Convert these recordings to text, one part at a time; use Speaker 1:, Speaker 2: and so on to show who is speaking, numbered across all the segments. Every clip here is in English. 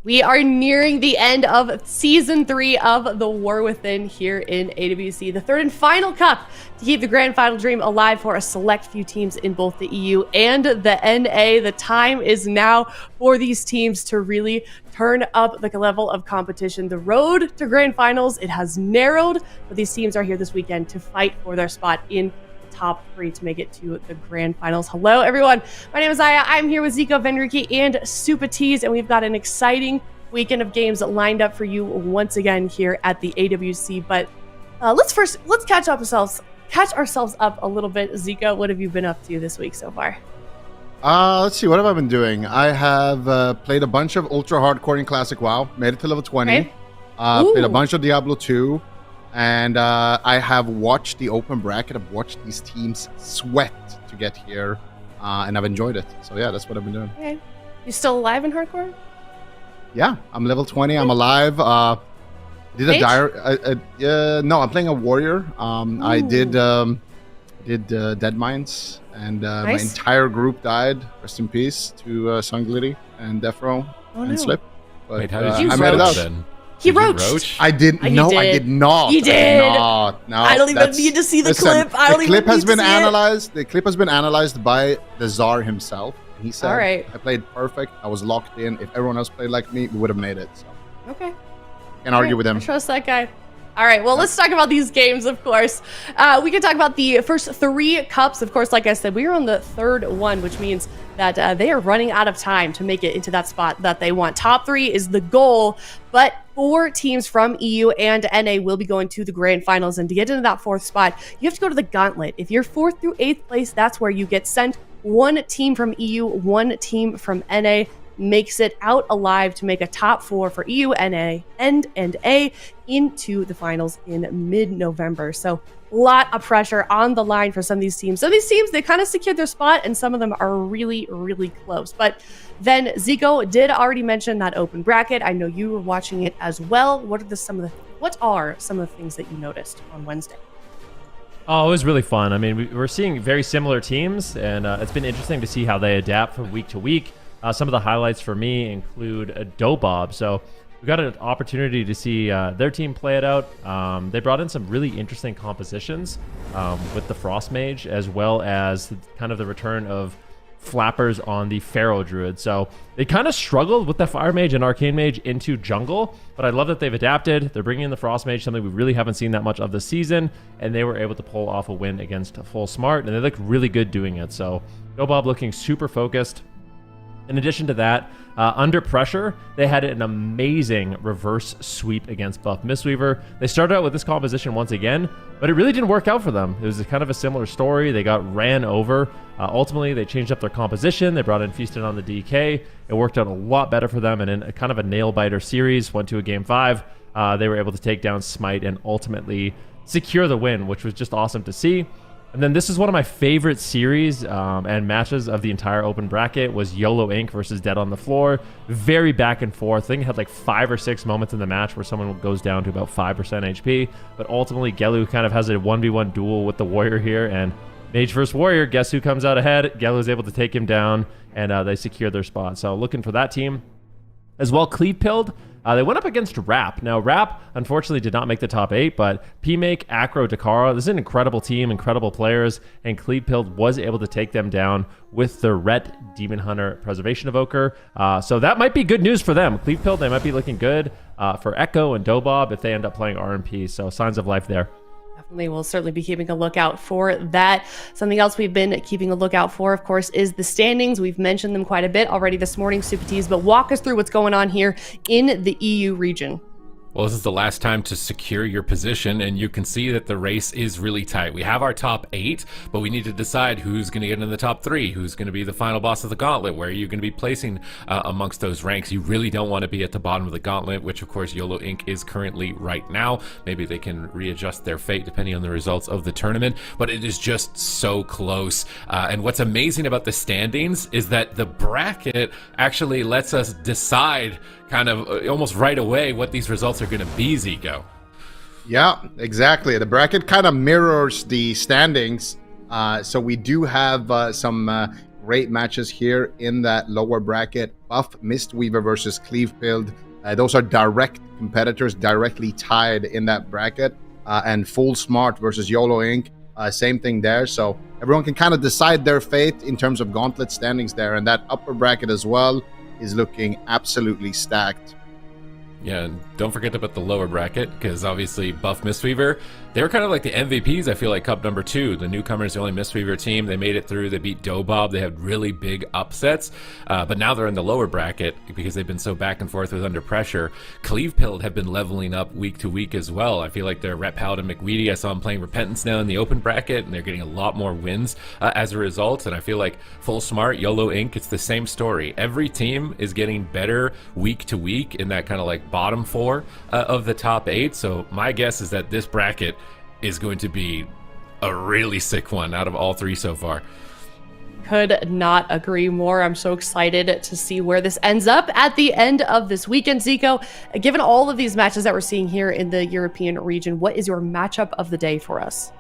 Speaker 1: We are nearing the end of Season 3 of The War Within here in AWC, the third and final cup to keep the grand final dream alive for a select few teams in both the EU and the NA. The time is now for these teams to really turn up the level of competition. The road to grand finals, it has narrowed, but these teams are here this weekend to fight for their spot in top 3 to make it to the grand finals. Hello, everyone. My name is Aya. I'm here with Zico, Venriki, and Super Tees, and we've got an exciting weekend of games lined up for you once again here at the AWC. But let's catch ourselves up a little bit. Zico, what have you been up to this week so far?
Speaker 2: Let's see. What have I been doing? I have played a bunch of ultra hardcore in classic WoW. Made it to level 20.
Speaker 1: Okay.
Speaker 2: Played a bunch of Diablo 2. And I have watched the open bracket. I've watched these teams sweat to get here, and I've enjoyed it. So yeah, that's what I've been doing.
Speaker 1: Okay. You still alive in hardcore?
Speaker 2: Yeah, I'm level 20. I'm alive. Did a dire? No, I'm playing a warrior. I did Dead Mines, and
Speaker 1: Nice.
Speaker 2: my entire group died. Rest in peace to Sunglitty and Defro and Slip. But,
Speaker 3: Wait, how did you
Speaker 2: I made it out.
Speaker 3: then?
Speaker 1: He
Speaker 3: Did you
Speaker 1: roached.
Speaker 3: roach?
Speaker 2: I didn't.
Speaker 1: You
Speaker 2: No,
Speaker 1: did.
Speaker 2: I did not.
Speaker 1: You did.
Speaker 2: I did not. No,
Speaker 1: I don't even
Speaker 2: that's-
Speaker 1: need to see the
Speaker 2: listen,
Speaker 1: clip. I don't
Speaker 2: the
Speaker 1: even
Speaker 2: clip has
Speaker 1: need to
Speaker 2: been
Speaker 1: see it.
Speaker 2: analyzed. The clip has been analyzed by the Tsar himself. And he said,
Speaker 1: All right.
Speaker 2: I played perfect. I was locked in. If everyone else played like me, we would have made it. So
Speaker 1: Okay.
Speaker 2: can't argue with
Speaker 1: I
Speaker 2: him.
Speaker 1: trust that guy. All right, well, let's talk about these games, of course. We can talk about the first 3 cups. Of course, like I said, we are on the 3rd one, which means that they are running out of time to make it into that spot that they want. Top 3 is the goal, but 4 teams from EU and NA will be going to the grand finals. And to get into that 4th spot, you have to go to the gauntlet. If you're 4th through 8th place, that's where you get sent. 1 team from EU, 1 team from NA makes it out alive to make a top 4 for EU, NA, and A into the finals in mid-November. So a lot of pressure on the line for some of these teams. Some of these teams, they kind of secured their spot, and some of them are really, really close. But then Zico did already mention that open bracket. I know you were watching it as well. What are some of the things that you noticed on Wednesday?
Speaker 4: Oh, it was really fun. I mean, we're seeing very similar teams, and it's been interesting to see how they adapt from week to week. Some of the highlights for me include a DOBOB. So we got an opportunity to see their team play it out. They brought in some really interesting compositions with the Frost Mage, as well as kind of the return of flappers on the Pharaoh Druid. So they kind of struggled with the Fire Mage and Arcane Mage into jungle, but I love that they've adapted. They're bringing in the Frost Mage, something we really haven't seen that much of this season, and they were able to pull off a win against Full Smart, and they look really good doing it. So DOBOB looking super focused. In addition to that, under pressure, they had an amazing reverse sweep against Buff Mistweaver. They started out with this composition once again, but it really didn't work out for them. It was kind of a similar story. They got ran over. Ultimately, they changed up their composition. They brought in Feasted on the DK. It worked out a lot better for them, and in a kind of a nail-biter series, went to a Game 5. They were able to take down Smite and ultimately secure the win, which was just awesome to see. And then this is one of my favorite series and matches of the entire open bracket was YOLO Inc. versus Dead on the Floor. Very back and forth. I think it had like 5 or 6 moments in the match where someone goes down to about 5% HP. But ultimately, Gelu kind of has a 1v1 duel with the Warrior here. And Mage vs. Warrior, guess who comes out ahead? Gelu is able to take him down, and they secure their spot. So looking for that team. As well, CLEAVE. They went up against Rap. Now, Rap, unfortunately, did not make the top 8, but PMake, Acro, Dakara, this is an incredible team, incredible players, and CLEAVE was able to take them down with the Ret Demon Hunter Preservation Evoker. So that might be good news for them. CLEAVE, they might be looking good for Echo and DOBOB if they end up playing RMP. So signs of life there.
Speaker 1: Definitely, we'll certainly be keeping a lookout for that. Something else we've been keeping a lookout for, of course, is the standings. We've mentioned them quite a bit already this morning, Super Tees, but walk us through what's going on here in the EU region.
Speaker 3: Well, this is the last time to secure your position, and you can see that the race is really tight. We have our top 8, but we need to decide who's going to get in the top 3, who's going to be the final boss of the gauntlet, where are you going to be placing amongst those ranks. You really don't want to be at the bottom of the gauntlet, which of course YOLO Inc. is currently right now. Maybe they can readjust their fate depending on the results of the tournament, but it is just so close. And what's amazing about the standings is that the bracket actually lets us decide kind of almost right away what these results are going to be, Zico.
Speaker 2: Yeah, exactly. The bracket kind of mirrors the standings. So we do have some great matches here in that lower bracket. Buff Mistweaver versus CLEAVE. Those are direct competitors, directly tied in that bracket. And Full Smart versus YOLO Inc. Same thing there. So everyone can kind of decide their fate in terms of gauntlet standings there. And that upper bracket as well is looking absolutely stacked.
Speaker 3: Yeah, and don't forget about the lower bracket, because obviously Buff Mistweaver, they were kind of like the MVPs, I feel like, Cup number 2. The newcomers, the only Mistweaver team. They made it through. They beat DOBOB. They had really big upsets. But now they're in the lower bracket because they've been so back and forth with Under Pressure. CLEAVE have been leveling up week to week as well. I feel like they're Rep Paladin McWeedy. I saw him playing Repentance now in the open bracket, and they're getting a lot more wins as a result. And I feel like Full Smart, YOLO Inc., it's the same story. Every team is getting better week to week in that kind of like bottom 4 of the top 8. So my guess is that this bracket is going to be a really sick one out of all 3 so far.
Speaker 1: Could not agree more. I'm so excited to see where this ends up at the end of this weekend. Zico, given all of these matches that we're seeing here in the European region, what is your matchup of the day for us?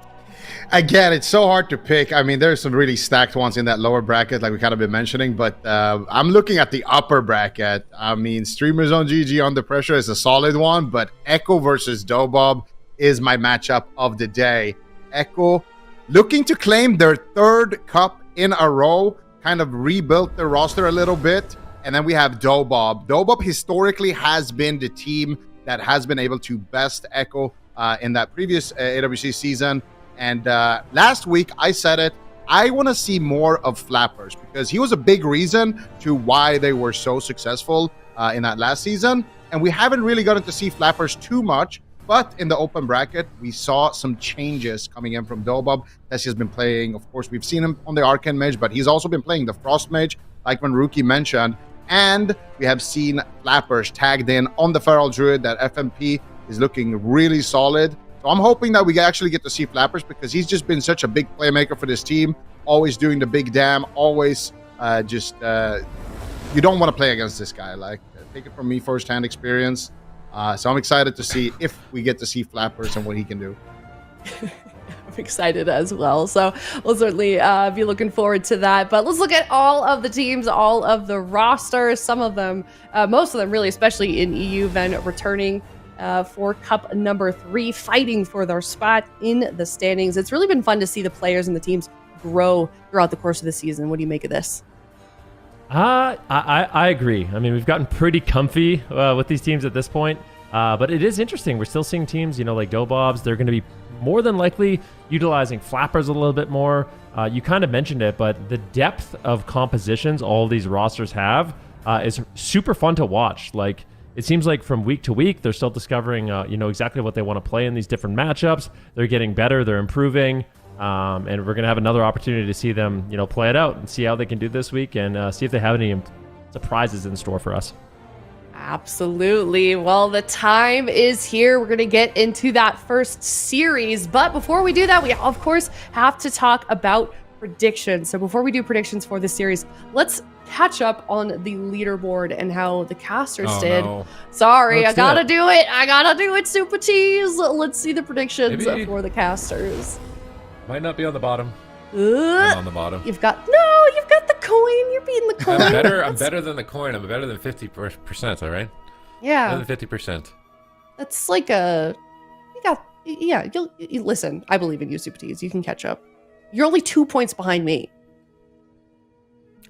Speaker 2: Again, it's so hard to pick. I mean, there's some really stacked ones in that lower bracket, like we kind of been mentioning, but I'm looking at the upper bracket. I mean, Streamers on GG Under Pressure is a solid one, but Echo versus DOBOB is my matchup of the day. Echo looking to claim their 3rd cup in a row, kind of rebuilt their roster a little bit. And then we have DOBOB. DOBOB historically has been the team that has been able to best Echo in that previous AWC season. And last week, I said it, I want to see more of Flappers because he was a big reason to why they were so successful in that last season. And we haven't really gotten to see Flappers too much. But in the open bracket, we saw some changes coming in from DOBOB. As he's been playing, of course, we've seen him on the Arcane Mage, but he's also been playing the Frost Mage, like when Rookie mentioned. And we have seen Flappers tagged in on the Feral Druid. That FMP is looking really solid. So I'm hoping that we actually get to see Flappers because he's just been such a big playmaker for this team. Always doing the big dam. Always you don't want to play against this guy. Like, take it from me, firsthand experience. So I'm excited to see if we get to see Flappers and what he can do.
Speaker 1: I'm excited as well. So we'll certainly be looking forward to that. But let's look at all of the teams, all of the rosters. Some of them, most of them really, especially in EU, then returning for Cup number 3, fighting for their spot in the standings. It's really been fun to see the players and the teams grow throughout the course of the season. What do you make of this?
Speaker 4: I agree. I mean, we've gotten pretty comfy with these teams at this point, but it is interesting. We're still seeing teams, like DOBOBs. They're going to be more than likely utilizing Flappers a little bit more. You kind of mentioned it, but the depth of compositions all these rosters have is super fun to watch. Like, it seems like from week to week, they're still discovering, exactly what they want to play in these different matchups. They're getting better. They're improving. And we're going to have another opportunity to see them, play it out and see how they can do this week and see if they have any surprises in store for us.
Speaker 1: Absolutely. Well, the time is here. We're going to get into that first series. But before we do that, we, of course, have to talk about predictions. So before we do predictions for the series, let's catch up on the leaderboard and how the casters did. No. Sorry, I gotta do it. I gotta do it, Super Cheese. Let's see the predictions for the casters.
Speaker 3: Might not be on the bottom. I'm on the bottom.
Speaker 1: You've got the coin. You're beating the coin.
Speaker 3: I'm better than the coin. I'm better than 50%. All right.
Speaker 1: Yeah.
Speaker 3: Better than 50%.
Speaker 1: That's like you listen. I believe in you, Super Tees. You can catch up. You're only 2 points behind me.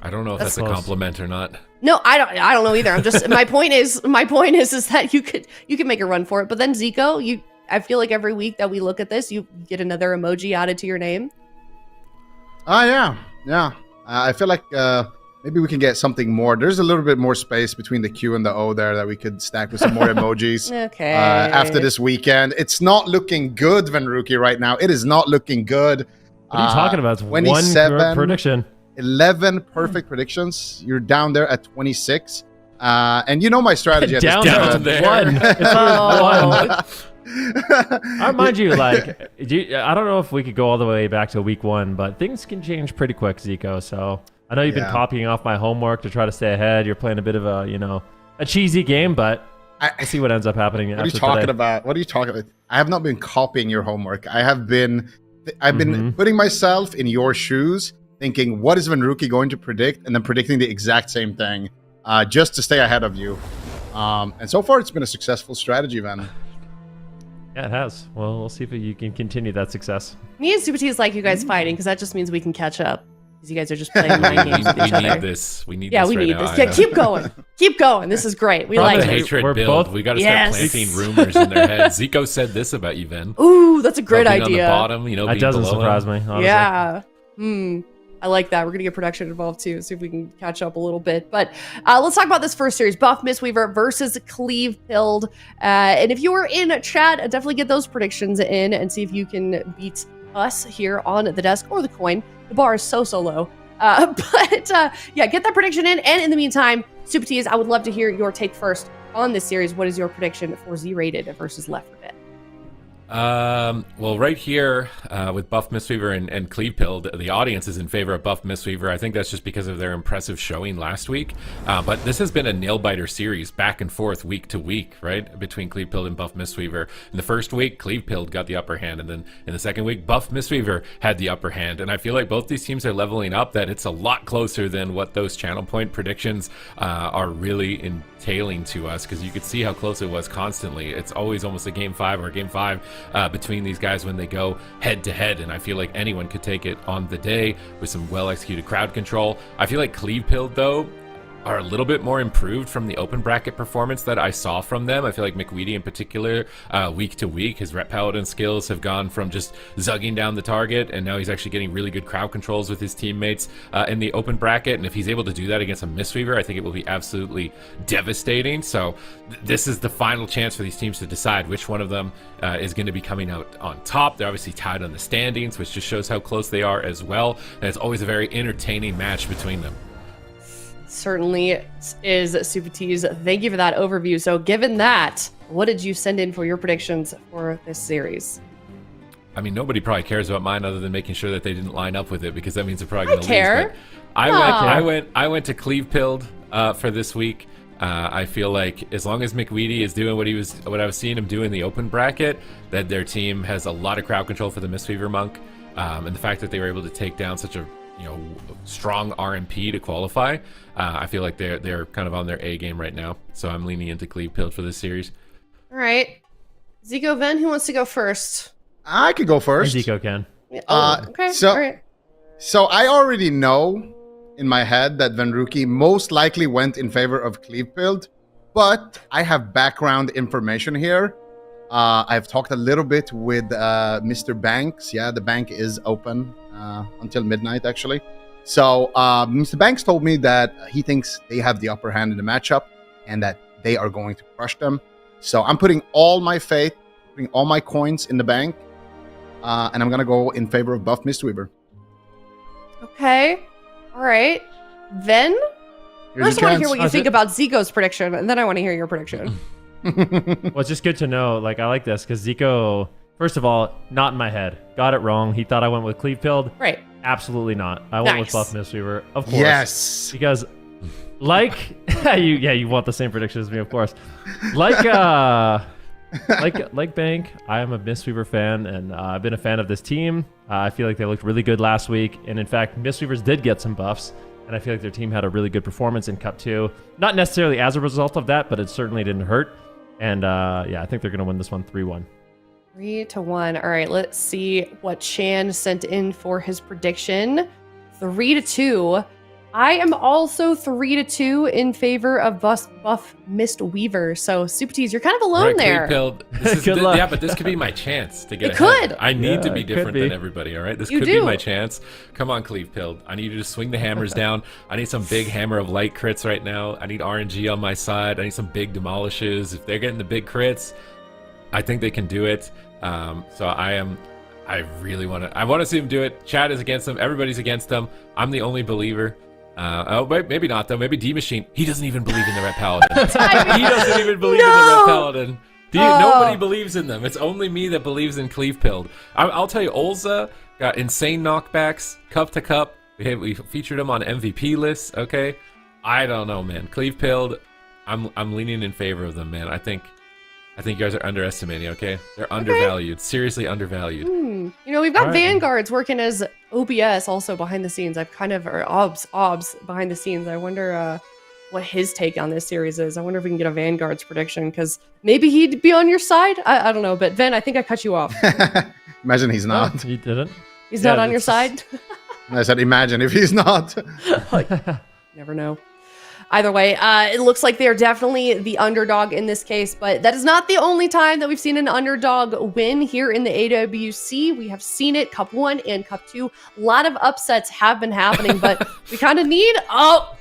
Speaker 3: I don't know if that's a compliment or not.
Speaker 1: No, I don't know either. I'm just my point is that you could make a run for it. But then Zico, I feel like every week that we look at this, you get another emoji added to your name.
Speaker 2: Yeah. I feel like maybe we can get something more. There's a little bit more space between the Q and the O there that we could stack with some more emojis.
Speaker 1: Okay.
Speaker 2: After this weekend, it's not looking good, Van Rookie, right now. It is not looking good.
Speaker 4: What are you talking about? It's one prediction.
Speaker 2: 11 perfect predictions. You're down there at 26. And you know my strategy at
Speaker 4: down
Speaker 2: this
Speaker 4: one. It's one. I mind you, like, I don't know if we could go all the way back to week 1, but things can change pretty quick, Zico. So I know you've been copying off my homework to try to stay ahead. You're playing a bit of a cheesy game, but I see what ends up happening.
Speaker 2: What are you talking about? What are you talking about? I have not been copying your homowork. I've been putting myself in your shoes thinking, what is Venruki going to predict? And then predicting the exact same thing just to stay ahead of you. And so far, it's been a successful strategy, Van.
Speaker 4: Yeah, it has. Well, we'll see if you can continue that success.
Speaker 1: Me and Super T's like you guys fighting because that just means we can catch up. Because you guys are just playing mind games with each other.
Speaker 3: We need this. We need
Speaker 1: Yeah,
Speaker 3: this
Speaker 1: we
Speaker 3: right
Speaker 1: need
Speaker 3: now.
Speaker 1: this. Yeah, keep going. Keep going. This is great. We
Speaker 3: From
Speaker 1: like
Speaker 3: the
Speaker 1: it.
Speaker 3: hatred
Speaker 4: We're
Speaker 3: build.
Speaker 4: both-
Speaker 3: We got to
Speaker 1: Yes.
Speaker 3: start planting rumors in their heads. Zico said this about you, Ven.
Speaker 1: Ooh, that's a great
Speaker 3: About being
Speaker 1: idea.
Speaker 3: On the bottom, you know,
Speaker 4: That
Speaker 3: being
Speaker 4: doesn't
Speaker 3: below
Speaker 4: surprise
Speaker 3: him.
Speaker 4: me, honestly.
Speaker 1: Yeah. I like that. We're going to get production involved too, see if we can catch up a little bit. But let's talk about this first series, Buff Mistweaver versus Cleave Pilled. And if you were in chat, definitely get those predictions in and see if you can beat us here on the desk or the coin. The bar is so low. But yeah, get that prediction in. And in the meantime, Super T's, I would love to hear your take first on this series. What is your prediction for Z-Rated versus Left 4 Dead?
Speaker 3: Well, right here with Buff Mistweaver and Cleave Pilled, the audience is in favor of Buff Mistweaver. I think that's just because of their impressive showing last week. But this has been a nail-biter series, back and forth, week to week, right? Between Cleave Pilled and Buff Mistweaver. In the first week, Cleave Pilled got the upper hand, and then in the second week, Buff Mistweaver had the upper hand. And I feel like both these teams are leveling up, that it's a lot closer than what those channel point predictions are really entailing to us, because you could see how close it was constantly. It's always almost a game 5 or game 5 between these guys when they go head to head, and I feel like anyone could take it on the day with some well executed crowd control. I feel like Cleave Pilled though are a little bit more improved from the open bracket performance that I saw from them. I feel like McWeedy in particular, week to week, his rep paladin skills have gone from just zugging down the target, and now he's actually getting really good crowd controls with his teammates in the open bracket. And if he's able to do that against a Mistweaver, I think it will be absolutely devastating. So this is the final chance for these teams to decide which one of them is going to be coming out on top. They're obviously tied on the standings, which just shows how close they are as well. And it's always a very entertaining match between them.
Speaker 1: Certainly is, Super T's. Thank you for that overview. So given that, what did you send in for your predictions for this series?
Speaker 3: I mean, nobody probably cares about mine other than making sure that they didn't line up with it, because that means they're probably going to lose.
Speaker 1: care.
Speaker 3: But I went to Cleave Pilled for this week. I feel like as long as McWeedy is doing what I was seeing him do in the open bracket, that their team has a lot of crowd control for the Mistweaver Monk, and the fact that they were able to take down such a strong RMP to qualify, I feel like they're kind of on their A game right now. So I'm leaning into Cleave Pilled for this series.
Speaker 1: All right. Zico, Ven, who wants to go first?
Speaker 2: I could go first.
Speaker 4: Zico can.
Speaker 1: Yeah, okay.
Speaker 2: so-
Speaker 1: All right.
Speaker 2: So I already know in my head that Venruki most likely went in favor of Cleave Pilled, but I have background information here. I've talked a little bit with Mr. Banks. Yeah, the bank is open until midnight, actually. So Mr. Banks told me that he thinks they have the upper hand in the matchup and that they are going to crush them. So I'm putting all my faith, putting all my coins in the bank, and I'm going to go in favor of Buff Mistweaver.
Speaker 1: Okay. All right. Then,
Speaker 2: Here's
Speaker 1: first I
Speaker 2: your
Speaker 1: want to hear
Speaker 2: chance.
Speaker 1: what you think about Zico's prediction, and then I want to hear your prediction.
Speaker 4: Well, it's just good to know. Like, I like this because Zico, first of all, not in my head. Got it wrong. He thought I went with Cleave Pilled.
Speaker 1: Right.
Speaker 4: Absolutely not. I went with
Speaker 1: Nice.
Speaker 4: Buff Mistweaver, of course.
Speaker 2: Yes.
Speaker 4: Because, like, you want the same prediction as me, of course. Like Bank, I am a Mistweaver fan, and I've been a fan of this team. I feel like they looked really good last week, and in fact, Mistweavers did get some buffs, and I feel like their team had a really good performance in Cup 2. Not necessarily as a result of that, but it certainly didn't hurt. And yeah, I think they're going to win this one 3-1.
Speaker 1: 3-1. All right, let's see what Chan sent in for his prediction. 3-2. I am also 3-2 in favor of Buff Mistweaver. So, Super Tees, you're kind of alone
Speaker 3: Right,
Speaker 1: there.
Speaker 3: Cleave Pilled. This is
Speaker 4: Good luck.
Speaker 3: Yeah, but this could be my chance to get
Speaker 1: It
Speaker 3: ahead.
Speaker 1: could.
Speaker 3: I need to
Speaker 4: Yeah,
Speaker 3: be
Speaker 4: it could
Speaker 3: different
Speaker 4: be.
Speaker 3: than everybody, all right? This
Speaker 1: You
Speaker 3: could
Speaker 1: do.
Speaker 3: be my chance. Come on, Cleave Pilled. I need you to swing the hammers down. I need some big Hammer of Light crits right now. I need RNG on my side. I need some big demolishes. If they're getting the big crits, I think they can do it. So I really want to see him do it. Chad is against them. Everybody's against them. I'm the only believer. Maybe not though. Maybe D Machine. He doesn't even believe in the Red Paladin. He doesn't even believe in the Red Paladin. Nobody believes in them. It's only me that believes in Cleave Pilled. I'll tell you, Olza got insane knockbacks, cup to cup. We featured him on MVP lists. Okay, I don't know, man. Cleave Pilled. I'm leaning in favor of them, man. I think I think you guys are underestimating, okay? They're undervalued. Seriously undervalued.
Speaker 1: You know, we've got
Speaker 4: All right.
Speaker 1: Vanguards working as OBS also behind the scenes. I've kind of, or OBS behind the scenes. I wonder what his take on this series is. I wonder if we can get a Vanguard's prediction, because maybe he'd be on your side. I don't know, but Ven, I think I cut you off.
Speaker 2: Imagine he's
Speaker 4: No,
Speaker 2: not.
Speaker 4: you didn't.
Speaker 1: He's
Speaker 4: Yeah,
Speaker 1: not on your
Speaker 4: it's
Speaker 1: side.
Speaker 2: I said, imagine if he's not.
Speaker 1: Never know. Either way, it looks like they're definitely the underdog in this case, but that is not the only time that we've seen an underdog win here in the AWC. We have seen it Cup 1 and Cup 2. A lot of upsets have been happening, but we kind of need...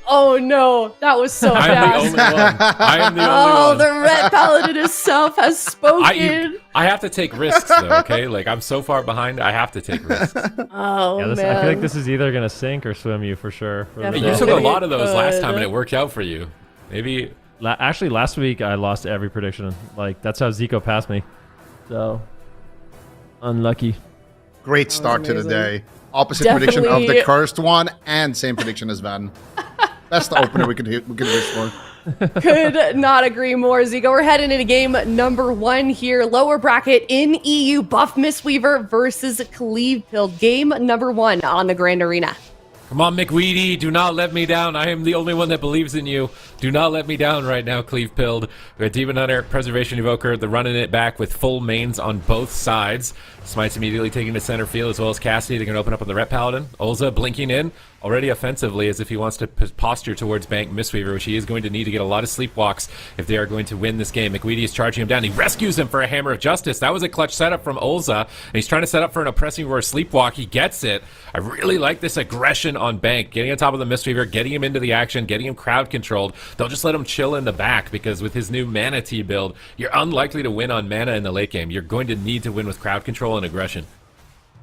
Speaker 1: Oh no, that was so
Speaker 3: I am the
Speaker 1: fast.
Speaker 3: only one. I am the only
Speaker 1: Oh,
Speaker 3: one.
Speaker 1: the Red Paladin himself has spoken.
Speaker 3: I have to take risks, though, okay? Like, I'm so far behind, I have to take risks.
Speaker 1: Oh,
Speaker 4: Yeah,
Speaker 1: man.
Speaker 4: I feel like this is either gonna sink or swim you for sure. For the
Speaker 1: Definitely.
Speaker 3: You
Speaker 4: day.
Speaker 3: took a lot of those last
Speaker 1: Good.
Speaker 3: time, and it worked out for you. Maybe...
Speaker 4: Actually, last week I lost every prediction. Like that's how Zico passed me. So unlucky.
Speaker 2: Great start to the
Speaker 1: amazing.
Speaker 2: day. Opposite prediction of the
Speaker 1: Definitely.
Speaker 2: cursed one, and same prediction as Van. Best opener we could wish for.
Speaker 1: Could not agree more, Zico. We're heading into game number 1 here. Lower bracket in EU. Buff Mistweaver versus Cleave Pilled. Game number 1 on the Grand Arena.
Speaker 3: Come on, McWeedy, do not let me down. I am the only one that believes in you. Do not let me down right now, Cleave Pilled. We got Demon Hunter, Preservation Evoker, the running it back with full mains on both sides. Smite's immediately taking to center field, as well as Cassidy. They're going to open up on the Ret Paladin. Ulza blinking in, already offensively, as if he wants to posture towards Bank Mistweaver, which he is going to need to get a lot of sleepwalks if they are going to win this game. McWeedy is charging him down. He rescues him for a Hammer of Justice. That was a clutch setup from Ulza, and he's trying to set up for an Oppressing Roar sleepwalk. He gets it. I really like this aggression on Bank, getting on top of the Mistweaver, getting him into the action, getting him crowd controlled. They'll just let him chill in the back, because with his new Mana Tea build, you're unlikely to win on mana in the late game. You're going to need to win with crowd control and aggression.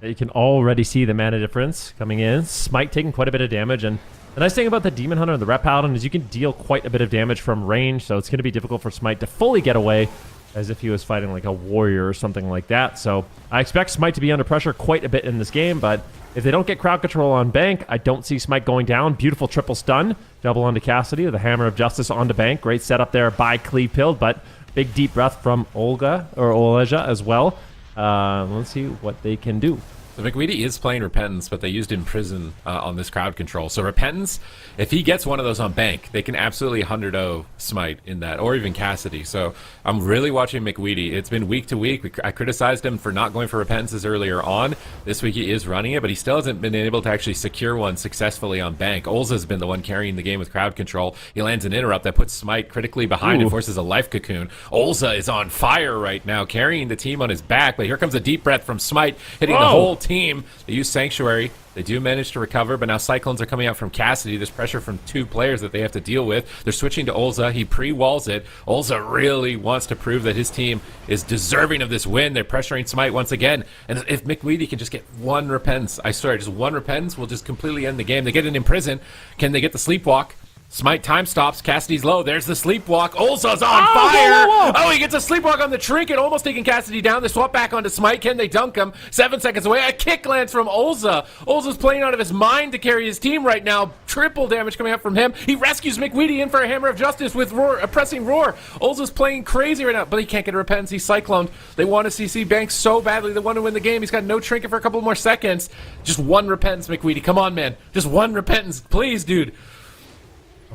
Speaker 4: You can already see the mana difference coming in. Smite taking quite a bit of damage, and the nice thing about the Demon Hunter and the Ret Paladin is you can deal quite a bit of damage from range, so it's going to be difficult for Smite to fully get away as if he was fighting like a warrior or something like that. So I expect Smite to be under pressure quite a bit in this game, but if they don't get crowd control on Bank, I don't see Smite going down. Beautiful triple stun, double onto Cassidy with a Hammer of Justice onto Bank. Great setup there by Cleave Pilled, but big deep breath from Oleja as well. Let's see what they can do.
Speaker 3: So McWeedy is playing Repentance, but they used Imprison on this crowd control. So Repentance, if he gets one of those on Bank, they can absolutely 100-0 Smite in that, or even Cassidy. So I'm really watching McWeedy. It's been week to week. I criticized him for not going for Repentances earlier on. This week he is running it, but he still hasn't been able to actually secure one successfully on Bank. Olza's been the one carrying the game with crowd control. He lands an interrupt that puts Smite critically behind and forces a life cocoon. Olza is on fire right now, carrying the team on his back, but here comes a deep breath from Smite, hitting the whole team. They use Sanctuary. They do manage to recover, but now Cyclones are coming out from Cassidy. There's pressure from 2 players that they have to deal with. They're switching to Olza. He pre-walls it. Olza really wants to prove that his team is deserving of this win. They're pressuring Smite once again. And if McWeedy can just get one Repentance, I swear, just one Repentance will just completely end the game. They get an Imprison. Can they get the Sleepwalk? Smite time stops. Cassidy's low. There's the sleepwalk. Ulza's on fire.
Speaker 4: Whoa.
Speaker 3: Oh, he gets a sleepwalk on the trinket, almost taking Cassidy down. They swap back onto Smite. Can they dunk him? 7 seconds away. A kick lands from Ulza. Ulza's playing out of his mind to carry his team right now. Triple damage coming out from him. He rescues McWeedy in for a Hammer of Justice with Roar, Oppressing Roar. Ulza's playing crazy right now, but he can't get a Repentance. He's cycloned. They want to CC Bank so badly. They want to win the game. He's got no trinket for a couple more seconds. Just one Repentance, McWeedy. Come on, man. Just one Repentance. Please, dude.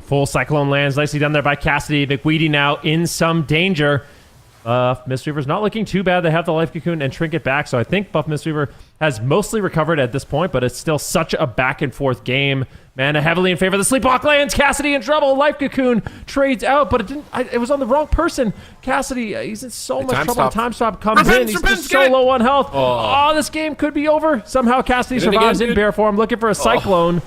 Speaker 4: Full Cyclone lands nicely done there by Cassidy. McWeedy now in some danger. Mistweaver's not looking too bad. They have the Life Cocoon and Trinket back, so I think Buff Mistweaver has mostly recovered at this point, but it's still such a back-and-forth game. Mana heavily in favor of the Sleepwalk lands. Cassidy in trouble. Life Cocoon trades out, but it was on the wrong person. Cassidy, he's in so much trouble. The time stop comes in. He's just so low on health. Oh, this game could be over. Somehow Cassidy survives in bear form, looking for a Cyclone.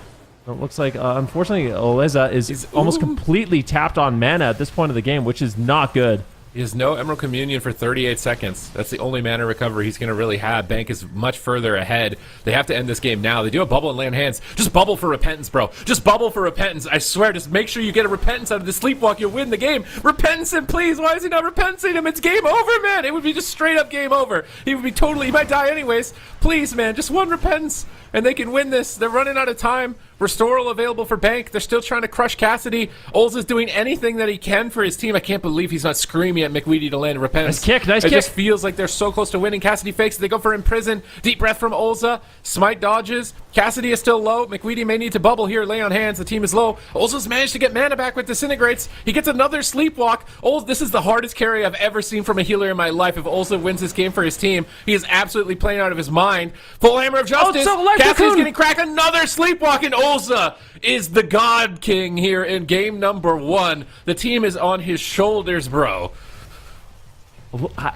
Speaker 4: It looks like, unfortunately, Oleza is almost completely tapped on mana at this point of the game, which is not good.
Speaker 3: He has no Emerald Communion for 38 seconds. That's the only mana recovery he's going to really have. Bank is much further ahead. They have to end this game now. They do have Bubble and Land Hands. Just bubble for Repentance, bro. Just bubble for Repentance. I swear, just make sure you get a Repentance out of the Sleepwalk. You'll win the game. Repentance him, please. Why is he not repenting him? It's game over, man. It would be just straight up game over. He would be he might die anyways. Please, man, just one Repentance, and they can win this. They're running out of time. Restoral available for Bank. They're still trying to crush Cassidy. Olz is doing anything that he can for his team. I can't believe he's not screaming at McWeedy to land Repentance.
Speaker 4: Nice kick.
Speaker 3: It just feels like they're so close to winning. Cassidy fakes it. They go for Imprison. Deep breath from Olza. Smite dodges. Cassidy is still low. McWeedy may need to bubble here. Lay on hands. The team is low. Olza's managed to get mana back with Disintegrates. He gets another Sleepwalk. Olza, this is the hardest carry I've ever seen from a healer in my life. If Olza wins this game for his team, he is absolutely playing out of his mind. Full Hammer of Justice. Cassidy's getting cracked. Another Sleepwalk, and Olza is the God King here in game number 1. The team is on his shoulders, bro.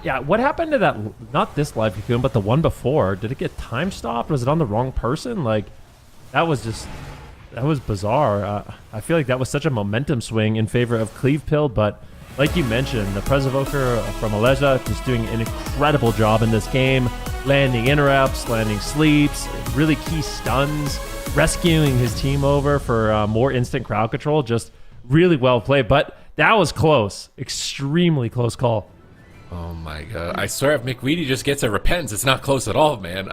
Speaker 4: Yeah, what happened to that? Not this live cocoon, but the one before. Did it get time stopped? Was it on the wrong person? Like, that was bizarre. I feel like that was such a momentum swing in favor of CLEAVE Pill, but like you mentioned, the Preservoker from Aleja just doing an incredible job in this game, landing interrupts, landing sleeps, really key stuns, rescuing his team over for more instant crowd control. Just really well played, but that was close. Extremely close call.
Speaker 3: Oh my god. I swear if McWeedy just gets a Repentance, it's not close at all, man.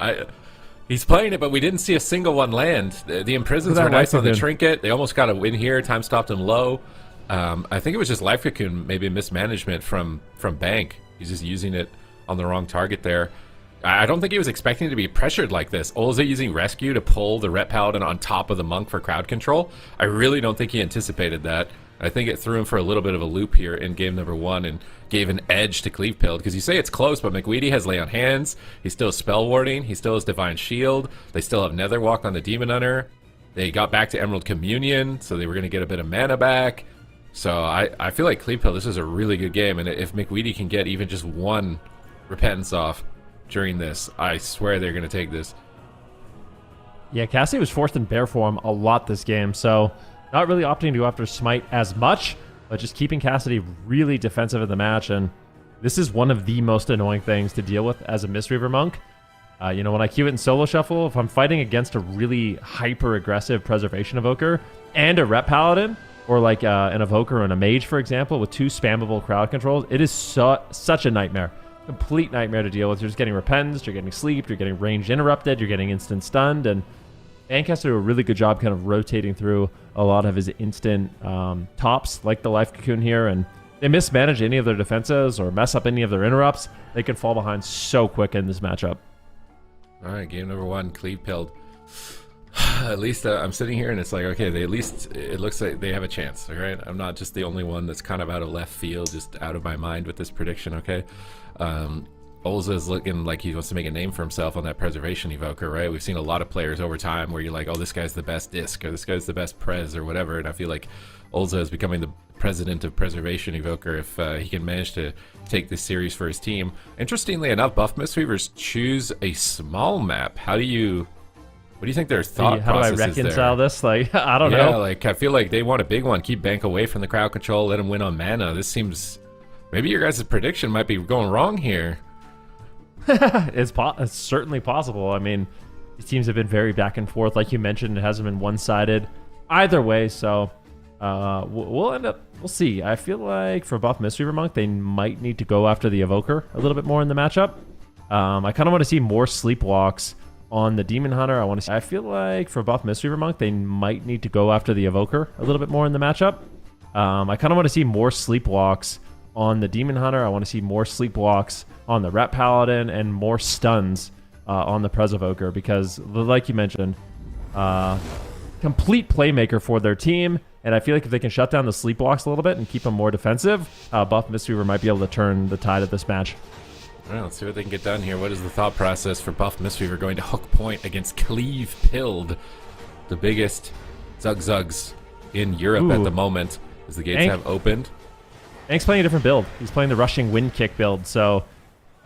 Speaker 3: He's playing it, but we didn't see a single one land. The Imprisons were nice on the Trinket. They almost got a win here. Time stopped him low. I think it was just Life Cocoon, maybe mismanagement from Bank. He's just using it on the wrong target there. I don't think he was expecting to be pressured like this. Olza using Rescue to pull the Ret Paladin on top of the Monk for crowd control. I really don't think he anticipated that. I think it threw him for a little bit of a loop here in game number 1 and gave an edge to CLEAVE Pill, because you say it's close, but McWeedy has Lay on Hands. He still has Spell Warding. He still has Divine Shield. They still have Netherwalk on the Demon Hunter. They got back to Emerald Communion, so they were going to get a bit of mana back. So I feel like CLEAVE Pill, this is a really good game, and if McWeedy can get even just one Repentance off during this, I swear they're going to take this.
Speaker 4: Yeah, Cassie was forced in bear form a lot this game, so not really opting to go after Smite as much, but just keeping Cassidy really defensive in the match, and this is one of the most annoying things to deal with as a Mistweaver Monk. When I queue it in solo shuffle, if I'm fighting against a really hyper-aggressive Preservation Evoker and a Ret Paladin, or like an Evoker and a Mage, for example, with 2 spammable crowd controls, it is such a nightmare. Complete nightmare to deal with. You're just getting Repentance, you're getting Sleep, you're getting range interrupted, you're getting instant stunned, and Bank has to do a really good job kind of rotating through a lot of his instant tops, like the Life Cocoon here, and they mismanage any of their defenses or mess up any of their interrupts, they can fall behind so quick in this matchup.
Speaker 3: All right, game number 1, CLEAVE Pilled. At least I'm sitting here and it's like, okay, it looks like they have a chance, all right? I'm not just the only one that's kind of out of left field, just out of my mind with this prediction, okay? Olza is looking like he wants to make a name for himself on that Preservation Evoker, right? We've seen a lot of players over time where you're like, oh, this guy's the best disc, or this guy's the best Prez, or whatever, and I feel like Olza is becoming the president of Preservation Evoker if he can manage to take this series for his team. Interestingly enough, Buff Mistweavers choose a small map. What do you think their thought process is there?
Speaker 4: How do I reconcile this? Like, I don't know.
Speaker 3: Yeah, like, I feel like they want a big one. Keep Bank away from the crowd control. Let him win on mana. This seems... Maybe your guys' prediction might be going wrong here.
Speaker 4: It's certainly possible. I mean, these teams have been very back and forth. Like you mentioned, it hasn't been one-sided either way, so we'll see. I feel like for Buff Mistweaver Monk, they might need to go after the Evoker a little bit more in the matchup. I kind of want to see more Sleepwalks on the Demon Hunter. I feel like for Buff Mistweaver Monk, they might need to go after the Evoker a little bit more in the matchup. I kind of want to see more Sleepwalks on the Demon Hunter. I want to see more Sleepwalks on the Ret Paladin and more stuns on the Preservoker, because like you mentioned, complete playmaker for their team, and I feel like if they can shut down the Sleepwalks a little bit and keep them more defensive, Buff Mistweaver might be able to turn the tide of this match.
Speaker 3: All right, let's see what they can get done here. What is the thought process for Buff Mistweaver going to hook point against CLEAVE Pilled, the biggest Zug-Zugs in Europe at the moment, as the gates have opened?
Speaker 4: Hank's playing a different build. He's playing the Rushing Wind Kick build, so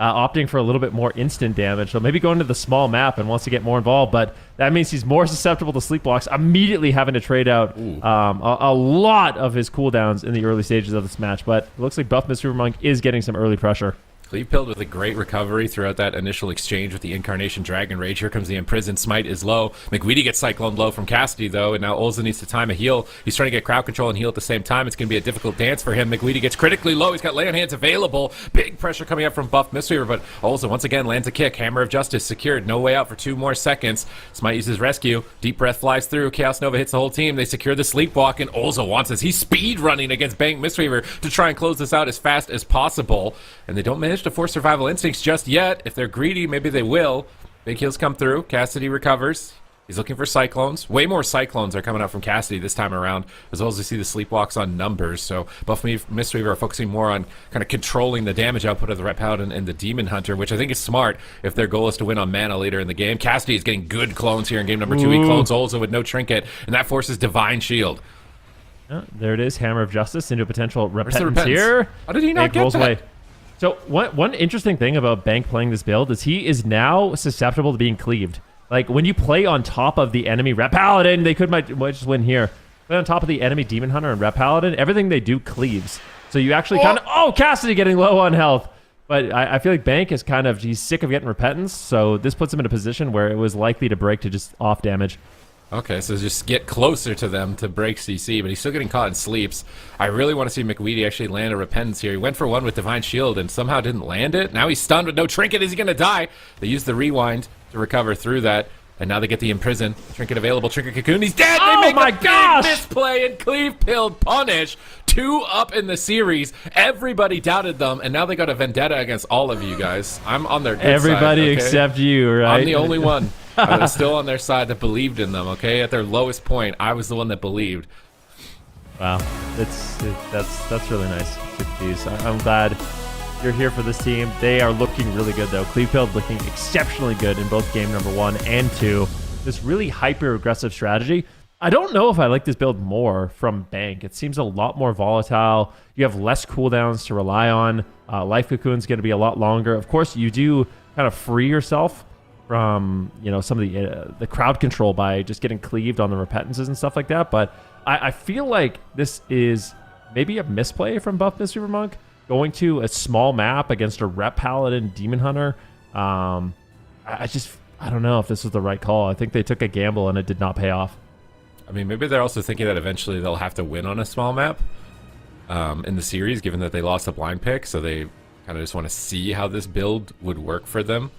Speaker 4: opting for a little bit more instant damage. So maybe going to the small map and wants to get more involved, but that means he's more susceptible to Sleepwalks, immediately having to trade out a lot of his cooldowns in the early stages of this match. But it looks like Buff Mistweaver Monk is getting some early pressure.
Speaker 3: Cleave pilled with a great recovery throughout that initial exchange with the Incarnation Dragon Rage. Here comes the Imprisoned. Smite is low. McWeedy gets Cyclone low from Cassidy, though, and now Olza needs to time a heal. He's trying to get crowd control and heal at the same time. It's going to be a difficult dance for him. McWeedy gets critically low. He's got lay on hands available. Big pressure coming up from Buff Mistweaver, but Olza once again lands a kick. Hammer of Justice secured. No way out for 2 more seconds. Smite uses Rescue. Deep Breath flies through. Chaos Nova hits the whole team. They secure the Sleepwalk, and Olza wants this. He's speed running against Bank Mistweaver to try and close this out as fast as possible, and they don't manage to force Survival Instincts just yet. If they're greedy, maybe they will. Big heals come through. Cassidy recovers. He's looking for Cyclones. Way more Cyclones are coming out from Cassidy this time around, as well as we see the Sleepwalks on numbers. So Buff Mistweaver are focusing more on kind of controlling the damage output of the Ret Paladin and the Demon Hunter, which I think is smart if their goal is to win on mana later in the game. Cassidy is getting good clones here in game number 2. He clones Olza with no trinket, and that forces Divine Shield.
Speaker 4: There it is. Hammer of Justice into a potential repentance,
Speaker 3: repentance
Speaker 4: here.
Speaker 3: How did he not get that?
Speaker 4: Away. So one interesting thing about Bank playing this build is he is now susceptible to being cleaved. Like, when you play on top of the enemy Ret Paladin, they might just win here. Play on top of the enemy Demon Hunter and Ret Paladin, everything they do cleaves. So you actually kind of... Oh, Cassidy getting low on health. But I feel like Bank is kind of... He's sick of getting repentance, so this puts him in a position where it was likely to break to just off damage.
Speaker 3: Okay, so just get closer to them to break CC, but he's still getting caught in sleeps. I really want to see McWeedy actually land a Repentance here. He went for one with Divine Shield and somehow didn't land it. Now he's stunned with no trinket. Is he going to die? They use the Rewind to recover through that, and now they get the Imprison. Trinket available. Trinket Cocoon. He's dead!
Speaker 4: Oh,
Speaker 3: they make
Speaker 4: my
Speaker 3: a big
Speaker 4: gosh!
Speaker 3: misplay, and Cleave pilled Punish. 2 up in the series. Everybody doubted them, and now they got a vendetta against all of you guys. I'm on their good
Speaker 4: Everybody
Speaker 3: side, okay?
Speaker 4: except you, right?
Speaker 3: I'm the only one. I was still on their side that believed in them, okay? At their lowest point, I was the one that believed.
Speaker 4: Wow, that's really nice. I'm glad you're here for this team. They are looking really good, though. Clevefield looking exceptionally good in both game number 1 and 2. This really hyper-aggressive strategy. I don't know if I like this build more from Bank. It seems a lot more volatile. You have less cooldowns to rely on. Life Cocoon's going to be a lot longer. Of course, you do kind of free yourself from, you know, some of the crowd control by just getting cleaved on the repentances and stuff like that. But I feel like this is maybe a misplay from Buff Mistweaver Monk, going to a small map against a Ret Paladin Demon Hunter. I don't know if this was the right call. I think they took a gamble and it did not pay off.
Speaker 3: I mean, maybe they're also thinking that eventually they'll have to win on a small map in the series, given that they lost a blind pick, so they kind of just want to see how this build would work for them.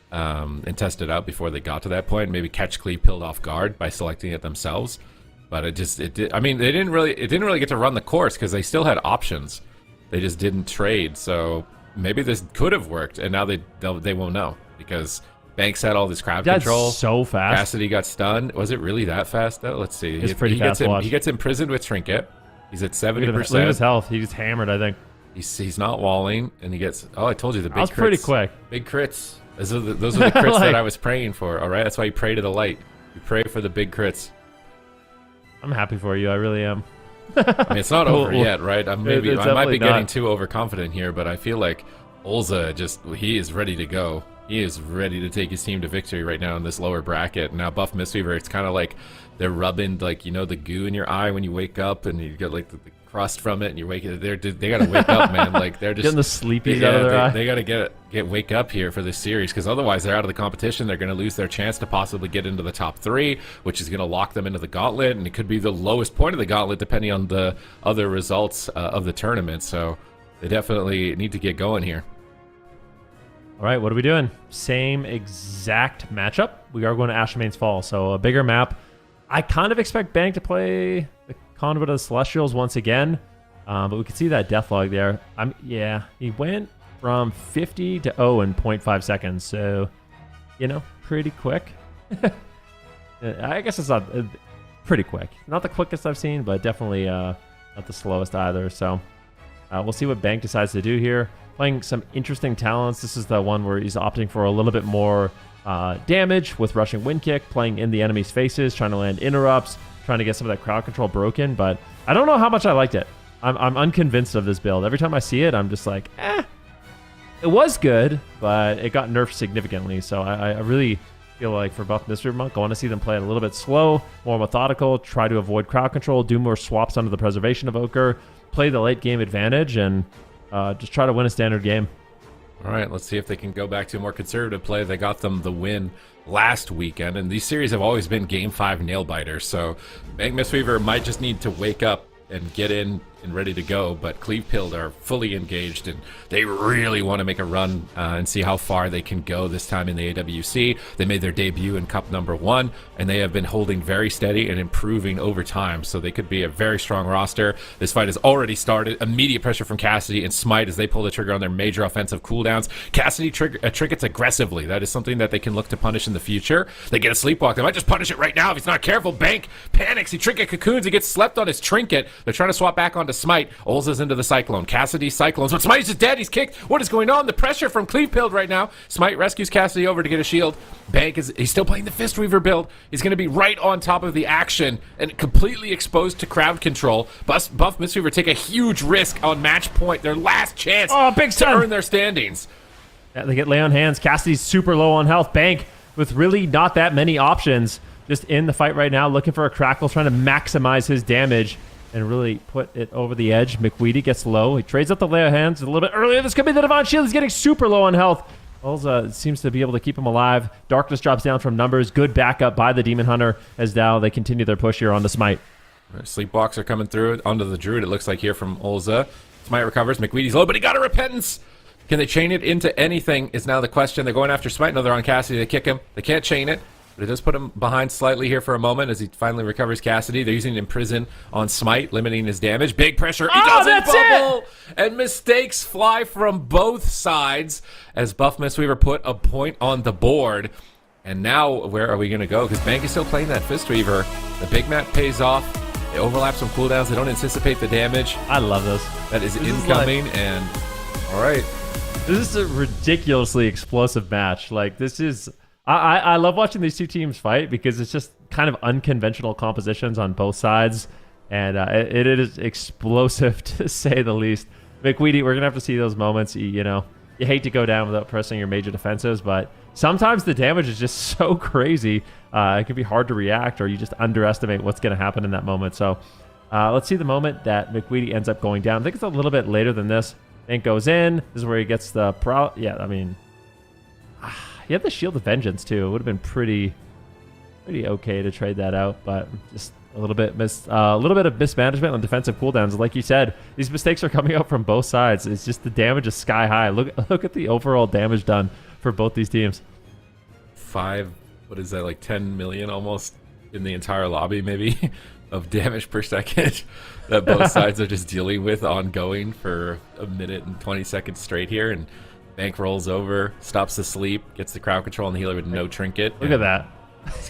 Speaker 3: And test it out before they got to that point. Maybe catch Cleave pilled off guard by selecting it themselves. But it did. I mean, it didn't really get to run the course because they still had options. They just didn't trade. So maybe this could have worked, and now they won't know because Banks had all this crowd control.
Speaker 4: So fast.
Speaker 3: Cassidy got stunned. Was it really that fast though? Let's see.
Speaker 4: It's pretty fast.
Speaker 3: He gets imprisoned with trinket. He's at 70%.
Speaker 4: Look at his health. He just hammered, I think.
Speaker 3: He's not walling, and he gets. Oh, I told you the big crits.
Speaker 4: That was pretty quick.
Speaker 3: Big crits. Those are the crits that I was praying for, all right? That's why you pray to the light. You pray for the big crits.
Speaker 4: I'm happy for you. I really am.
Speaker 3: I mean, it's not over yet, right? I might be getting
Speaker 4: not.
Speaker 3: too overconfident here, but I feel like Olza he is ready to go. He is ready to take his team to victory right now in this lower bracket. Now, Buff Mistweaver, it's kind of like they're rubbing, like, you know, the goo in your eye when you wake up and you get, like, the crust from it and you're waking. They got to wake up, man. Like, they're just
Speaker 4: getting the sleepies out of their eye.
Speaker 3: They got to wake up here for this series, because otherwise they're out of the competition. They're going to lose their chance to possibly get into the top 3, which is going to lock them into the gauntlet, and it could be the lowest point of the gauntlet depending on the other results of the tournament. So they definitely need to get going here.
Speaker 4: All right, what are we doing? Same exact matchup. We are going to Ashmane's Fall, so a bigger map. I kind of expect Bank to play the Conduit of the Celestials once again, but we can see that death log there. He went from 50 to 0 in 0.5 seconds, so, you know, pretty quick. I guess it's not pretty quick. Not the quickest I've seen, but definitely not the slowest either. So we'll see what Bank decides to do here. Playing some interesting talents. This is the one where he's opting for a little bit more damage with rushing wind kick, playing in the enemy's faces, trying to land interrupts, trying to get some of that crowd control broken. But I don't know how much I liked it. I'm unconvinced of this build. Every time I see it, I'm just like, it was good, but it got nerfed significantly. So I really feel like for Buff Mistweaver Monk, I want to see them play it a little bit slow, more methodical, try to avoid crowd control, do more swaps under the Preservation Evoker, play the late game advantage, and just try to win a standard game.
Speaker 3: All right, let's see if they can go back to a more conservative play. They got them the win last weekend, and these series have always been Game 5 nail-biters, so Bank Mistweaver might just need to wake up and get in and ready to go, but CLEAVE are fully engaged, and they really want to make a run and see how far they can go this time in the AWC. They made their debut in Cup number 1, and they have been holding very steady and improving over time, so they could be a very strong roster. This fight has already started. Immediate pressure from Cassidy and Smite as they pull the trigger on their major offensive cooldowns. Cassidy triggers aggressively. That is something that they can look to punish in the future. They get a sleepwalk. They might just punish it right now if he's not careful. Bank panics. He trinket cocoons. He gets slept on his trinket. They're trying to swap back onto Smite. Olza's into the Cyclone. Cassidy Cyclones, but Smite's just dead. He's kicked. What is going on? The pressure from CLEAVE right now. Smite rescues Cassidy over to get a shield. Bank he's still playing the Fistweaver build. He's going to be right on top of the action and completely exposed to crowd control. Buff Mistweaver take a huge risk on match point. Their last chance to earn their standings.
Speaker 4: Yeah, they get lay on hands. Cassidy's super low on health. Bank with really not that many options. Just in the fight right now, looking for a crackle, trying to maximize his damage and really put it over the edge. McWeedy gets low. He trades up the lay of hands a little bit earlier. This could be the Divine Shield. He's getting super low on health. Ulza seems to be able to keep him alive. Darkness drops down from numbers. Good backup by the Demon Hunter as now they continue their push here on the Smite.
Speaker 3: Sleepwalks are coming through onto the Druid, it looks like here from Ulza. Smite recovers. McWeedy's low, but he got a Repentance. Can they chain it into anything is now the question. They're going after Smite. No, they're on Cassidy. They kick him. They can't chain it. But it does put him behind slightly here for a moment as he finally recovers Cassidy. They're using Imprison on Smite, limiting his damage. Big pressure. He doesn't bubble! And mistakes fly from both sides as Buff Mistweaver put a point on the board. And now, where are we going to go? Because Bank is still playing that Fistweaver. The big map pays off. They overlap some cooldowns. They don't anticipate the damage.
Speaker 4: I love this.
Speaker 3: That is incoming. And, all right.
Speaker 4: This is a ridiculously explosive match. Like, this is... I love watching these two teams fight because it's just kind of unconventional compositions on both sides, and it is explosive to say the least. McWeedy, we're gonna have to see those moments. You know, you hate to go down without pressing your major defensives, but sometimes the damage is just so crazy. It can be hard to react, or you just underestimate what's gonna happen in that moment. So let's see the moment that McWeedy ends up going down. I think it's a little bit later than this. Bank goes in. This is where he gets the yeah. I mean. He had the Shield of Vengeance too. It would have been pretty okay to trade that out, but just a little bit of mismanagement on defensive cooldowns. Like you said, these mistakes are coming out from both sides. It's just the damage is sky high. Look at the overall damage done for both these teams.
Speaker 3: What is that, like 10 million almost in the entire lobby maybe of damage per second that both sides are just dealing with ongoing for a minute and 20 seconds straight here. And Bank rolls over, stops the sleep, gets the crowd control on the healer with no trinket.
Speaker 4: Look at that.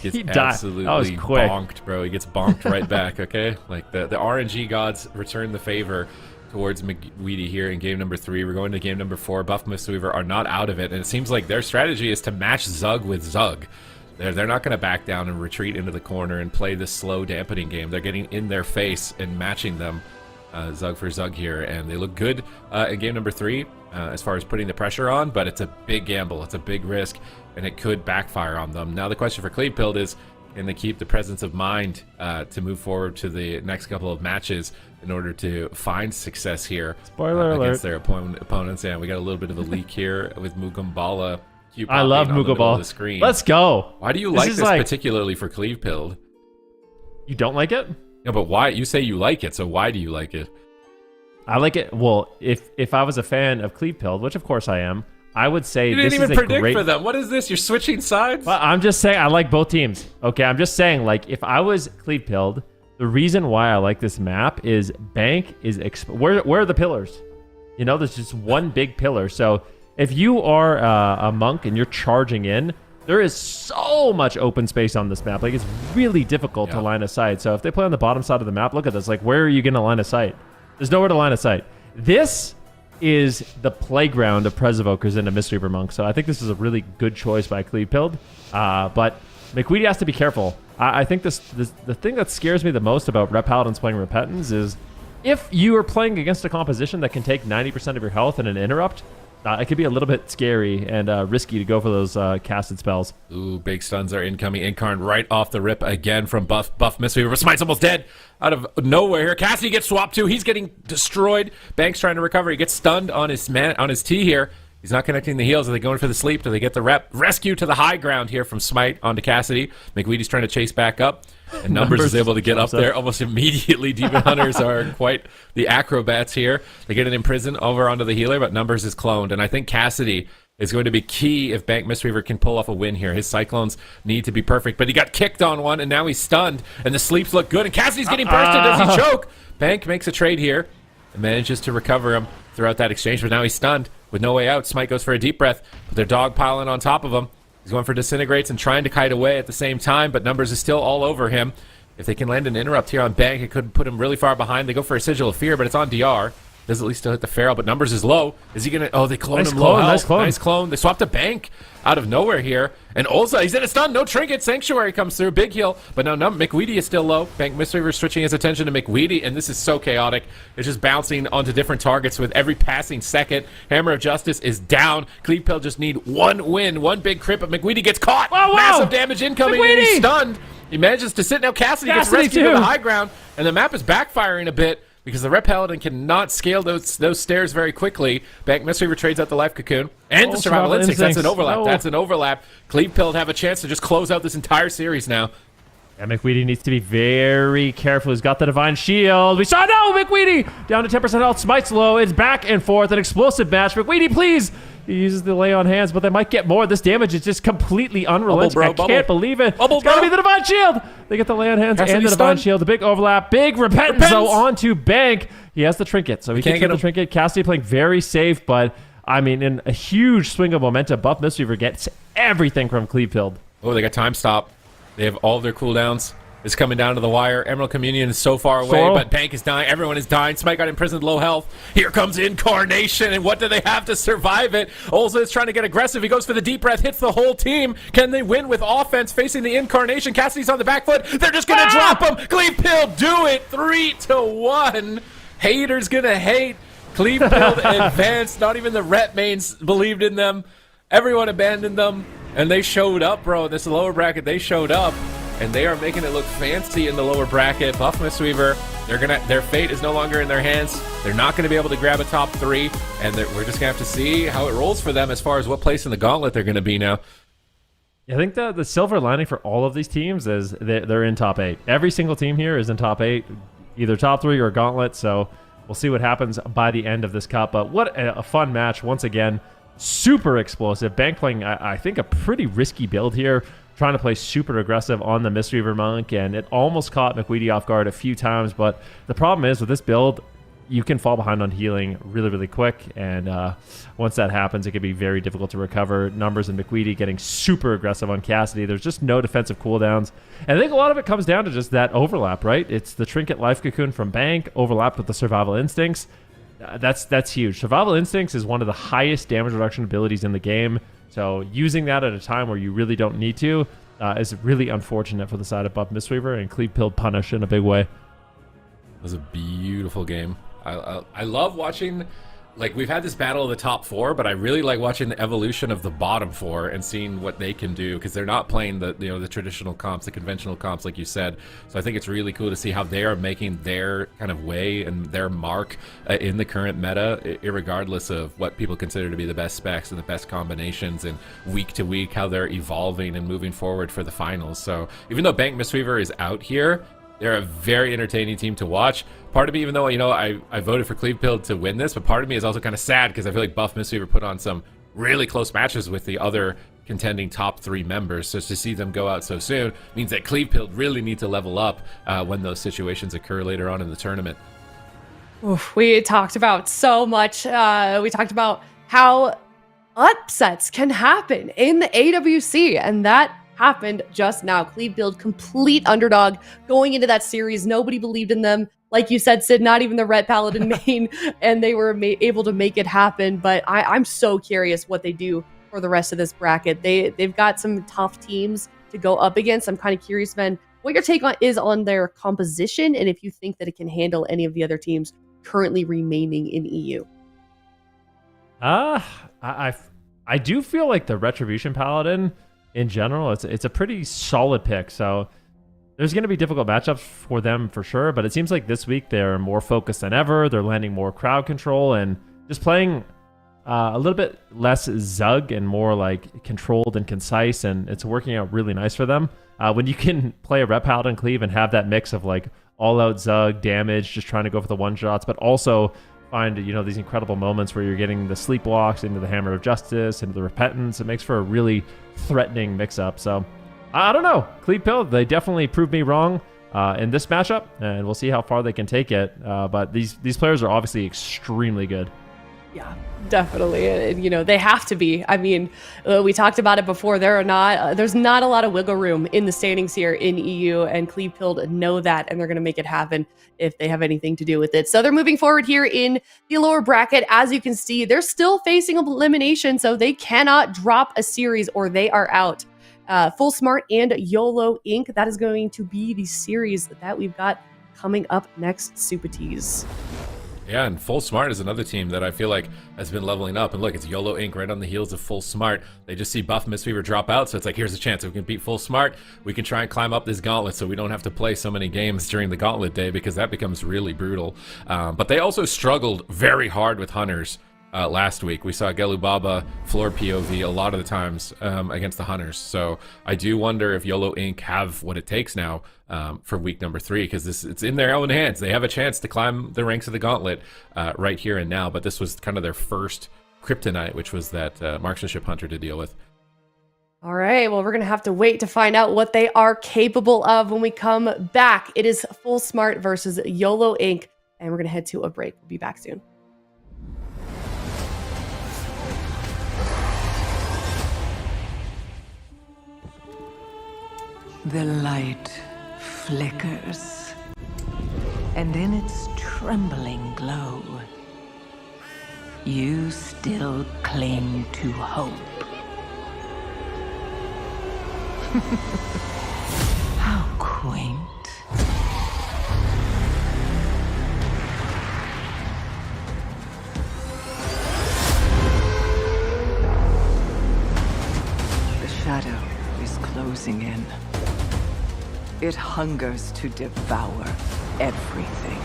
Speaker 3: He gets absolutely bonked, bro. He gets bonked right back, okay? Like, the RNG gods return the favor towards McWeedy here in game number 3. We're going to game number 4. Buff Mistweaver are not out of it, and it seems like their strategy is to match Zug with Zug. They're not going to back down and retreat into the corner and play this slow dampening game. They're getting in their face and matching them Zug for Zug here, and they look good in game number 3 as far as putting the pressure on, but it's a big gamble, it's a big risk, and it could backfire on them. Now the question for CLEAVE is, can they keep the presence of mind to move forward to the next couple of matches in order to find success here against their opponents? And we got a little bit of a leak here with Mugambala.
Speaker 4: I love Mugambala. Let's go.
Speaker 3: Why do you like this particularly for CLEAVE?
Speaker 4: You don't like it?
Speaker 3: No, but why? You say you like it, so why do you like it?
Speaker 4: I like it. Well, if I was a fan of CLEAVE, which of course I am, I would say
Speaker 3: you didn't even predict for them. What is this? You're switching sides?
Speaker 4: Well, I'm just saying I like both teams. Okay, I'm just saying, like, if I was CLEAVE, the reason why I like this map is Bank is where are the pillars? You know, there's just one big pillar. So if you are a monk and you're charging in, there is so much open space on this map. Like, it's really difficult to line of sight. So if they play on the bottom side of the map, look at this. Like, where are you going to line of sight? There's nowhere to line of sight. This is the playground of Presevokers into Mistweaver Monk. So I think this is a really good choice by CLEAVE. But McWeedy has to be careful. I think the thing that scares me the most about Rep Paladins playing Repentance is if you are playing against a composition that can take 90% of your health in an interrupt, it could be a little bit scary and risky to go for those casted spells.
Speaker 3: Ooh, big stuns are incoming. Incarn right off the rip again from Buff Mistweaver. Smite's almost dead out of nowhere here. Cassidy gets swapped too. He's getting destroyed. Bank's trying to recover. He gets stunned on his T here. He's not connecting the heals. Are they going for the sleep? Do they get the rescue to the high ground here from Smite onto Cassidy? McWeedy's trying to chase back up. And Numbers is able to get up there almost immediately. Demon Hunters are quite the acrobats here. They get it in prison over onto the healer, but Numbers is cloned. And I think Cassidy is going to be key if Bank Mistweaver can pull off a win here. His Cyclones need to be perfect, but he got kicked on one, and now he's stunned, and the sleeps look good, and Cassidy's getting bursted. Does he choke? Bank makes a trade here and manages to recover him throughout that exchange, but now he's stunned with no way out. Smite goes for a deep breath, but they're dog piling on top of him. He's going for disintegrates and trying to kite away at the same time, but Numbers is still all over him. If they can land an interrupt here on Bank, it could put him really far behind. They go for a Sigil of Fear, but it's on DR. Does at least still hit the Feral, but Numbers is low. Is he gonna? Oh, they clone him low.
Speaker 4: Nice clone.
Speaker 3: Nice clone. They swapped a Bank out of nowhere here, and Olza, he's in a stun. No trinket. Sanctuary comes through. Big heal, but now McWeedy is still low. Bank Mistweaver switching his attention to McWeedy, and this is so chaotic. It's just bouncing onto different targets with every passing second. Hammer of Justice is down. Cleave Pill just need one win, one big crit, but McWeedy gets caught.
Speaker 4: Whoa.
Speaker 3: Massive damage incoming, and he's stunned. He manages to sit. Now Cassidy gets rescued to the high ground, and the map is backfiring a bit because the Red Paladin cannot scale those stairs very quickly. Bank Mistweaver trades out the Life Cocoon and the Survival Instincts. That's an overlap.
Speaker 4: No.
Speaker 3: That's an overlap. Cleave Pill have a chance to just close out this entire series now.
Speaker 4: Yeah, McWeedy needs to be very careful. He's got the Divine Shield. We saw McWeedy down to 10% health. Smite's low. It's back and forth. An explosive match. McWeedy, please. He uses the lay on hands, but they might get more. This damage is just completely unrelenting. I can't believe it. It's got to be the Divine Shield. They get the lay on hands and the Divine Shield. The big overlap. Big repentance onto Bank. He has the trinket, so he can't get the trinket. Cassidy playing very safe, but I mean, in a huge swing of momentum, Buff Mistweaver gets everything from Cleave Pilled.
Speaker 3: Oh, they got time stop. They have all of their cooldowns. It's coming down to the wire. Emerald Communion is so far away, but Bank is dying. Everyone is dying. Smite got imprisoned, low health. Here comes Incarnation, and what do they have to survive it? Olza is trying to get aggressive. He goes for the deep breath, hits the whole team. Can they win with offense facing the Incarnation? Cassidy's on the back foot. They're just going to drop him. Cleave Pill, do it. 3-1. Haters going to hate. Cleave Pill advanced. Not even the Ret mains believed in them. Everyone abandoned them, and they showed up, bro. In this lower bracket, they showed up. And they are making it look fancy in the lower bracket. Buff Mistweaver, their fate is no longer in their hands. They're not going to be able to grab a top 3, and we're just going to have to see how it rolls for them as far as what place in the gauntlet they're going to be now.
Speaker 4: I think the silver lining for all of these teams is they're in top 8. Every single team here is in top 8, either top 3 or gauntlet, so we'll see what happens by the end of this cup. But what a fun match once again. Super explosive. Bank playing, I think, a pretty risky build here, trying to play super aggressive on the Mistweaver Monk, and it almost caught McWeedy off guard a few times, but the problem is with this build, you can fall behind on healing really, really quick, and once that happens, it can be very difficult to recover. Numbers and McWeedy getting super aggressive on Cassidy. There's just no defensive cooldowns, and I think a lot of it comes down to just that overlap, right? It's the Trinket Life Cocoon from Bank overlapped with the Survival Instincts. That's huge. Survival Instincts is one of the highest damage reduction abilities in the game, so using that at a time where you really don't need to is really unfortunate for the side of Buff Mistweaver, and Cleave Pilled punish in a big way.
Speaker 3: It was a beautiful game. I love watching, like, we've had this battle of the top 4, but I really like watching the evolution of the bottom 4 and seeing what they can do, because they're not playing the traditional comps, the conventional comps, like you said. So I think it's really cool to see how they are making their kind of way and their mark in the current meta, irregardless of what people consider to be the best specs and the best combinations, and week to week how they're evolving and moving forward for the finals. So even though Bank Mistweaver is out here, they're a very entertaining team to watch. Part of me, even though, I voted for Cleave Pill to win this, but part of me is also kind of sad because I feel like Buff Mistweaver put on some really close matches with the other contending top 3 members. So to see them go out so soon means that Cleave Pill really need to level up when those situations occur later on in the tournament.
Speaker 1: Oof, we talked about so much. We talked about how upsets can happen in the AWC, and that happened just now. Cleave Build, complete underdog going into that series. Nobody believed in them. Like you said, Sid, not even the Red Paladin main, and they were able to make it happen. But I'm so curious what they do for the rest of this bracket. They've got some tough teams to go up against. I'm kind of curious, man, what your take is on their composition, and if you think that it can handle any of the other teams currently remaining in EU.
Speaker 4: I do feel like the Retribution Paladin in general, it's a pretty solid pick. So there's going to be difficult matchups for them for sure, but it seems like this week they're more focused than ever. They're landing more crowd control and just playing a little bit less Zug and more like controlled and concise, and it's working out really nice for them. When you can play a Rep Paladin Cleave and have that mix of like all-out Zug damage, just trying to go for the one-shots, but also find these incredible moments where you're getting the Sleepwalks into the Hammer of Justice, into the Repentance. It makes for a really threatening mix-up. So I don't know. Cleave Pill, they definitely proved me wrong in this matchup, and we'll see how far they can take it. But these players are obviously extremely good.
Speaker 1: Yeah, definitely. And, they have to be. I mean, we talked about it before. There's not a lot of wiggle room in the standings here in EU, and Cleave Pilled know that, and they're going to make it happen if they have anything to do with it. So they're moving forward here in the lower bracket. As you can see, they're still facing elimination, so they cannot drop a series or they are out. Full Smart and YOLO Inc. That is going to be the series that we've got coming up next, Super Tease.
Speaker 3: Yeah, and Full Smart is another team that I feel like has been leveling up. And look, it's YOLO Inc. right on the heels of Full Smart. They just see Buff Mistweaver drop out, so it's like, here's a chance. If we can beat Full Smart, we can try and climb up this gauntlet so we don't have to play so many games during the gauntlet day, because that becomes really brutal. But they also struggled very hard with Hunters. Last week we saw Gelubaba floor POV a lot of the times against the Hunters, so I do wonder if YOLO Inc. have what it takes now for week number 3, because it's in their own hands. They have a chance to climb the ranks of the gauntlet right here and now, but this was kind of their first kryptonite, which was that marksmanship hunter to deal with.
Speaker 1: All right, well, we're going to have to wait to find out what they are capable of when we come back. It is Full Smart versus YOLO Inc., and we're going to head to a break. We'll be back soon.
Speaker 5: The light flickers, and in its trembling glow, you still cling to hope. How quaint. The shadow is closing in. It hungers to devour everything.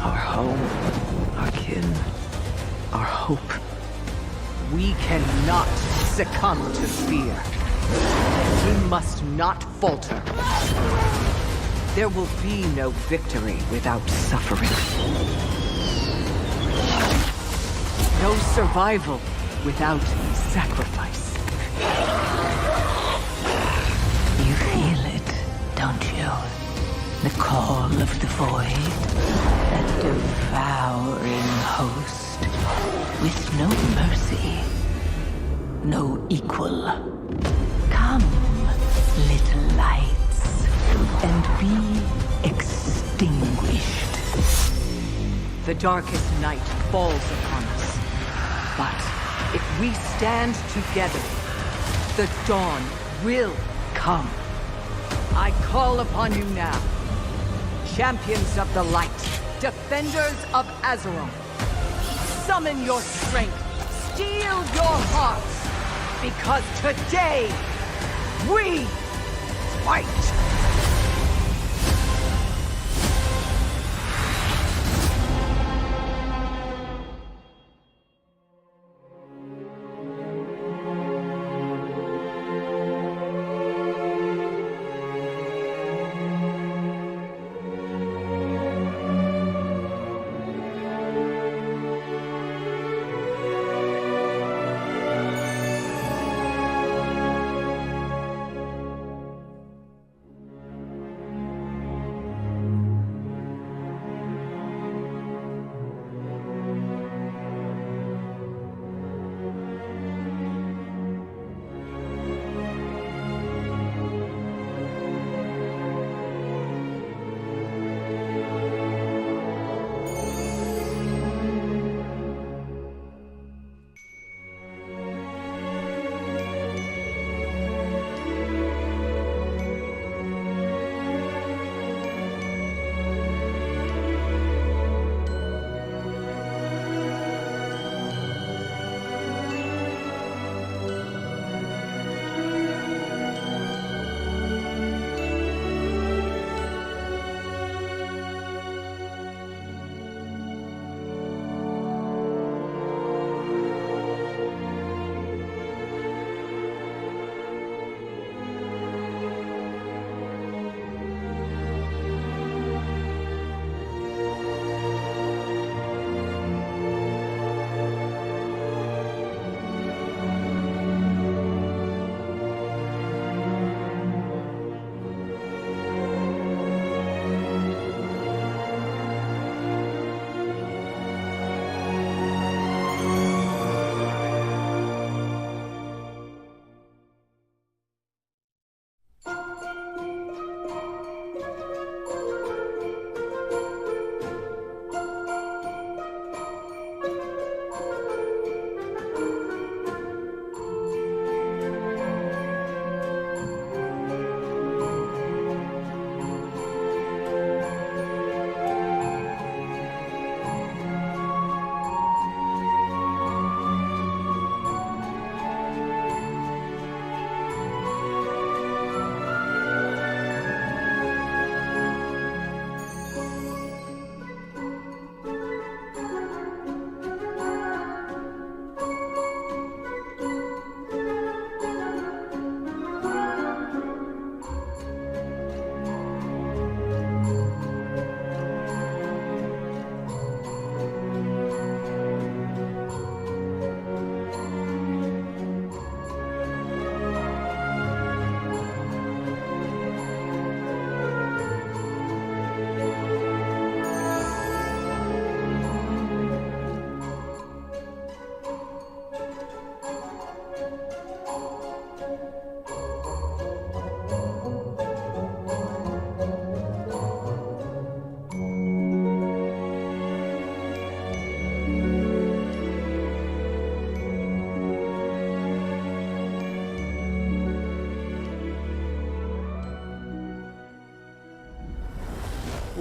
Speaker 5: Our home, our kin, our hope. We cannot succumb to fear. We must not falter. There will be no victory without suffering. No survival without sacrifice.
Speaker 6: You feel it, don't you? The call of the void, that devouring host, with no mercy, no equal. Come, little lights, and be extinguished.
Speaker 5: The darkest night falls upon us. But if we stand together, the dawn will come. I call upon you now, champions of the light, defenders of Azeroth. Summon your strength, steel your hearts, because today, we fight!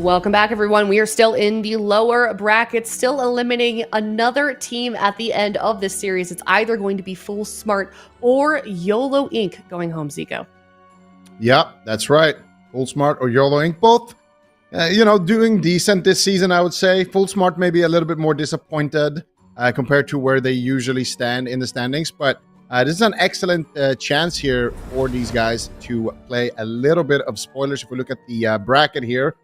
Speaker 1: Welcome back, everyone. We are still in the lower bracket, still eliminating another team at the end of this series. It's either going to be Full Smart or YOLO Inc. going home, Zico.
Speaker 2: Yeah, that's right. Full Smart or YOLO Inc. Both, doing decent this season, I would say. Full Smart maybe a little bit more disappointed compared to where they usually stand in the standings. But this is an excellent chance here for these guys to play a little bit of spoilers. If we look at the bracket here,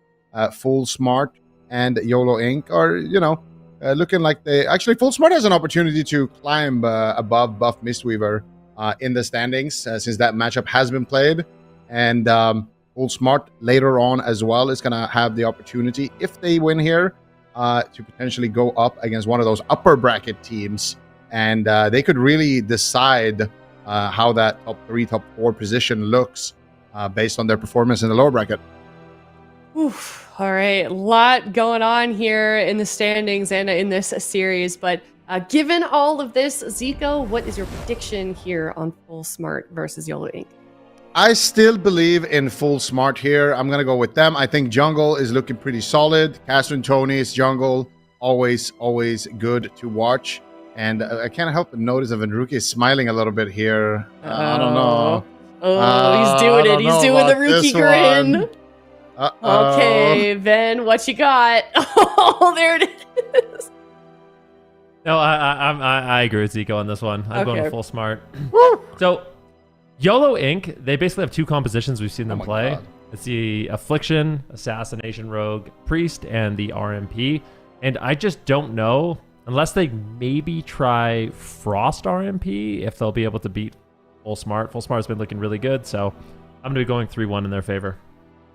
Speaker 2: Full Smart and YOLO Inc. are, looking like they... Actually, Full Smart has an opportunity to climb above Buff Mistweaver in the standings since that matchup has been played. And Full Smart later on as well is going to have the opportunity, if they win here, to potentially go up against one of those upper bracket teams. And they could really decide how that top 3, top 4 position looks based on their performance in the lower bracket.
Speaker 1: Oof. All right, a lot going on here in the standings and in this series. But given all of this, Zico, what is your prediction here on Full Smart versus YOLO Inc.?
Speaker 2: I still believe in Full Smart here. I'm going to go with them. I think jungle is looking pretty solid. Castro and Tony's jungle, always good to watch. And I can't help but notice that Venruki is smiling a little bit here. I don't know.
Speaker 1: Oh, he's doing it. He's doing the rookie grin. Okay, Ven, what you got? Oh, there it is.
Speaker 4: No, I agree with Zico on this one. I'm going to Full Smart. So, YOLO Inc., they basically have 2 compositions we've seen them play.
Speaker 2: God.
Speaker 4: It's the Affliction, Assassination Rogue, Priest, and the RMP. And I just don't know, unless they maybe try Frost RMP, if they'll be able to beat Full Smart. Full Smart's been looking really good, so I'm going to be going 3-1 in their favor.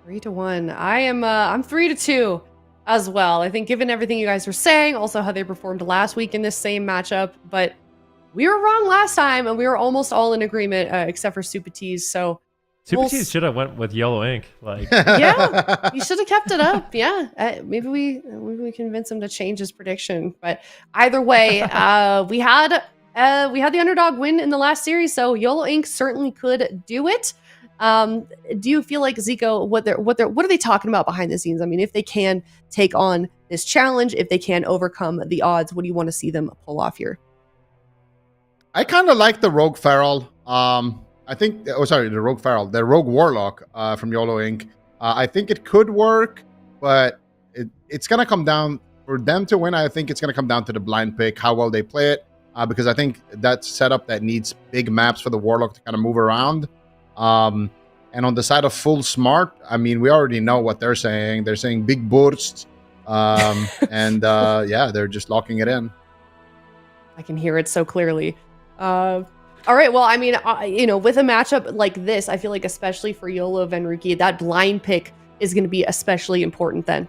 Speaker 1: 3-1. I'm 3-2 as well. I think given everything you guys were saying, also how they performed last week in this same matchup, but we were wrong last time and we were almost all in agreement except for Super Tees. So
Speaker 4: Super Tees should have went with YOLO Inc. Like,
Speaker 1: yeah, you should have kept it up. Yeah, maybe we convinced him to change his prediction. But either way, we had the underdog win in the last series, so YOLO Inc. certainly could do it. Do you feel like, Zico, what are they talking about behind the scenes? I mean, if they can take on this challenge, if they can overcome the odds, what do you want to see them pull off here?
Speaker 2: I kind of like the Rogue Feral. The Rogue Feral, the Rogue Warlock from YOLO Inc. I think it could work, but it's going to come down, for them to win, I think it's going to come down to the blind pick, how well they play it, because I think that's setup that needs big maps for the Warlock to kind of move around. And on the side of Full Smart, I mean, we already know what they're saying. They're saying big bursts, and they're just locking it in.
Speaker 1: I can hear it so clearly. All right, well, I mean, with a matchup like this, I feel like especially for YOLO Venruki, that blind pick is going to be especially important then.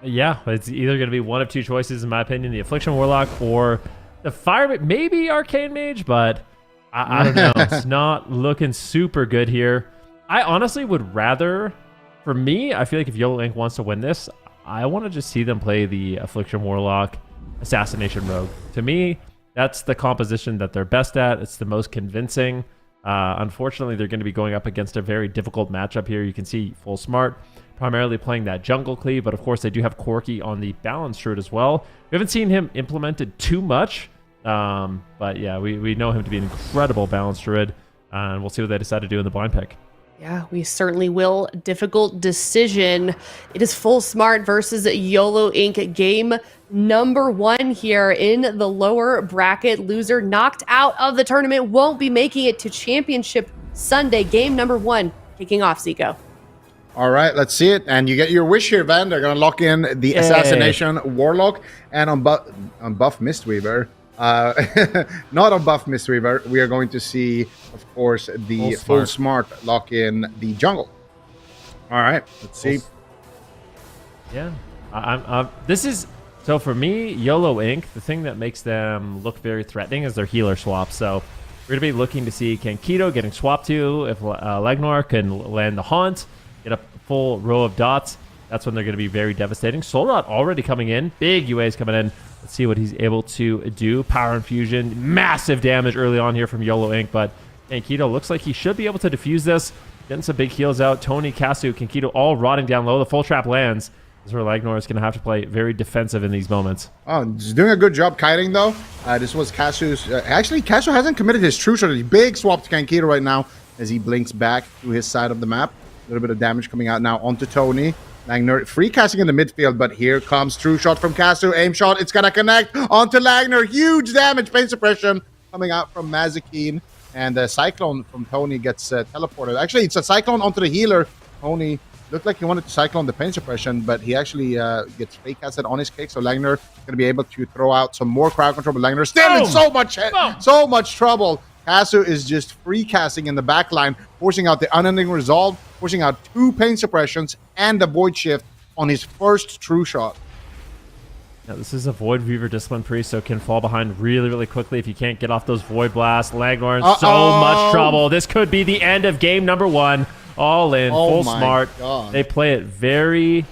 Speaker 4: Yeah, it's either going to be one of 2 choices, in my opinion, the Affliction Warlock or the Fire, maybe Arcane Mage, but I don't know. It's not looking super good here. I honestly would rather, for me, I feel like if YOLO Inc. wants to win this, I want to just see them play the Affliction Warlock, Assassination Rogue. To me, that's the composition that they're best at. It's the most convincing. Unfortunately, they're going to be going up against a very difficult matchup here. You can see Full Smart primarily playing that jungle cleave, but of course they do have Corki on the balance druid as well. We haven't seen him implemented too much, but yeah, we know him to be an incredible balance druid, and we'll see what they decide to do in the blind pick.
Speaker 1: Yeah, we certainly will. Difficult decision. It is Full Smart versus YOLO Inc. Game number 1 here in the lower bracket. Loser knocked out of the tournament won't be making it to Championship Sunday. Game number 1 kicking off, Zico.
Speaker 2: All right, let's see it. And you get your wish here, Van. They're going to lock in the Assassination Warlock. And on Buff Mistweaver, not on Buff Mistweaver, we are going to see, of course, the Full Smart lock in the jungle. All right, let's see.
Speaker 4: Yeah, this is... So for me, YOLO Inc., the thing that makes them look very threatening is their healer swap. So we're going to be looking to see, can Keto getting swapped to, if Legnor can land the Haunt, get a full row of dots. That's when they're going to be very devastating. Soldat already coming in. Big UAs coming in. Let's see what he's able to do. Power Infusion. Massive damage early on here from YOLO Inc., but Keto looks like he should be able to defuse this. Getting some big heals out. Tony, Casu, Kinkido all rotting down low. The full trap lands. This is where Lagnor is going to have to play very defensive in these moments.
Speaker 2: Oh, he's doing a good job kiting, though. This was Casu's... actually, Casu hasn't committed his true shot. A big swap to Kinkido right now as he blinks back to his side of the map. A little bit of damage coming out now onto Tony. Lagnor free casting in the midfield, but here comes true shot from Casu. Aim shot, it's going to connect onto Lagnor. Huge damage, pain suppression coming out from Mazikeen. And the Cyclone from Tony gets teleported. Actually, it's a Cyclone onto the healer. Tony looked like he wanted to Cyclone the pain suppression, but he actually gets fake casted on his kick. So Lagnor going to be able to throw out some more crowd control. But Lagnor still in so much trouble. Casu is just free casting in the back line, forcing out the unending resolve, forcing out 2 pain suppressions and the void shift on his first true shot.
Speaker 4: Now, this is a Void Weaver Discipline Priest, so can fall behind really, really quickly if you can't get off those Void Blasts. Lagnor in so much trouble. This could be the end of game number 1. All in, full smart.
Speaker 2: God.
Speaker 4: They play it very...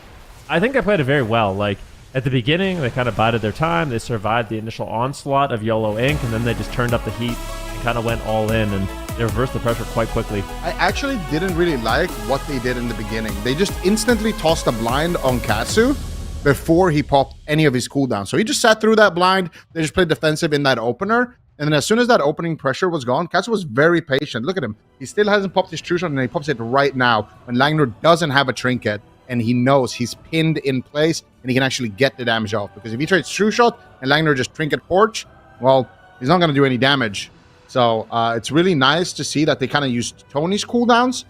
Speaker 4: I think they played it very well. Like, at the beginning, they kind of bided their time. They survived the initial onslaught of YOLO Inc., and then they just turned up the heat and kind of went all in, and they reversed the pressure quite quickly.
Speaker 2: I actually didn't really like what they did in the beginning. They just instantly tossed a blind on Casu before he popped any of his cooldowns. So he just sat through that blind. They just played defensive in that opener. And then as soon as that opening pressure was gone, Casu was very patient. Look at him. He still hasn't popped his true shot, and he pops it right now when Lagnor doesn't have a trinket, and he knows he's pinned in place, and he can actually get the damage off. Because if he trades true shot and Lagnor just trinket porch, well, he's not going to do any damage. So it's really nice to see that they kind of used Tony's cooldowns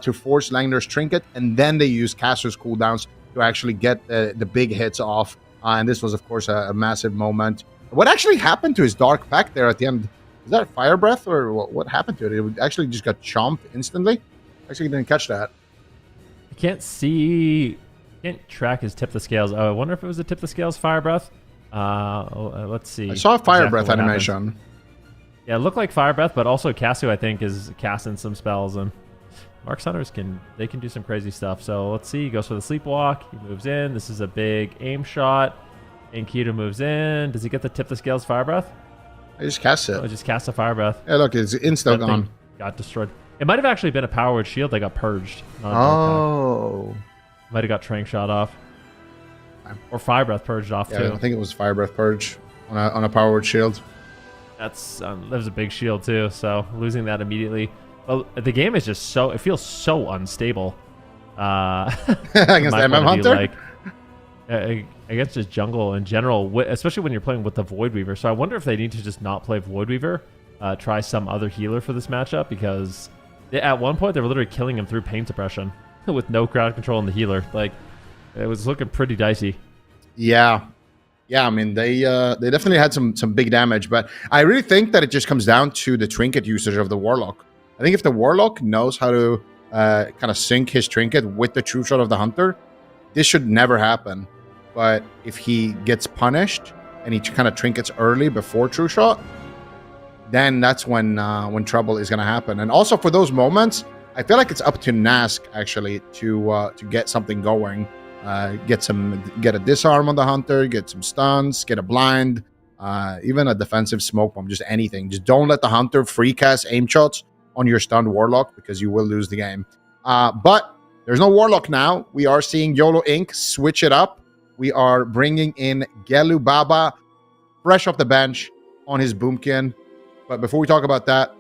Speaker 2: to force Langnor's trinket, and then they used Casu's cooldowns to actually get the big hits off. And this was, of course, a massive moment. What actually happened to his Dark Pact there at the end? Is that Fire Breath, or what happened to it? It actually just got chomped instantly. Actually didn't catch that.
Speaker 4: I can't see... Can't track his Tip the Scales. Oh, I wonder if it was a Tip the Scales Fire Breath. Let's see.
Speaker 2: I saw a Fire Breath animation.
Speaker 4: Happened. Yeah, it looked like Fire Breath, but also Casu, I think, is casting some spells, and Mark's Hunters can do some crazy stuff. So let's see. He goes for the Sleepwalk. He moves in. This is a big aim shot. Inkido moves in. Does he get the Tip the Scales Fire Breath?
Speaker 2: I just cast it.
Speaker 4: Oh, just cast a Fire Breath.
Speaker 2: Yeah, look, it's insta gone.
Speaker 4: Got destroyed. It might have actually been a Power Word Shield that got purged.
Speaker 2: Oh.
Speaker 4: Might have got Trank shot off. Or Fire Breath purged off, too.
Speaker 2: I think it was Fire Breath purge on a Power Word Shield.
Speaker 4: That's that was a big shield, too, so losing that immediately. Well, the game is just so... It feels so unstable.
Speaker 2: Against the MM Hunter?
Speaker 4: Against just jungle in general, especially when you're playing with the Void Weaver. So I wonder if they need to just not play Void Weaver, try some other healer for this matchup, because at one point they were literally killing him through pain suppression with no crowd control on the healer. Like, it was looking pretty dicey.
Speaker 2: Yeah. I mean, they definitely had some big damage, but I really think that it just comes down to the trinket usage of the Warlock. I think if the Warlock knows how to kind of sync his trinket with the true shot of the Hunter, this should never happen. But if he gets punished and he kind of trinkets early before true shot, then that's when trouble is going to happen. And also for those moments, I feel like it's up to Nask actually to get something going. Get a disarm on the Hunter, get some stuns, get a blind, even a defensive smoke bomb, just anything. Just don't let the Hunter free cast aim shots on your stunned Warlock, because you will lose the game. But there's no Warlock now. We are seeing YOLO Inc. switch it up. We are bringing in Gelu Baba, fresh off the bench on his Boomkin. But before we talk about that,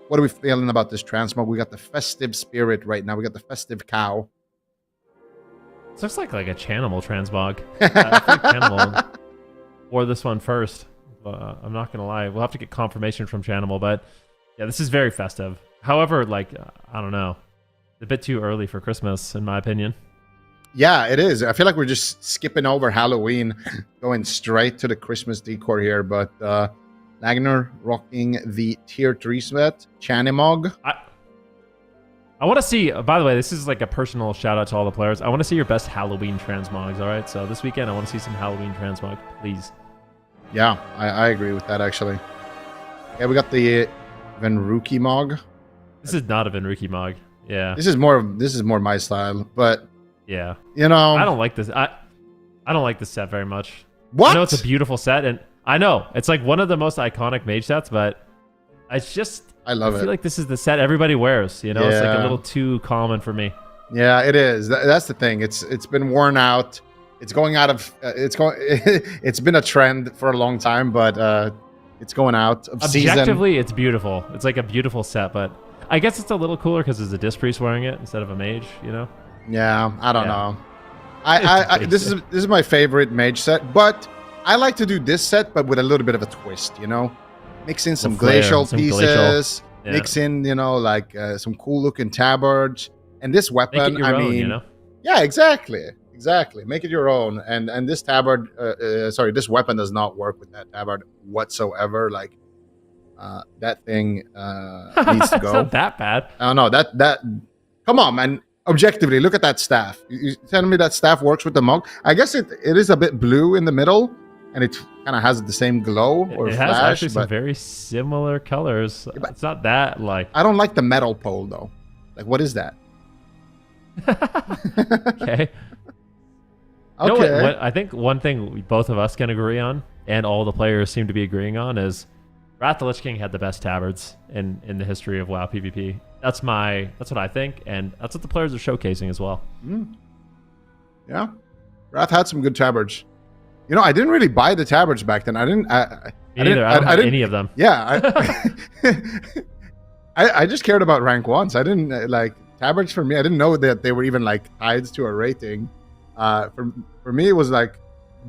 Speaker 2: what are we feeling about this transmog? We got the festive spirit right now. We got the festive cow.
Speaker 4: This looks like a Chanimal transmog. I think Chanimal wore this one first. I'm not going to lie. We'll have to get confirmation from Chanimal, but yeah, this is very festive. However, I don't know. It's a bit too early for Christmas, in my opinion.
Speaker 2: Yeah, it is. I feel like we're just skipping over Halloween, going straight to the Christmas decor here. But Lagnor rocking the tier 3 set, Chanimog.
Speaker 4: I want to see, by the way, this is like a personal shout out to all the players. I want to see your best Halloween transmogs, all right? So this weekend, I want to see some Halloween transmog, please.
Speaker 2: Yeah, I agree with that, actually. Yeah, we got the Venruki Mog.
Speaker 4: This is not a Venruki Mog. Yeah.
Speaker 2: This is more my style, but
Speaker 4: yeah.
Speaker 2: You know,
Speaker 4: I don't like this. I don't like this set very much.
Speaker 2: What?
Speaker 4: I know it's a beautiful set, and I know it's like one of the most iconic mage sets, but It's just
Speaker 2: I love
Speaker 4: I feel
Speaker 2: it.
Speaker 4: like this is the set everybody wears. You know, it's like a
Speaker 2: Yeah.
Speaker 4: little too common for me.
Speaker 2: Yeah, it is. That's the thing. It's been worn out. It's going out of. It's been a trend for a long time, but it's going out of season.
Speaker 4: Objectively, it's beautiful. It's like a beautiful set, but I guess it's a little cooler because there's a disc priest wearing it instead of a mage. You know.
Speaker 2: Yeah, I don't
Speaker 4: Yeah.
Speaker 2: know. I
Speaker 4: It's
Speaker 2: this is my favorite mage set, but I like to do this set, but with a little bit of a twist. You know, mix in some
Speaker 4: Flair,
Speaker 2: glacial
Speaker 4: some
Speaker 2: pieces.
Speaker 4: glacial. Yeah.
Speaker 2: Mix in, like some cool looking tabards, and this weapon.
Speaker 4: Make it your
Speaker 2: I
Speaker 4: own,
Speaker 2: mean,
Speaker 4: you know.
Speaker 2: yeah, exactly. Make it your own. And this tabard, this weapon does not work with that tabard whatsoever. Like, that thing needs to
Speaker 4: It's
Speaker 2: go.
Speaker 4: not that bad.
Speaker 2: Oh no, that. Come on, man. Objectively, look at that staff. You telling me that staff works with the monk? I guess it is a bit blue in the middle, and it kind of has the same glow or
Speaker 4: It
Speaker 2: flash.
Speaker 4: has actually some
Speaker 2: but
Speaker 4: very similar colors.
Speaker 2: but-
Speaker 4: It's not that like
Speaker 2: I don't like the metal pole though. Like, what is that?
Speaker 4: okay. You know what I think one thing both of us can agree on, and all the players seem to be agreeing on, is Wrath the Lich King had the best tabards in the history of WoW PvP. That's what I think, and that's what the players are showcasing as well.
Speaker 2: Yeah, Wrath had some good tabards. I didn't really buy the tabards back then. I didn't.
Speaker 4: Me neither. I don't have any of them.
Speaker 2: Yeah, I just cared about rank ones. I didn't like tabards for me. I didn't know that they were even like tied to a rating. For me, it was like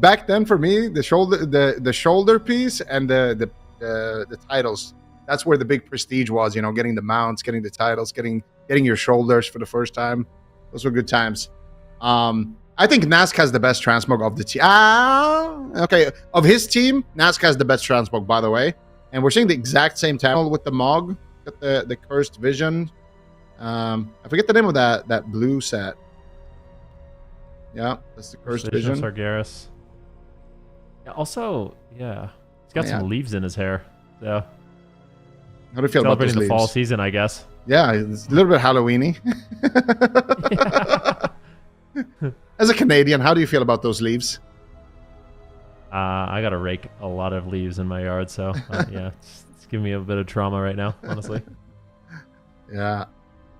Speaker 2: back then. For me, the shoulder piece and the titles. That's where the big prestige was. Getting the mounts, getting the titles, getting your shoulders for the first time. Those were good times. I think Nask has the best transmog of the team. Okay. Of his team, Nask has the best transmog, by the way. And we're seeing the exact same time with the Mog. Got the Cursed Vision. I forget the name of that blue set. Yeah, that's the Cursed Vision.
Speaker 4: Sargeras. Yeah, also, yeah, he's got some leaves in his hair. So
Speaker 2: How do you feel about those
Speaker 4: celebrating the
Speaker 2: leaves?
Speaker 4: fall season, I guess.
Speaker 2: Yeah, it's a little bit Halloween-y. As a Canadian, how do you feel about those leaves?
Speaker 4: I gotta rake a lot of leaves in my yard, so yeah, it's giving me a bit of trauma right now, honestly.
Speaker 2: Yeah,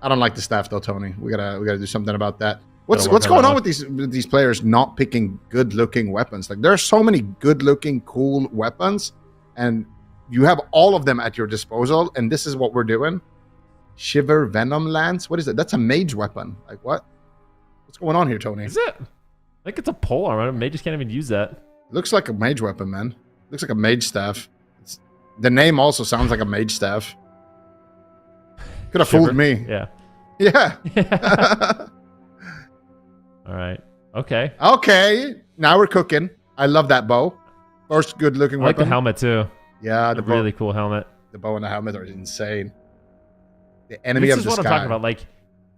Speaker 2: I don't like the staff though, Tony. We gotta do something about that. What's
Speaker 4: Gotta work
Speaker 2: going
Speaker 4: on
Speaker 2: on with these players not picking good-looking weapons? Like, there are so many good-looking, cool weapons, and you have all of them at your disposal. And this is what we're doing. Shiver Venom Lance. What is it? That's a mage weapon. Like, what? What's going on here, Tony?
Speaker 4: Is it? I think it's a pole arm. Mages can't even use that.
Speaker 2: Looks like a mage weapon, man. Looks like a mage staff. The name also sounds like a mage staff. Could have fooled me.
Speaker 4: Yeah.
Speaker 2: Yeah.
Speaker 4: All right. Okay.
Speaker 2: Okay. Now we're cooking. I love that bow. First good-looking
Speaker 4: I like
Speaker 2: weapon.
Speaker 4: the helmet too.
Speaker 2: Yeah,
Speaker 4: The really cool helmet.
Speaker 2: The bow and the helmet are insane. The enemy
Speaker 4: This
Speaker 2: of
Speaker 4: is
Speaker 2: the
Speaker 4: what
Speaker 2: sky.
Speaker 4: I'm talking about. Like,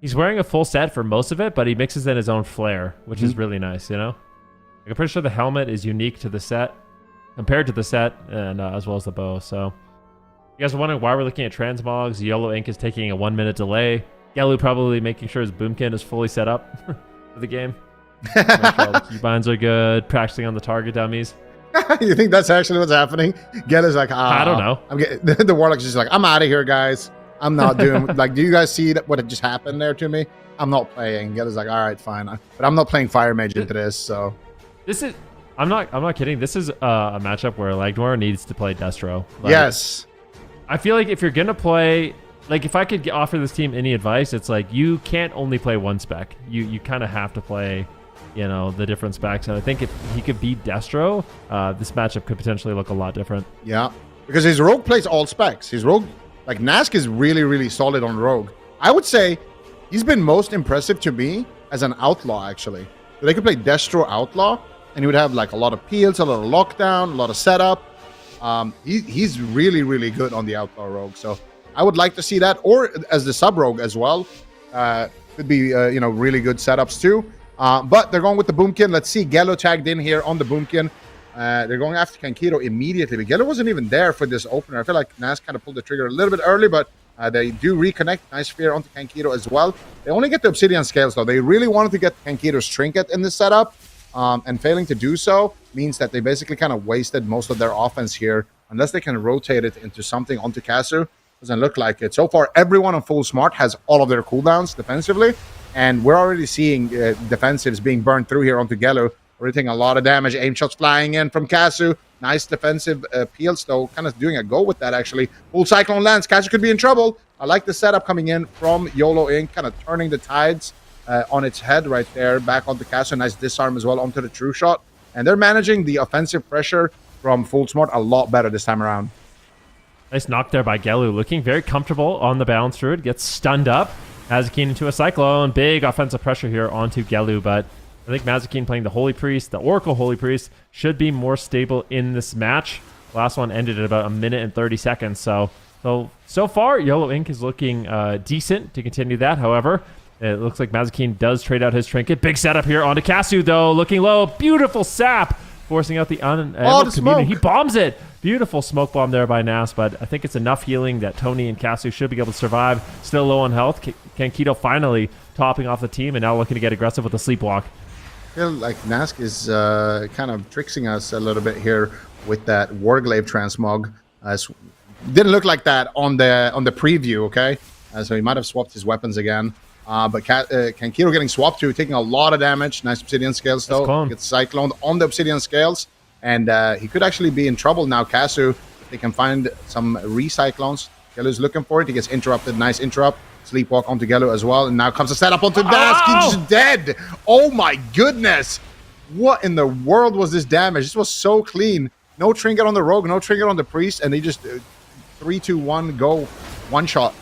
Speaker 4: he's wearing a full set for most of it, but he mixes in his own flair, which is really nice. You know, like, I'm pretty sure the helmet is unique to the set, compared to the set, and as well as the bow. So, you guys are wondering why we're looking at transmogs. YOLO Ink is taking a 1-minute delay. Gelu probably making sure his boomkin is fully set up for the game. Make sure all the keybinds are good. Practicing on the target dummies.
Speaker 2: You think that's actually what's happening? Gella's like,
Speaker 4: I don't know.
Speaker 2: I'm getting, the Warlock's just like, I'm out of here, guys. I'm not doing. Like, do you guys see what just happened there to me? I'm not playing. Gella's like, all right, fine, but I'm not playing Fire Mage into this. So
Speaker 4: This is. I'm not kidding. This is a matchup where Lagdwar needs to play Destro. Like,
Speaker 2: yes,
Speaker 4: I feel like if you're gonna play, like, if I could offer this team any advice, it's like you can't only play one spec. You kind of have to play, the different specs. And I think if he could beat Destro, this matchup could potentially look a lot different.
Speaker 2: yeah, because his rogue plays all specs. His rogue, like Nask, is really, really solid on rogue. I would say he's been most impressive to me as an outlaw. Actually, so they could play Destro outlaw, and he would have like a lot of peels, a lot of lockdown, a lot of setup. He's really, really good on the outlaw rogue. So I would like to see that, or as the sub rogue as well. Could be really good setups too. But they're going with the Boomkin. Let's see, Gello tagged in here on the Boomkin. They're going after Kankiro immediately. But Gello wasn't even there for this opener. I feel like Nas kind of pulled the trigger a little bit early, but they do reconnect. Nice spear onto Kankiro as well. They only get the Obsidian Scales, though. They really wanted to get Kankiro's Trinket in this setup. And failing to do so means that they basically kind of wasted most of their offense here unless they can rotate it into something onto Casu. Doesn't look like it. So far, everyone on full smart has all of their cooldowns defensively, and we're already seeing defensives being burned through here onto Gelu. Already taking a lot of damage. Aim shots flying in from Casu. Nice defensive peels, though. Kind of doing a go with that, actually. Full Cyclone lands. Casu could be in trouble. I like the setup coming in from YOLO Inc., kind of turning the tides on its head right there. Back onto Casu. Nice disarm as well onto the true shot. And they're managing the offensive pressure from full smart a lot better this time around.
Speaker 4: Nice knock there by Gelu, looking very comfortable on the balance druid. Gets stunned up. Mazikeen into a Cyclone. Big offensive pressure here onto Gelu, but I think Mazikeen playing the Holy Priest, the Oracle Holy Priest, should be more stable in this match. Last one ended at about 1 minute and 30 seconds. So far, YOLO Inc. is looking decent to continue that. However, it looks like Mazikeen does trade out his trinket. Big setup here onto Casu, though. Looking low. Beautiful sap. Forcing out the
Speaker 2: the
Speaker 4: community.
Speaker 2: smoke.
Speaker 4: He bombs it. Beautiful smoke bomb there by Nas, but I think it's enough healing that Tony and Casu should be able to survive. Still low on health. Kankito finally topping off the team and now looking to get aggressive with the sleepwalk.
Speaker 2: I feel like Nask is kind of tricksing us a little bit here with that Warglaive transmog. Didn't look like that on the preview, okay? So he might have swapped his weapons again. But Kankito getting swapped to, taking a lot of damage. Nice Obsidian Scales, though. Gets Cycloned on the Obsidian Scales. And he could actually be in trouble now, Casu. They can find some recyclones. Gelu's looking for it. He gets interrupted. Nice interrupt. Sleepwalk onto Gelu as well. And now comes a setup onto Nask. He's just dead. Oh my goodness. What in the world was this damage? This was so clean. No trinket on the rogue, no trinket on the priest. And they just 3, 2, 1, go. One shot.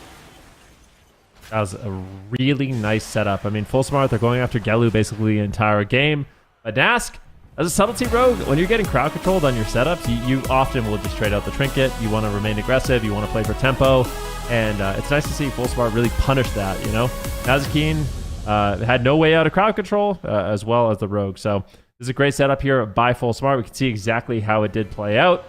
Speaker 4: That was a really nice setup. I mean, full smart, they're going after Gelu basically the entire game. But Nask, as a subtlety rogue, when you're getting crowd controlled on your setups, you often will just trade out the trinket. You want to remain aggressive. You want to play for tempo. And it's nice to see full smart really punish that, you know? Mazikeen had no way out of crowd control as well as the rogue. So this is a great setup here by full smart. We can see exactly how it did play out.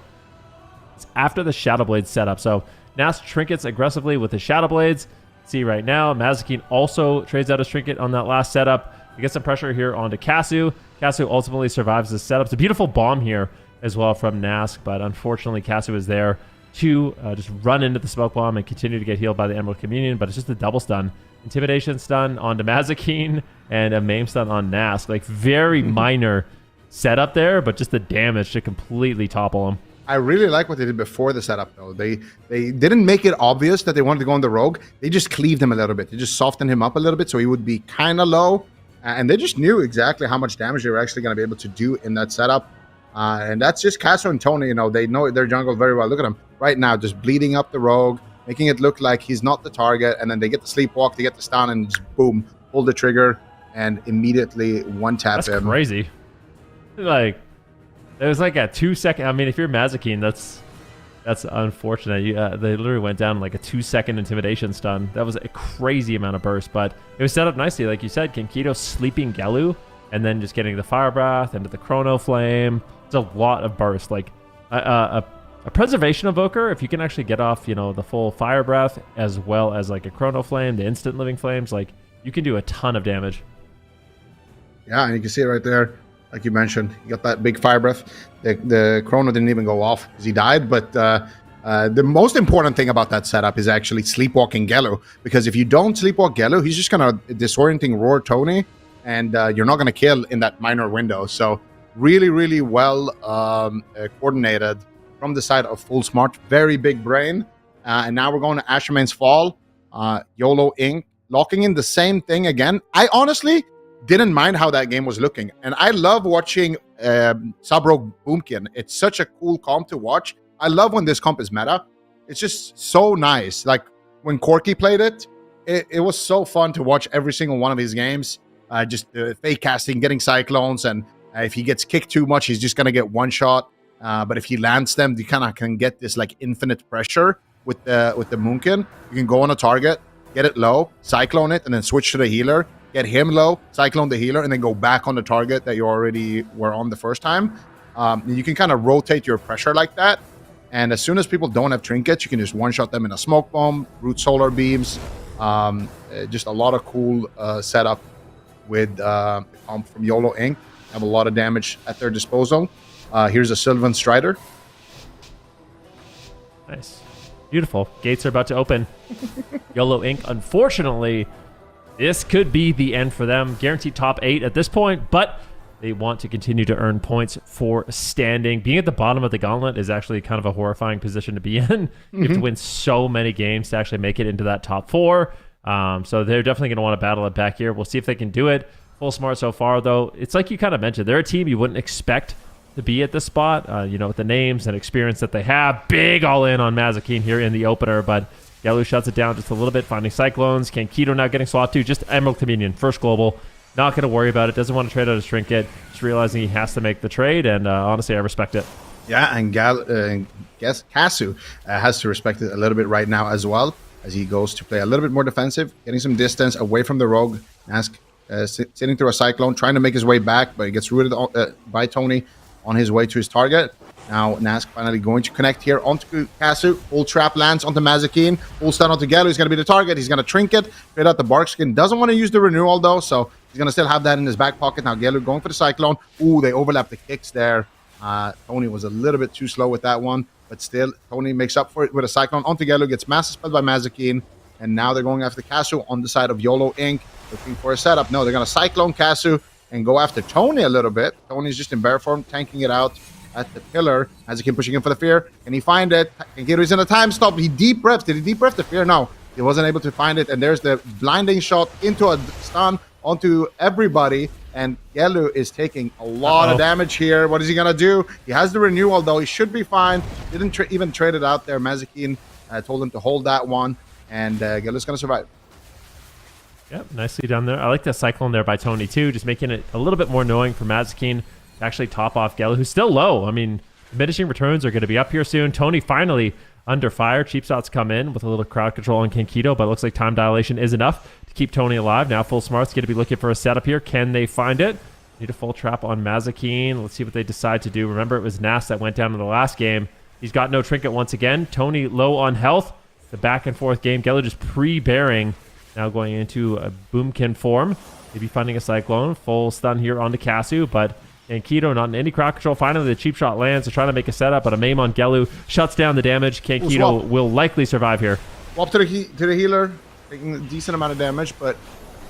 Speaker 4: It's after the Shadow Blades setup. So Nask trinkets aggressively with the Shadow Blades. See right now, Mazikeen also trades out his trinket on that last setup. You get some pressure here onto Casu. Casu ultimately survives this setup. It's a beautiful bomb here as well from Nask, but unfortunately Casu is there to just run into the smoke bomb and continue to get healed by the Emerald Communion, but it's just a double stun. Intimidation stun onto Mazikeen and a maim stun on Nask. Like very minor setup there, but just the damage to completely topple him.
Speaker 2: I really like what they did before the setup, though. They didn't make it obvious that they wanted to go on the rogue. They just cleaved him a little bit. They just softened him up a little bit so he would be kind of low. And they just knew exactly how much damage they were actually going to be able to do in that setup. And that's just Casu and Tony. You know, they know their jungle very well. Look at him right now, just bleeding up the rogue, making it look like he's not the target. And then they get the sleepwalk, they get the stun, and just boom, pull the trigger and immediately one-tap him.
Speaker 4: That's crazy. Like, it was like a 2-second. I mean, if you're Mazikeen, that's unfortunate. They literally went down like a 2-second intimidation stun. That was a crazy amount of burst, but it was set up nicely. Like you said, Kankito sleeping Gelu and then just getting the Fire Breath into the Chrono Flame. It's a lot of burst. Like a Preservation Evoker, if you can actually get off, you know, the full Fire Breath as well as like a Chrono Flame, the instant Living Flames, like you can do a ton of damage.
Speaker 2: Yeah, and you can see it right there. Like you mentioned, you got that big fire breath. The Chrono didn't even go off because he died. But the most important thing about that setup is actually sleepwalking Gelu. Because if you don't sleepwalk Gelu, he's just going to disorienting roar Tony. And you're not going to kill in that minor window. So really, really well coordinated from the side of full smart. Very big brain. And now we're going to Asherman's Fall. YOLO Inc. Locking in the same thing again. I honestly didn't mind how that game was looking. And I love watching Sub-Rogue Boomkin. It's such a cool comp to watch. I love when this comp is meta. It's just so nice. Like when Corky played it, it was so fun to watch every single one of his games. Just fake casting, getting cyclones. And if he gets kicked too much, he's just going to get one shot. But if he lands them, you kind of can get this like infinite pressure with the Moonkin. You can go on a target, get it low, cyclone it, and then switch to the healer. Get him low, cyclone the healer, and then go back on the target that you already were on the first time. You can kind of rotate your pressure like that. And as soon as people don't have trinkets, you can just one-shot them in a smoke bomb, root solar beams. Just a lot of cool setup with the comp from YOLO Inc. Have a lot of damage at their disposal. Here's a Sylvan Strider.
Speaker 4: Nice. Beautiful. Gates are about to open. YOLO Inc., unfortunately, this could be the end for them. Guaranteed top 8 at this point, but they want to continue to earn points for standing. Being at the bottom of the gauntlet is actually kind of a horrifying position to be in. You have to win so many games to actually make it into that top 4. So they're definitely going to want to battle it back here. We'll see if they can do it. Full smart so far, though. It's like you kind of mentioned. They're a team you wouldn't expect to be at this spot, with the names and experience that they have. Big all in on Mazikeen here in the opener, but YOLO shuts it down just a little bit, finding Cyclones. Kankito now getting swapped to just Emerald Communion, first global. Not going to worry about it. Doesn't want to trade out his trinket. Just realizing he has to make the trade, and honestly, I respect it.
Speaker 2: Yeah, and Kasu has to respect it a little bit right now as well, as he goes to play a little bit more defensive, getting some distance away from the rogue. Nask sitting through a Cyclone, trying to make his way back, but he gets rooted by Tony on his way to his target. Now Nask finally going to connect here onto Kasu. Full trap lands onto Mazikeen. Full stun onto YOLO. He's going to be the target. He's going to trinket. Straight out the bark skin. Doesn't want to use the renewal though, so he's going to still have that in his back pocket. Now YOLO going for the Cyclone. Ooh, they overlap the kicks there. Tony was a little bit too slow with that one, but still Tony makes up for it with a Cyclone onto YOLO. Gets massive spelled by Mazikeen, and now they're going after Kasu on the side of YOLO Inc. Looking for a setup. No, they're going to Cyclone Kasu and go after Tony a little bit. Tony's just in bear form, tanking it out at the pillar. Mazikeen pushing in for the fear. Can he find it? Kankito's in a time stop. He deep breaths. Did he deep breath the fear? No. He wasn't able to find it. And there's the blinding shot into a stun onto everybody. And YOLO is taking a lot of damage here. What is he going to do? He has the renewal, though. He should be fine. Didn't even trade it out there. Mazikeen told him to hold that one. And YOLO's going to survive.
Speaker 4: Yep, nicely done there. I like the Cyclone there by Tony, too, just making it a little bit more annoying for Mazikeen to actually top off YOLO, who's still low. I mean, diminishing returns are going to be up here soon. Tony finally under fire. Cheap shots come in with a little crowd control on Kankito, but it looks like time dilation is enough to keep Tony alive. Now Full Smart's going to be looking for a setup here. Can they find it? Need a full trap on Mazikeen. Let's see what they decide to do. Remember, it was Nas that went down in the last game. He's got no trinket once again. Tony low on health. The back and forth game. YOLO just pre-bearing. Now going into a Boomkin form. Maybe finding a Cyclone. Full stun here onto Kasu, but Kankito not in any crowd control. Finally, the cheap shot lands to try to make a setup, but a maim on YOLO shuts down the damage. Kankito will likely survive here.
Speaker 2: Swap to the healer, taking a decent amount of damage, but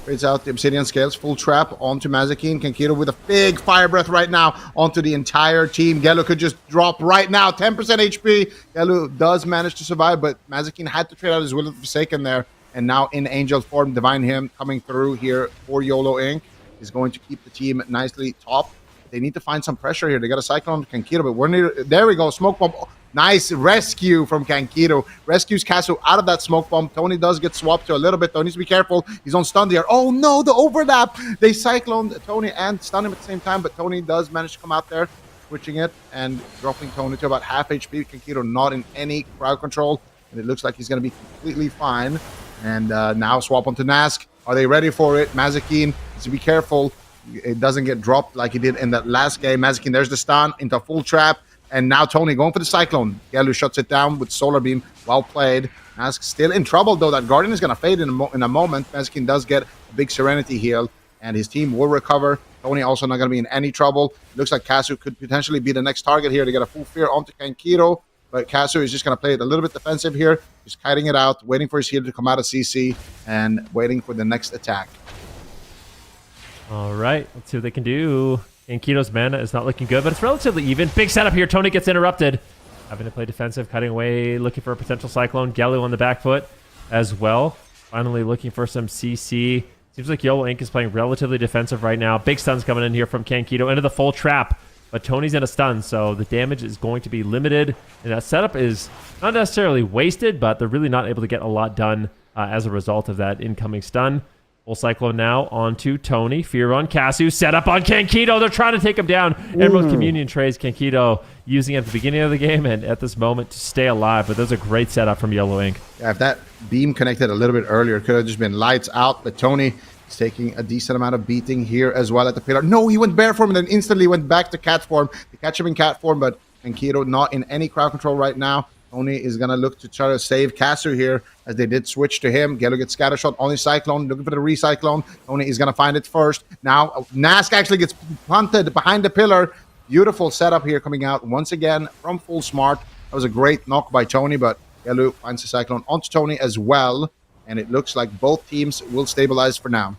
Speaker 2: trades out the Obsidian Scales. Full trap onto Mazikeen. Kankito with a big fire breath right now onto the entire team. YOLO could just drop right now. 10% HP. YOLO does manage to survive, but Mazikeen had to trade out his Will of the Forsaken there. And now in Angel form, Divine Hymn coming through here for YOLO Inc. is going to keep the team nicely top. They need to find some pressure here. They got a Cyclone to Kankito, but there we go. Smoke bomb. Oh, nice rescue from Kankito. Rescues Kasu out of that smoke bomb. Tony does get swapped to a little bit, though. Needs to be careful. He's on stun there. Oh no, the overlap. They cycloned Tony and stun him at the same time, but Tony does manage to come out there, switching it and dropping Tony to about half HP. Kankito not in any crowd control, and it looks like he's going to be completely fine. And now swap onto Nask. Are they ready for it? Mazikeen needs to be careful. It doesn't get dropped like he did in that last game. Mazikeen, there's the stun into a full trap. And now Tony going for the Cyclone. YOLO shuts it down with Solar Beam. Well played. Nask still in trouble, though. That Guardian is going to fade in a moment. Mazikeen does get a big Serenity heal, and his team will recover. Tony also not going to be in any trouble. Looks like Kasu could potentially be the next target here to get a full fear onto Kankito. But Kasu is just going to play it a little bit defensive here. Just kiting it out, waiting for his healer to come out of CC, and waiting for the next attack.
Speaker 4: All right, let's see what they can do. Kankito's mana is not looking good, but it's relatively even. Big setup here. Tony gets interrupted. Having to play defensive, cutting away, looking for a potential Cyclone. YOLO on the back foot as well. Finally looking for some CC. Seems like YOLO Inc. is playing relatively defensive right now. Big stuns coming in here from Kankito into the full trap. But Tony's in a stun, so the damage is going to be limited. And that setup is not necessarily wasted, but they're really not able to get a lot done as a result of that incoming stun. Full Cyclone now onto Tony. Fear on Kasu. Setup on Kankito. They're trying to take him down. Emerald Communion trays Kankito, using it at the beginning of the game and at this moment to stay alive. But there's a great setup from YOLO Inc.
Speaker 2: Yeah, if that beam connected a little bit earlier, it could have just been lights out. But Tony is taking a decent amount of beating here as well at the pillar. No, he went bear form and then instantly went back to cat form. They catch him in cat form, but Kankito not in any crowd control right now. Tony is going to look to try to save Kasu here, as they did switch to him. YOLO gets scatter shot on his Cyclone, looking for the recyclone. Tony is going to find it first. Now, Nask actually gets punted behind the pillar. Beautiful setup here coming out once again from Full Smart. That was a great knock by Tony, but Yellow finds the Cyclone onto Tony as well. And it looks like both teams will stabilize for now.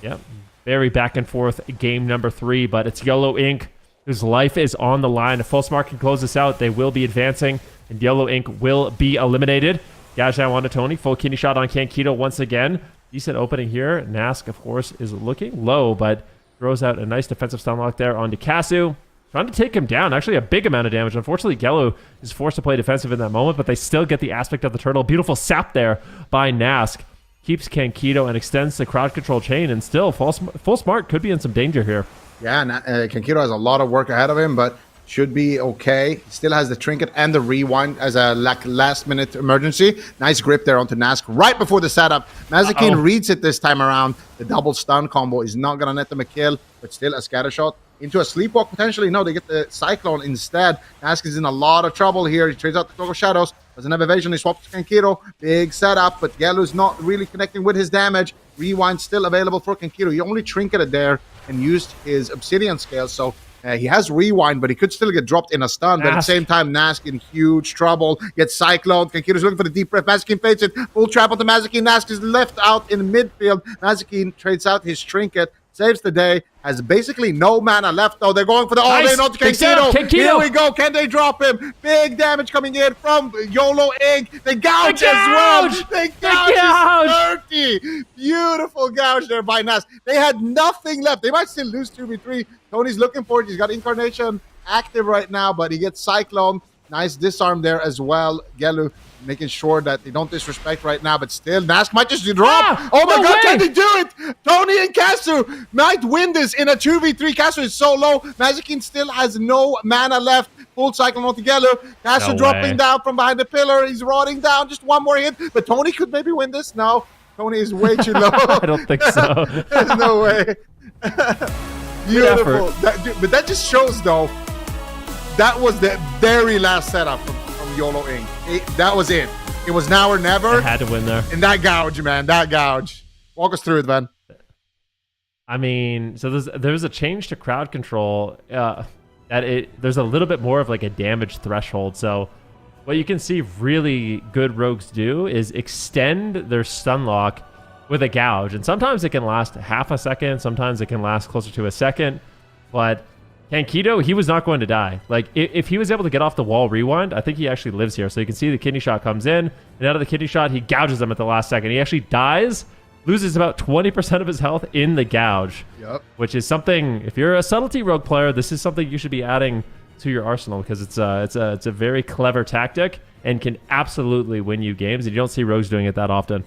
Speaker 4: Yep. Very back and forth game number 3, but it's YOLO Inc. whose life is on the line. If Full Smart can close this out, they will be advancing, and YOLO Inc. will be eliminated. Gajai onto Tony. Full kidney shot on Kankito once again. Decent opening here. Nask, of course, is looking low, but throws out a nice defensive stun lock there onto Kasu. Trying to take him down. Actually, a big amount of damage. Unfortunately, Gello is forced to play defensive in that moment, but they still get the aspect of the turtle. Beautiful sap there by Nask. Keeps Kankito and extends the crowd control chain, and still, Full Smart could be in some danger here.
Speaker 2: Yeah, Kankito has a lot of work ahead of him, but should be okay. He still has the trinket and the rewind as a last-minute emergency. Nice grip there onto Nask right before the setup. Mazakin reads it this time around. The double stun combo is not going to net them a kill, but still a scatter shot into a sleepwalk potentially. No, they get the Cyclone instead. Nask is in a lot of trouble here. He trades out the Cloak of Shadows. Doesn't have evasion. He swaps to Kankito. Big setup, but Yellow's not really connecting with his damage. Rewind still available for Kankito. He only trinketed there and used his Obsidian Scale, so he has rewind, but he could still get dropped in a stun. But at the same time, Nask in huge trouble. Gets Cyclone. Kankito's looking for the deep breath. Mazakin fakes it. Full trap onto Mazakin. Nask is left out in midfield. Mazakin trades out his trinket. Saves the day. Has basically no mana left, though. They're going for the all-in onto Kankito. Here we go. Can they drop him? Big damage coming in from YOLO Inc. They gouge as well. They gouge. 30. Beautiful gouge there by Nask. They had nothing left. They might still lose 2v3. Tony's looking for it. He's got Incarnation active right now, but he gets Cyclone. Nice disarm there as well. Gelu making sure that they don't disrespect right now, but still, Nask might just drop. Oh my God, can they do it? Tony and Kasu might win this in a 2v3. Kasu is so low. Mazakin still has no mana left. Full Cyclone all together. Kasu dropping down from behind the pillar. He's rotting down. Just one more hit, but Tony could maybe win this. No, Tony is way too low.
Speaker 4: I don't think so.
Speaker 2: There's no way. Beautiful. But that just shows, though, that was the very last setup from YOLO Inc. That was it. It was now or never.
Speaker 4: I had to win there.
Speaker 2: And that gouge, man. That gouge. Walk us through it, man.
Speaker 4: I mean, so there's a change to crowd control. There's a little bit more of like a damage threshold. So what you can see really good rogues do is extend their stun lock with a gouge. And sometimes it can last half a second. Sometimes it can last closer to a second. But Kankito, he was not going to die. Like, if he was able to get off the wall rewind, I think he actually lives here. So you can see the kidney shot comes in, and out of the kidney shot, he gouges them at the last second. He actually dies, loses about 20% of his health in the gouge, which is something, if you're a subtlety rogue player, this is something you should be adding to your arsenal, because it's a very clever tactic and can absolutely win you games, and you don't see rogues doing it that often.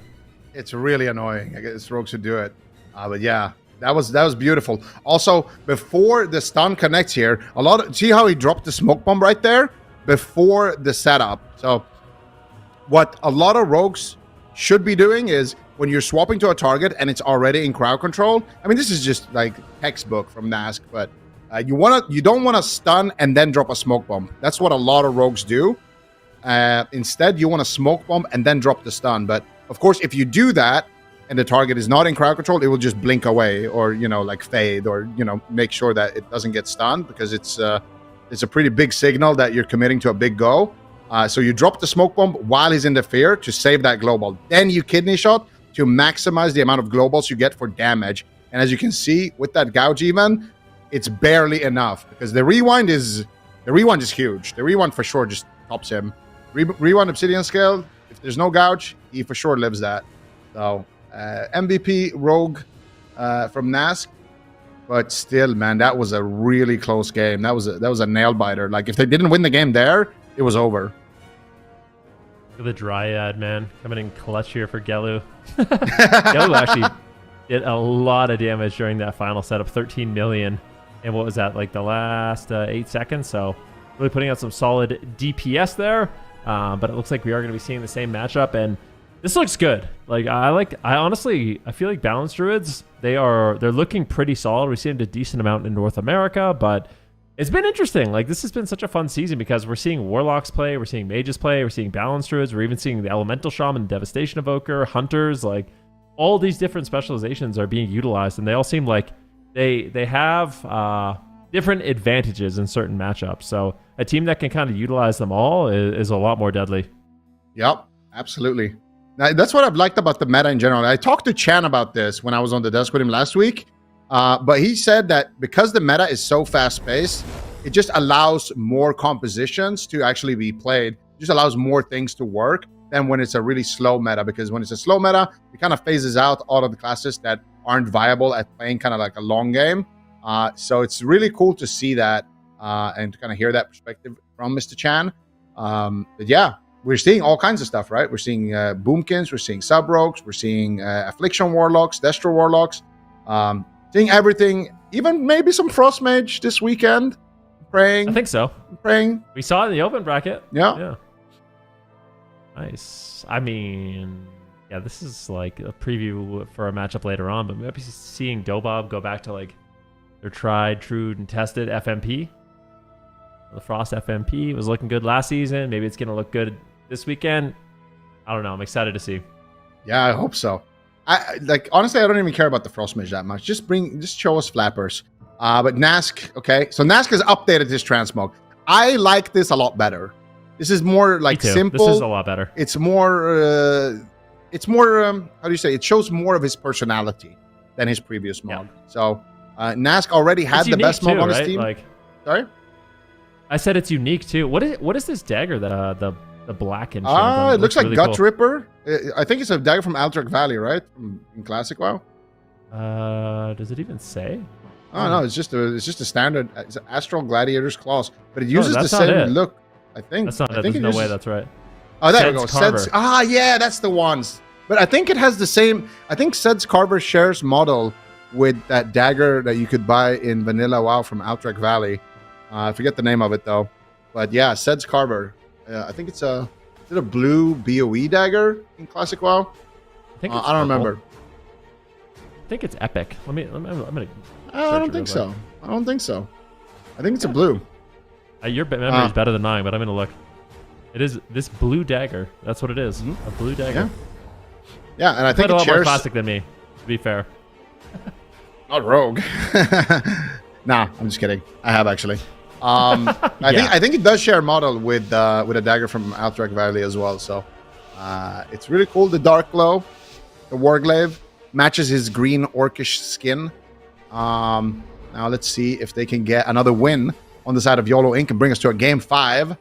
Speaker 2: It's really annoying. I guess rogues should do it. But yeah. That was beautiful. Also, before the stun connects here, see how he dropped the smoke bomb right there before the setup. So what a lot of rogues should be doing is when you're swapping to a target and it's already in crowd control. I mean, this is just like textbook from Nask, but you don't want to stun and then drop a smoke bomb. That's what a lot of rogues do. Instead, you want to smoke bomb and then drop the stun. But of course, if you do that, and the target is not in crowd control, it will just blink away or, like fade or, make sure that it doesn't get stunned, because it's a pretty big signal that you're committing to a big go. So you drop the smoke bomb while he's in the fear to save that global. Then you kidney shot to maximize the amount of globals you get for damage. And as you can see with that gouge even, it's barely enough, because the rewind is huge. The rewind for sure just tops him. Rewind Obsidian Scale, if there's no gouge, he for sure lives that. So MVP rogue from Nask, but still, man, that was a really close game. That was a nail biter. Like, if they didn't win the game there, it was over.
Speaker 4: Look at the Dryad, man, coming in clutch here for Gelu. Gelu actually did a lot of damage during that final setup, 13 million, and what was that, like the last 8 seconds? So really putting out some solid DPS there. But it looks like we are going to be seeing the same matchup, and this looks good. Like, I honestly feel like Balanced Druids, they're looking pretty solid. We've seen a decent amount in North America, but it's been interesting. Like, this has been such a fun season because we're seeing Warlocks play, we're seeing Mages play, we're seeing Balanced Druids, we're even seeing the Elemental Shaman, Devastation Evoker, Hunters. Like, all these different specializations are being utilized, and they all seem like they have different advantages in certain matchups. So a team that can kind of utilize them all is a lot more deadly.
Speaker 2: Yep, absolutely. Now, that's what I've liked about the meta in general. I talked to Chan about this when I was on the desk with him last week, but he said that because the meta is so fast-paced, it just allows more compositions to actually be played. It just allows more things to work than when it's a really slow meta, because when it's a slow meta, it kind of phases out all of the classes that aren't viable at playing kind of like a long game. So it's really cool to see that and to kind of hear that perspective from Mr. Chan. But yeah, we're seeing all kinds of stuff, right? We're seeing Boomkins, we're seeing Sub-Rogues, we're seeing Affliction Warlocks, Destro Warlocks, seeing everything, even maybe some Frost Mage this weekend. Praying.
Speaker 4: I think so.
Speaker 2: Praying.
Speaker 4: We saw it in the open bracket.
Speaker 2: Yeah.
Speaker 4: Nice. I mean, yeah, this is like a preview for a matchup later on, but maybe seeing DOBOB go back to like their tried, true, and tested FMP. The Frost FMP was looking good last season. Maybe it's going to look good this weekend. I don't know. I'm excited to see.
Speaker 2: Yeah, I hope so. Honestly, I don't even care about the Frost Mage that much. Just show us flappers. But Nask, okay. So Nask has updated his transmog. I like this a lot better. This is more like simple.
Speaker 4: This is a lot better.
Speaker 2: It's more, how do you say? It shows more of his personality than his previous mog. Yeah. So Nask already had the best mog on his team.
Speaker 4: Like,
Speaker 2: sorry?
Speaker 4: I said it's unique too. What is this dagger that the black and
Speaker 2: it looks like
Speaker 4: really
Speaker 2: Gut
Speaker 4: cool.
Speaker 2: Ripper. I think it's a dagger from Aldrich Valley, right? In Classic WoW.
Speaker 4: Does it even say?
Speaker 2: Oh no, it's just a standard. It's an Astral Gladiators claws, but it uses the same look. I think
Speaker 4: that's not
Speaker 2: I
Speaker 4: it.
Speaker 2: think
Speaker 4: There's no way that's right.
Speaker 2: Oh, there we go.
Speaker 4: Sed's
Speaker 2: Sed's, yeah, that's the ones. But I think it has the same. I think Sed's Carver shares model with that dagger that you could buy in Vanilla WoW from Outreck Valley. I forget the name of it though. But yeah, Sed's Carver. I think is it a blue BOE dagger in Classic WoW?
Speaker 4: I think
Speaker 2: I don't remember.
Speaker 4: I think it's epic. I'm gonna.
Speaker 2: I don't think so. I don't think so. I think it's a blue.
Speaker 4: Your memory is better than mine, but I'm gonna look. It is this blue dagger. That's what it is. Mm-hmm. A blue dagger.
Speaker 2: Yeah, and I think
Speaker 4: a lot
Speaker 2: shares...
Speaker 4: more classic than me. To be fair.
Speaker 2: Not rogue. Nah, I'm just kidding. I have actually. I think it does share model with a dagger from Outreck Valley as well. So it's really cool. The Dark Glow, the Warglaive, matches his green orcish skin. Now let's see if they can get another win on the side of YOLO Inc. and bring us to a game 5.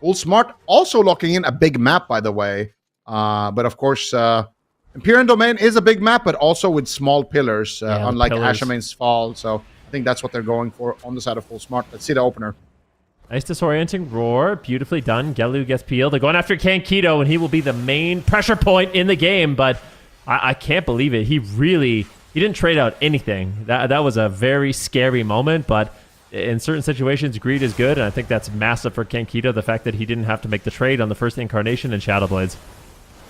Speaker 2: Full Smart also locking in a big map, by the way. But of course, Empyrean Domain is a big map, but also with small pillars, unlike Ashamane's Fall. So I think that's what they're going for on the side of Full Smart. Let's see the opener.
Speaker 4: Nice disorienting roar. Beautifully done. Gelu gets peeled. They're going after Kankido, and he will be the main pressure point in the game. But I can't believe it. He didn't trade out anything. That was a very scary moment, but in certain situations, greed is good, and I think that's massive for Kankido, the fact that he didn't have to make the trade on the first incarnation in Shadowblades.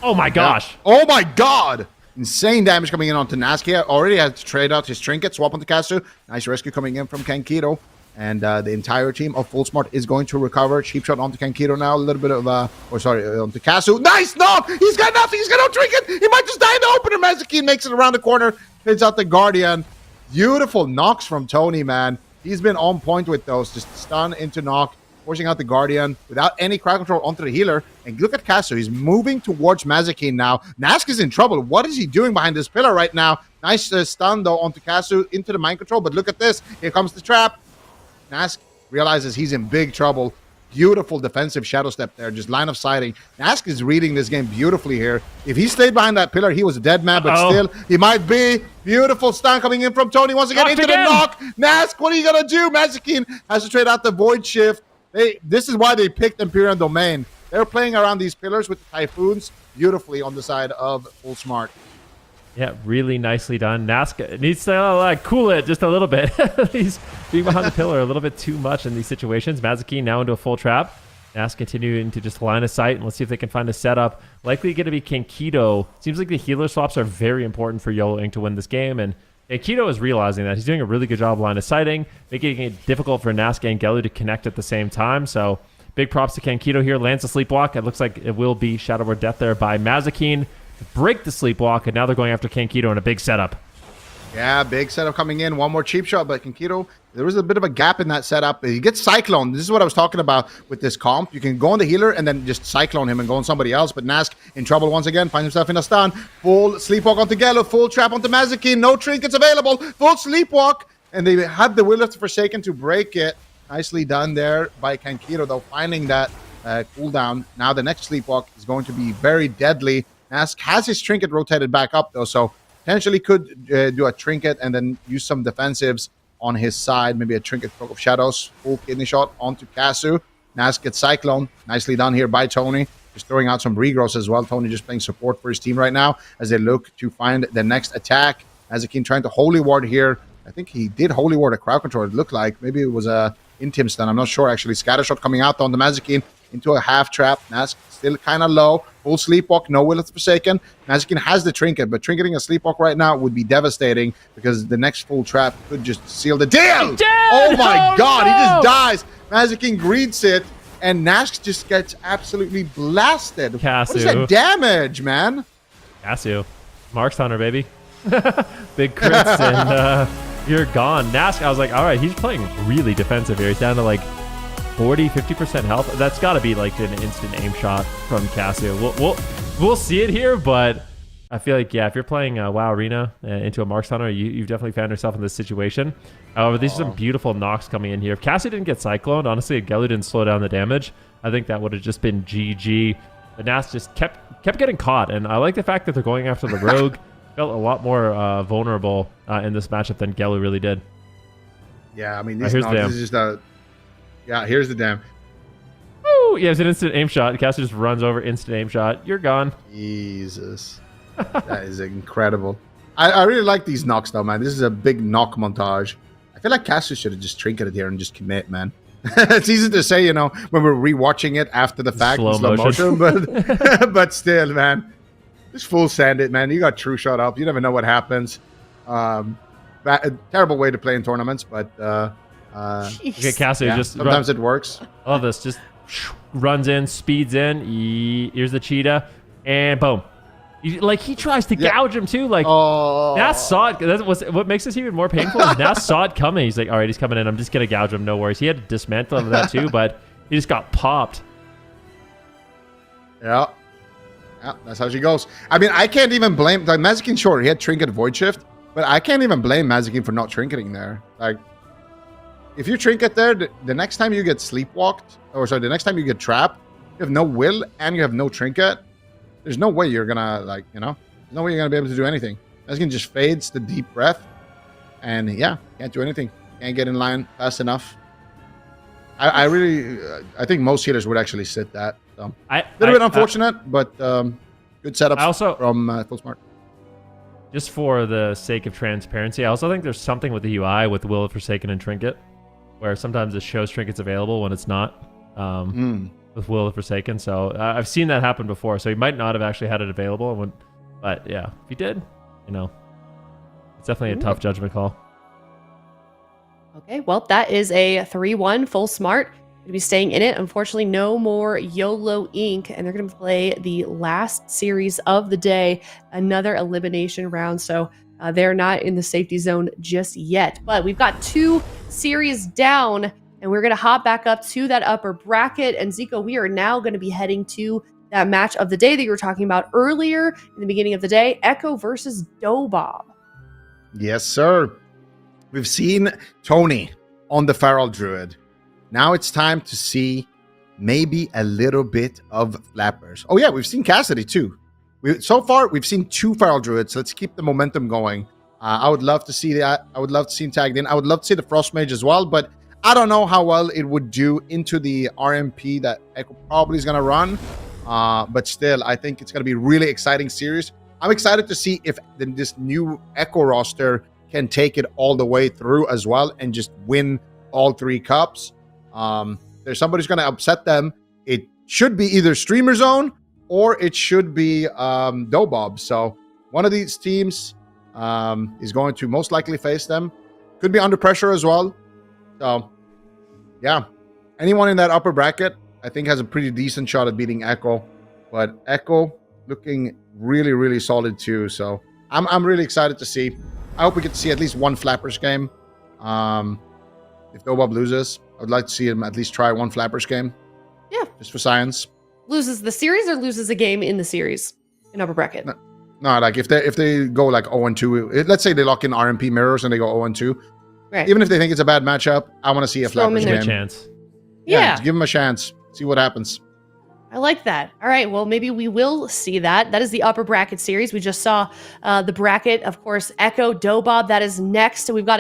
Speaker 4: Oh my gosh.
Speaker 2: Yeah. Oh my god! Insane damage coming in onto Naski. Already had to trade out his trinket, swap onto Kasu. Nice rescue coming in from Kankido. And the entire team of Full Smart is going to recover. Cheap shot onto Kankido now. A little bit of, onto Kasu. Nice knock! He's got nothing! He's got no trinket! He might just die in the opener. Mazakine makes it around the corner. Hits out the Guardian. Beautiful knocks from Tony, man. He's been on point with those. Just stun into knock, forcing out the Guardian without any crowd control onto the healer. And look at Kasu. He's moving towards Mazakine now. Nask is in trouble. What is he doing behind this pillar right now? Nice stun, though, onto Kasu into the mind control. But look at this. Here comes the trap. Nask realizes he's in big trouble. Beautiful defensive shadow step there. Just line of sighting. Nask is reading this game beautifully here. If he stayed behind that pillar, he was a dead man, but still, he might be. Beautiful stun coming in from Tony once again into the knock. Nask, what are you going to do? Mazakine has to trade out the Void Shift. This is why they picked Empyrean Domain. They're playing around these pillars with the Typhoons beautifully on the side of Full Smart.
Speaker 4: Yeah, really nicely done. Nask needs to cool it just a little bit. He's being behind the pillar a little bit too much in these situations. Mazakine now into a full trap. Nask continuing to just line of sight, and let's see if they can find a setup. Likely going to be Kankido. Seems like the healer swaps are very important for YOLO Inc. to win this game, and Kankido is realizing that. He's doing a really good job line of sighting, making it difficult for Nask and Gelu to connect at the same time. So big props to Kankido here. Lands a sleepwalk. It looks like it will be Shadow Word Death there by Mazakine. Break the sleepwalk, and now they're going after Kankido in a big setup.
Speaker 2: Yeah, big setup coming in. One more cheap shot, but Kinkito, there was a bit of a gap in that setup. He gets Cyclone. This is what I was talking about with this comp. You can go on the healer and then just Cyclone him and go on somebody else. But Nask in trouble once again, finds himself in a stun. Full Sleepwalk onto Gallo, full trap onto Mazakin. No trinkets available. Full Sleepwalk. And they had the Will of the Forsaken to break it. Nicely done there by Kankiro, though, finding that cooldown. Now the next Sleepwalk is going to be very deadly. Nask has his trinket rotated back up, though, so potentially could do a trinket and then use some defensives on his side. Maybe a trinket Cloak of Shadows, full kidney shot onto Kasu. Nask gets Cyclone. Nicely done here by Tony. Just throwing out some regrowths as well. Tony just playing support for his team right now as they look to find the next attack. Azakin trying to Holy Ward here. I think he did Holy Ward a crowd control, it looked like. Maybe it was a Intim stun. I'm not sure, actually. Scattershot coming out on the Mazakin into a half trap. Nask still kind of low. Full Sleepwalk, no Will of the Forsaken. Mazakin has the trinket, but trinketing a Sleepwalk right now would be devastating because the next full trap could just seal the deal. Oh my god,
Speaker 4: no!
Speaker 2: He just dies. Mazakin greets it, and Nask just gets absolutely blasted.
Speaker 4: Kasu.
Speaker 2: What is that damage, man?
Speaker 4: Kasu. Marks Hunter, baby. Big crits, and you're gone. Nask, I was like, all right, he's playing really defensive here. He's down to like 40, 50% health. That's got to be like an instant aim shot from Kasu. We'll see it here, but I feel like, yeah, if you're playing WoW Arena into a Marks Hunter, you've definitely found yourself in this situation. However, these are some beautiful knocks coming in here. If Kasu didn't get Cycloned, honestly, if Gelu didn't slow down the damage, I think that would have just been GG. But Nask just kept getting caught, and I like the fact that they're going after the Rogue. Felt a lot more vulnerable in this matchup than Gelu really did.
Speaker 2: Yeah, I mean,
Speaker 4: here's
Speaker 2: this
Speaker 4: the
Speaker 2: is just a... Yeah, here's the dam.
Speaker 4: Woo! Yeah, it's an instant aim shot. Kasu just runs over, instant aim shot. You're gone.
Speaker 2: Jesus. That is incredible. I really like these knocks, though, man. This is a big knock montage. I feel like Kasu should have just trinketed here and just commit, man. It's easy to say, you know, when we're rewatching it after the fact,
Speaker 4: Slow
Speaker 2: in
Speaker 4: motion.
Speaker 2: but but still, man. Just full send it, man. You got true shot up. You never know what happens. A terrible way to play in tournaments, but
Speaker 4: Okay, Kasu
Speaker 2: yeah,
Speaker 4: just
Speaker 2: sometimes it works.
Speaker 4: I love this. Just runs in, speeds in. Here's the cheetah, and boom. He tries to gouge him too. Like Nas saw it. What makes this even more painful is Nas saw it coming. He's like, all right, he's coming in. I'm just gonna gouge him. No worries. He had to dismantle him with that too, but he just got popped.
Speaker 2: Yeah. Yeah, that's how she goes. I mean, I can't even blame... Like, Mazakin, sure, he had Trinket Void Shift, but I can't even blame Mazakin for not trinketing there. Like, if you trinket there, the next time you get sleepwalked, or sorry, the next time you get trapped, you have no will and you have no trinket, there's no way you're gonna, like, you know, there's no way you're gonna be able to do anything. Mazakin just fades the deep breath, and yeah, can't do anything. Can't get in line fast enough. I really... I think most healers would actually sit that. So, a little bit unfortunate, but good setup from Full Smart.
Speaker 4: Just for the sake of transparency, I also think there's something with the UI with Will of Forsaken and Trinket, where sometimes it shows trinkets available when it's not with Will of Forsaken. So I've seen that happen before. So he might not have actually had it available, but yeah, if he did, you know, it's definitely a tough judgment call.
Speaker 1: Okay, well, that is a 3-1 Full Smart. Going to be staying in it. Unfortunately, no more YOLO Inc. And they're going to play the last series of the day, another elimination round. So they're not in the safety zone just yet. But we've got 2 series down, and we're going to hop back up to that upper bracket. And Zico, we are now going to be heading to that match of the day that you were talking about earlier in the beginning of the day, Echo versus DOBOB.
Speaker 2: Yes, sir. We've seen Tony on the Feral Druid. Now it's time to see maybe a little bit of Flappers. Oh yeah, we've seen Cassidy too. So far, we've seen 2 Feral Druids. Let's keep the momentum going. I would love to see that. I would love to see him tagged in. I would love to see the Frost Mage as well, but I don't know how well it would do into the RMP that Echo probably is going to run. But still, I think it's going to be a really exciting series. I'm excited to see if this new Echo roster can take it all the way through as well and just win all 3 cups. There's somebody who's going to upset them. It should be either Streamer Zone or it should be DOBOB. So one of these teams is going to most likely face them. Could be under pressure as well. So yeah, anyone in that upper bracket I think has a pretty decent shot at beating Echo. But Echo looking really, really solid too. So I'm really excited to see. I hope we get to see at least one Flappers game. If DOBOB loses, I would like to see him at least try one Flappers game.
Speaker 1: Yeah.
Speaker 2: Just for science.
Speaker 1: Loses the series or loses a game in the series in upper bracket?
Speaker 2: No, like if they go like 0-2, let's say they lock in RMP mirrors and they go 0-2.
Speaker 1: Right.
Speaker 2: Even if they think it's a bad matchup, I want to see a
Speaker 1: Throw 'em
Speaker 2: Flappers
Speaker 1: in there.
Speaker 2: game.
Speaker 4: Chance.
Speaker 1: Yeah.
Speaker 2: Give them a chance. See what happens.
Speaker 1: I like that. All right. Well, maybe we will see that. That is the upper bracket series. We just saw the bracket, of course, Echo, DOBOB. That is next. We've got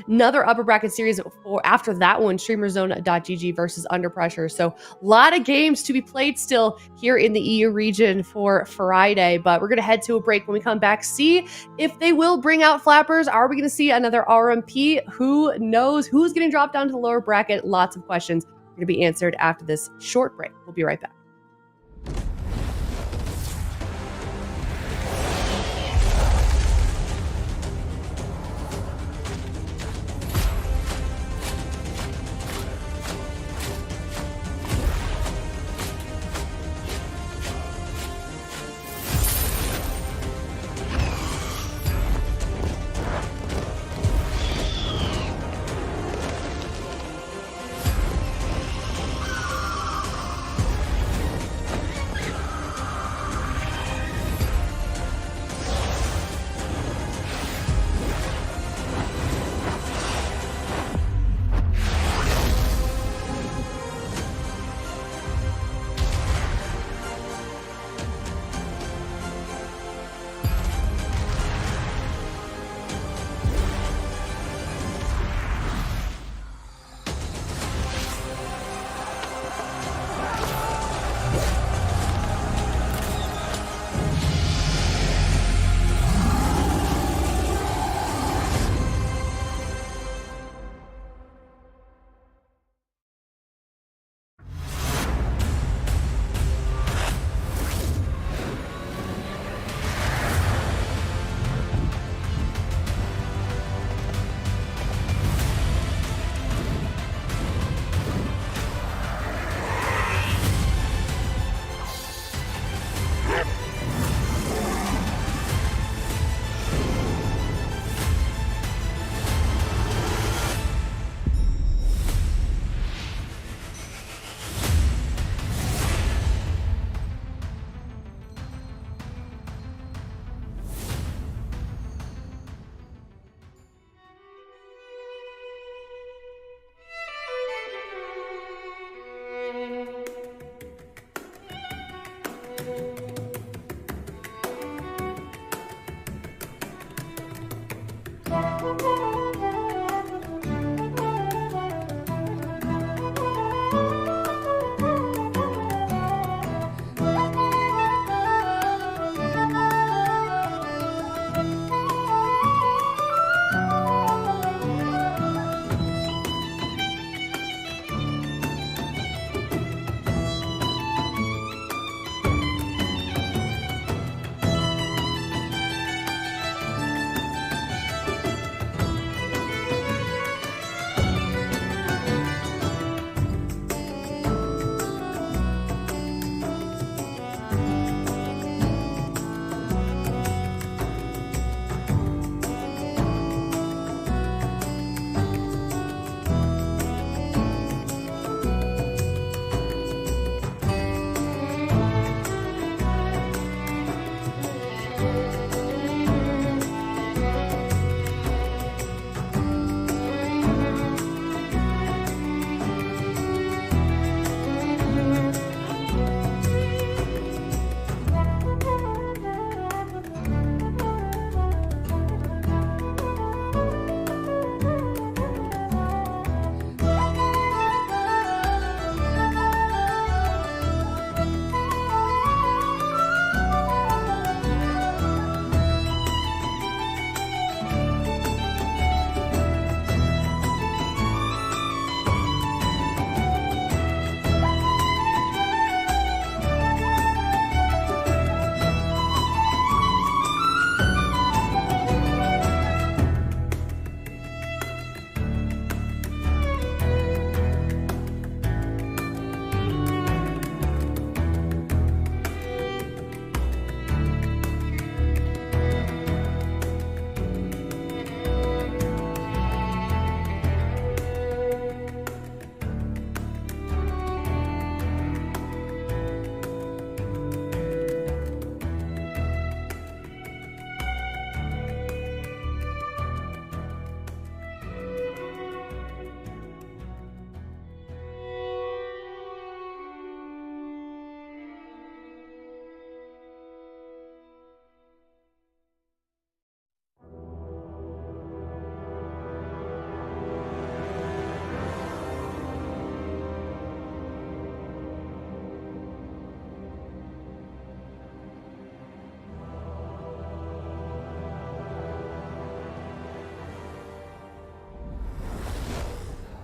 Speaker 1: another upper bracket series for after that one, StreamerZone.gg versus Under Pressure. So a lot of games to be played still here in the EU region for Friday. But we're going to head to a break. When we come back, see if they will bring out Flappers. Are we going to see another RMP? Who knows? Who's getting dropped down to the lower bracket? Lots of questions are going to be answered after this short break. We'll be right back.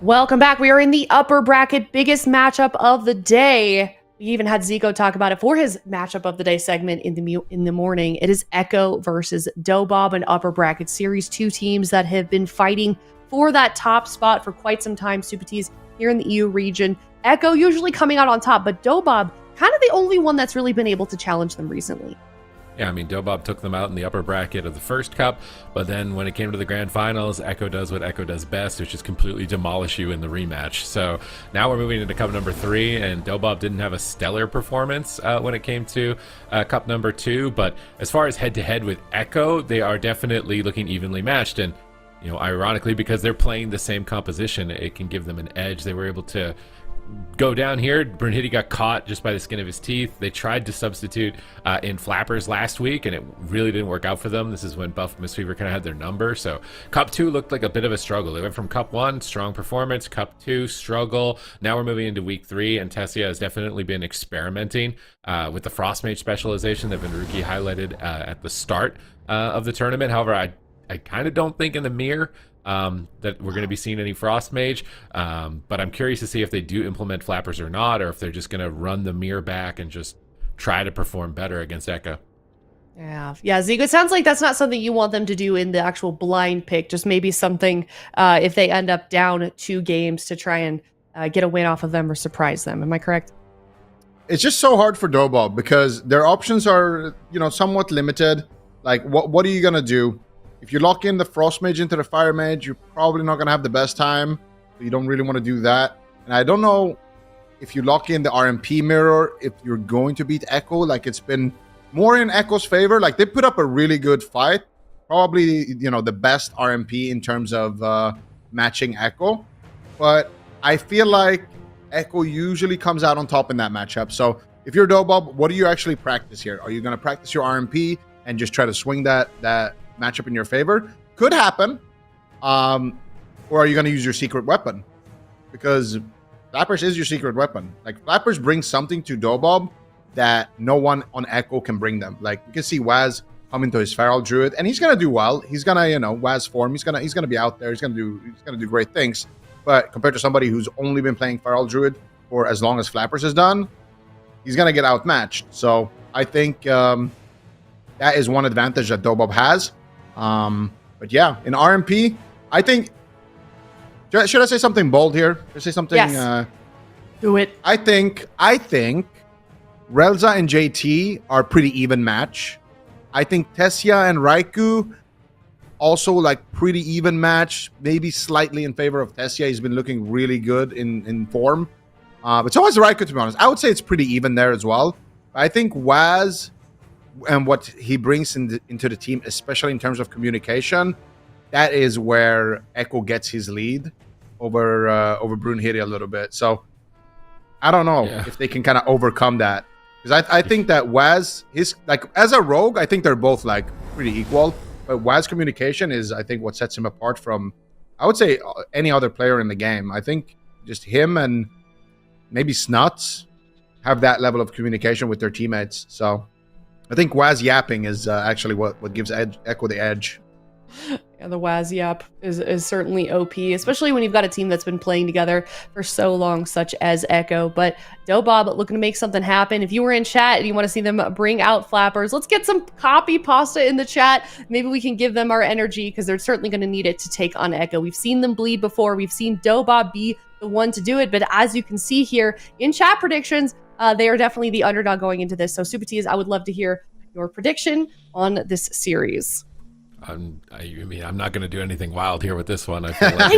Speaker 1: Welcome back. We are in the upper bracket, biggest matchup of the day. We even had Zico talk about it for his matchup of the day segment in the morning. It is Echo versus DOBOB, an upper bracket series. Two teams that have been fighting for that top spot for quite some time. Super T's here in the EU region. Echo usually coming out on top, but DOBOB kind of the only one that's really been able to challenge them recently.
Speaker 3: Yeah, I mean, DOBOB took them out in the upper bracket of the first cup, but then when it came to the grand finals, Echo does what Echo does best, which is completely demolish you in the rematch. So now we're moving into cup number 3, and DOBOB didn't have a stellar performance when it came to cup number 2, but as far as head-to-head with Echo, they are definitely looking evenly matched, and you know, ironically, because they're playing the same composition, it can give them an edge. They were able to go down here. Brunhilde got caught just by the skin of his teeth. They tried to substitute in Flappers last week, and it really didn't work out for them. This is when Buff and Mistweaver kind of had their number. So Cup 2 looked like a bit of a struggle. They went from Cup 1, strong performance, Cup 2, struggle. Now we're moving into week 3, and Tessia has definitely been experimenting with the Frost Mage specialization that Venruki highlighted at the start of the tournament. However, I kind of don't think in the mirror that we're going to be seeing any Frost Mage, but I'm curious to see if they do implement Flappers or not, or if they're just going to run the mirror back and just try to perform better against Echo.
Speaker 1: Yeah, Zico, it sounds like that's not something you want them to do in the actual blind pick, just maybe something if they end up down 2 games to try and get a win off of them or surprise them. Am I correct?
Speaker 2: It's just so hard for DOBOB because their options are, you know, somewhat limited. Like, what are you going to do? If you lock in the Frost Mage into the Fire Mage, you're probably not going to have the best time. So you don't really want to do that. And I don't know if you lock in the RMP mirror, if you're going to beat Echo. Like, it's been more in Echo's favor. Like, they put up a really good fight. Probably, you know, the best RMP in terms of matching Echo. But I feel like Echo usually comes out on top in that matchup. So if you're DOBOB, what do you actually practice here? Are you going to practice your RMP and just try to swing that matchup in your favor? Could happen. Or are you going to use your secret weapon? Because Flappers is your secret weapon. Like, Flappers bring something to DOBOB that no one on Echo can bring them. Like, you can see Waz coming to his Feral Druid, and he's going to do well. He's going to, you know, Waz form. He's going to be out there. He's going to do great things. But compared to somebody who's only been playing Feral Druid for as long as Flappers has done, he's going to get outmatched. So I think that is one advantage that DOBOB has. But yeah, in RMP, I think, should I say something bold here? Should I say something?
Speaker 1: Yes. Do it.
Speaker 2: I think Relza and JT are pretty even match. I think Tessia and Raikou also like pretty even match, maybe slightly in favor of Tessia. He's been looking really good in form. But so has Raikou, to be honest. I would say it's pretty even there as well. I think Waz and what he brings into the team, especially in terms of communication, that is where Echo gets his lead over Brunhilde a little bit. So I don't know if they can kind of overcome that, because I think that Waz, his, like, as a rogue, I think they're both like pretty equal. But Waz communication is, I think, what sets him apart from, I would say, any other player in the game. I think just him and maybe Snuts have that level of communication with their teammates. So I think Waz yapping is actually what gives Echo the edge.
Speaker 1: Yeah, the Waz yap is certainly OP, especially when you've got a team that's been playing together for so long, such as Echo. But DOBOB looking to make something happen. If you were in chat and you want to see them bring out Flappers, let's get some copy pasta in the chat. Maybe we can give them our energy, because they're certainly going to need it to take on Echo. We've seen them bleed before. We've seen DOBOB be the one to do it. But as you can see here in chat predictions, they are definitely the underdog going into this. So Super T's, I would love to hear your prediction on this series.
Speaker 3: I mean, I'm not going to do anything wild here with this one. I feel like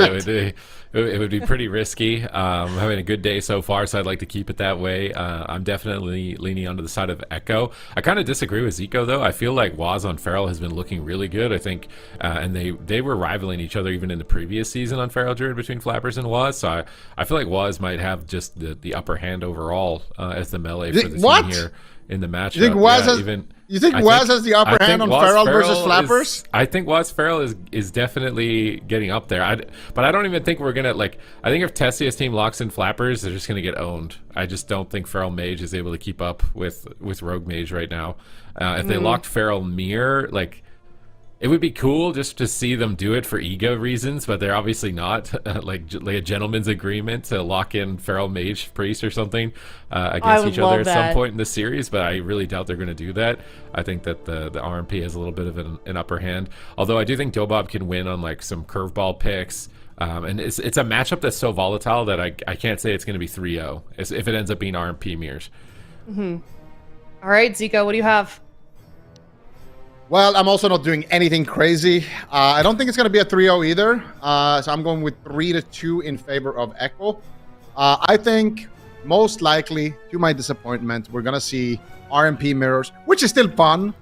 Speaker 3: it would be pretty risky. I'm having a good day so far, so I'd like to keep it that way. I'm definitely leaning onto the side of Echo. I kind of disagree with Zico, though. I feel like Waz on Feral has been looking really good. I think, and they were rivaling each other even in the previous season on Feral Druid between Flappers and Waz. So I feel like Waz might have just the upper hand overall as the melee for the team here in the matchup.
Speaker 2: You think Waz You think Waz has the upper hand on Feral versus Flappers?
Speaker 3: I think Waz Feral is definitely getting up there. But I don't even think we're gonna I think if Tessia's team locks in Flappers, they're just gonna get owned. I just don't think Feral Mage is able to keep up with Rogue Mage right now. If they locked Feral Mirror, It would be cool just to see them do it for ego reasons, but they're obviously not like a gentleman's agreement to lock in Feral Mage Priest or something against
Speaker 1: would
Speaker 3: each other
Speaker 1: love
Speaker 3: at some
Speaker 1: that.
Speaker 3: point in the series. But I really doubt they're going to do that. I think that the RMP has a little bit of an upper hand. Although I do think DOBOB can win on like some curveball picks. And it's a matchup that's so volatile that I can't say it's going to be 3-0 if it ends up being RMP mirrors.
Speaker 1: All right, Zico, what do you have?
Speaker 2: Well, I'm also not doing anything crazy. I don't think it's going to be a 3-0 either. So I'm going with 3-2 in favor of Echo. I think most likely, to my disappointment, we're going to see RMP mirrors, which is still fun.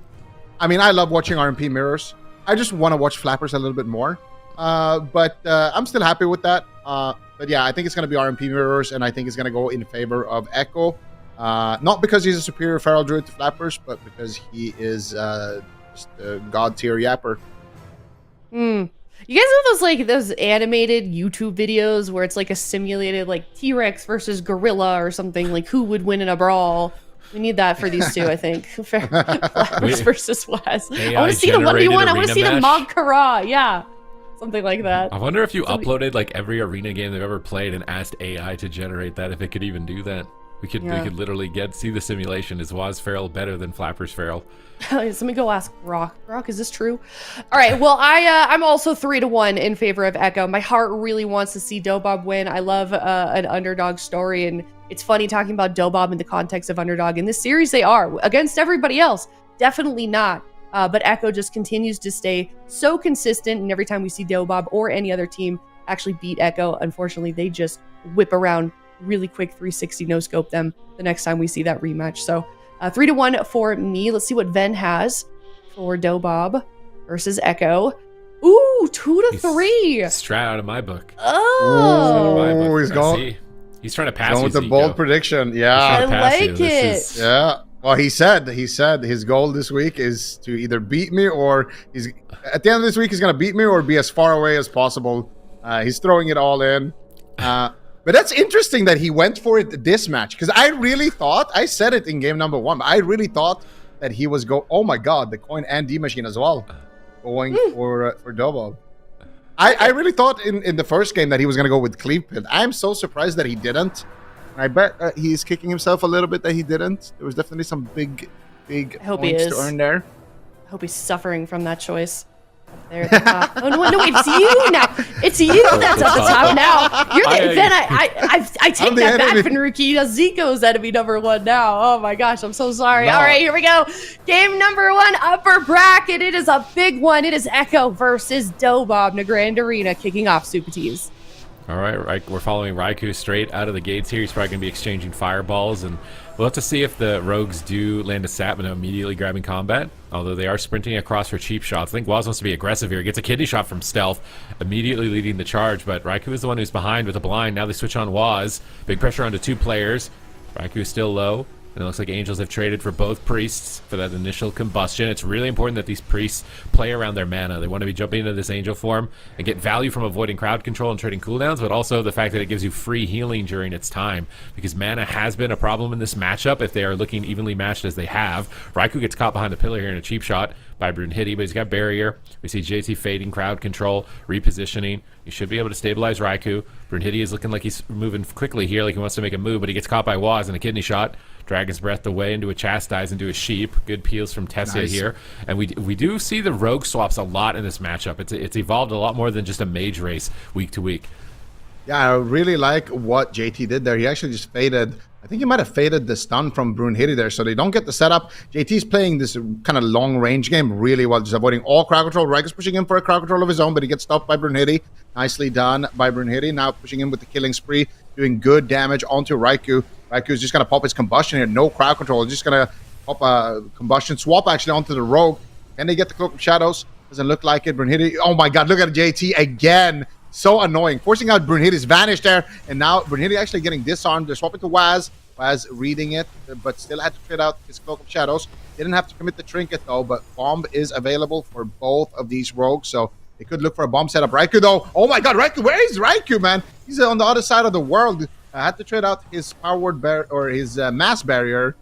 Speaker 2: I mean, I love watching RMP mirrors. I just want to watch flappers a little bit more. But I'm still happy with that. But yeah, I think it's going to be RMP mirrors, and I think it's going to go in favor of Echo. Not because he's a superior feral druid to flappers, but because he is just a god tier yapper.
Speaker 1: You guys know those animated YouTube videos where it's like a simulated like T-Rex versus gorilla or something, like who would win in a brawl? We need that for these two, I think. Flappers versus Wes. I want to see the 1v1. I want to see the Mob Kara. Yeah. Something like that.
Speaker 3: I wonder if you uploaded like every arena game they've ever played and asked AI to generate that, if it could even do that. We could literally see the simulation. Is Waz Feral better than Flappers Feral?
Speaker 1: Let me go ask Rock. Rock, is this true? All right. Well, I'm also 3-1 in favor of Echo. My heart really wants to see DOBOB win. I love an underdog story, and it's funny talking about DOBOB in the context of underdog. In this series, they are against everybody else. Definitely not. But Echo just continues to stay so consistent, and every time we see DOBOB or any other team actually beat Echo, unfortunately, they just whip around really quick 360 no scope them the next time we see that rematch. So 3-1 for me. Let's see what Ven has for DOBOB versus Echo. Ooh, 2-3.
Speaker 3: Straight out of my book.
Speaker 1: Oh,
Speaker 3: He's trying to pass
Speaker 2: Going
Speaker 3: you,
Speaker 2: with the
Speaker 3: Zico.
Speaker 2: bold prediction. Yeah.
Speaker 1: I like it.
Speaker 2: Yeah. Well, he said his goal this week is to either beat me, or he's at the end of this week he's gonna beat me or be as far away as possible. He's throwing it all in. But that's interesting that he went for it this match, because I really thought, I said it in game number 1, but I really thought that he was oh my god, the coin and D machine as well, going for DOBOB. I really thought in the first game that he was gonna go with Cleave Pit. I'm so surprised that he didn't. I bet he's kicking himself a little bit that he didn't. There was definitely some big points to earn there.
Speaker 1: I hope he's suffering from that choice. There at the top. Oh no, wait, it's you now. It's you that's at the top now. You're the then I take that back, Finruki. Zico's enemy number 1 now. Oh my gosh, I'm so sorry.
Speaker 2: No.
Speaker 1: All right, here we go. Game number 1, upper bracket. It is a big one. It is Echo versus DOBOB in the Grand Arena, kicking off Super Tees.
Speaker 3: All right, we're following Raikou straight out of the gates here. He's probably going to be exchanging fireballs, and we'll have to see if the rogues do land a sap and immediately grabbing combat, although they are sprinting across for cheap shots. I think Waz wants to be aggressive here. Gets a kidney shot from stealth, immediately leading the charge, but Raikou is the one who's behind with a blind. Now they switch on Waz. Big pressure onto 2 players. Raikou is still low. And it looks like Angels have traded for both priests for that initial combustion. It's really important that these priests play around their mana. They want to be jumping into this angel form and get value from avoiding crowd control and trading cooldowns, but also the fact that it gives you free healing during its time, because mana has been a problem in this matchup if they are looking evenly matched as they have. Raikou gets caught behind the pillar here in a cheap shot by Brunhilde, but he's got barrier. We see JT fading crowd control, repositioning. You should be able to stabilize Raikou. Brunhilde is looking like he's moving quickly here, like he wants to make a move, but he gets caught by Waz in a kidney shot. Dragon's Breath away into a Chastise, into a Sheep. Good peels from Tessia here. And we do see the rogue swaps a lot in this matchup. It's evolved a lot more than just a mage race week to week.
Speaker 2: Yeah, I really like what JT did there. He actually just faded. I think he might have faded the stun from Brunhilde there, so they don't get the setup. JT's playing this kind of long-range game really well, just avoiding all crowd control. Raikou is pushing in for a crowd control of his own, but he gets stopped by Brunhilde. Nicely done by Brunhilde. Now pushing in with the killing spree, doing good damage onto Raikou. Raikou is just going to pop his combustion here. No crowd control. Just going to pop a combustion swap actually onto the rogue. Can they get the Cloak of Shadows? Doesn't look like it. Brunhilde. Oh my god, look at JT again. So annoying. Forcing out Brunhilde's vanish there. And now Brunhilde actually getting disarmed. They're swapping to Waz. Waz reading it, but still had to fit out his Cloak of Shadows. Didn't have to commit the trinket though, but bomb is available for both of these rogues. So they could look for a bomb setup. Raikou though. Oh my god, Raikou. Where is Raikou, man? He's on the other side of the world. Had to trade out his power word or his mass barrier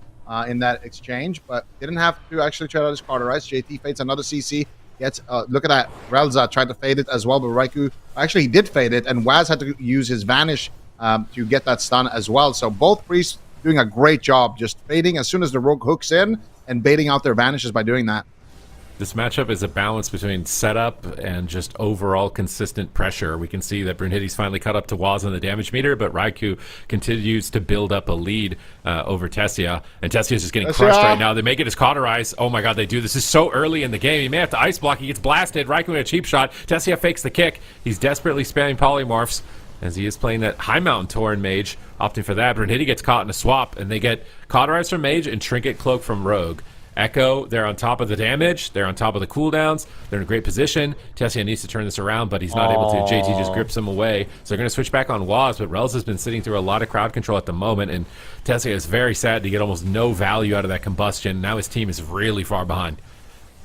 Speaker 2: in that exchange, but didn't have to actually trade out his Cauterize. JT fades another CC. Gets look at that. Relza tried to fade it as well, but Raikou actually he did fade it, and Waz had to use his vanish to get that stun as well. So both priests doing a great job, just fading as soon as the rogue hooks in and baiting out their vanishes by doing that.
Speaker 3: This matchup is a balance between setup and just overall consistent pressure. We can see that Brunhilde's finally caught up to Waz on the damage meter, but Raikou continues to build up a lead over Tessia. And Tessia's just getting crushed right now. They make it as cauterize. Oh my god, they do. This is so early in the game. He may have to ice block. He gets blasted. Raikou in a cheap shot. Tessia fakes the kick. He's desperately spamming polymorphs as he is playing that High Mountain Tauren Mage, opting for that. Brunhilde gets caught in a swap, and they get cauterize from Mage and Trinket Cloak from Rogue. Echo, they're on top of the damage. They're on top of the cooldowns. They're in a great position. Tessia needs to turn this around, but he's not able to. JT just grips him away. So they're going to switch back on Waz, but Relz has been sitting through a lot of crowd control at the moment, and Tessia is very sad to get almost no value out of that combustion. Now his team is really far behind.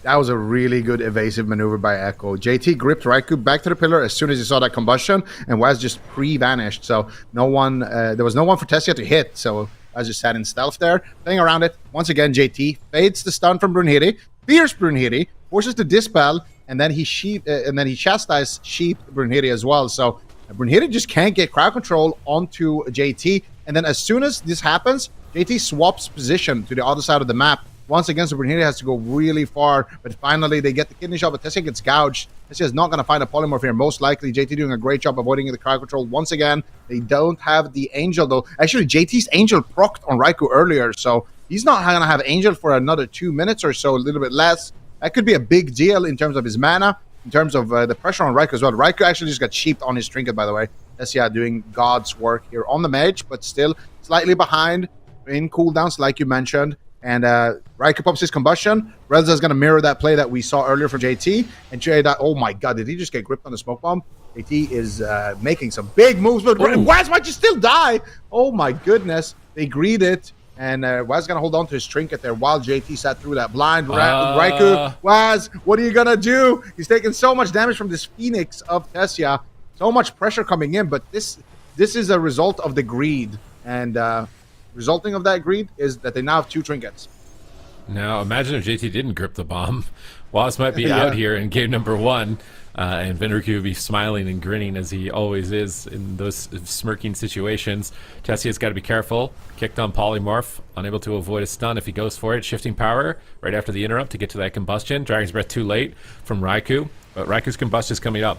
Speaker 2: That was a really good evasive maneuver by Echo. JT gripped Raikou back to the pillar as soon as he saw that combustion, and Waz just pre-vanished. So no one, there was no one for Tessia to hit. So Waz just sat in stealth there, playing around it. Once again, JT fades the stun from Brunhilde, fears Brunhilde, forces the dispel, and then he chastised sheep Brunhilde as well. So Brunhilde just can't get crowd control onto JT. And then as soon as this happens, JT swaps position to the other side of the map. Once again, so Brunhilde has to go really far, but finally they get the kidney shot, but Tessia gets gouged. Tessia is not going to find a polymorph here, most likely. JT doing a great job avoiding the crowd control. Once again, they don't have the Angel, though. Actually, JT's Angel procced on Raikou earlier, so he's not going to have Angel for another 2 minutes or so, a little bit less. That could be a big deal in terms of his mana, in terms of the pressure on Raikou as well. Raikou actually just got sheeped on his Trinket, by the way. Tessia doing God's work here on the Mage, but still slightly behind in cooldowns, like you mentioned. And Raikou pops his combustion. Relza is going to mirror that play that we saw earlier for JT. And oh my god, did he just get gripped on the smoke bomb? JT is making some big moves, but Waz might just still die. Oh my goodness. They greed it. And Waz is going to hold on to his Trinket there while JT sat through that blind. Raikou, Waz, what are you going to do? He's taking so much damage from this Phoenix of Tessia. So much pressure coming in, but this is a result of the greed. And resulting of that greed is that they now have 2 Trinkets.
Speaker 3: Now, imagine if JT didn't grip the bomb. Waz might be out here in game number 1, and Venriku would be smiling and grinning as he always is in those smirking situations. Tessia's got to be careful. Kicked on Polymorph, unable to avoid a stun if he goes for it. Shifting power right after the interrupt to get to that combustion. Dragon's Breath too late from Raikou, but Raikou's combustion is coming up.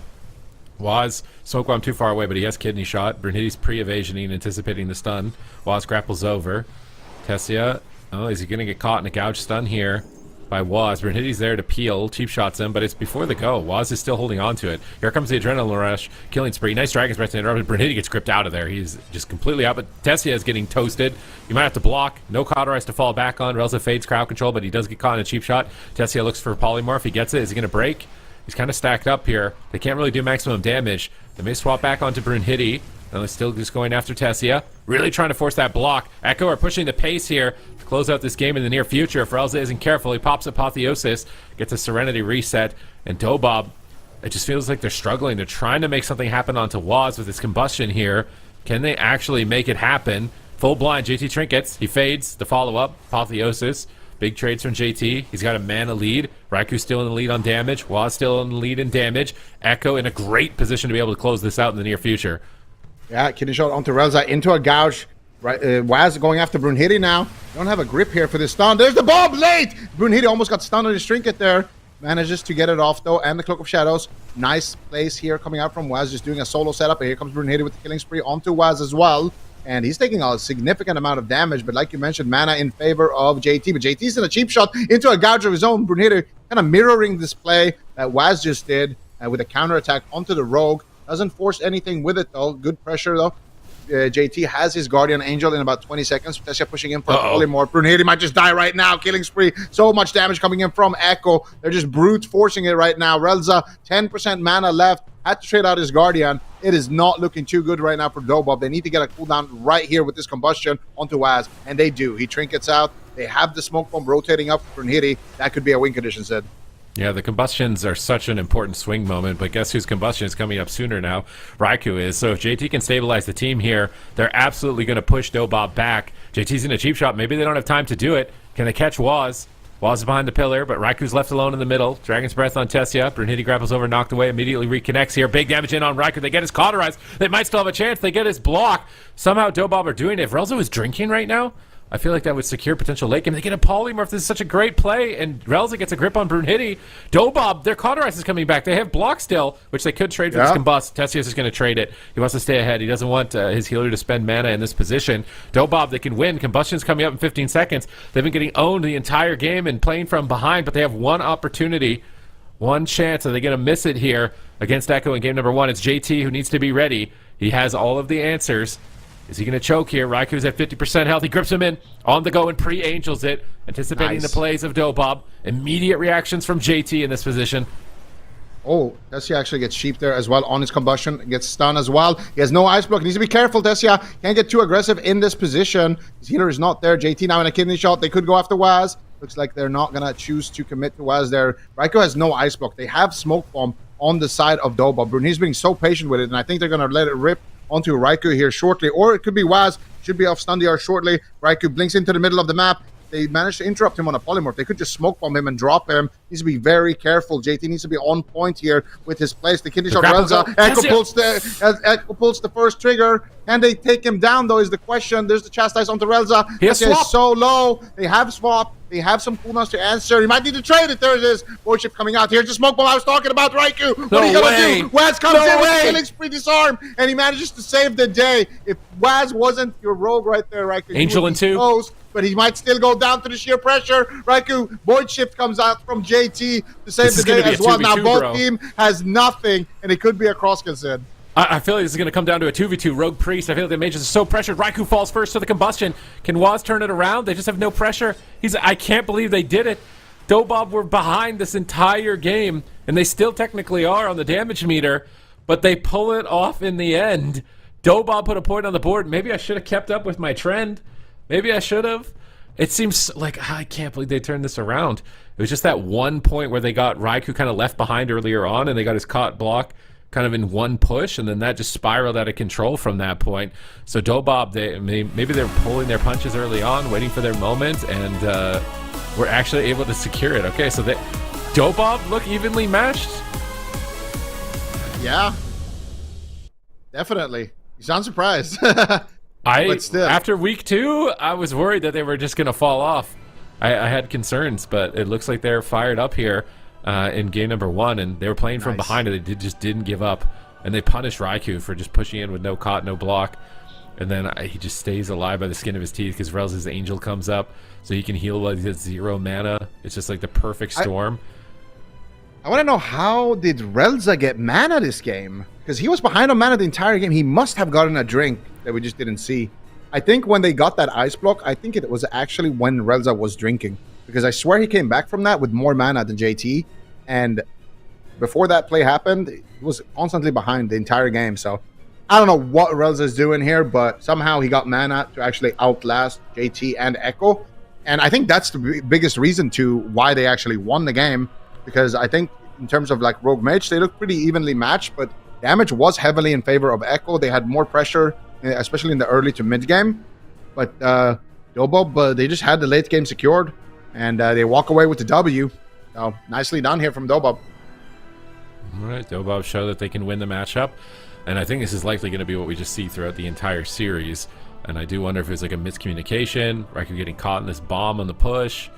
Speaker 3: Waz, smoke bomb too far away, but he has kidney shot. Brunhilde's pre-evasioning, anticipating the stun. Waz grapples over. Tessia, oh, is he going to get caught in a gouge stun here by Waz? Brunhilde's there to peel, cheap shots him, but it's before the go. Waz is still holding on to it. Here comes the Adrenaline Rush, killing spree. Nice Dragon's Breath to interrupt. Brunhilde gets gripped out of there. He's just completely out, but Tessia is getting toasted. You might have to block. No cauterize to fall back on. Relza fades crowd control, but he does get caught in a cheap shot. Tessia looks for Polymorph. He gets it. Is he going to break? He's kind of stacked up here. They can't really do maximum damage. They may swap back onto Brunhilde. And they're still just going after Tessia. Really trying to force that block. Echo are pushing the pace here to close out this game in the near future. If Relza isn't careful, he pops Apotheosis, gets a Serenity reset. And DOBOB, it just feels like they're struggling. They're trying to make something happen onto Waz with his combustion here. Can they actually make it happen? Full blind, JT Trinkets. He fades. The follow-up, Apotheosis. Big trades from JT. He's got a mana lead. Raikou's still in the lead on damage. Waz still in the lead in damage. Echo in a great position to be able to close this out in the near future.
Speaker 2: Yeah, kidney shot onto Relza into a gouge. Right, Waz going after Brunhilde now. Don't have a grip here for this stun. There's the bomb late! Brunhilde almost got stunned on his Trinket there. Manages to get it off though, and the Cloak of Shadows. Nice place here coming out from Waz, just doing a solo setup. And here comes Brunhilde with the killing spree onto Waz as well. And he's taking a significant amount of damage, but like you mentioned, mana in favor of JT. But JT's in a cheap shot into a gouge of his own. Brunhilde kind of mirroring this play that Waz just did with a counterattack onto the Rogue. Doesn't force anything with it, though. Good pressure, though. JT has his Guardian Angel in about 20 seconds. Tessia pushing in for Polymorph. Brunhilde might just die right now. Killing spree. So much damage coming in from Echo. They're just brute forcing it right now. Relza, 10% mana left. Had to trade out his Guardian. It is not looking too good right now for DOBOB. They need to get a cooldown right here with this combustion onto Waz, and they do. He trinkets out. They have the smoke bomb rotating up for Brunhilde. That could be a win condition, Sid.
Speaker 3: Yeah, the combustions are such an important swing moment, but guess whose combustion is coming up sooner now? Raikou is. So if JT can stabilize the team here, they're absolutely going to push DOBOB back. JT's in a cheap shot. Maybe they don't have time to do it. Can they catch Waz? Waz is behind the pillar, but Raiku's left alone in the middle. Dragon's Breath on Tessia. Brunhilde grapples over, knocked away, immediately reconnects here. Big damage in on Raikou. They get his cauterized. They might still have a chance. They get his block. Somehow DOBOB are doing it. If Relza was drinking right now, I feel like that would secure potential late game. They get a polymorph. This is such a great play, and Relza gets a grip on Brunhilde. DOBOB, their cauterize is coming back. They have block still, which they could trade for this combust. Tessius is going to trade it. He wants to stay ahead. He doesn't want his healer to spend mana in this position. DOBOB, they can win. Combustion's coming up in 15 seconds. They've been getting owned the entire game and playing from behind, but they have one opportunity, one chance, and they're going to miss it here against Echo in game number 1. It's JT who needs to be ready. He has all of the answers. Is he going to choke here? Raiku's at 50% health. He grips him in on the go and pre-angels it, anticipating the plays of DOBOB. Immediate reactions from JT in this position.
Speaker 2: Oh, Tessia actually gets sheep there as well on his combustion. Gets stunned as well. He has no ice block. He needs to be careful, Tessia. Can't get too aggressive in this position. His healer is not there. JT now in a kidney shot. They could go after Waz. Looks like they're not going to choose to commit to Waz there. Raikou has no ice block. They have smoke bomb on the side of DOBOB. Brunhilde's being so patient with it, and I think they're going to let it rip onto Raikou here shortly, or it could be Waz. Should be off stun DR shortly. Raikou blinks into the middle of the map. They managed to interrupt him on a polymorph. They could just smoke bomb him and drop him. Needs to be very careful. JT needs to be on point here with his plays. The kidney shot Relza. Echo pulls the first trigger. Can they take him down, though, is the question. There's the chastise onto Relza. Tessia is so low. They have swap. They have some cooldowns to answer. He might need to trade it. There it is. Warship coming out. Here's the smoke bomb I was talking about, Raikou. What are you going to do? Waz comes in with the killing spree disarm, and he manages to save the day. If Waz wasn't your rogue right there, Raikou,
Speaker 3: Angel in 2.
Speaker 2: Close, but he might still go down to the sheer pressure. Raikou, Void Shift comes out from JT to save the day as well. Now both team has nothing, and it could be a cross consent.
Speaker 3: I feel like this is going to come down to a 2v2 Rogue Priest. I feel like the mages are so pressured. Raikou falls first to the combustion. Can Waz turn it around? They just have no pressure. I can't believe they did it. DOBOB were behind this entire game, and they still technically are on the damage meter, but they pull it off in the end. DOBOB put a point on the board. Maybe I should have kept up with my trend. Maybe I should have. It seems like I can't believe they turned this around. It was just that one point where they got Raikou kind of left behind earlier on, and they got his caught block kind of in one push, and then that just spiraled out of control from that point. So DOBOB, maybe they're pulling their punches early on, waiting for their moment, and we're actually able to secure it. Okay, so DOBOB look evenly matched.
Speaker 2: Yeah, definitely. You sound surprised.
Speaker 3: After week 2, I was worried that they were just going to fall off. I had concerns, but it looks like they're fired up here in game number 1, and they were playing from behind, and they just didn't give up. And they punished Raikou for just pushing in with no caught, no block. And then he just stays alive by the skin of his teeth because Relza's Angel comes up, so he can heal while he has 0 mana. It's just like the perfect storm.
Speaker 2: I want to know, how did Relza get mana this game? Because he was behind on mana the entire game. He must have gotten a drink that we just didn't see. I think when they got that ice block, I think it was actually when Relza was drinking. Because I swear he came back from that with more mana than JT. And before that play happened, he was constantly behind the entire game. So I don't know what Relza is doing here, but somehow he got mana to actually outlast JT and Echo. And I think that's the biggest reason to why they actually won the game. Because I think in terms of like Rogue Mage, they look pretty evenly matched, but damage was heavily in favor of Echo. They had more pressure, especially in the early to mid game. But DOBOB, they just had the late game secured, and they walk away with the W. So nicely done here from DOBOB.
Speaker 3: All right, DOBOB show that they can win the matchup, and I think this is likely going to be what we just see throughout the entire series. And I do wonder if it's like a miscommunication, Raikou getting caught in this bomb on the push,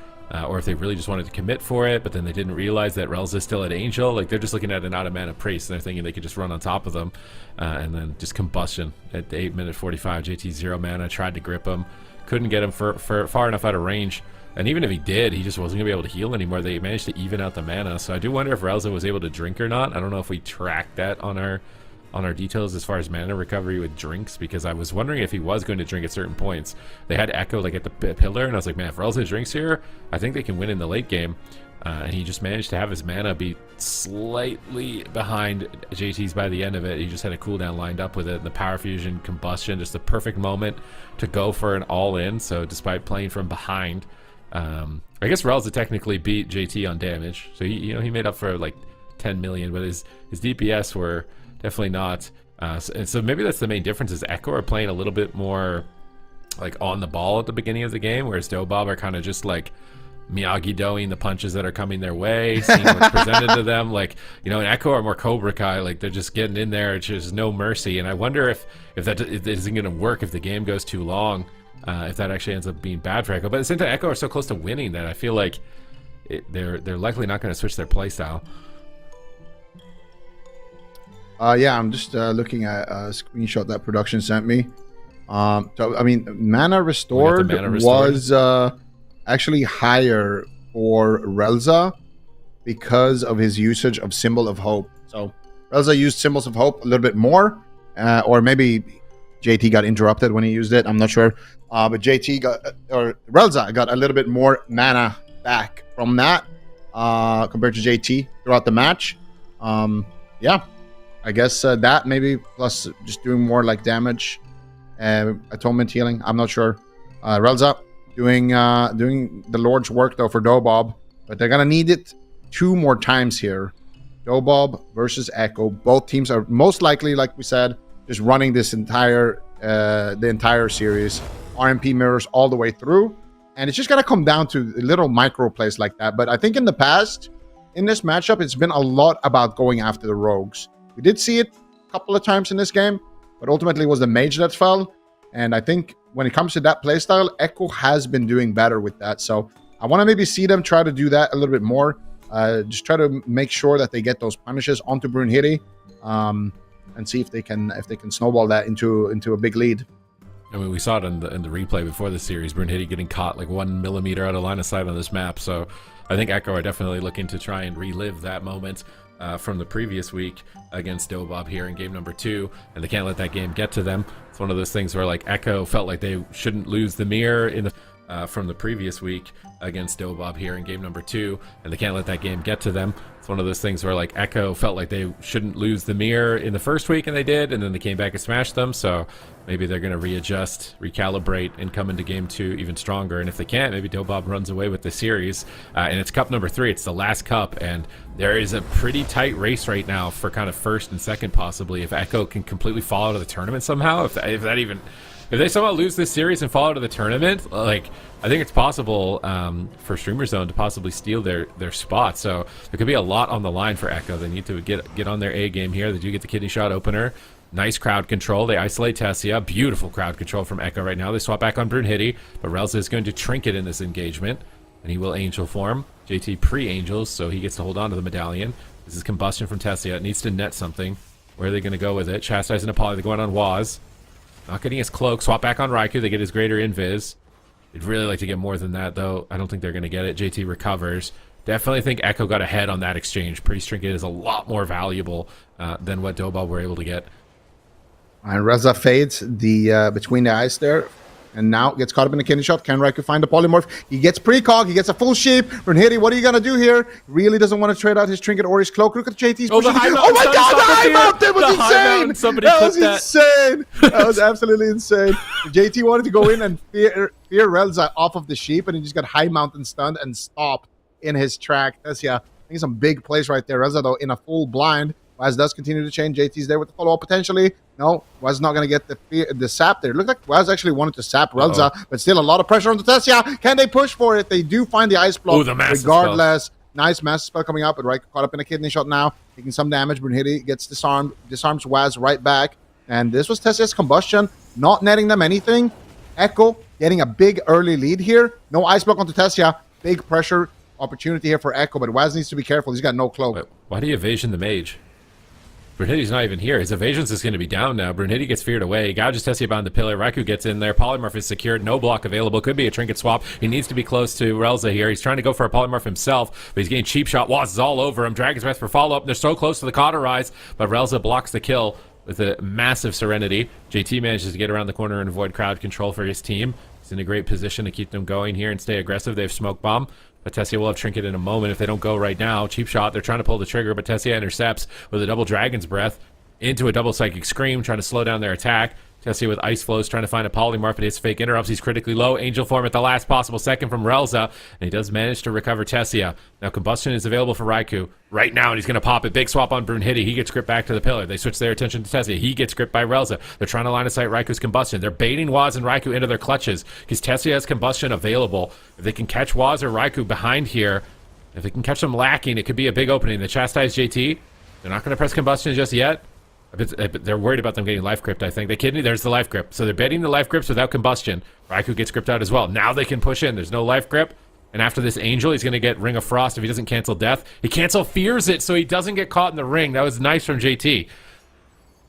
Speaker 3: or if they really just wanted to commit for it, but then they didn't realize that Relza's still at Angel. Like, they're just looking at an out-of-mana Priest, and they're thinking they could just run on top of them. And then just combustion at 8 minute 45. JT 0 mana, tried to grip him. Couldn't get him for far enough out of range. And even if he did, he just wasn't going to be able to heal anymore. They managed to even out the mana. So I do wonder if Relza was able to drink or not. I don't know if we tracked that on our details as far as mana recovery with drinks, because I was wondering if he was going to drink at certain points. They had Echo like at the pillar, and I was like, man, if Relza drinks here, I think they can win in the late game. And he just managed to have his mana be slightly behind JT's by the end of it. He just had a cooldown lined up with it. The power fusion, combustion, just the perfect moment to go for an all-in. So despite playing from behind, I guess Relza technically beat JT on damage. So he made up for like 10 million, but his DPS were definitely not. And so maybe that's the main difference, is Echo are playing a little bit more like on the ball at the beginning of the game, whereas DOBOB are kind of just like Miyagi-Doing the punches that are coming their way, seeing what's presented to them. Like, you know, in Echo or more Cobra Kai, like they're just getting in there. It's just no mercy. And I wonder if that isn't going to work if the game goes too long, if that actually ends up being bad for Echo. But at the same time, Echo are so close to winning that I feel like they're likely not going to switch their playstyle.
Speaker 2: Yeah, I'm just looking at a screenshot that production sent me. So, I mean, mana restored, was actually higher for Relza because of his usage of Symbol of Hope. So, Relza used Symbols of Hope a little bit more, or maybe JT got interrupted when he used it. I'm not sure. But Relza got a little bit more mana back from that compared to JT throughout the match. Yeah. I guess that maybe plus just doing more like damage, atonement healing. I'm not sure. Relza doing the Lord's work though for DOBOB, but they're gonna need it 2 more times here. DOBOB versus Echo. Both teams are most likely, like we said, just running this entire the entire series. RMP mirrors all the way through, and it's just gonna come down to little micro plays like that. But I think in the past, in this matchup, it's been a lot about going after the rogues. We did see it a couple of times in this game, but ultimately it was the mage that fell. And I think when it comes to that playstyle, Echo has been doing better with that. So I want to maybe see them try to do that a little bit more. Just try to make sure that they get those punishes onto Brunhilde, and see if they can snowball that into a big lead.
Speaker 3: I mean, we saw it in the replay before the series, Brunhilde getting caught like 1 millimeter out of line of sight on this map. So I think Echo are definitely looking to try and relive that moment from the previous week against DOBOB here in game number 2, and they can't let that game get to them. It's one of those things where like Echo felt like they shouldn't lose the mirror in the from the previous week against DOBOB here in game number 2, and they can't let that game get to them. It's one of those things where like Echo felt like they shouldn't lose the mirror in the first week, and they did, and then they came back and smashed them. So maybe they're going to readjust, recalibrate, and come into game 2 even stronger. And if they can't, maybe DOBOB runs away with the series. And it's cup number 3. It's the last cup, and there is a pretty tight race right now for kind of first and second, possibly, if Echo can completely fall out of the tournament somehow. If they somehow lose this series and fall out of the tournament, like, I think it's possible for Streamer Zone to possibly steal their spot. So there could be a lot on the line for Echo. They need to get on their A game here. They do get the kidney shot opener. Nice crowd control. They isolate Tessia. Beautiful crowd control from Echo right now. They swap back on Brunhilde, but Relza is going to trinket in this engagement, and he will angel form. JT pre-angels, so he gets to hold on to the medallion. This is combustion from Tessia. It needs to net something. Where are they going to go with it? Chastise and Apollo. They're going on Waz. Not getting his cloak. Swap back on Raikou. They get his greater invis. They'd really like to get more than that, though. I don't think they're going to get it. JT recovers. Definitely think Echo got ahead on that exchange. Pretty trinket is a lot more valuable than what DOBOB were able to get.
Speaker 2: And Reza fades the between the eyes there, and now gets caught up in the kidney shot. Can Raikou find the polymorph? He gets precog. He gets a full sheep. Brunhilde, what are you gonna do here? Really doesn't want to trade out his trinket or his cloak. Look at JT's pushing. Oh my god, the high mountain was insane! That was insane! That was absolutely insane. JT wanted to go in and fear Relza off of the sheep, and he just got high mountain stunned and stopped in his track. That's, yeah, I think some big plays right there. Relza, though, in a full blind. Waz does continue to change. JT's there with the follow-up potentially. No, Waz not going to get the sap there. It looked like Waz actually wanted to sap Relza, but still a lot of pressure on the Tessia. Can they push for it? They do find the ice block. Regardless, nice massive spell coming up, but Raikou caught up in a kidney shot now, taking some damage. Brunhilde gets disarms Waz right back. And this was Tessia's combustion, not netting them anything. Echo getting a big early lead here. No ice block onto Tessia. Big pressure opportunity here for Echo, but Waz needs to be careful. He's got no cloak.
Speaker 3: Wait, why do you evasion the mage? Brunhilde's not even here. His evasion's is going to be down now. Brunhilde gets feared away. Gouges Tessia behind the pillar. Raikou gets in there. Polymorph is secured. No block available. Could be a trinket swap. He needs to be close to Relza here. He's trying to go for a polymorph himself, but he's getting cheap shot. Waz is all over him. Dragon's Breath for follow-up. They're so close to the cauterize, but Relza blocks the kill with a massive serenity. JT manages to get around the corner and avoid crowd control for his team. He's in a great position to keep them going here and stay aggressive. They have smoke bomb, but Tessia will have trinket in a moment if they don't go right now. Cheap shot. They're trying to pull the trigger, but Tessia intercepts with a double Dragon's Breath. into a double Psychic Scream, trying to slow down their attack. Tessia with Ice Flows trying to find a Polymorph, but his fake interrupts. He's critically low. Angel form at the last possible second from Relza, and he does manage to recover Tessia. Now Combustion is available for Raikou right now, and he's going to pop it. Big swap on Brunhilde. He gets gripped back to the pillar. They switch their attention to Tessia. He gets gripped by Relza. They're trying to line of sight Raikou's Combustion. They're baiting Waz and Raikou into their clutches because Tessia has Combustion available. If they can catch Waz or Raikou behind here, if they can catch them lacking, it could be a big opening. The Chastise JT, they're not going to press Combustion just yet. They're worried about them getting life gripped, I think. They kidding me? There's the life grip. So they're betting the life grips without Combustion. Raikou gets gripped out as well. Now they can push in. There's no life grip. And after this Angel, he's going to get Ring of Frost if he doesn't cancel Death. He cancel Fears it so he doesn't get caught in the ring. That was nice from JT.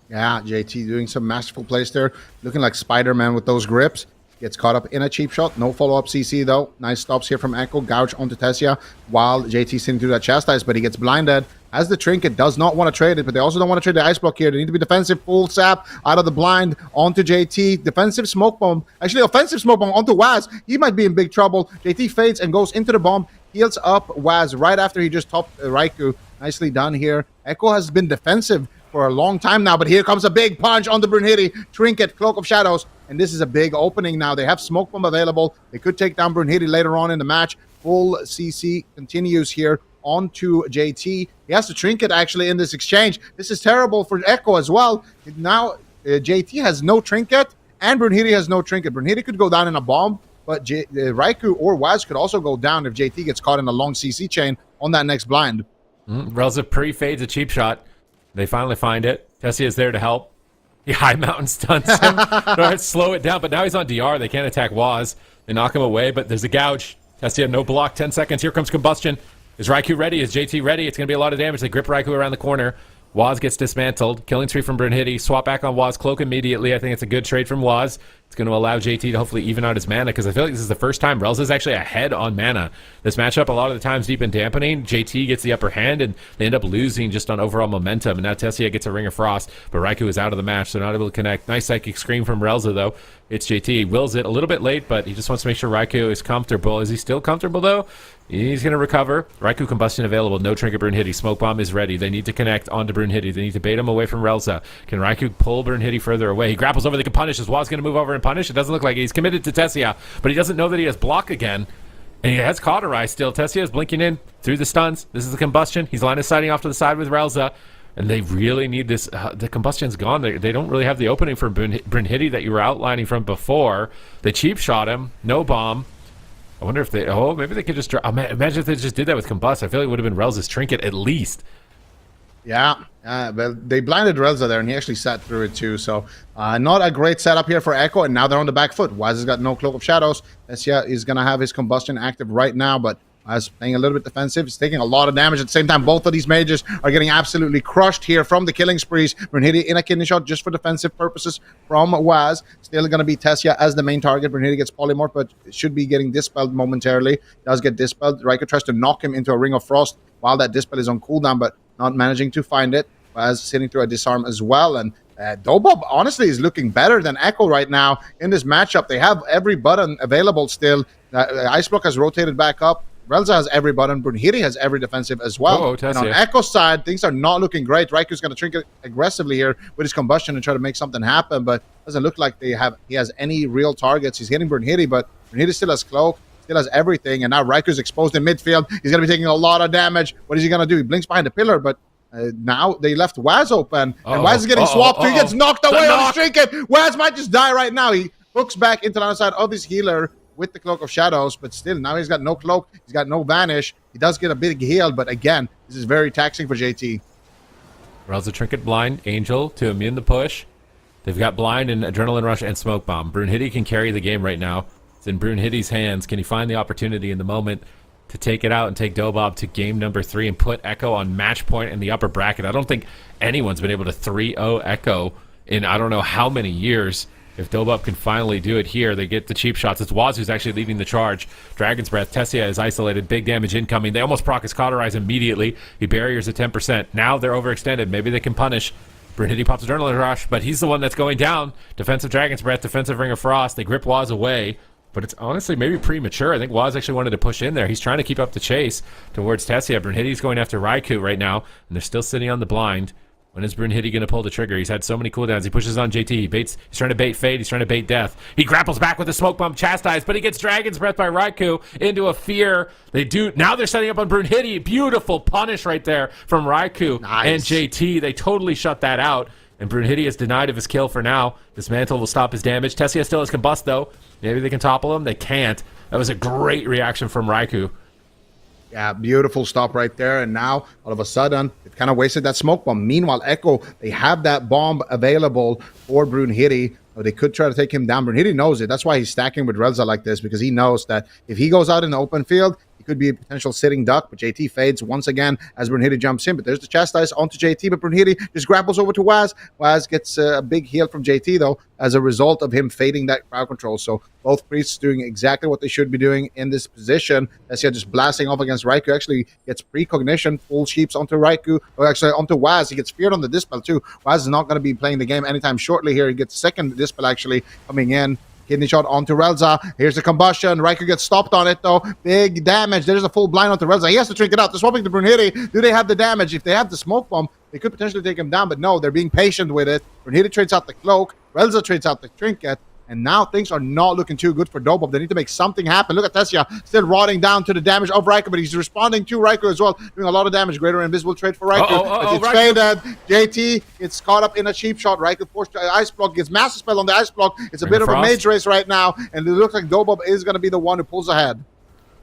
Speaker 2: Yeah, JT doing some masterful plays there. Looking like Spider-Man with those grips. Gets caught up in a cheap shot. No follow-up CC, though. Nice stops here from Echo. Gouge onto Tessia while JT sitting through that Chastise, but he gets blinded. As the Trinket does not want to trade it, but they also don't want to trade the Ice Block here. They need to be defensive. Full sap out of the blind onto JT. Defensive Smoke Bomb. Actually, offensive Smoke Bomb onto Waz. He might be in big trouble. JT fades and goes into the bomb. Heals up Waz right after he just topped Raikou. Nicely done here. Echo has been defensive for a long time now, but here comes a big punch on the Brunhilde. Trinket, Cloak of Shadows, and this is a big opening now. They have Smoke Bomb available. They could take down Brunhilde later on in the match. Full CC continues here onto JT. He has the Trinket actually in this exchange. This is terrible for Echo as well. Now JT has no Trinket and Brunhilde has no Trinket. Brunhilde could go down in a bomb, but Raikou or Waz could also go down if JT gets caught in a long CC chain on that next blind.
Speaker 3: Relza pre-fades a cheap shot. They finally find it. Tessia is there to help. He high mountain stunts him. Try to slow it down, but now he's on DR. They can't attack Waz. They knock him away, but there's a gouge. Tessia, no block, 10 seconds. Here comes Combustion. Is Raikou ready? Is JT ready? It's going to be a lot of damage. They grip Raikou around the corner. Waz gets dismantled. Killing spree from Brunhilde. Swap back on Waz. Cloak immediately. I think it's a good trade from Waz. It's going to allow JT to hopefully even out his mana, because I feel like this is the first time Relza's actually ahead on mana. This matchup, a lot of the times deep in dampening, JT gets the upper hand, and they end up losing just on overall momentum. And now Tessia gets a Ring of Frost, but Raikou is out of the match, so not able to connect. Nice Psychic Scream from Relza, though. It's JT. Wills it a little bit late, but he just wants to make sure Raikou is comfortable. Is he still comfortable, though? He's going to recover. Raikou Combustion available. No Trinket Brunhilde. Smoke Bomb is ready. They need to connect onto Brunhilde. They need to bait him away from Relza. Can Raikou pull Brunhilde further away? He grapples over. They can punish. Is Waz going to move over and punish? It doesn't look like it. He's committed to Tessia, but he doesn't know that he has block again. And he has Cauterize still. Tessia is blinking in through the stuns. This is the Combustion. He's line of sighting off to the side with Relza. And they really need this. The Combustion's gone. They don't really have the opening for Brunhilde that you were outlining from before. They cheap shot him. No bomb. I wonder if they... Oh, maybe they could just... Imagine if they just did that with Combust. I feel like it would have been Relza's Trinket at least.
Speaker 2: Yeah, but they blinded Relza there, and he actually sat through it too. So not a great setup here for Echo, and now they're on the back foot. Waz has got no Cloak of Shadows. Tessia is going to have his Combustion active right now, but Waz playing a little bit defensive. He's taking a lot of damage. At the same time, both of these mages are getting absolutely crushed here from the killing sprees. Brunhilde in a kidney shot just for defensive purposes from Waz. Still going to be Tessia as the main target. Brunhilde gets Polymorph, but should be getting dispelled momentarily. Does get dispelled. Raikou tries to knock him into a Ring of Frost while that dispel is on cooldown, but not managing to find it. Waz sitting through a disarm as well. And DOBOB honestly is looking better than Echo right now in this matchup. They have every button available still. Ice Block has rotated back up. Relza has every button. Brunhilde has every defensive as well. And on Echo's side, things are not looking great. Raikou's going to Trinket aggressively here with his Combustion and try to make something happen, but doesn't look like he has any real targets. He's hitting Brunhilde, but Brunhilde still has Cloak, still has everything, and now Raikou's exposed in midfield. He's going to be taking a lot of damage. What is he going to do? He blinks behind the pillar, but now they left Waz open, and Waz is getting swapped. He gets knocked away on his Trinket. Waz might just die right now. He hooks back into the other side of his healer with the Cloak of Shadows, but still, now he's got no Cloak. He's got no Vanish. He does get a big heal, but again, this is very taxing for JT.
Speaker 3: Relza Trinket blind, Angel to immune the push. They've got blind and Adrenaline Rush and Smoke Bomb. Brunhilde can carry the game right now. It's in Brunhilde's hands. Can he find the opportunity in the moment to take it out and take DOBOB to game number 3 and put Echo on match point in the upper bracket? I don't think anyone's been able to 3-0 Echo in I don't know how many years. If DOBOB can finally do it here, they get the cheap shots. It's Waz who's actually leading the charge. Dragon's Breath. Tessia is isolated. Big damage incoming. They almost proc his Cauterize immediately. He barriers at 10%. Now they're overextended. Maybe they can punish. Brunhilde pops Adrenaline Rush, but he's the one that's going down. Defensive Dragon's Breath. Defensive Ring of Frost. They grip Waz away, but it's honestly maybe premature. I think Waz actually wanted to push in there. He's trying to keep up the chase towards Tessia. Brunhilde's going after Raikou right now, and they're still sitting on the blind. When is Brunhilde going to pull the trigger? He's had so many cooldowns. He pushes on JT. He's trying to bait Fade. He's trying to bait Death. He grapples back with a smoke bomb, chastised, but he gets Dragon's Breath by Raikou into a fear. Now they're setting up on Brunhilde. Beautiful punish right there from Raikou and JT. They totally shut that out. And Brunhilde is denied of his kill for now. Dismantle will stop his damage. Tessia still has Combust, though. Maybe they can topple him. They can't. That was a great reaction from Raikou.
Speaker 2: Yeah, beautiful stop right there. And now, all of a sudden, it kind of wasted that smoke bomb. Meanwhile, Echo, they have that bomb available for Brunhilde. They could try to take him down. Brunhilde knows it. That's why he's stacking with Relza like this, because he knows that if he goes out in the open field, he could be a potential sitting duck. But JT fades once again as Brunhilde jumps in. But there's the chastise onto JT, but Brunhilde just grapples over to Waz. Waz gets a big heal from JT, though, as a result of him fading that crowd control. So both priests doing exactly what they should be doing in this position. Tessia just blasting off against Raikou. Actually gets precognition, full sheeps onto Raikou, or actually onto Waz. He gets feared on the Dispel too. Waz is not going to be playing the game anytime shortly here. He gets second Dispel actually coming in. Kidney shot onto Relza. Here's the combustion. Raikou gets stopped on it, though. Big damage. There's a full blind onto Relza. He has to trinket out. They're swapping to Brunhilde. Do they have the damage? If they have the smoke bomb, they could potentially take him down, but no, they're being patient with it. Brunhilde trades out the cloak. Relza trades out the trinket. And now things are not looking too good for DOBOB. They need to make something happen. Look at Tessia still rotting down to the damage of Raikou, but he's responding to Raikou as well, doing a lot of damage. Greater invisible trade for Raikou. It's faded. JT gets caught up in a cheap shot. Raikou forced to ice block, gets massive spell on the ice block. It's a bit of a mage race right now, and it looks like DOBOB is going to be the one who pulls ahead.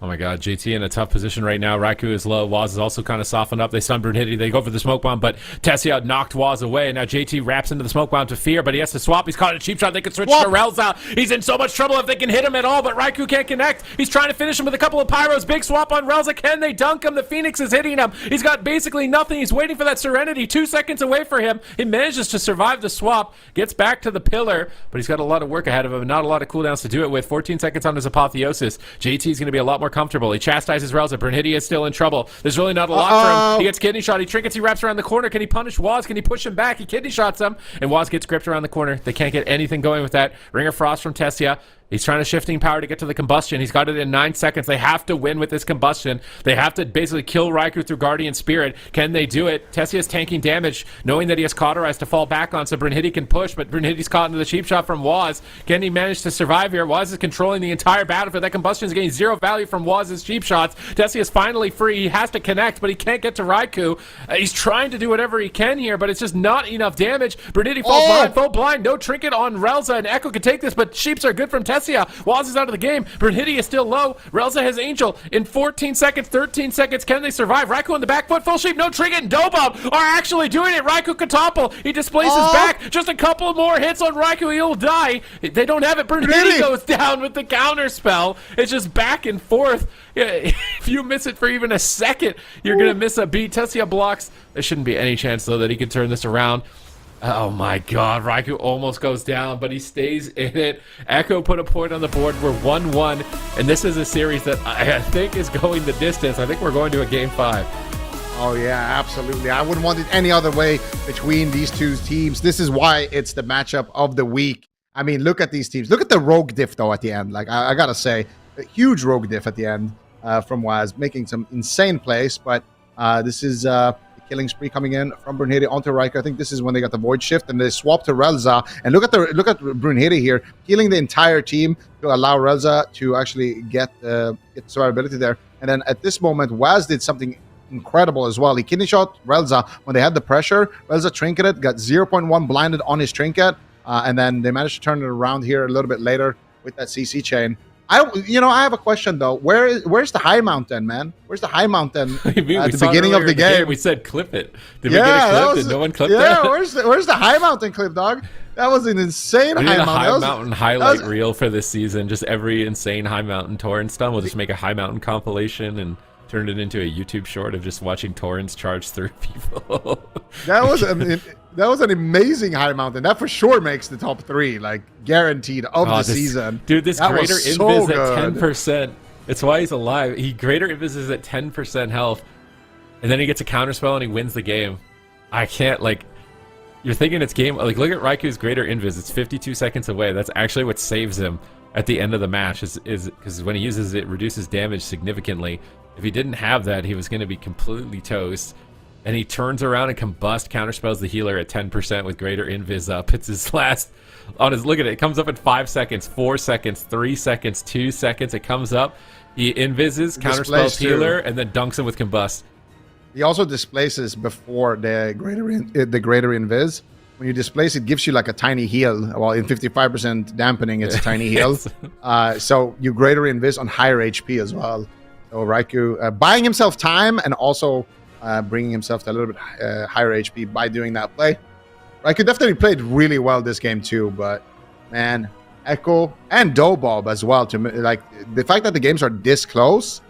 Speaker 3: Oh my god, JT in a tough position right now. Raikou is low. Waz is also kind of softened up. They stun Brunhilde. They go for the smoke bomb, but Tessia knocked Waz away. Now JT wraps into the smoke bomb to fear, but he has to swap. He's caught a cheap shot. They can switch to Relza. He's in so much trouble if they can hit him at all, but Raikou can't connect. He's trying to finish him with a couple of pyros. Big swap on Relza. Can they dunk him? The Phoenix is hitting him. He's got basically nothing. He's waiting for that Serenity. 2 seconds away for him. He manages to survive the swap. Gets back to the pillar, but he's got a lot of work ahead of him. Not a lot of cooldowns to do it with. 14 seconds on his apotheosis. JT's going to be a lot more comfortable. He chastises Relza. Brunhilde is still in trouble. There's really not a lot for him. He gets kidney shot. He trinkets. He wraps around the corner. Can he punish Waz? Can he push him back? He kidney shots him, and Waz gets gripped around the corner. They can't get anything going with that. Ring of Frost from Tessia. He's trying to shifting power to get to the combustion. He's got it in 9 seconds. They have to win with this combustion. They have to basically kill Raikou through Guardian Spirit. Can they do it? Tessia's tanking damage, knowing that he has Cauterize to fall back on, so Brunhilde can push, but Brunhilde's caught into the cheap shot from Waz. Can he manage to survive here? Waz is controlling the entire battlefield. That combustion is getting 0 value from Waz's cheap shots. Tessia's finally free. He has to connect, but he can't get to Raikou. He's trying to do whatever he can here, but it's just not enough damage. Brunhilde falls blind, full blind. No trinket on Relza, and Echo can take this, but sheeps are good from Tessia. Waz is out of the game. Brunhilde is still low. Relza has Angel in 14 seconds, 13 seconds. Can they survive? Raikou on the back foot, full sheep, no trinket, and DOBOB are actually doing it. Raikou can topple. He displays his back. Just a couple more hits on Raikou. He'll die. They don't have it. Brunhilde goes down with the counter spell. It's just back and forth. Yeah, if you miss it for even a second, you're going to miss a beat. Tessia blocks. There shouldn't be any chance, though, that he can turn this around. Oh my god, Raikou almost goes down, but he stays in it. Echo put a point on the board. We're 1-1, and this is a series that I think is going the distance. I think we're going to a Game 5.
Speaker 2: Oh, yeah, absolutely. I wouldn't want it any other way between these two teams. This is why it's the matchup of the week. I mean, look at these teams. Look at the rogue diff, though, at the end. Like, I got to say, a huge rogue diff at the end from Waz, making some insane plays, but this is... killing spree coming in from Brunhilde onto Raikou. I think this is when they got the Void Shift and they swap to Relza. And look at Brunhilde here, healing the entire team to allow Relza to actually get survivability there. And then at this moment, Waz did something incredible as well. He kidney shot Relza when they had the pressure. Relza trinketed, got 0.1 blinded on his trinket, and then they managed to turn it around here a little bit later with that CC chain. I have a question though. Where's the high mountain, man? Where's the high mountain at the beginning of the game?
Speaker 3: We said clip it. Did we get it clipped? Did no one clip that?
Speaker 2: Yeah, where's the high mountain clip, dog? That was an insane high
Speaker 3: mountain highlight reel for this season. Just every insane high mountain torrent stun. We'll just make a high mountain compilation and turn it into a YouTube short of just watching torrents charge through people.
Speaker 2: That was an amazing high mountain. That for sure makes the top 3, like guaranteed of the season.
Speaker 3: Dude, this greater invis at 10%. It's why he's alive. He greater invis is at 10% health, and then he gets a counterspell and he wins the game. I can't, like, you're thinking it's game, like, look at Raiku's greater invis. It's 52 seconds away. That's actually what saves him at the end of the match, is because when he uses it, reduces damage significantly. If he didn't have that, he was going to be completely toast. and he turns around and combust, counterspells the healer at 10% with greater invis up. It's his last on his, look at it, it comes up in 5 seconds, 4 seconds, 3 seconds, 2 seconds. It comes up, he invises, counterspells healer, and then dunks him with combust.
Speaker 2: He also displaces before the greater invis. When you displace, it gives you like a tiny heal. Well, in 55% dampening, it's a tiny heal. So you greater invis on higher HP as well. So Raikou buying himself time and also bringing himself to a little bit higher HP by doing that play. Raikou definitely played really well this game too, but man, Echo and DOBOB as well. To like the fact that the games are this close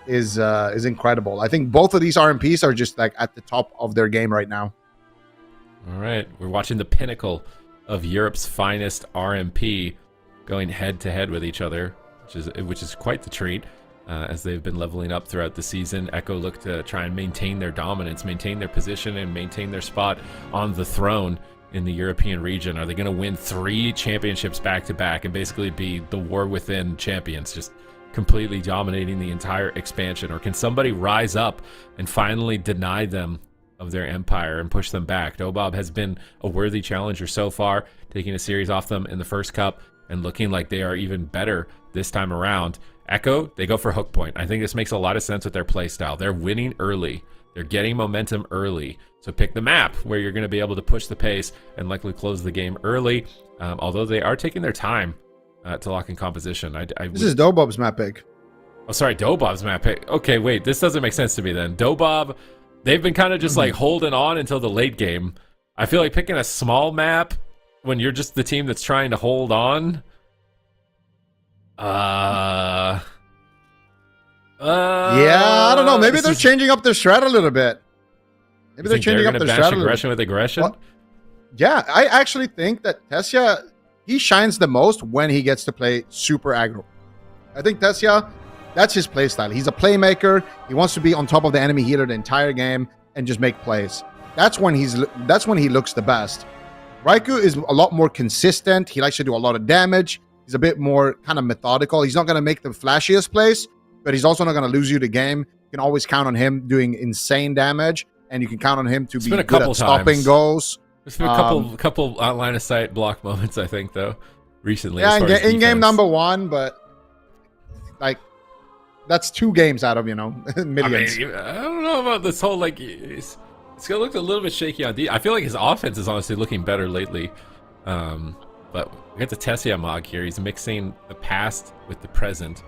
Speaker 2: is incredible. I think both of these RMPs are just like at the top of their game right now.
Speaker 3: All right, we're watching the pinnacle of Europe's finest RMP going head to head with each other, which is quite the treat. As they've been leveling up throughout the season, Echo look to try and maintain their dominance, maintain their position, and maintain their spot on the throne in the European region. Are they going to win 3 championships back to back and basically be the war within champions, just completely dominating the entire expansion? Or can somebody rise up and finally deny them of their empire and push them back? DOBOB has been a worthy challenger so far, taking a series off them in the first cup and looking like they are even better this time around. Echo, they go for hook point. I think this makes a lot of sense with their play style. They're winning early. They're getting momentum early. So pick the map where you're going to be able to push the pace and likely close the game early. Although they are taking their time to lock in composition.
Speaker 2: This is DOBOB's map pick.
Speaker 3: Oh, sorry, DOBOB's map pick. Okay, wait, this doesn't make sense to me then. DOBOB, they've been kind of just like holding on until the late game. I feel like picking a small map when you're just the team that's trying to hold on.
Speaker 2: Yeah, I don't know. Maybe they're changing up their strat a little bit. Maybe they're changing up their strat a little bit.
Speaker 3: With aggression?
Speaker 2: Well, yeah, I actually think that Tessia, he shines the most when he gets to play super aggro. I think Tessia, that's his playstyle. He's a playmaker. He wants to be on top of the enemy healer the entire game and just make plays. That's when he looks the best. Raikou is a lot more consistent. He likes to do a lot of damage. He's a bit more kind of methodical. He's not going to make the flashiest plays, but he's also not going to lose you the game. You can always count on him doing insane damage, and you can count on him to be good at stopping goals.
Speaker 3: There's been a couple line of sight block moments, I think, though, recently.
Speaker 2: Yeah, in game number 1, but like that's 2 games out of millions.
Speaker 3: I don't know about this whole like. It's gonna look a little bit shaky on D. I feel like his offense is honestly looking better lately. But we got the Tessia mog here. He's mixing the past with the present.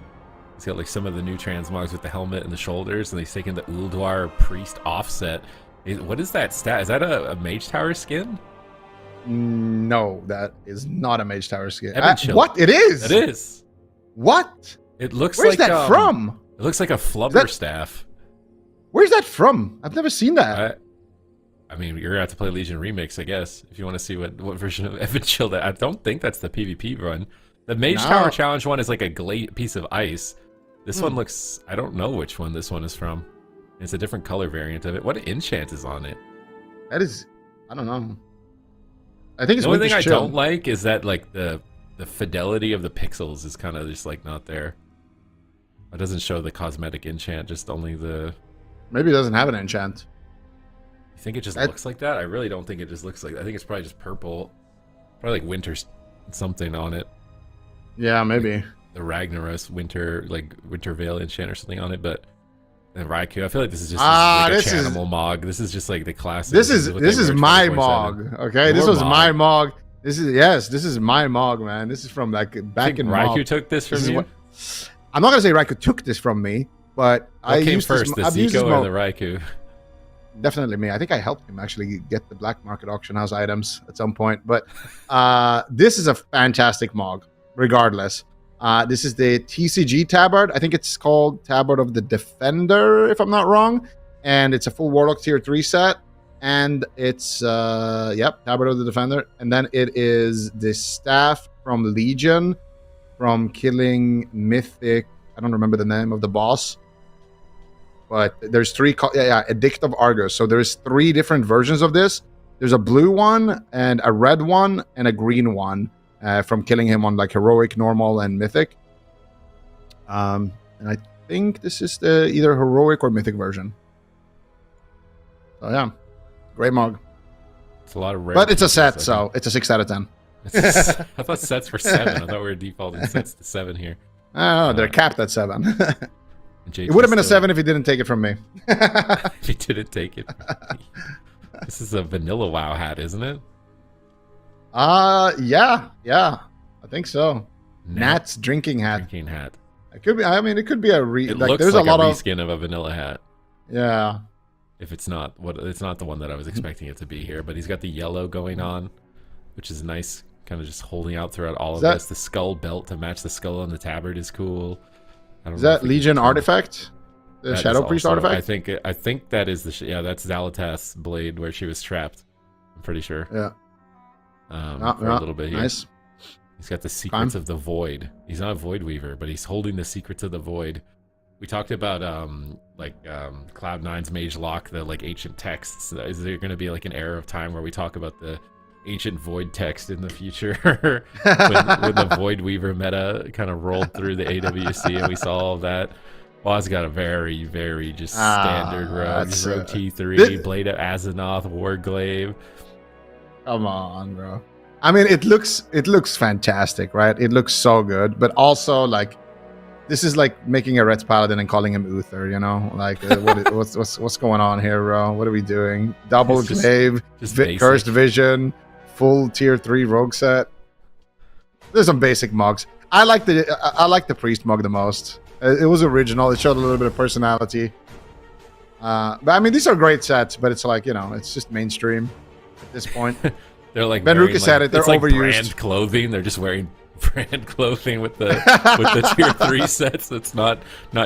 Speaker 3: He's got like some of the new transmogs with the helmet and the shoulders, and he's taking the Ulduar priest offset. What is that stat? Is that a Mage Tower skin?
Speaker 2: No, that is not a Mage Tower skin.
Speaker 3: What?
Speaker 2: It is.
Speaker 3: It is.
Speaker 2: What?
Speaker 3: It looks
Speaker 2: Where's
Speaker 3: like
Speaker 2: that from?
Speaker 3: It looks like a flubber staff.
Speaker 2: Where's that from? I've never seen that.
Speaker 3: I mean, you're gonna have to play Legion Remix, I guess, if you want to see what version of Evan Chill that. I don't think that's the PvP run. The Mage Tower Challenge one is like a piece of ice. This one looks. I don't know which one this one is from. It's a different color variant of it. What enchant is on it?
Speaker 2: That is, I don't know. I think it's
Speaker 3: the only thing I don't like is that like the fidelity of the pixels is kind of just like not there. It doesn't show the cosmetic enchant, just only the.
Speaker 2: Maybe it doesn't have an enchant.
Speaker 3: You think it just looks like that? I really don't think it just looks like that. I think it's probably just purple. Probably like winter something on it.
Speaker 2: Yeah, maybe.
Speaker 3: Like the Ragnaros winter veil enchant or something on it, but and Raikou, I feel like this is just a animal mog. This is just like the classic.
Speaker 2: This is my mog. Okay, this was my mog. This is my mog, man. This is from like back in
Speaker 3: Raikou took this from you.
Speaker 2: I'm not gonna say Raikou took this from me, but
Speaker 3: what came first, the Zico or the Raikou?
Speaker 2: Definitely me. I think I helped him actually get the black market auction house items at some point. But this is a fantastic mog, regardless. This is the TCG Tabard. I think it's called Tabard of the Defender, if I'm not wrong. And it's a full Warlock Tier 3 set. And it's, Tabard of the Defender. And then it is the staff from Legion, from killing Mythic. I don't remember the name of the boss. But there's 3, Edict of Argus. So there's 3 different versions of this. There's a blue one, and a red one, and a green one from killing him on like Heroic, Normal, and Mythic. And I think this is the either Heroic or Mythic version. So yeah, great mug.
Speaker 3: It's a lot of rare.
Speaker 2: But it's a
Speaker 3: pieces,
Speaker 2: set,
Speaker 3: I
Speaker 2: so it's a 6 out of 10.
Speaker 3: I thought sets were 7. I thought we were defaulting sets to 7 here.
Speaker 2: Oh, they're capped at 7.
Speaker 3: JT
Speaker 2: It would have been a
Speaker 3: still-
Speaker 2: 7 if he didn't take it from me.
Speaker 3: If he didn't take it. This is a vanilla WoW hat, isn't it?
Speaker 2: Yeah, I think so. Nat's drinking hat.
Speaker 3: Drinking hat.
Speaker 2: It could be. I mean, it could be a
Speaker 3: It
Speaker 2: like.
Speaker 3: looks
Speaker 2: There's
Speaker 3: like
Speaker 2: a lot of
Speaker 3: reskin of a vanilla hat.
Speaker 2: yeah.
Speaker 3: If it's not it's not the one that I was expecting it to be here, but he's got the yellow going on, which is nice. Kind of just holding out throughout all of this. The skull belt to match the skull on the tabard is cool. I don't
Speaker 2: Is
Speaker 3: know
Speaker 2: that
Speaker 3: if we
Speaker 2: Legion
Speaker 3: can-
Speaker 2: artifact? The
Speaker 3: That
Speaker 2: Shadow
Speaker 3: is
Speaker 2: Priest
Speaker 3: also-
Speaker 2: artifact?
Speaker 3: I think that is that's Zalatath's blade where she was trapped. I'm pretty sure.
Speaker 2: Yeah.
Speaker 3: For a little bit here.
Speaker 2: Nice.
Speaker 3: He's got the secrets of the void. He's not a void weaver, but he's holding the secrets of the void. We talked about Cloud9's Mage Lock, the like ancient texts. Is there going to be like an era of time where we talk about the ancient void text in the future when the void weaver meta kind of rolled through the AWC and we saw all of that? Waz got a very, very just standard rogue.
Speaker 2: that's,
Speaker 3: Rogue T3, Blade of Azzinoth, Warglaive.
Speaker 2: Come on, bro. I mean, it looks fantastic, right? It looks so good, but also like this is like making a Red Paladin and calling him Uther, you know? Like what's going on here, bro? What are we doing? Double
Speaker 3: It's just-
Speaker 2: glaive,
Speaker 3: just basic.
Speaker 2: cursed vision, full tier 3 rogue set. There's some basic mugs. I like the priest mug the most. It was original. It showed a little bit of personality. But I mean, these are great sets, but it's like, you know, it's just mainstream at this point.
Speaker 3: They're like
Speaker 2: Ben
Speaker 3: wearing,
Speaker 2: Ruka said it, they're
Speaker 3: it's like
Speaker 2: overused.
Speaker 3: brand clothing. They're just wearing brand clothing with the tier 3 sets. That's not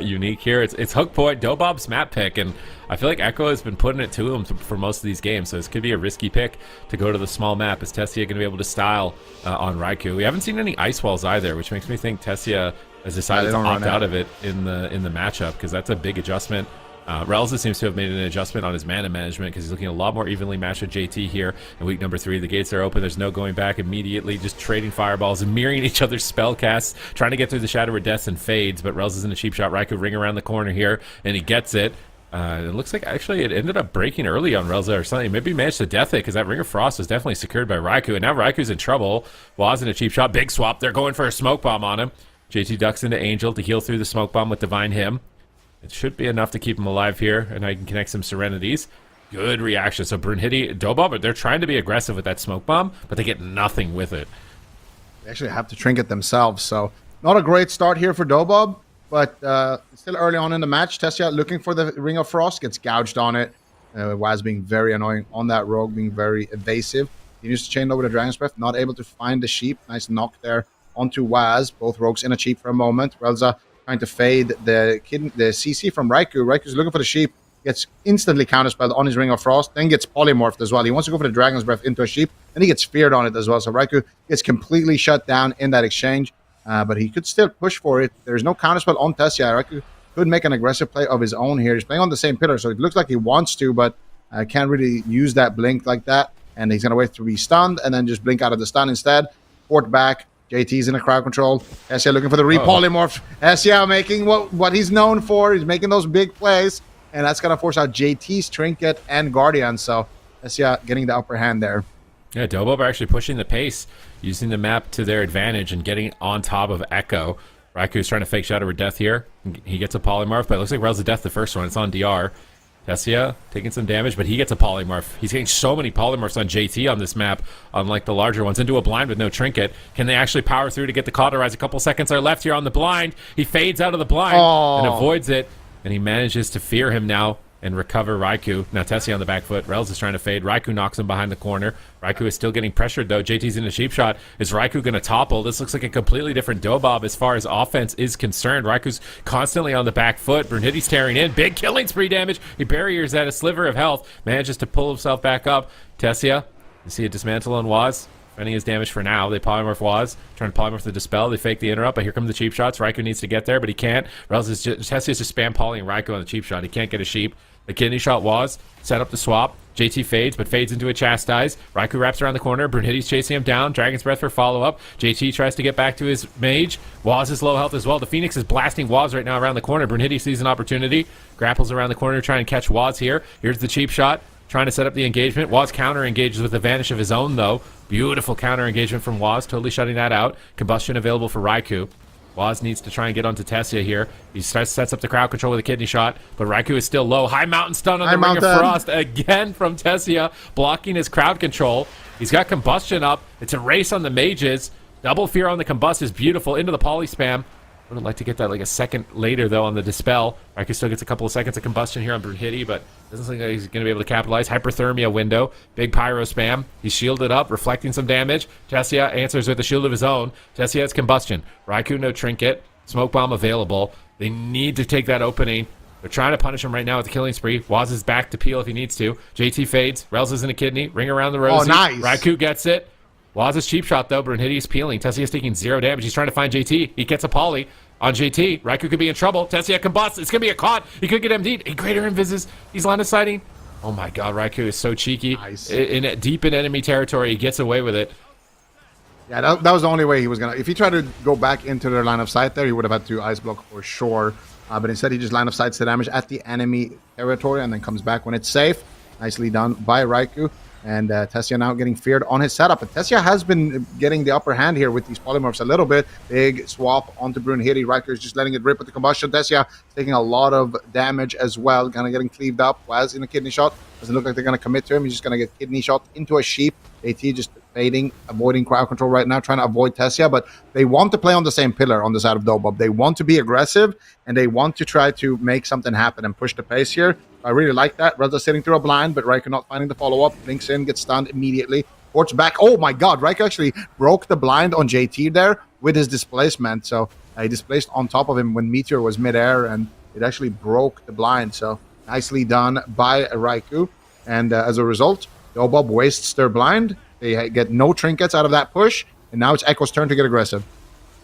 Speaker 3: unique here. It's Hook Point, Dobob's map pick, and I feel like Echo has been putting it to him for most of these games. So this could be a risky pick to go to the small map. Is Tessia going to be able to style on Raikou? We haven't seen any ice walls either, which makes me think Tessia has decided to opt out of it in the matchup, because that's a big adjustment. Relza seems to have made an adjustment on his mana management because he's looking a lot more evenly matched with JT here in week number 3. The gates are open. There's no going back immediately. Just trading fireballs and mirroring each other's spell casts, trying to get through the Shadow of Deaths and fades. But Relza's in a cheap shot. Raikou ring around the corner here, and he gets it. It looks like actually it ended up breaking early on Relza or something. Maybe he managed to death it because that Ring of Frost was definitely secured by Raikou. And now Raikou's in trouble. Waz in a cheap shot. Big swap. They're going for a smoke bomb on him. JT ducks into Angel to heal through the smoke bomb with Divine Hymn. It should be enough to keep him alive here, and I can connect some Serenities. Good reaction. So Brunhilde, Dobob, they're trying to be aggressive with that smoke bomb, but they get nothing with it.
Speaker 2: They actually have to trinket themselves, so not a great start here for Dobob, but still early on in the match. Tessia looking for the Ring of Frost, gets gouged on it. Waz being very annoying on that rogue, being very evasive. He used to chain over the Dragon's Breath, not able to find the sheep. Nice knock there onto Waz. Both rogues in a sheep for a moment. Relza trying to fade the CC from Raikou. Raiku's looking for the sheep, gets instantly counterspelled on his Ring of Frost, then gets polymorphed as well. He wants to go for the Dragon's Breath into a sheep, and he gets feared on it as well. So Raikou gets completely shut down in that exchange, but he could still push for it. There's no counterspell on Tessia. Raikou could make an aggressive play of his own here. He's playing on the same pillar, so it looks like he wants to, but can't really use that blink like that, and he's going to wait to be stunned and then just blink out of the stun instead. Port back. JT's in a crowd control. Essia looking for the repolymorph. Essia making what he's known for. He's making those big plays, and that's going to force out JT's Trinket and Guardian. So Essia getting the upper hand there.
Speaker 3: Yeah, Dobob are actually pushing the pace, using the map to their advantage and getting on top of Echo. Raiku's trying to fake Shadow of Death here. He gets a polymorph, but it looks like Relza Death the first one. It's on DR. Tessia taking some damage, but he gets a polymorph. He's getting so many polymorphs on JT on this map, unlike the larger ones, into a blind with no trinket. Can they actually power through to get the cauterize? A couple seconds are left here on the blind. He fades out of the blind and avoids it, and he manages to fear him now and recover Raikou. Now Tessia on the back foot. Relz is trying to fade. Raikou knocks him behind the corner. Raikou is still getting pressured, though. JT's in a cheap shot. Is Raikou going to topple? This looks like a completely different Dobob as far as offense is concerned. Raiku's constantly on the back foot. Brunhilde's tearing in. Big killing spree damage. He barriers at a sliver of health. Manages to pull himself back up. Tessia, you see a dismantle on Waz. Defending his damage for now. They polymorph Waz. Trying to polymorph the Dispel. They fake the interrupt, but here come the cheap shots. Raikou needs to get there, but he can't. Tessia's just spam polying Raikou on the cheap shot. He can't get a sheep. The kidney shot Waz. Set up the swap. JT fades, but fades into a chastise. Raikou wraps around the corner. Brunhilde's chasing him down. Dragon's Breath for follow-up. JT tries to get back to his mage. Waz is low health as well. The Phoenix is blasting Waz right now around the corner. Brunhilde sees an opportunity. Grapples around the corner, trying to catch Waz here. Here's the cheap shot. trying to set up the engagement. Waz counter engages with advantage of his own, though. Beautiful counter engagement from Waz, totally shutting that out. Combustion available for Raikou. Waz needs to try and get onto Tessia here. He sets up the crowd control with a kidney shot, but Raikou is still low. High Mountain Stun on the Ring of Frost again from Tessia, blocking his crowd control. He's got Combustion up. It's a race on the mages. Double Fear on the Combust is beautiful. Into the Poly Spam. Would have liked to get that like a second later, though, on the Dispel. Raikou still gets a couple of seconds of Combustion here on Brunhilde, but doesn't seem like he's going to be able to capitalize. Hyperthermia window. Big Pyro Spam. He's shielded up, reflecting some damage. Tessia answers with a shield of his own. Tessia has Combustion. Raikou, no Trinket. Smoke Bomb available. They need to take that opening. They're trying to punish him right now with the killing spree. Waz is back to peel if he needs to. JT fades. Rels is in a kidney. Ring around the Rosie.
Speaker 2: Oh, nice.
Speaker 3: Raikou gets it. Waz's cheap shot, though. Brunhilde is peeling. Tessia is taking 0 damage. He's trying to find JT. He gets a poly on JT. Raikou could be in trouble. Tessia combusts. It's going to be a caught. He could get MD'd. A greater invises. He's line of sighting. Oh my god, Raikou is so cheeky.
Speaker 2: Nice.
Speaker 3: Deep in enemy territory, he gets away with it.
Speaker 2: Yeah, that was the only way he was going to... If he tried to go back into their line of sight there, he would have had to ice block for sure. But instead, he just line of sights the damage at the enemy territory and then comes back when it's safe. Nicely done by Raikou. And Tessia now getting feared on his setup. But Tessia has been getting the upper hand here with these polymorphs a little bit. Big swap onto Brunhilde. Raikou is just letting it rip with the Combustion. Tessia taking a lot of damage as well. Kind of getting cleaved up. Waz in a kidney shot. Doesn't look like they're going to commit to him. He's just going to get kidney shot into a sheep. AT just fading, avoiding crowd control right now, trying to avoid Tessia. But they want to play on the same pillar on the side of DOBOB. They want to be aggressive, and they want to try to make something happen and push the pace here. I really like that. Reza sitting through a blind, but Raikou not finding the follow-up. Blinks in, gets stunned immediately. Ports back. Oh my god, Raikou actually broke the blind on JT there with his displacement. So he displaced on top of him when Meteor was midair, and it actually broke the blind. So nicely done by Raikou. And as a result, DOBOB wastes their blind. They get no trinkets out of that push, and now it's Echo's turn to get aggressive.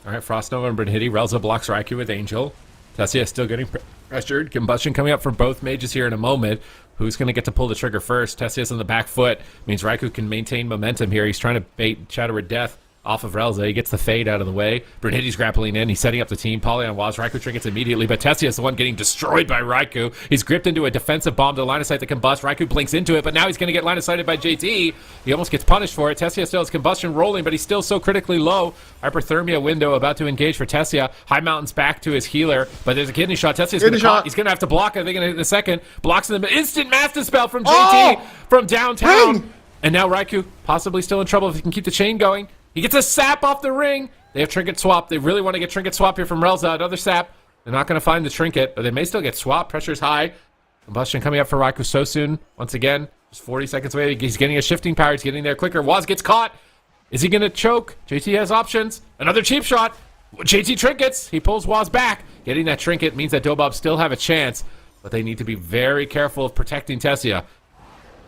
Speaker 3: All right, Frost Nova and Brunhilde. Relza blocks Raikou with Angel. Tessia still getting pressured. Combustion coming up for both mages here in a moment. Who's going to get to pull the trigger first? Tessia's on the back foot. Means Raikou can maintain momentum here. He's trying to bait Shadow Death off of Relza. He gets the fade out of the way. Brunhilde's grappling in. He's setting up the team. Poly on Waz. Raikou trinkets immediately, but Tessia is the one getting destroyed by Raikou. He's gripped into a defensive bomb to line of sight the combust. Raikou blinks into it, but now he's going to get line of sighted by JT. He almost gets punished for it. Tessia still has Combustion rolling, but he's still so critically low. Hyperthermia window about to engage for Tessia. High Mountain's back to his healer, but there's a kidney shot. Tessia's going to he's going to have to block. I think in a second. Blocks in the instant Master Spell from JT from downtown.
Speaker 2: Ring.
Speaker 3: And now Raikou possibly still in trouble if he can keep the chain going. He gets a sap off the ring. They have trinket swap. They really want to get trinket swap here from Relza. Another sap. They're not going to find the trinket, but they may still get swap. Pressure's high. Combustion coming up for Raikou so soon. Once again, just 40 seconds away. He's getting a shifting power. He's getting there quicker. Waz gets caught. Is he going to choke? JT has options. Another cheap shot. JT trinkets. He pulls Waz back. Getting that trinket means that DOBOB still have a chance, but they need to be very careful of protecting Tessia.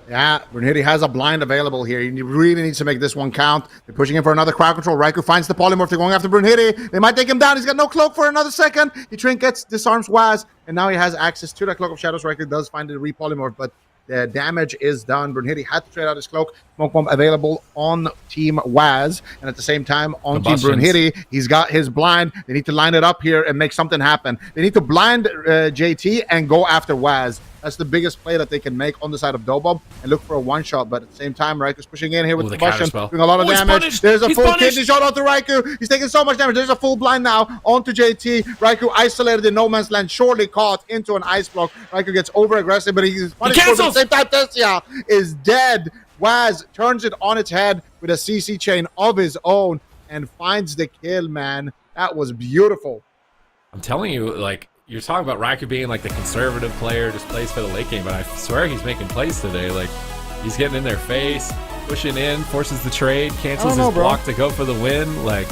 Speaker 2: Yeah, Brunhilde has a blind available here. He really needs to make this one count. They're pushing in for another crowd control. Raikou finds the polymorph. They're going after Brunhilde. They might take him down. He's got no cloak for another second. He trinkets, disarms Waz, and now he has access to that Cloak of Shadows. Raikou does find the repolymorph, but the damage is done. Brunhilde had to trade out his cloak. Smoke Bomb available on Team Waz, and at the same time on Team Brunhilde, he's got his blind. They need to line it up here and make something happen. They need to blind JT and go after Waz. That's the biggest play that they can make on the side of DOBOB and look for a one-shot. But at the same time, Raikou's pushing in here with the Combustion, doing a lot of damage. There's a full kidney shot onto Raikou. He's taking so much damage. There's a full blind now onto JT. Raikou isolated in no man's land, shortly caught into an ice block. Raikou gets over-aggressive, but he's punished for it. At the same time, Tessia is dead. Waz turns it on its head with a CC chain of his own and finds the kill, man. That was beautiful.
Speaker 3: I'm telling you, like, you're talking about Raikou being like the conservative player, just plays for the late game, but I swear he's making plays today. Like, he's getting in their face, pushing in, forces the trade, cancels his block to go for the win. Like,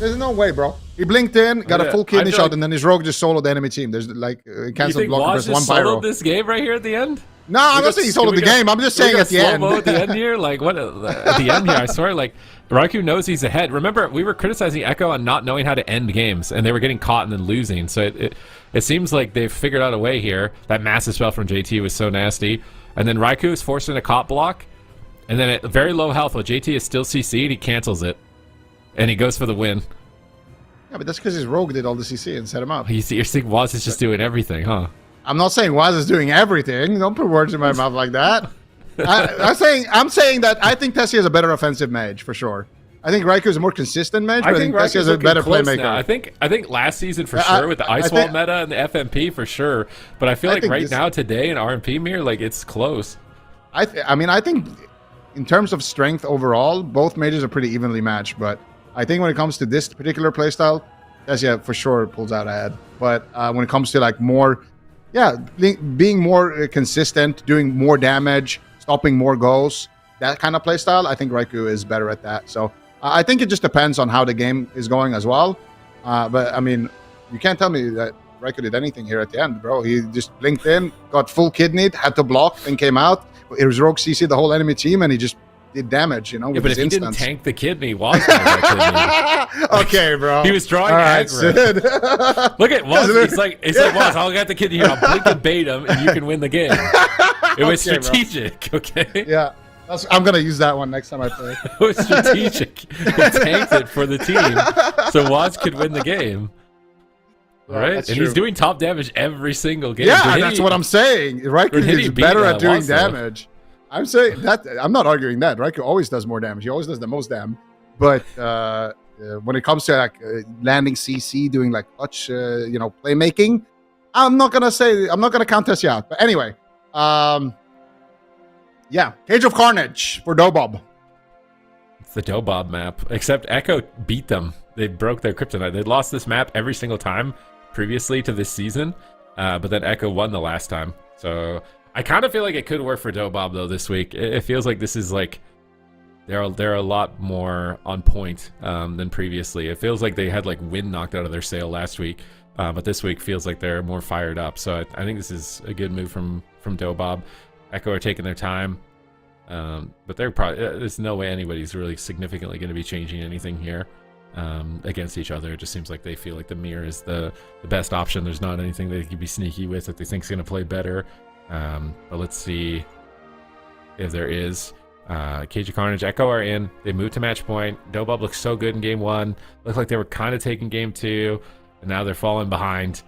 Speaker 2: there's no way, bro. He blinked in, got a full kidney shot, and then his rogue just soloed the enemy team. There's like canceled block versus one pyro.
Speaker 3: This game right here at the end?
Speaker 2: No, I'm not saying he soloed the game. I'm just saying at the end.
Speaker 3: At the end here, like what? At the end here, I swear, like Raikou knows he's ahead. Remember, we were criticizing Echo on not knowing how to end games, and they were getting caught and then losing. So it seems like they've figured out a way here. That massive spell from JT was so nasty, and then Raikou is forced in a caught block, and then at very low health, while JT is still CC'd, he cancels it, and he goes for the win.
Speaker 2: Yeah, but that's because his rogue did all the CC and set him up.
Speaker 3: You're saying Waz is just doing everything, huh?
Speaker 2: I'm not saying Waz is doing everything. Don't put words in my mouth like that. I'm saying that I think Tessia is a better offensive mage for sure. I think Raikou is a more consistent mage, but I think Tessia is a better playmaker.
Speaker 3: Now. I think last season for sure with the Ice Wall meta and the FMP for sure. But I feel like right now today in RMP mirror, like it's close.
Speaker 2: I think in terms of strength overall, both mages are pretty evenly matched. But I think when it comes to this particular playstyle, Tessia for sure pulls out ahead. But when it comes to like more, being more consistent, doing more damage, stopping more goals, that kind of playstyle, I think Raikou is better at that. So I think it just depends on how the game is going as well. But I mean, you can't tell me that Raikou did anything here at the end, bro. He just blinked in, got full kidneyed, had to block, then came out. It was rogue CC the whole enemy team, and he just did damage, you know.
Speaker 3: Yeah, but if he didn't tank the kidney, Woz kidney.
Speaker 2: Okay, bro.
Speaker 3: He was drawing aggro. Look at Woz. He's like, Woz, I'll get the kidney here. I'll blink and bait him, and you can win the game. It was strategic, okay?
Speaker 2: Yeah. I'm going to use that one next time I play.
Speaker 3: It was strategic. He tanked it for the team so Woz could win the game. All right? And he's doing top damage every single game.
Speaker 2: Yeah, that's what I'm saying. Raikou is better at doing damage. I'm saying that. I'm not arguing that. Raikou always does more damage. He always does the most damage. But when it comes to like landing CC, doing like touch, playmaking, I'm not going to count Tessia out. But anyway, yeah, Cage of Carnage for DOBOB.
Speaker 3: It's the DOBOB map, except Echo beat them. They broke their kryptonite. They lost this map every single time previously to this season, but then Echo won the last time. So I kind of feel like it could work for DOBOB though this week. It feels like this is like they're a lot more on point than previously. It feels like they had like wind knocked out of their sail last week, but this week feels like they're more fired up. So I think this is a good move from DOBOB. Echo are taking their time, but they're probably there's no way anybody's really significantly going to be changing anything here against each other. It just seems like they feel like the mirror is the best option. There's not anything they could be sneaky with that they think is going to play better. But let's see if there is. Cage of Carnage, Echo are in. They moved to match point. DOBOB looks so good in game 1. Looked like they were kind of taking game 2, and now they're falling behind,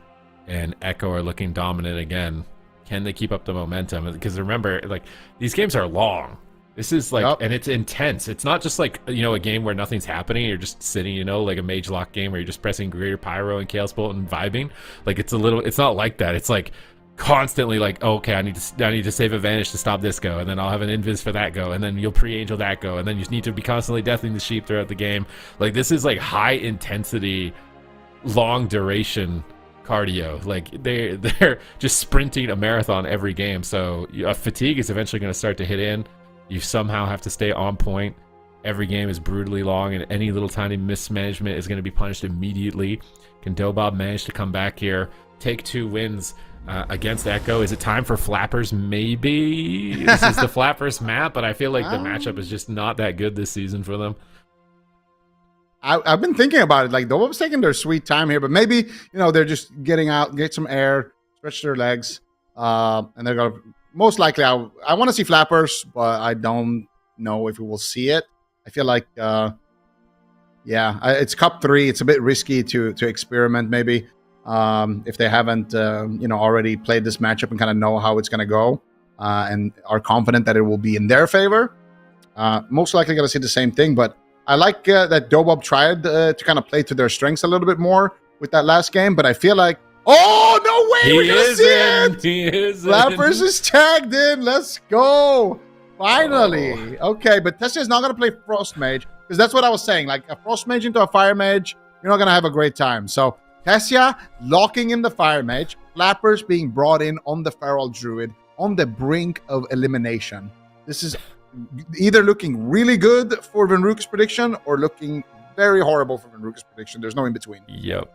Speaker 3: and Echo are looking dominant again. Can they keep up the momentum? Because remember, like, these games are long. This is like, and it's intense. It's not just like, a game where nothing's happening. You're just sitting, like a Mage Lock game where you're just pressing Greater Pyro and Chaos Bolt and vibing. Like, it's not like that. It's like constantly like, okay, I need to save advantage to stop this go, and then I'll have an invis for that go, and then you'll pre-angel that go, and then you need to be constantly deathing the sheep throughout the game. Like, this is like high intensity, long duration cardio. Like they're just sprinting a marathon every game, so fatigue is eventually going to start to hit in. You somehow have to stay on point. Every game is brutally long, and any little tiny mismanagement is going to be punished immediately. Can DOBOB manage to come back here, take 2 wins against Echo? Is it time for Flappers? Maybe. This is the Flappers map, but I feel like the matchup is just not that good this season for them.
Speaker 2: I've been thinking about it. Like, DOBOB's taking their sweet time here, but maybe, they're just getting out, get some air, stretch their legs, and they're going to, most likely, I want to see Flappers, but I don't know if we will see it. I feel like, it's Cup 3. It's a bit risky to experiment, maybe, if they haven't, already played this matchup and kind of know how it's going to go, and are confident that it will be in their favor. Most likely going to see the same thing, but I like that DOBOB tried to kind of play to their strengths a little bit more with that last game, but I feel like, oh, no way! We're going to see it!
Speaker 3: He is
Speaker 2: Flappers is tagged in. Let's go. Finally. Oh. Okay, but Tessia is not going to play Frost Mage, because that's what I was saying. Like, a Frost Mage into a Fire Mage, you're not going to have a great time. So, Tessia locking in the Fire Mage, Flappers being brought in on the Feral Druid, on the brink of elimination. This is either looking really good for Venruka's prediction or looking very horrible for Venruka's prediction. There's no in between.
Speaker 3: Yep.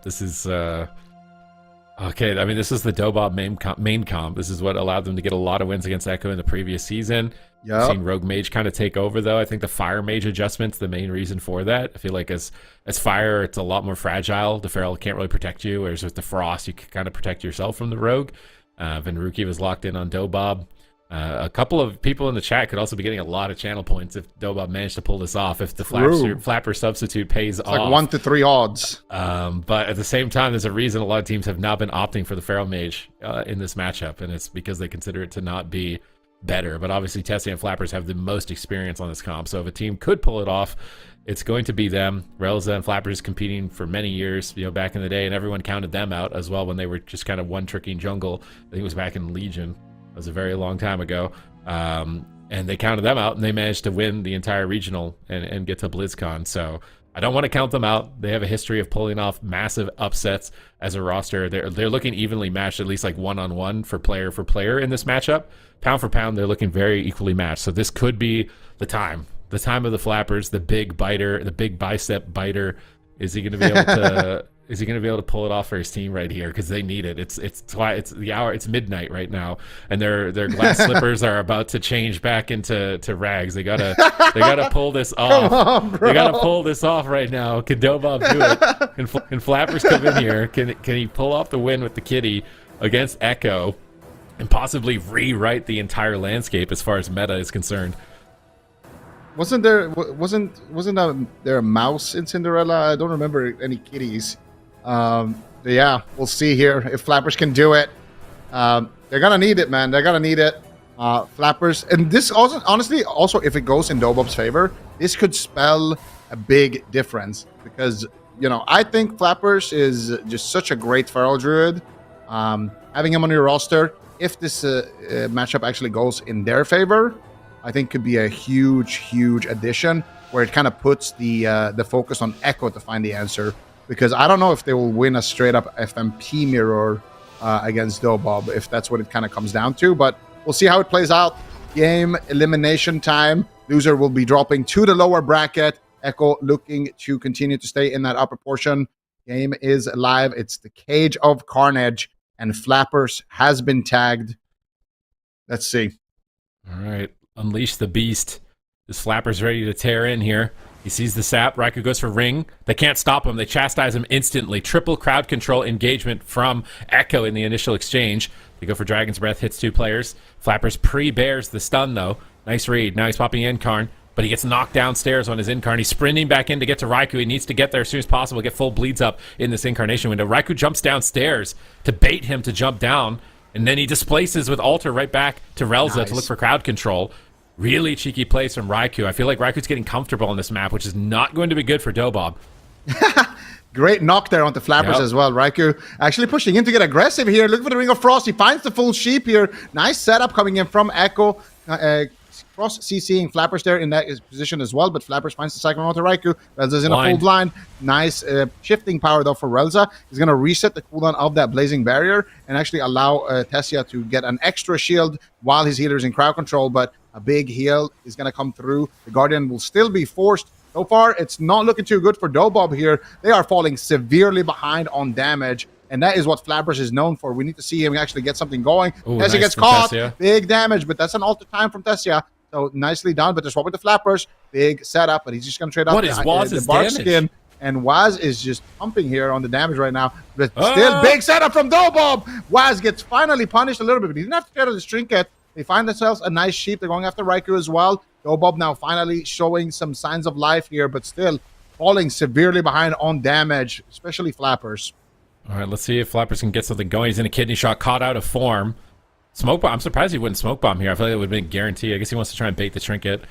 Speaker 3: This is okay. I mean, this is the DOBOB main comp. This is what allowed them to get a lot of wins against Echo in the previous season. I've seen Rogue Mage kind of take over, though. I think the Fire Mage adjustment's the main reason for that. I feel like as Fire, it's a lot more fragile. The Feral can't really protect you, whereas with the Frost, you can kind of protect yourself from the Rogue. Venruki was locked in on DOBOB. A couple of people in the chat could also be getting a lot of channel points if DOBOB managed to pull this off, if the Flapper substitute pays off.
Speaker 2: Like 1 to 3 odds.
Speaker 3: But at the same time, there's a reason a lot of teams have not been opting for the Feral Mage in this matchup, and it's because they consider it to not be better. But obviously, Tessia and Flappers have the most experience on this comp. So if a team could pull it off, it's going to be them. Relza and Flappers competing for many years, back in the day, and everyone counted them out as well when they were just kind of one-tricking jungle. I think it was back in Legion. That was a very long time ago. And they counted them out, and they managed to win the entire regional and get to BlizzCon. So I don't want to count them out. They have a history of pulling off massive upsets as a roster. They're looking evenly matched, at least like one-on-one for player in this matchup. Pound for pound, they're looking very equally matched. So this could be the time of the Flappers, the big biter, the big bicep biter. Is he going to be able to? Is he going to be able to pull it off for his team right here? Because they need it. It's the hour. It's midnight right now, and their glass slippers are about to change back into rags. They gotta pull this off.
Speaker 2: Come on, bro.
Speaker 3: They gotta pull this off right now. Can DOBOB do it? Can Flappers come in here? Can he pull off the win with the kitty against Echo, and possibly rewrite the entire landscape as far as meta is concerned?
Speaker 2: Wasn't there a mouse in Cinderella? I don't remember any kitties. But yeah, we'll see here if Flappers can do it. They're gonna need it, man. They're gonna need it. Flappers, and this also, honestly, also if it goes in DOBOB's favor, this could spell a big difference because I think Flappers is just such a great Feral Druid. Having him on your roster, if this matchup actually goes in their favor, I think could be a huge addition where it kind of puts the focus on Echo to find the answer. Because I don't know if they will win a straight-up FMP mirror against DOBOB, if that's what it kind of comes down to. But we'll see how it plays out. Game elimination time. Loser will be dropping to the lower bracket. Echo looking to continue to stay in that upper portion. Game is live. It's the Cage of Carnage, and Flappers has been tagged. Let's see.
Speaker 3: All right. Unleash the beast. This Flappers ready to tear in here. He sees the sap. Raikou goes for ring. They can't stop him. They chastise him instantly. Triple crowd control engagement from Echo in the initial exchange. They go for Dragon's Breath. Hits 2 players. Flappers pre-bears the stun, though. Nice read. Now he's popping Incarn, but he gets knocked downstairs on his Incarn. He's sprinting back in to get to Raikou. He needs to get there as soon as possible, get full bleeds up in this Incarnation window. Raikou jumps downstairs to bait him to jump down, and then he displaces with Alter right back to Relza to look for crowd control. Really cheeky plays from Raikou. I feel like Raikou's getting comfortable on this map, which is not going to be good for DOBOB.
Speaker 2: Great knock there onto Flappers as well. Raikou actually pushing in to get aggressive here. Look for the Ring of Frost. He finds the full sheep here. Nice setup coming in from Echo. Cross CCing Flappers there in that position as well, but Flappers finds the Cyclone onto Raikou. Relza's in a full blind. Nice shifting power though for Relza. He's going to reset the cooldown of that Blazing Barrier and actually allow Tessia to get an extra shield while his healer's in crowd control, but a big heal is going to come through. The Guardian will still be forced. So far, it's not looking too good for DOBOB here. They are falling severely behind on damage, and that is what Flappers is known for. We need to see him actually get something going.
Speaker 3: Ooh,
Speaker 2: Tessia
Speaker 3: nice
Speaker 2: gets
Speaker 3: from
Speaker 2: caught.
Speaker 3: Tessia.
Speaker 2: Big damage, but that's an alter time from Tessia. So nicely done, but they're swapping the Flappers. Big setup, but he's just going to trade out the bark skin. And Waz is just pumping here on the damage right now. But still, big setup from DOBOB. Waz gets finally punished a little bit, but he didn't have to trade out his trinket. They find themselves a nice sheep. They're going after Raikou as well. DOBOB now finally showing some signs of life here, but still falling severely behind on damage, especially Flappers.
Speaker 3: All right, let's see if Flappers can get something going. He's in a kidney shot, caught out of form. Smoke bomb. I'm surprised he wouldn't smoke bomb here. I feel like it would have been a guarantee. I guess he wants to try and bait the trinket.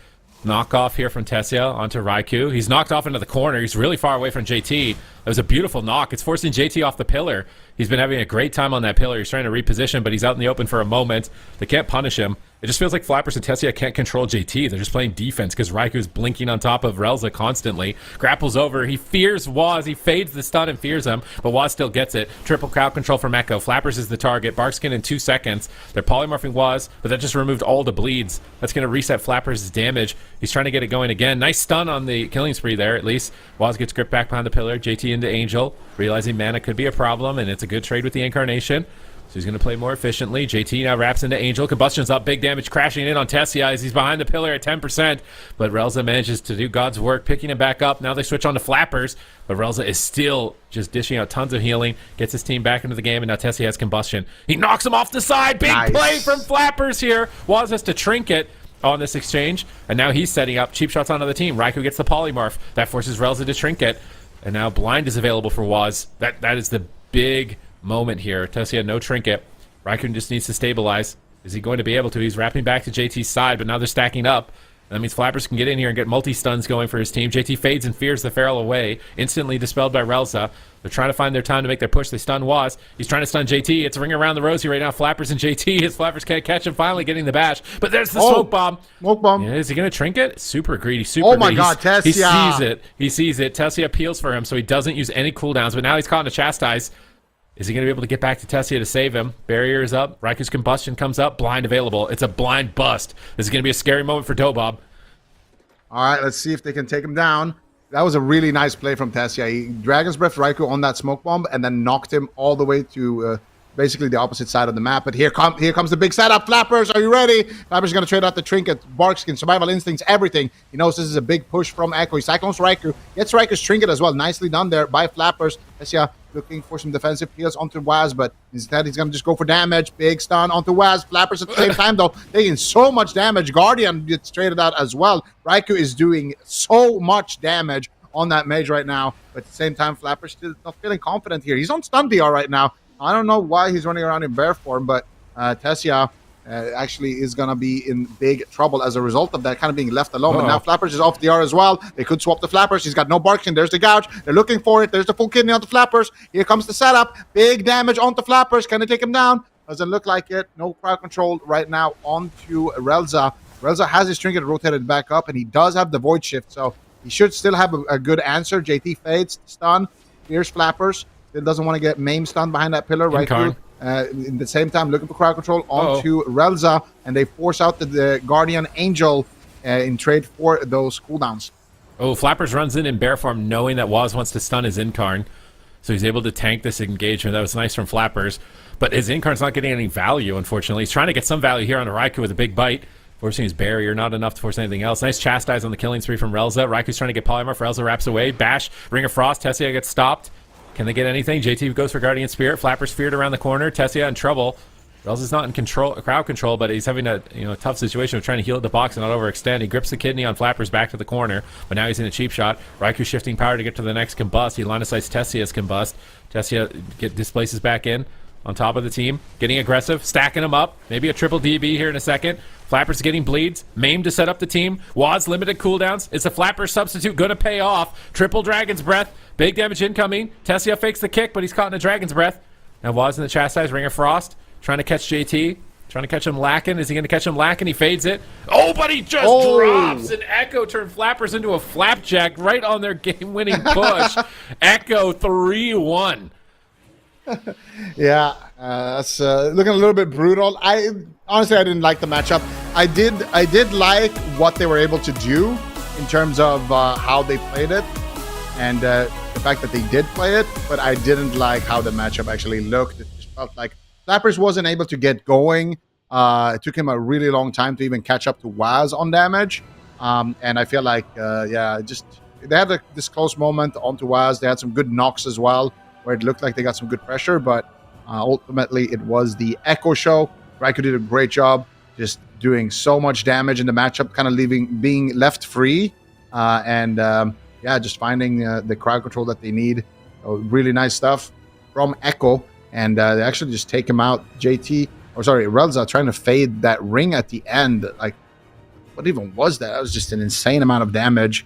Speaker 3: Knockoff here from Tessia onto Raikou. He's knocked off into the corner. He's really far away from JT. That was a beautiful knock. It's forcing JT off the pillar. He's been having a great time on that pillar. He's trying to reposition, but he's out in the open for a moment. They can't punish him. It just feels like Flappers and Tessia can't control JT. They're just playing defense because Raikou's blinking on top of Relza constantly. Grapples over. He fears Waz. He fades the stun and fears him, but Waz still gets it. Triple crowd control from Echo. Flappers is the target. Barkskin in 2 seconds. They're polymorphing Waz, but that just removed all the bleeds. That's going to reset Flappers' damage. He's trying to get it going again. Nice stun on the killing spree there, at least. Waz gets gripped back behind the pillar. JT into Angel, realizing mana could be a problem, and it's a good trade with the Incarnation. So he's going to play more efficiently. JT now wraps into Angel. Combustion's up. Big damage crashing in on Tessia as he's behind the pillar at 10%. But Relza manages to do God's work, picking him back up. Now they switch on to Flappers. But Relza is still just dishing out tons of healing. Gets his team back into the game. And now Tessia has Combustion. He knocks him off the side. Big play from Flappers here. Waz has to trinket on this exchange. And now he's setting up cheap shots onto the team. Raikou gets the polymorph. That forces Relza to trinket. And now Blind is available for Waz. That is the big moment here. Tessia no trinket. Raikou just needs to stabilize. Is he going to be able to? He's wrapping back to JT's side, but now they're stacking up. That means Flappers can get in here and get multi-stuns going for his team. JT fades and fears the Feral away, instantly dispelled by Relza. They're trying to find their time to make their push. They stun Waz. He's trying to stun JT. It's a ring around the rosy right now. Flappers and JT. His Flappers can't catch him, finally getting the bash. But there's the smoke bomb.
Speaker 2: Smoke bomb.
Speaker 3: Yeah, is he going to trinket? Super greedy, super
Speaker 2: Oh my
Speaker 3: greedy.
Speaker 2: God, Tessia.
Speaker 3: He sees it. He sees it. Tessia peels for him, so he doesn't use any cooldowns. But now he's caught in a chastise. Is he going to be able to get back to Tessia to save him? Barrier is up. Raiku's combustion comes up. Blind available. It's a blind bust. This is going to be a scary moment for DOBOB.
Speaker 2: All right, let's see if they can take him down. That was a really nice play from Tessia. He Dragon's Breath Raikou on that smoke bomb and then knocked him all the way to basically the opposite side of the map. But here comes the big setup. Flappers, are you ready? Flappers going to trade out the trinket, Barkskin, survival instincts, everything. He knows this is a big push from Echo. He cyclones Raikou, gets Raiku's trinket as well. Nicely done there by Flappers. Tessia looking for some defensive heals onto Waz, but instead he's going to just go for damage. Big stun onto Waz. Flappers at the same time, though, taking so much damage. Guardian gets traded out as well. Raikou is doing so much damage on that mage right now, but at the same time, Flappers still not feeling confident here. He's on stun DR right now. I don't know why he's running around in bear form, but Tessia actually is going to be in big trouble as a result of that, kind of being left alone. But now Flappers is off DR as well. They could swap the Flappers. He's got no Barkskin. There's the gouge. They're looking for it. There's the full kidney onto Flappers. Here comes the setup. Big damage onto Flappers. Can they take him down? Doesn't look like it. No crowd control right now onto Relza. Relza has his trinket rotated back up, and he does have the void shift, so he should still have a good answer. JT fades, stun. Here's Flappers. Still doesn't want to get maim stunned behind that pillar right through. In the same time, looking for crowd control onto Relza, and they force out the Guardian Angel in trade for those cooldowns.
Speaker 3: Oh, Flappers runs in bear form knowing that Waz wants to stun his Incarn, so he's able to tank this engagement. That was nice from Flappers, but his Incarn's not getting any value, unfortunately. He's trying to get some value here on a Raikou with a big bite. Forcing his barrier, not enough to force anything else. Nice chastise on the killing spree from Relza. Raiku's trying to get polymorph. Relza wraps away. Bash, Ring of Frost. Tessia gets stopped. Can they get anything? JT goes for Guardian Spirit. Flappers feared around the corner. Tessia in trouble. Relza's not in control, crowd control, but he's having a tough situation of trying to heal at the box and not overextend. He grips the kidney on Flappers back to the corner, but now he's in a cheap shot. Raikou shifting power to get to the next combust. He line of sights Tessia's combust. Tessia displaces back in on top of the team, getting aggressive, stacking them up. Maybe a triple DB here in a second. Flappers getting bleeds. Maim to set up the team. Waz limited cooldowns. Is the Flapper substitute going to pay off? Triple Dragon's Breath. Big damage incoming. Tessia fakes the kick, but he's caught in a Dragon's Breath. Now Waz in the chastise. Ring of Frost. Trying to catch JT. Trying to catch him lacking. Is he going to catch him lacking? He fades it. Oh, but he just drops. And Echo turned Flappers into a flapjack right on their game-winning push. Echo 3-1.
Speaker 2: Yeah, that's looking a little bit brutal. Honestly, I didn't like the matchup. I did like what they were able to do in terms of how they played it, and the fact that they did play it. But I didn't like how the matchup actually looked. It just felt like Flappers wasn't able to get going. It took him a really long time to even catch up to Waz on damage, and I feel like they had this close moment onto Waz. They had some good knocks as well, where it looked like they got some good pressure, but ultimately it was the Echo show. Raikou did a great job just doing so much damage in the matchup, kind of being left free, and just finding the crowd control that they need. So really nice stuff from Echo, and they actually just take him out. Relza trying to fade that ring at the end. Like, what even was that? That was just an insane amount of damage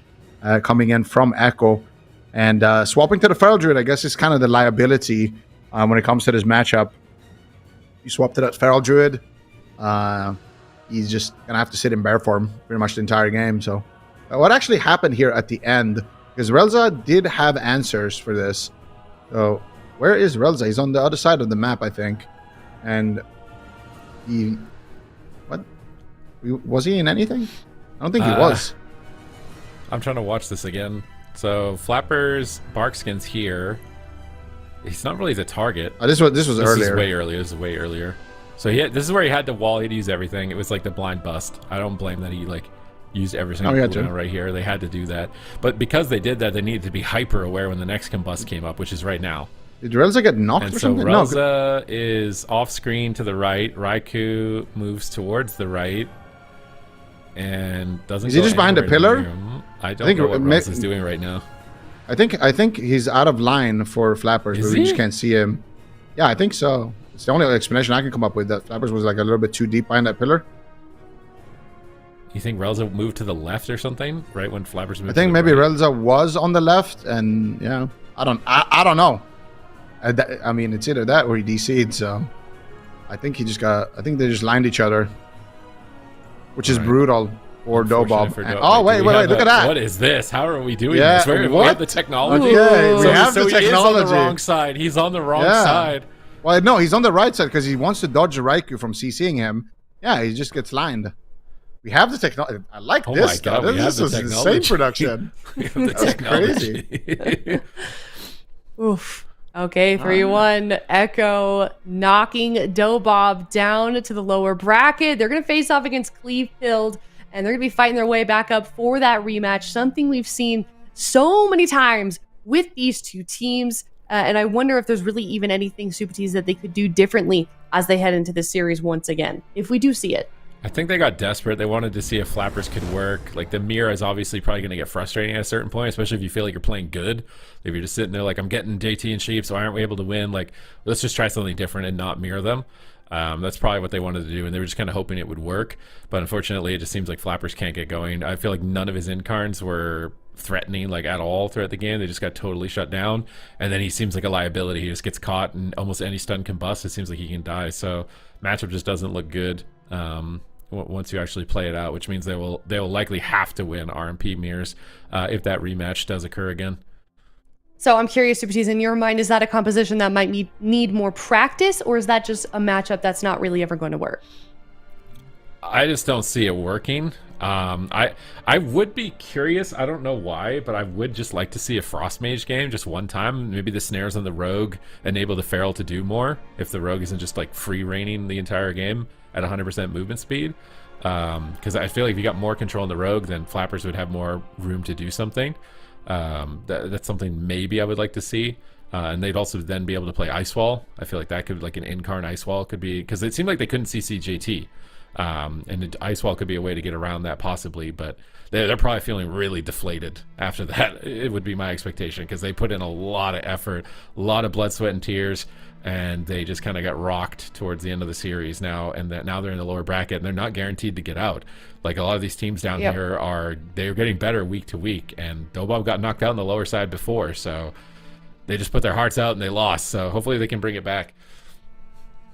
Speaker 2: coming in from Echo. And swapping to the Feral Druid, I guess, is kind of the liability when it comes to this matchup. You swap to that Feral Druid, he's just going to have to sit in bear form pretty much the entire game. So what actually happened here at the end, because Relza did have answers for this. So where is Relza? He's on the other side of the map, I think. And was he in anything? I don't think he was.
Speaker 3: I'm trying to watch this again. So Flappers, Barkskin's here. He's not really the target.
Speaker 2: This was earlier.
Speaker 3: This is way earlier. This is way earlier. So this is where he had the wall. He'd use everything. It was like the blind bust. I don't blame that he used every single cooldown right here. They had to do that. But because they did that, they needed to be hyper aware when the next combust came up, which is right now.
Speaker 2: Did Relza get knocked or something?
Speaker 3: Relza is off screen to the right. Raikou moves towards the right. And doesn't.
Speaker 2: Is he just behind a pillar?
Speaker 3: I don't know what Relza's doing right now.
Speaker 2: I think he's out of line for Flappers, but we just can't see him. Yeah, I think so. It's the only explanation I can come up with, that Flappers was like a little bit too deep behind that pillar.
Speaker 3: You think Relza moved to the left or something, right when Flappers moved?
Speaker 2: I think
Speaker 3: to the
Speaker 2: maybe
Speaker 3: right?
Speaker 2: Relza was on the left, and yeah, I don't know. I mean, it's either that or he DC'd. So I think they just lined each other, which is brutal for DOBOB. Oh wait, look at that!
Speaker 3: What is this? How are we doing
Speaker 2: Yeah,
Speaker 3: this? We
Speaker 2: what?
Speaker 3: have the technology.
Speaker 2: Okay, we
Speaker 3: so,
Speaker 2: have
Speaker 3: so
Speaker 2: the
Speaker 3: he is on the
Speaker 2: technology.
Speaker 3: wrong side. He's on the wrong side.
Speaker 2: Well, no, he's on the right side because he wants to dodge the Raikou from CCing him. Yeah, he just gets lined. We have the technology. I like
Speaker 3: Oh
Speaker 2: this
Speaker 3: my
Speaker 2: stuff.
Speaker 3: God, we have
Speaker 2: This
Speaker 3: the
Speaker 2: is
Speaker 3: technology.
Speaker 2: insane production.
Speaker 3: We have the
Speaker 2: That's
Speaker 3: technology.
Speaker 1: Oof. Okay, 3-1. Echo knocking DOBOB down to the lower bracket. They're going to face off against CLEAVE, and they're going to be fighting their way back up for that rematch. Something we've seen so many times with these two teams. And I wonder if there's really even anything, Super Tees, that they could do differently as they head into this series once again, if we do see it.
Speaker 3: I think they got desperate. They wanted to see if Flappers could work. Like, the mirror is obviously probably going to get frustrating at a certain point, especially if you feel like you're playing good. If you're just sitting there like, I'm getting JT and Sheep, so why aren't we able to win? Like, let's just try something different and not mirror them. That's probably what they wanted to do, and they were just kind of hoping it would work. But unfortunately, it just seems like Flappers can't get going. I feel like none of his incarns were threatening like at all throughout the game. They just got totally shut down, and then he seems like a liability. He just gets caught, and almost any stun can bust. It seems like he can die. So matchup just doesn't look good once you actually play it out, which means they will likely have to win RMP mirrors if that rematch does occur again.
Speaker 1: So I'm curious, Super Tees, in your mind, is that a composition that might need more practice, or is that just a matchup that's not really ever going to work?
Speaker 3: I just don't see it working. I would be curious. I don't know why, but I would just like to see a Frost Mage game just one time. Maybe the snares on the Rogue enable the Feral to do more if the Rogue isn't just like free reigning the entire game at 100% movement speed. Because I feel like if you got more control on the Rogue, then Flappers would have more room to do something. That's something maybe I would like to see. And they'd also then be able to play Ice Wall. I feel like that could, like an Incarn Ice Wall could be, because it seemed like they couldn't CC JT. And Ice Wall could be a way to get around that possibly, but they're probably feeling really deflated after that. It would be my expectation, because they put in a lot of effort, a lot of blood, sweat, and tears, and they just kind of got rocked towards the end of the series now, and that now they're in the lower bracket, and they're not guaranteed to get out. Like, a lot of these teams down here they're getting better week to week, and DOBOB got knocked out on the lower side before, so they just put their hearts out and they lost, so hopefully they can bring it back.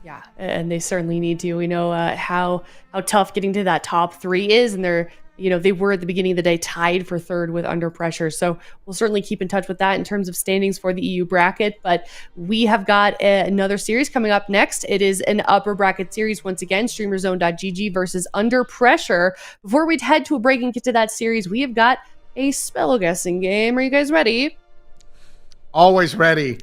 Speaker 1: Yeah, and they certainly need to. We know how tough getting to that top 3 is, and they were at the beginning of the day tied for 3rd with Under Pressure. So we'll certainly keep in touch with that in terms of standings for the EU bracket. But we have got another series coming up next. It is an upper bracket series once again, StreamerZone.gg versus Under Pressure. Before we head to a break and get to that series, we have got a spell guessing game. Are you guys ready?
Speaker 2: Always ready.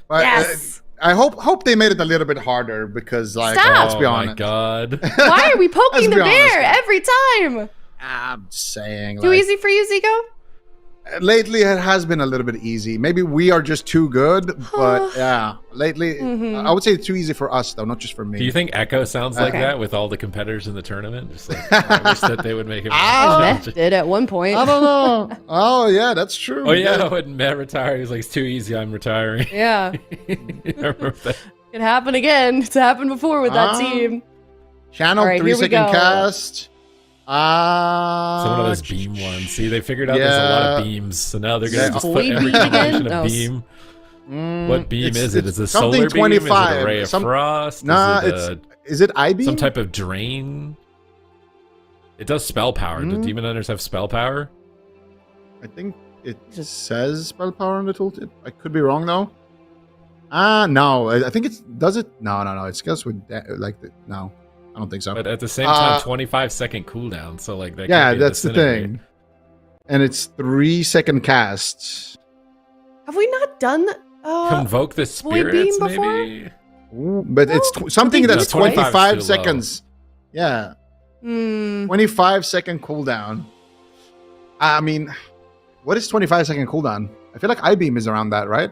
Speaker 2: But,
Speaker 1: Yes.
Speaker 2: I hope they made it a little bit harder, because, like,
Speaker 1: Stop.
Speaker 2: let's be
Speaker 3: Oh
Speaker 2: honest.
Speaker 3: my God.
Speaker 1: Why are we poking
Speaker 2: Let's
Speaker 1: the
Speaker 2: be
Speaker 1: bear
Speaker 2: honest.
Speaker 1: every time?
Speaker 2: I'm saying,
Speaker 1: Too
Speaker 2: like,
Speaker 1: easy for you, Zico?
Speaker 2: lately it has been a little bit easy. Maybe we are just too good, but yeah, lately I would say it's too easy for us, though, not just for me.
Speaker 3: Do you think Echo sounds like
Speaker 1: Okay.
Speaker 3: that with all the competitors in the tournament? Just like, I wish that they would make it more
Speaker 1: Meth
Speaker 3: challenging.
Speaker 1: did at one point.
Speaker 2: I don't know. Oh yeah, that's true.
Speaker 3: Oh yeah, when Matt retired, he's like, it's too easy, I'm retiring.
Speaker 1: Yeah.
Speaker 3: I remember that.
Speaker 1: It happened again. It's happened before with that
Speaker 2: Ah.
Speaker 1: team.
Speaker 2: Channel
Speaker 1: All right, here we
Speaker 2: 3-second
Speaker 1: go.
Speaker 2: cast.
Speaker 3: So one of those beam ones. See, they figured out there's a lot of beams, so now they're gonna
Speaker 2: Yeah.
Speaker 3: just put
Speaker 1: Boy
Speaker 3: every
Speaker 1: beam again?
Speaker 3: combination
Speaker 1: No.
Speaker 3: of beam. What beam is it? Is it a
Speaker 2: something
Speaker 3: solar beam? Is it
Speaker 2: 25.
Speaker 3: a ray of frost?
Speaker 2: Nah,
Speaker 3: is it
Speaker 2: is it I-beam?
Speaker 3: some type of drain? It does spell power. Do Demon Hunters have spell power?
Speaker 2: I think it says spell power on the tooltip. I could be wrong though. No. I think it's does it. No. It's just with no. I don't think so.
Speaker 3: But at the same time, 25-second cooldown. So like that.
Speaker 2: Yeah,
Speaker 3: could be a
Speaker 2: that's the
Speaker 3: disintegrate.
Speaker 2: thing. And it's 3-second casts.
Speaker 1: Have we not done
Speaker 3: Convoke the
Speaker 1: Void beam
Speaker 3: spirits,
Speaker 1: before?
Speaker 3: maybe.
Speaker 2: Ooh, but
Speaker 1: No,
Speaker 2: it's something
Speaker 1: I think
Speaker 2: that's
Speaker 1: that's 25
Speaker 2: 25
Speaker 3: is too low.
Speaker 2: seconds. Yeah,
Speaker 1: Hmm.
Speaker 2: 25-second cooldown. I mean, what is 25-second cooldown? I feel like I-beam is around that, right?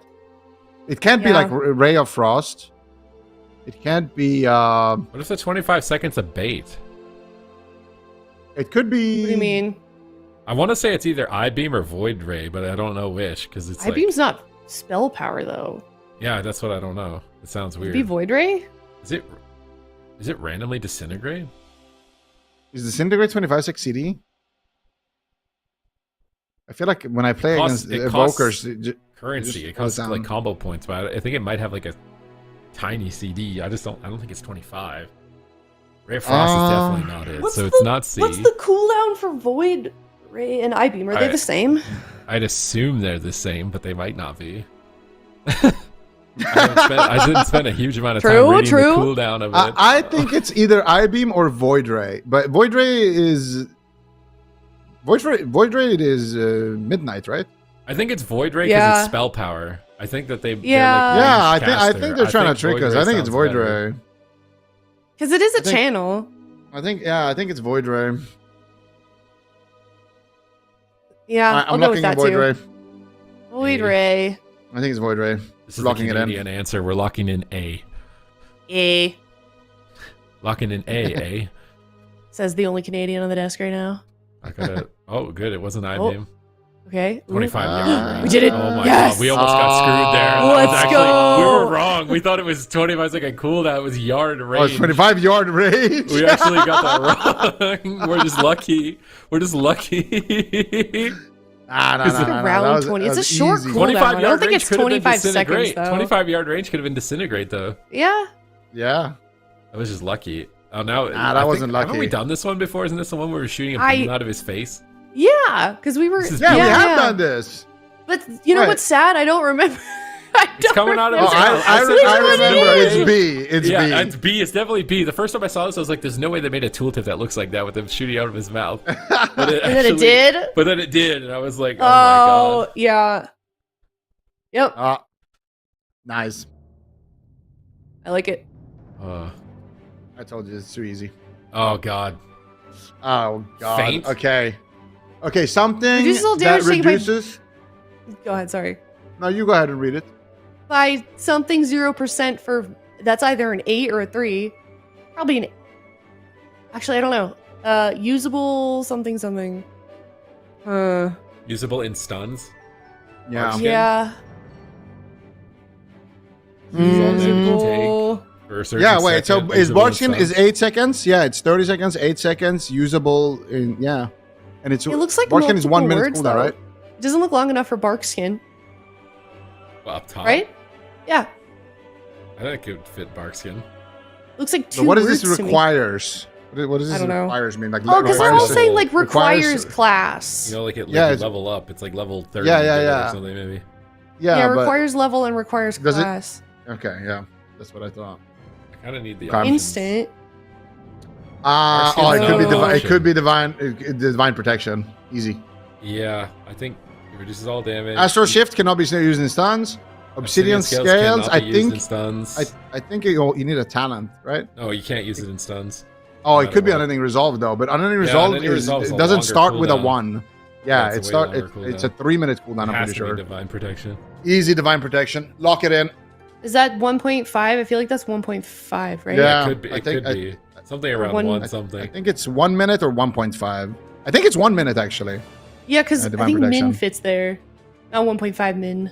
Speaker 2: It can't be
Speaker 1: Yeah.
Speaker 2: like Ray of Frost. It can't be.
Speaker 3: What if the 25 seconds a bait?
Speaker 2: It could be.
Speaker 1: What do you mean?
Speaker 3: I want to say it's either I-beam or Void Ray, but I don't know which, because it's
Speaker 1: I-beam's not spell power though.
Speaker 3: yeah, that's what I don't know. It sounds
Speaker 1: Would
Speaker 3: weird.
Speaker 1: it be Void Ray?
Speaker 3: Is it randomly disintegrate?
Speaker 2: Is Disintegrate 25/6 CD? I feel like when I play against
Speaker 3: It costs
Speaker 2: Evokers,
Speaker 3: currency. It costs like combo points, but I think it might have like a tiny CD. I don't think it's 25. Ray of Frost is definitely not it, so it's not C.
Speaker 1: What's the cooldown for Void Ray and I-Beam? Are they the same?
Speaker 3: I'd assume they're the same, but they might not be. I didn't spend a huge amount of time reading the cooldown of it.
Speaker 2: I think it's either I-Beam or Void Ray, but Void Ray is Midnight, right?
Speaker 3: I think it's Void Ray because it's spell power. I think that
Speaker 2: I think they're trying to trick us. I think it's Void Ray.
Speaker 1: Because it is a channel.
Speaker 2: I think it's Void Ray.
Speaker 1: Yeah,
Speaker 2: I'm locking in Void Ray.
Speaker 1: Void Ray.
Speaker 2: I think it's Void Ray.
Speaker 3: This is locking the Canadian answer. We're locking in A.
Speaker 1: A.
Speaker 3: Locking in A, A.
Speaker 1: Says the only Canadian on the desk right now.
Speaker 3: I gotta. Oh, good. It wasn't I-Beam.
Speaker 1: Okay.
Speaker 3: 25 yard range.
Speaker 1: We did it.
Speaker 3: Oh my
Speaker 1: Yes.
Speaker 3: god. We almost got screwed there.
Speaker 1: Let's go.
Speaker 3: We were wrong. We thought it was 25 second cooldown. It was yard range.
Speaker 2: Oh, it's 25 yard range.
Speaker 3: We actually got that wrong. We're just lucky. We're just lucky.
Speaker 2: Nah.
Speaker 1: Round 20. It's a short cooldown.
Speaker 3: 25
Speaker 1: I don't
Speaker 3: yard
Speaker 1: think
Speaker 3: range
Speaker 1: it's
Speaker 3: could have been
Speaker 1: 25 seconds,
Speaker 3: disintegrate.
Speaker 1: though.
Speaker 3: 25 yard range could have been disintegrate, though.
Speaker 1: Yeah.
Speaker 2: Yeah.
Speaker 3: I was just lucky. Oh, now.
Speaker 2: Nah, that wasn't lucky.
Speaker 3: Haven't we done this one before? Isn't this the one where we're shooting a beam out of his face?
Speaker 1: Yeah, because we were.
Speaker 2: Yeah, we have done this.
Speaker 1: But you know what's sad? I don't remember.
Speaker 3: It's coming out of his mouth.
Speaker 2: I remember it's B. It's B.
Speaker 3: It's B. It's definitely B. The first time I saw this, I was like, "There's no way they made a tooltip that looks like that with him shooting out of his mouth." But
Speaker 1: and then it did.
Speaker 3: But then it did, and I was like, "Oh my god!"
Speaker 1: Yeah. Yep.
Speaker 2: Nice.
Speaker 1: I like it.
Speaker 2: I told you it's too easy.
Speaker 3: Oh god.
Speaker 2: Oh god.
Speaker 3: Faint?
Speaker 2: Okay. Something
Speaker 1: Reduces all
Speaker 2: that
Speaker 1: damage taken by-
Speaker 2: reduces.
Speaker 1: Go ahead. Sorry.
Speaker 2: No, you go ahead and read it.
Speaker 1: By something 0% for that's either an 8 or a 3. Probably an. Actually, I don't know. Usable something.
Speaker 3: Usable in stuns.
Speaker 2: Yeah.
Speaker 3: Skin?
Speaker 1: Yeah. Usable.
Speaker 2: Yeah, wait. So is Barkskin is 8 seconds? Yeah, it's 30 seconds, 8 seconds, usable in and it's
Speaker 1: It looks like
Speaker 2: Barkskin is 1 minute
Speaker 1: words,
Speaker 2: cooldown,
Speaker 1: though.
Speaker 2: right?
Speaker 1: It doesn't look long enough for Barkskin,
Speaker 3: Up top.
Speaker 1: right? Yeah.
Speaker 3: I think it could fit Barkskin.
Speaker 1: Looks like 2
Speaker 2: So what does
Speaker 1: words
Speaker 2: this
Speaker 1: to me.
Speaker 2: requires? What does
Speaker 1: I
Speaker 2: this
Speaker 1: don't know.
Speaker 2: requires mean? Like
Speaker 1: Oh, because they're all
Speaker 3: requires-
Speaker 1: saying like requires
Speaker 2: requires-
Speaker 1: class.
Speaker 3: You know, like it
Speaker 2: it's-
Speaker 3: level up. It's like level 30
Speaker 2: Yeah.
Speaker 3: or something maybe.
Speaker 2: Yeah, but
Speaker 1: requires level and requires
Speaker 2: Does it-
Speaker 1: class.
Speaker 2: okay, yeah, that's what I thought.
Speaker 3: I kind of need the
Speaker 2: Okay.
Speaker 3: options.
Speaker 1: Instant.
Speaker 2: It could be
Speaker 1: Oh.
Speaker 2: divine. It could be divine protection. Easy.
Speaker 3: Yeah, I think it reduces all damage.
Speaker 2: Astro Shift cannot be used in stuns. Obsidian Scales.
Speaker 3: cannot
Speaker 2: I
Speaker 3: be used in
Speaker 2: think.
Speaker 3: stuns.
Speaker 2: I think you need a talent, right?
Speaker 3: No, you can't use it in stuns.
Speaker 2: Oh, it
Speaker 3: Not
Speaker 2: could be
Speaker 3: at all.
Speaker 2: unending resolve though, but unending
Speaker 3: Yeah,
Speaker 2: resolve
Speaker 3: Unending Resolve is
Speaker 2: it
Speaker 3: a
Speaker 2: doesn't
Speaker 3: longer
Speaker 2: start with a
Speaker 3: cooldown.
Speaker 2: 1. Yeah,
Speaker 3: It's
Speaker 2: it
Speaker 3: a way longer
Speaker 2: it's a
Speaker 3: cooldown.
Speaker 2: 3-minute cooldown.
Speaker 3: It
Speaker 2: I'm
Speaker 3: has
Speaker 2: pretty
Speaker 3: to be
Speaker 2: sure.
Speaker 3: divine protection.
Speaker 2: Easy divine protection. Lock it in.
Speaker 1: Is that 1.5? I feel like that's 1.5, right?
Speaker 2: Yeah.
Speaker 3: It could be.
Speaker 2: I
Speaker 3: It
Speaker 2: think-
Speaker 3: could be something around
Speaker 1: one-
Speaker 3: one
Speaker 2: I
Speaker 3: something.
Speaker 2: think it's 1 minute or 1.5. I think it's 1 minute actually.
Speaker 1: Yeah, because I
Speaker 2: divine
Speaker 1: think
Speaker 2: protection.
Speaker 1: min fits there. Not 1.5 min.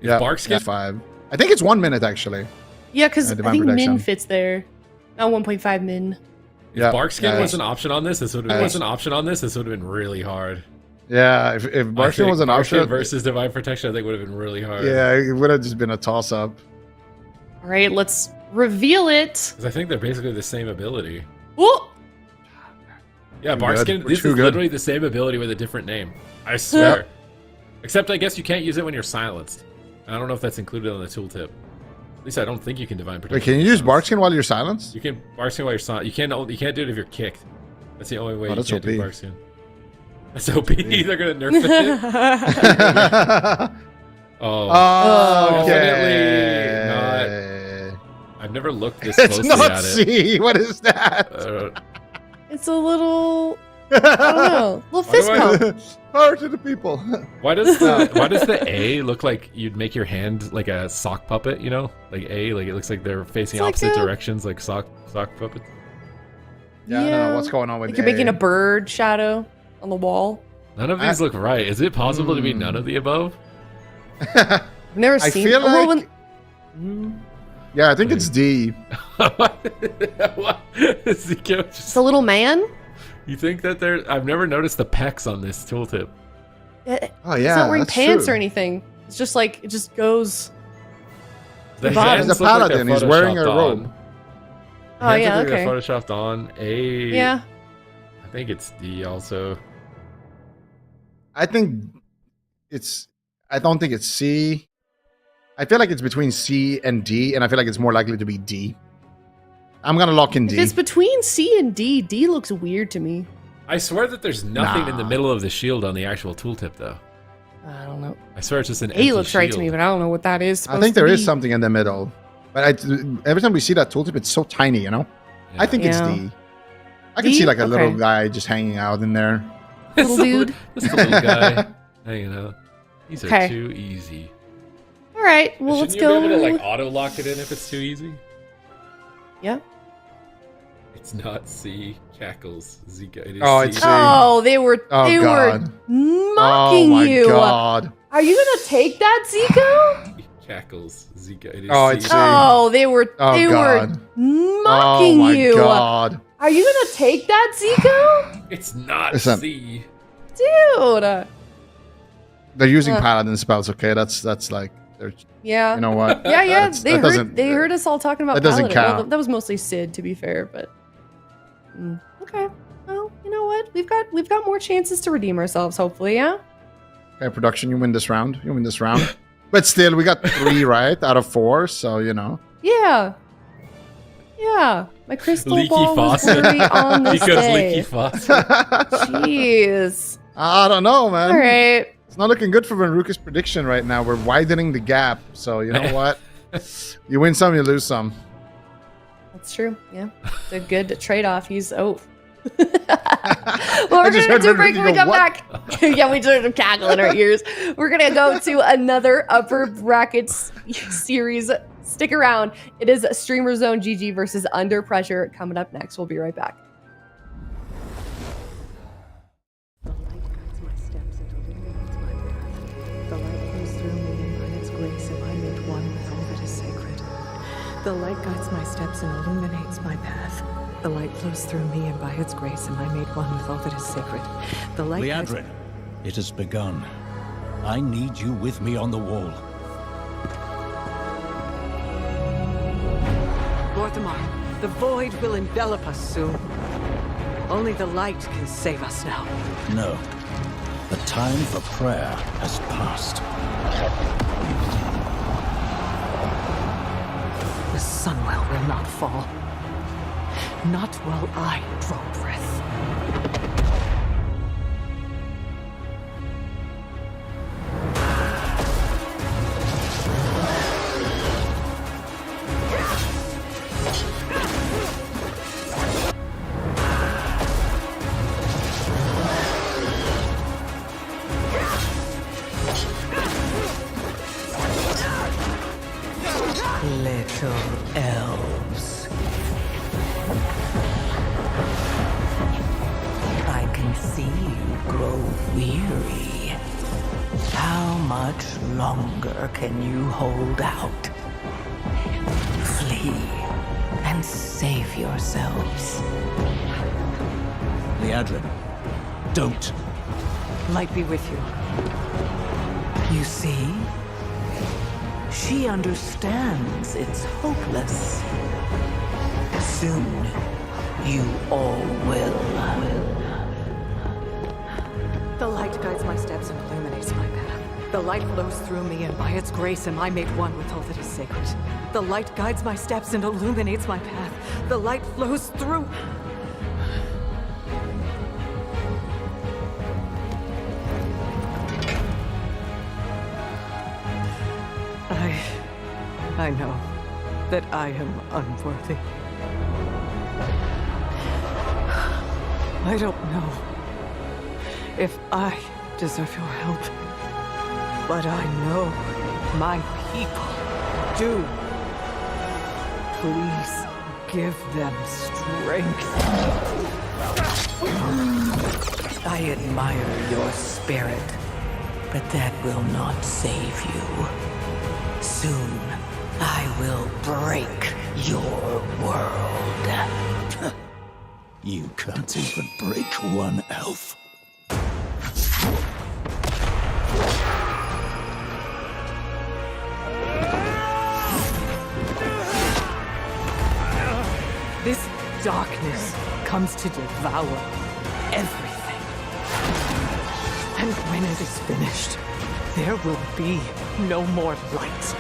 Speaker 2: Yeah,
Speaker 3: Barkskin?
Speaker 2: 5. I think it's 1 minute actually.
Speaker 1: Yeah, because I
Speaker 2: divine
Speaker 1: think
Speaker 2: protection.
Speaker 1: min fits there. Not 1.5 min.
Speaker 2: Yeah,
Speaker 3: Barkskin
Speaker 2: yeah.
Speaker 3: was an option on this. This would have
Speaker 2: Yeah.
Speaker 3: was an option on this. This would have been really hard.
Speaker 2: Yeah, if
Speaker 3: I
Speaker 2: Barkskin
Speaker 3: think
Speaker 2: was an
Speaker 3: Barkskin
Speaker 2: option,
Speaker 3: versus divine protection, I think would have been really hard.
Speaker 2: yeah, it would have just been a toss up.
Speaker 1: All right, let's reveal it.
Speaker 3: because I think they're basically the same ability.
Speaker 1: Oh,
Speaker 3: Yeah,
Speaker 2: Too good.
Speaker 3: Barkskin.
Speaker 2: We're
Speaker 3: This
Speaker 2: too
Speaker 3: is
Speaker 2: good.
Speaker 3: literally the same ability with a different name. I swear. Except I guess you can't use it when you're silenced. I don't know if that's included on the tooltip. At least I don't think you can divine protection.
Speaker 2: Wait, can you use Barkskin while you're silenced?
Speaker 3: You can Barkskin while you're silenced. You can't do it if you're kicked. That's the only way you
Speaker 2: that's
Speaker 3: can't do
Speaker 2: OP.
Speaker 3: Barkskin. That's OP. They're gonna nerf it. Oh,
Speaker 2: okay.
Speaker 3: definitely I've never looked this
Speaker 2: It's
Speaker 3: closely
Speaker 2: not
Speaker 3: at it.
Speaker 2: C. What is that?
Speaker 1: it's a little. I don't know. Little fist
Speaker 3: Why do I-
Speaker 1: pump.
Speaker 2: Power to the people.
Speaker 3: Why does the A look like you'd make your hand like a sock puppet? You know, like A, like it looks like they're facing
Speaker 1: It's like
Speaker 3: opposite
Speaker 1: a-
Speaker 3: directions, like sock puppets.
Speaker 2: Yeah, I don't know what's going on with
Speaker 1: Like you're making a bird shadow on the wall.
Speaker 3: None of these look right. Is it possible to be none of the above?
Speaker 1: I've never
Speaker 2: I
Speaker 1: seen.
Speaker 2: feel
Speaker 1: well,
Speaker 2: like- Yeah, I think it's D.
Speaker 3: What? Zico
Speaker 1: It's
Speaker 3: just,
Speaker 1: a little man.
Speaker 3: you think that there? I've never noticed the pecs on this tooltip.
Speaker 2: Oh
Speaker 1: He's
Speaker 2: yeah,
Speaker 1: not wearing
Speaker 2: that's
Speaker 1: pants
Speaker 2: true.
Speaker 1: or anything. It's just like it just goes.
Speaker 3: The
Speaker 1: bottom.
Speaker 3: hands
Speaker 2: He's a
Speaker 3: look like
Speaker 2: paladin.
Speaker 3: they're
Speaker 2: He's wearing a
Speaker 3: photoshopped
Speaker 2: robe.
Speaker 3: on.
Speaker 1: Oh
Speaker 3: Hands
Speaker 1: yeah,
Speaker 3: look like
Speaker 1: okay.
Speaker 3: they're photoshopped on.
Speaker 1: Yeah.
Speaker 3: I think it's D also.
Speaker 2: I think it's. I don't think it's C. I feel like it's between C and D, and I feel like it's more likely to be D. I'm gonna lock in
Speaker 1: If
Speaker 2: D.
Speaker 1: it's between C and D, D looks weird to me.
Speaker 3: I swear that there's nothing in the
Speaker 2: Nah.
Speaker 3: middle of the shield on the actual tooltip, though.
Speaker 1: I don't know.
Speaker 3: I swear it's just an
Speaker 1: A
Speaker 3: empty
Speaker 1: looks right to me,
Speaker 3: shield.
Speaker 1: but I don't know what that is.
Speaker 2: I think there is something in the middle, but every time we see that tooltip, it's so tiny. You know.
Speaker 3: Yeah.
Speaker 2: I think it's
Speaker 1: Yeah.
Speaker 2: D. I can
Speaker 1: D?
Speaker 2: see like a little
Speaker 1: Okay.
Speaker 2: guy just hanging out in there.
Speaker 1: Little dude.
Speaker 3: Just a little guy hanging out. These are
Speaker 1: Okay.
Speaker 3: too easy.
Speaker 1: All right. Well,
Speaker 3: Shouldn't
Speaker 1: let's
Speaker 3: you
Speaker 1: go.
Speaker 3: be able to like auto lock it in if it's too easy?
Speaker 1: Yeah.
Speaker 3: It's not C. Cackles. Zika. It is
Speaker 2: Oh,
Speaker 3: C.
Speaker 2: it's C.
Speaker 1: Oh, they were
Speaker 2: Oh,
Speaker 1: they were
Speaker 2: God.
Speaker 1: mocking
Speaker 2: oh my
Speaker 1: you.
Speaker 2: god.
Speaker 1: Are you gonna take that, Zico?
Speaker 3: Cackles. Zika. It is
Speaker 2: Oh,
Speaker 3: C.
Speaker 2: it's C.
Speaker 1: Oh, they were
Speaker 2: Oh,
Speaker 1: they were
Speaker 2: God.
Speaker 1: mocking
Speaker 2: oh my
Speaker 1: you.
Speaker 2: god.
Speaker 1: Are you gonna take that, Zico?
Speaker 3: It's not
Speaker 2: Listen.
Speaker 3: C.
Speaker 1: Dude.
Speaker 2: They're using
Speaker 1: Huh.
Speaker 2: paladin spells. Okay, that's like they're.
Speaker 1: Yeah.
Speaker 2: You know what?
Speaker 1: Yeah, yeah.
Speaker 2: That's-
Speaker 1: They
Speaker 2: that
Speaker 1: heard
Speaker 2: doesn't-
Speaker 1: they heard us all talking about
Speaker 2: that doesn't
Speaker 1: Paladin. Well,
Speaker 2: count.
Speaker 1: that was mostly Sid, to be fair, but okay. Well, you know what? We've got more chances to redeem ourselves, hopefully, yeah?
Speaker 2: Okay, production, you win this round. You win this round. But still, we got 3 right out of 4, so you know.
Speaker 1: Yeah. Yeah. My crystal
Speaker 3: Leaky
Speaker 1: ball was
Speaker 3: faucet.
Speaker 1: blurry on this
Speaker 3: Because
Speaker 1: day.
Speaker 3: leaky faucet.
Speaker 1: Jeez.
Speaker 2: I don't know, man.
Speaker 1: All right.
Speaker 2: It's not looking good for Veruca's prediction right now. We're widening the gap, so you know what? You win some, you lose some.
Speaker 1: That's true. Yeah. It's a good trade-off. He's well, we're
Speaker 2: just
Speaker 1: gonna
Speaker 2: heard
Speaker 1: do a break
Speaker 2: Veruca
Speaker 1: when we
Speaker 2: go,
Speaker 1: come
Speaker 2: "What?"
Speaker 1: back. Yeah, we just heard him cackle in our ears. We're gonna go to another upper brackets series. Stick around. It is Streamer Zone GG versus Under Pressure coming up next. We'll be right back.
Speaker 7: The light guides my steps and illuminates my path. The light flows through me, and by its grace am I made one with all that is sacred. The light guides my steps and illuminates my path. The light flows through me, and by its grace am I made one with all that is sacred. The light guides...
Speaker 8: Liadrin, it has begun. I need you with me on the wall.
Speaker 5: Lorthamar, the void will envelop us soon. Only the light can save us now.
Speaker 8: No. The time for prayer has passed.
Speaker 5: The sunwell will not fall. Not while I draw breath.
Speaker 6: Little elves. I can see you grow weary. How much longer can you hold out? Flee and save yourselves.
Speaker 8: Liadrin, don't.
Speaker 5: Light be with you.
Speaker 6: You see? She understands it's hopeless. Soon, you all will.
Speaker 5: The light guides my steps and illuminates my path. The light flows through me, and by its grace am I made one with all that is sacred. The light guides my steps and illuminates my path. The light flows through... I know that I am unworthy. I don't know if I deserve your help, but I know my people do. Please give them strength.
Speaker 6: I admire your spirit, but that will not save you. Soon, I will break your world.
Speaker 8: You can't even break one elf.
Speaker 5: This darkness comes to devour everything. And when it is finished, there will be no more light.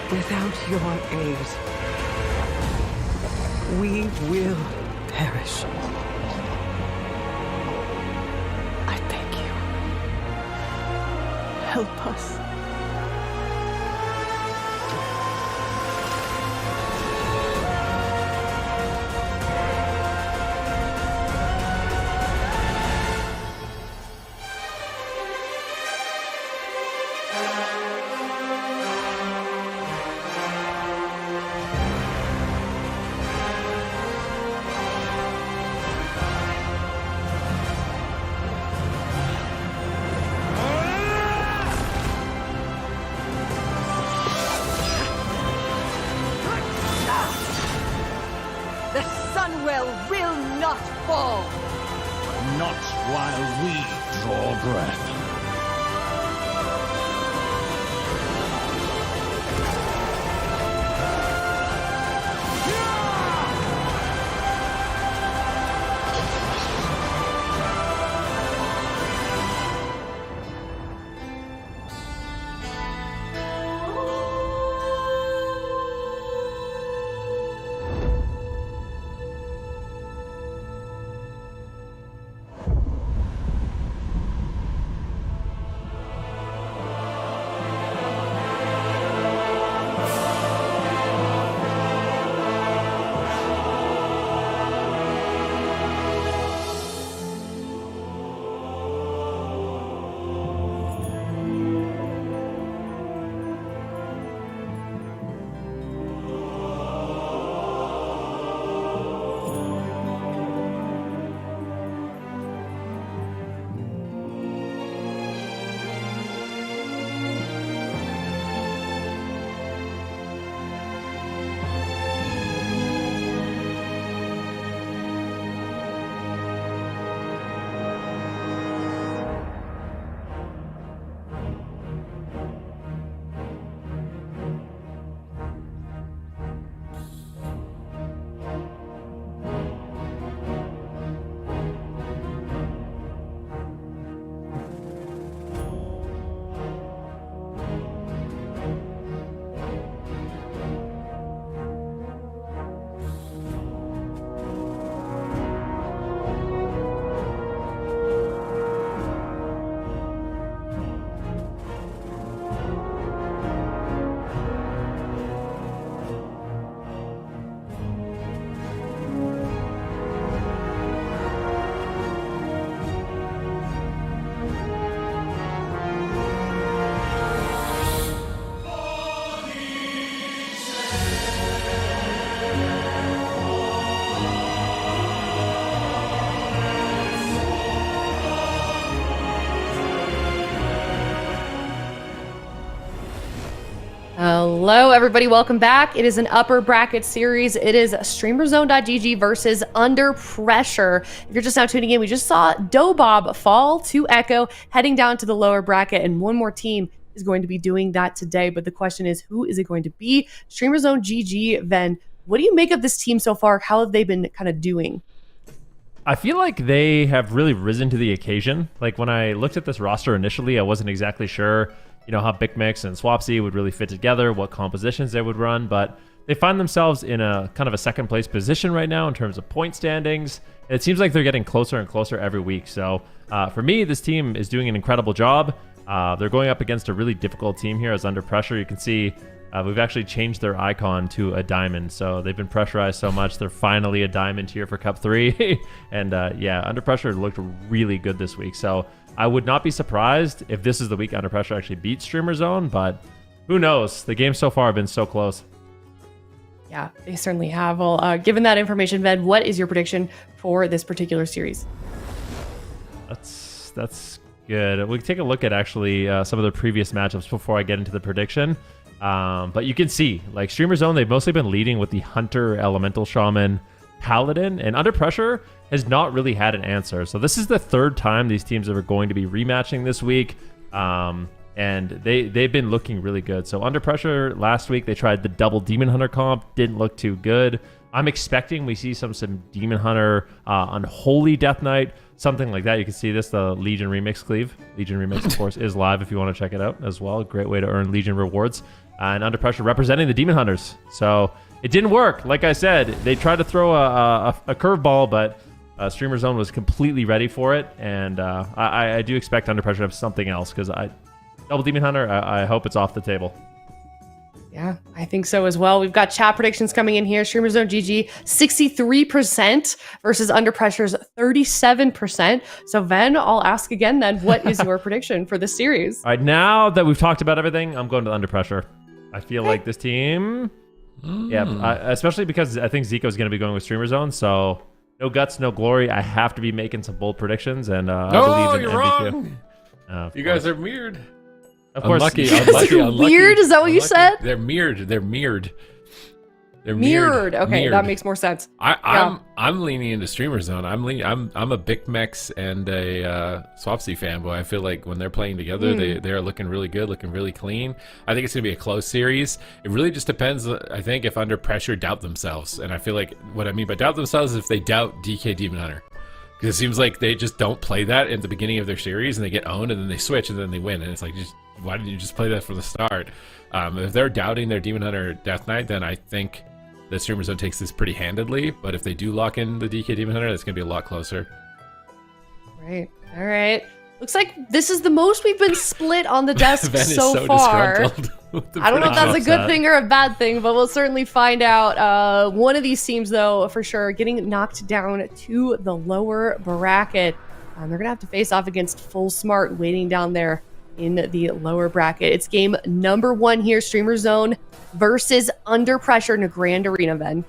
Speaker 5: Without your aid, we will perish. I beg you, help us. The Sunwell will not fall!
Speaker 8: Not while we draw breath.
Speaker 1: Hello, everybody. Welcome back. It is an upper bracket series. It is StreamerZone.gg versus Under Pressure. If you're just now tuning in, we just saw DOBOB fall to Echo, heading down to the lower bracket, and one more team is going to be doing that today. But the question is, who is it going to be? StreamerZone.gg, Ven, what do you make of this team so far? How have they been kind of doing?
Speaker 4: I feel like they have really risen to the occasion. Like when I looked at this roster initially, I wasn't exactly sure, how Big Mix and Swapsy would really fit together, what compositions they would run, but they find themselves in a kind of a second place position right now in terms of point standings. It seems like they're getting closer and closer every week. So for me, this team is doing an incredible job. They're going up against a really difficult team here as Under Pressure. You can see we've actually changed their icon to a diamond. So they've been pressurized so much. They're finally a diamond here for Cup 3. And yeah, Under Pressure looked really good this week. So I would not be surprised if this is the week Under Pressure actually beats Streamer Zone, but who knows? The games so far have been so close.
Speaker 1: Yeah, they certainly have. Well, given that information, Ved, what is your prediction for this particular series?
Speaker 4: That's good. We can take a look at actually some of the previous matchups before I get into the prediction. But you can see, like, Streamer Zone, they've mostly been leading with the Hunter, Elemental Shaman, Paladin, and Under Pressure has not really had an answer. So this is the third time these teams are going to be rematching this week. And they've been looking really good. So Under Pressure, last week, they tried the double Demon Hunter comp. Didn't look too good. I'm expecting we see some Demon Hunter Unholy Death Knight, something like that. You can see this, the Legion Remix Cleave. Legion Remix, of course, is live if you want to check it out as well. Great way to earn Legion rewards. And Under Pressure representing the Demon Hunters. So it didn't work. Like I said, they tried to throw a curveball, but Streamer Zone was completely ready for it. And I do expect Under Pressure to have something else, because Double Demon Hunter, I hope it's off the table.
Speaker 1: Yeah, I think so as well. We've got chat predictions coming in here. Streamer Zone GG 63% versus Under Pressure's 37%. So Ven, I'll ask again then, what is your prediction for this series?
Speaker 4: All right, now that we've talked about everything, I'm going to Under Pressure. I feel like this team, especially because I think Zico's going to be going with Streamer Zone, so no guts, no glory. I have to be making some bold predictions, and I believe in
Speaker 3: you're
Speaker 4: MVQ.
Speaker 3: wrong. You guys are mirrored.
Speaker 4: Of course,
Speaker 3: unlucky.
Speaker 1: Weird? Is that what you said?
Speaker 3: They're mirrored. They're mirrored.
Speaker 1: Mirrored. Okay,
Speaker 3: mirrored.
Speaker 1: that makes more sense.
Speaker 3: I'm leaning into Streamer Zone. I'm a BUFFMW and a Swapsy fanboy. I feel like when they're playing together, they are looking really good, looking really clean. I think it's gonna be a close series. It really just depends. I think if Under Pressure doubt themselves, and I feel like what I mean by doubt themselves is if they doubt DK Demon Hunter. Because it seems like they just don't play that in the beginning of their series, and they get owned, and then they switch, and then they win. And it's like, why didn't you just play that from the start? If they're doubting their Demon Hunter Death Knight, then I think the Streamer Zone takes this pretty handedly. But if they do lock in the DK Demon Hunter, it's going to be a lot closer.
Speaker 1: Right. All right. Looks like this is the most we've been split on the desk
Speaker 3: Ben is
Speaker 1: so far. I don't know if that's a good
Speaker 4: upset.
Speaker 1: thing or a bad thing, but we'll certainly find out. One of these teams, though, for sure, getting knocked down to the lower bracket. They're going to have to face off against Full Smart waiting down there in the lower bracket. It's game number 1 here, Streamer Zone versus Under Pressure in a grand arena, Ben.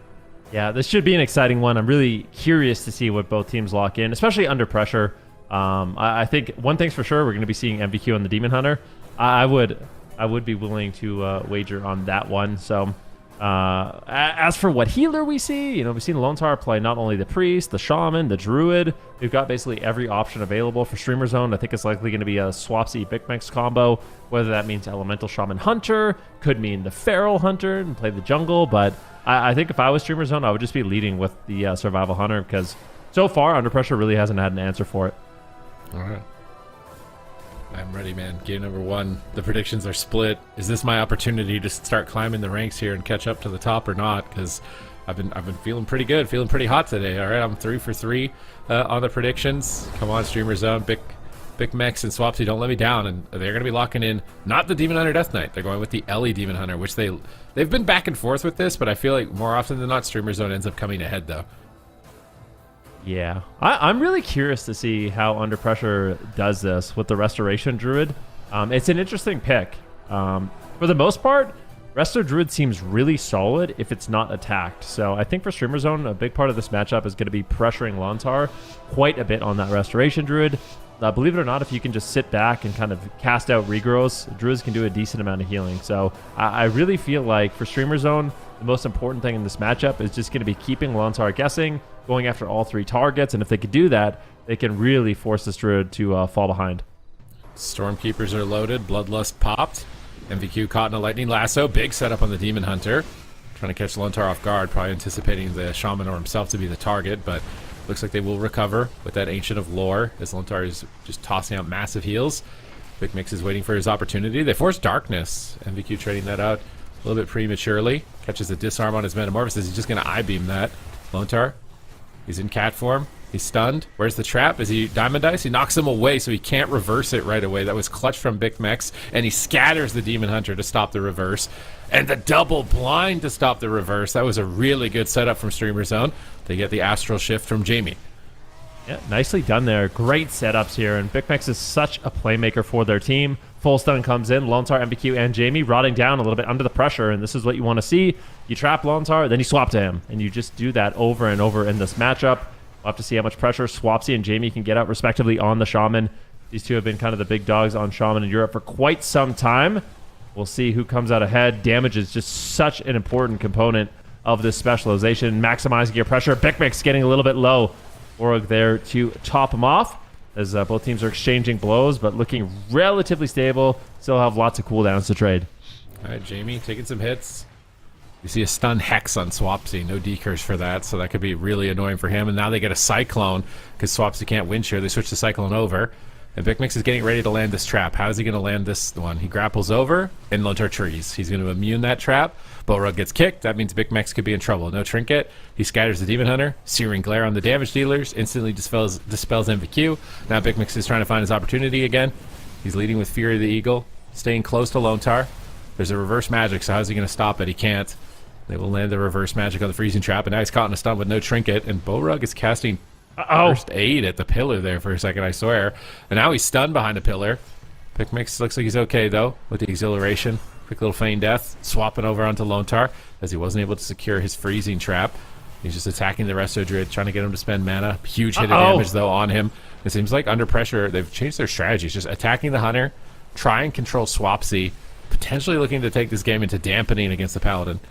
Speaker 4: Yeah, this should be an exciting one. I'm really curious to see what both teams lock in, especially Under Pressure. I think one thing's for sure, we're going to be seeing MVQ on the Demon Hunter. I would be willing to wager on that one. So as for what healer we see, we've seen Lone Star play not only the Priest, the Shaman, the Druid. We've got basically every option available for Streamer Zone. I think it's likely going to be a Swapsy BUFFMW combo, whether that means Elemental Shaman Hunter, could mean the Feral Hunter and play the jungle. But I think if I was Streamer Zone, I would just be leading with the Survival Hunter, because so far Under Pressure really hasn't had an answer for it.
Speaker 3: All right. I'm ready, man. Game number 1. The predictions are split. Is this my opportunity to start climbing the ranks here and catch up to the top or not? Because I've been feeling pretty good, feeling pretty hot today. All right, I'm 3 for 3 on the predictions. Come on, Streamer Zone, BUFFMW and Swapsy, don't let me down. And they're going to be locking in not the Demon Hunter Death Knight. They're going with the Ellie Demon Hunter, which they've been back and forth with this, but I feel like more often than not, Streamer Zone ends up coming ahead though.
Speaker 4: Yeah, I'm really curious to see how Under Pressure does this with the Restoration Druid. It's an interesting pick. For the most part, Resto Druid seems really solid if it's not attacked. So I think for Streamer Zone, a big part of this matchup is going to be pressuring Lontar quite a bit on that Restoration Druid. Believe it or not, if you can just sit back and kind of cast out regrowths, Druids can do a decent amount of healing. So I really feel like for Streamer Zone, the most important thing in this matchup is just going to be keeping Lontar guessing, going after all 3 targets, and if they could do that, they can really force this Druid to fall behind.
Speaker 3: Stormkeepers are loaded, Bloodlust popped, MVQ caught in a Lightning Lasso, big setup on the Demon Hunter, trying to catch Lontar off guard, probably anticipating the Shaman or himself to be the target, but looks like they will recover with that Ancient of Lore, as Lontar is just tossing out massive heals. BUFFMW is waiting for his opportunity. They force Darkness, MVQ trading that out a little bit prematurely, catches a disarm on his Metamorphosis, he's just going to I-beam that. Lontar, he's in cat form. He's stunned. Where's the trap? Is he Diamond Dice? He knocks him away so he can't reverse it right away. That was clutch from BUFFMW, and he scatters the Demon Hunter to stop the reverse. And the double blind to stop the reverse. That was a really good setup from Streamer Zone. They get the Astral Shift from Jamie.
Speaker 4: Yeah, nicely done there. Great setups here, and BUFFMW is such a playmaker for their team. Full stun comes in, Lontar, MVQ, and Jamie rotting down a little bit under the pressure, and this is what you want to see. You trap Lontar, then you swap to him, and you just do that over and over in this matchup. We'll have to see how much pressure Swapsy and Jamie can get out respectively on the Shaman. These two have been kind of the big dogs on Shaman in Europe for quite some time. We'll see who comes out ahead. Damage is just such an important component of this specialization. Maximizing your pressure. BUFFMW getting a little bit low. Borog there to top him off as both teams are exchanging blows, but looking relatively stable. Still have lots of cooldowns to trade.
Speaker 3: All right, Jamie taking some hits. You see a stun Hex on Swapsy. No decurs for that, so that could be really annoying for him. And now they get a Cyclone because Swapsy can't win share. They switch the Cyclone over. And BUFFMW is getting ready to land this trap. How is he going to land this one? He grapples over and Lontar trees. He's going to immune that trap. Borog gets kicked. That means BUFFMW could be in trouble. No trinket. He scatters the Demon Hunter. Searing Glare on the damage dealers. Instantly dispels MVQ. Now BUFFMW is trying to find his opportunity again. He's leading with Fury of the Eagle. Staying close to Lontar. There's a reverse magic, so how's he going to stop it? He can't. They will land the reverse magic on the freezing trap, and now he's caught in a stun with no trinket, and Borog is casting first aid at the pillar there for a second, I swear. And now he's stunned behind the pillar. BUFFMW looks like he's okay, though, with the exhilaration. Quick little feign death, swapping over onto Lontar, as he wasn't able to secure his freezing trap. He's just attacking the Resto Druid, trying to get him to spend mana. Huge hit of damage, though, on him. It seems like under pressure, they've changed their strategies. Just attacking the Hunter, try and control Swapsy, potentially looking to take this game into dampening against the Paladin.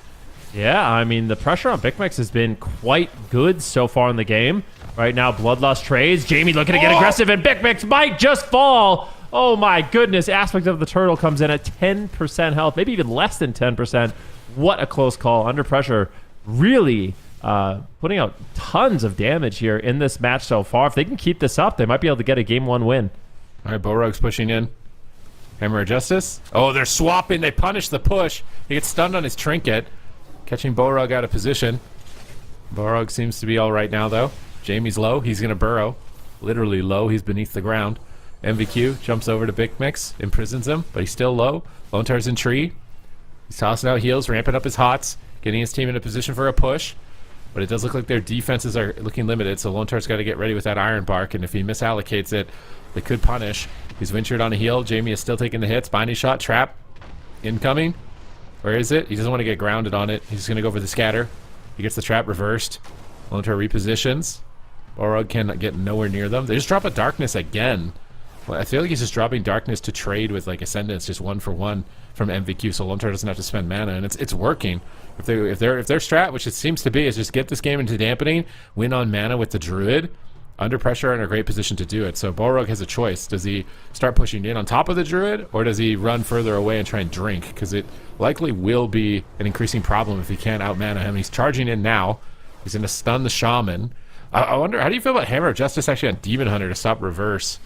Speaker 4: Yeah, I mean, the pressure on BUFFMW has been quite good so far in the game. Right now, Bloodlust trades. Jamie looking to get aggressive, and BUFFMW might just fall. Oh my goodness, Aspect of the Turtle comes in at 10% health, maybe even less than 10%. What a close call. Under pressure, really putting out tons of damage here in this match so far. If they can keep this up, they might be able to get a Game 1 win.
Speaker 3: All right, Borog's pushing in. Hammer of Justice. Oh, they're swapping. They punish the push. He gets stunned on his trinket, catching Borog out of position. Borog seems to be all right now, though. Jamie's low. He's going to burrow. Literally low. He's beneath the ground. MVQ jumps over to BUFFMW, imprisons him, but he's still low. Lontar's in tree. He's tossing out heals, ramping up his hots, getting his team in a position for a push. But it does look like their defenses are looking limited, so Lontar's got to get ready with that Iron Bark, and if he misallocates it, they could punish. He's ventured on a heal. Jamie is still taking the hits. Binding shot, trap, incoming. Where is it? He doesn't want to get grounded on it. He's going to go for the scatter. He gets the trap reversed. Lontar repositions. Borog can get nowhere near them. They just drop a Darkness again. Well, I feel like he's just dropping Darkness to trade with like Ascendance, just 1-for-1 from MVQ, so Lontar doesn't have to spend mana, and it's working. If their strat, which it seems to be, is just get this game into dampening, win on mana with the Druid. Under pressure, in a great position to do it. So Borog has a choice. Does he start pushing in on top of the Druid, or does he run further away and try and drink? Because it likely will be an increasing problem if he can't out-mana him. He's charging in now. He's going to stun the Shaman. I wonder, how do you feel about Hammer of Justice actually on Demon Hunter to stop reverse?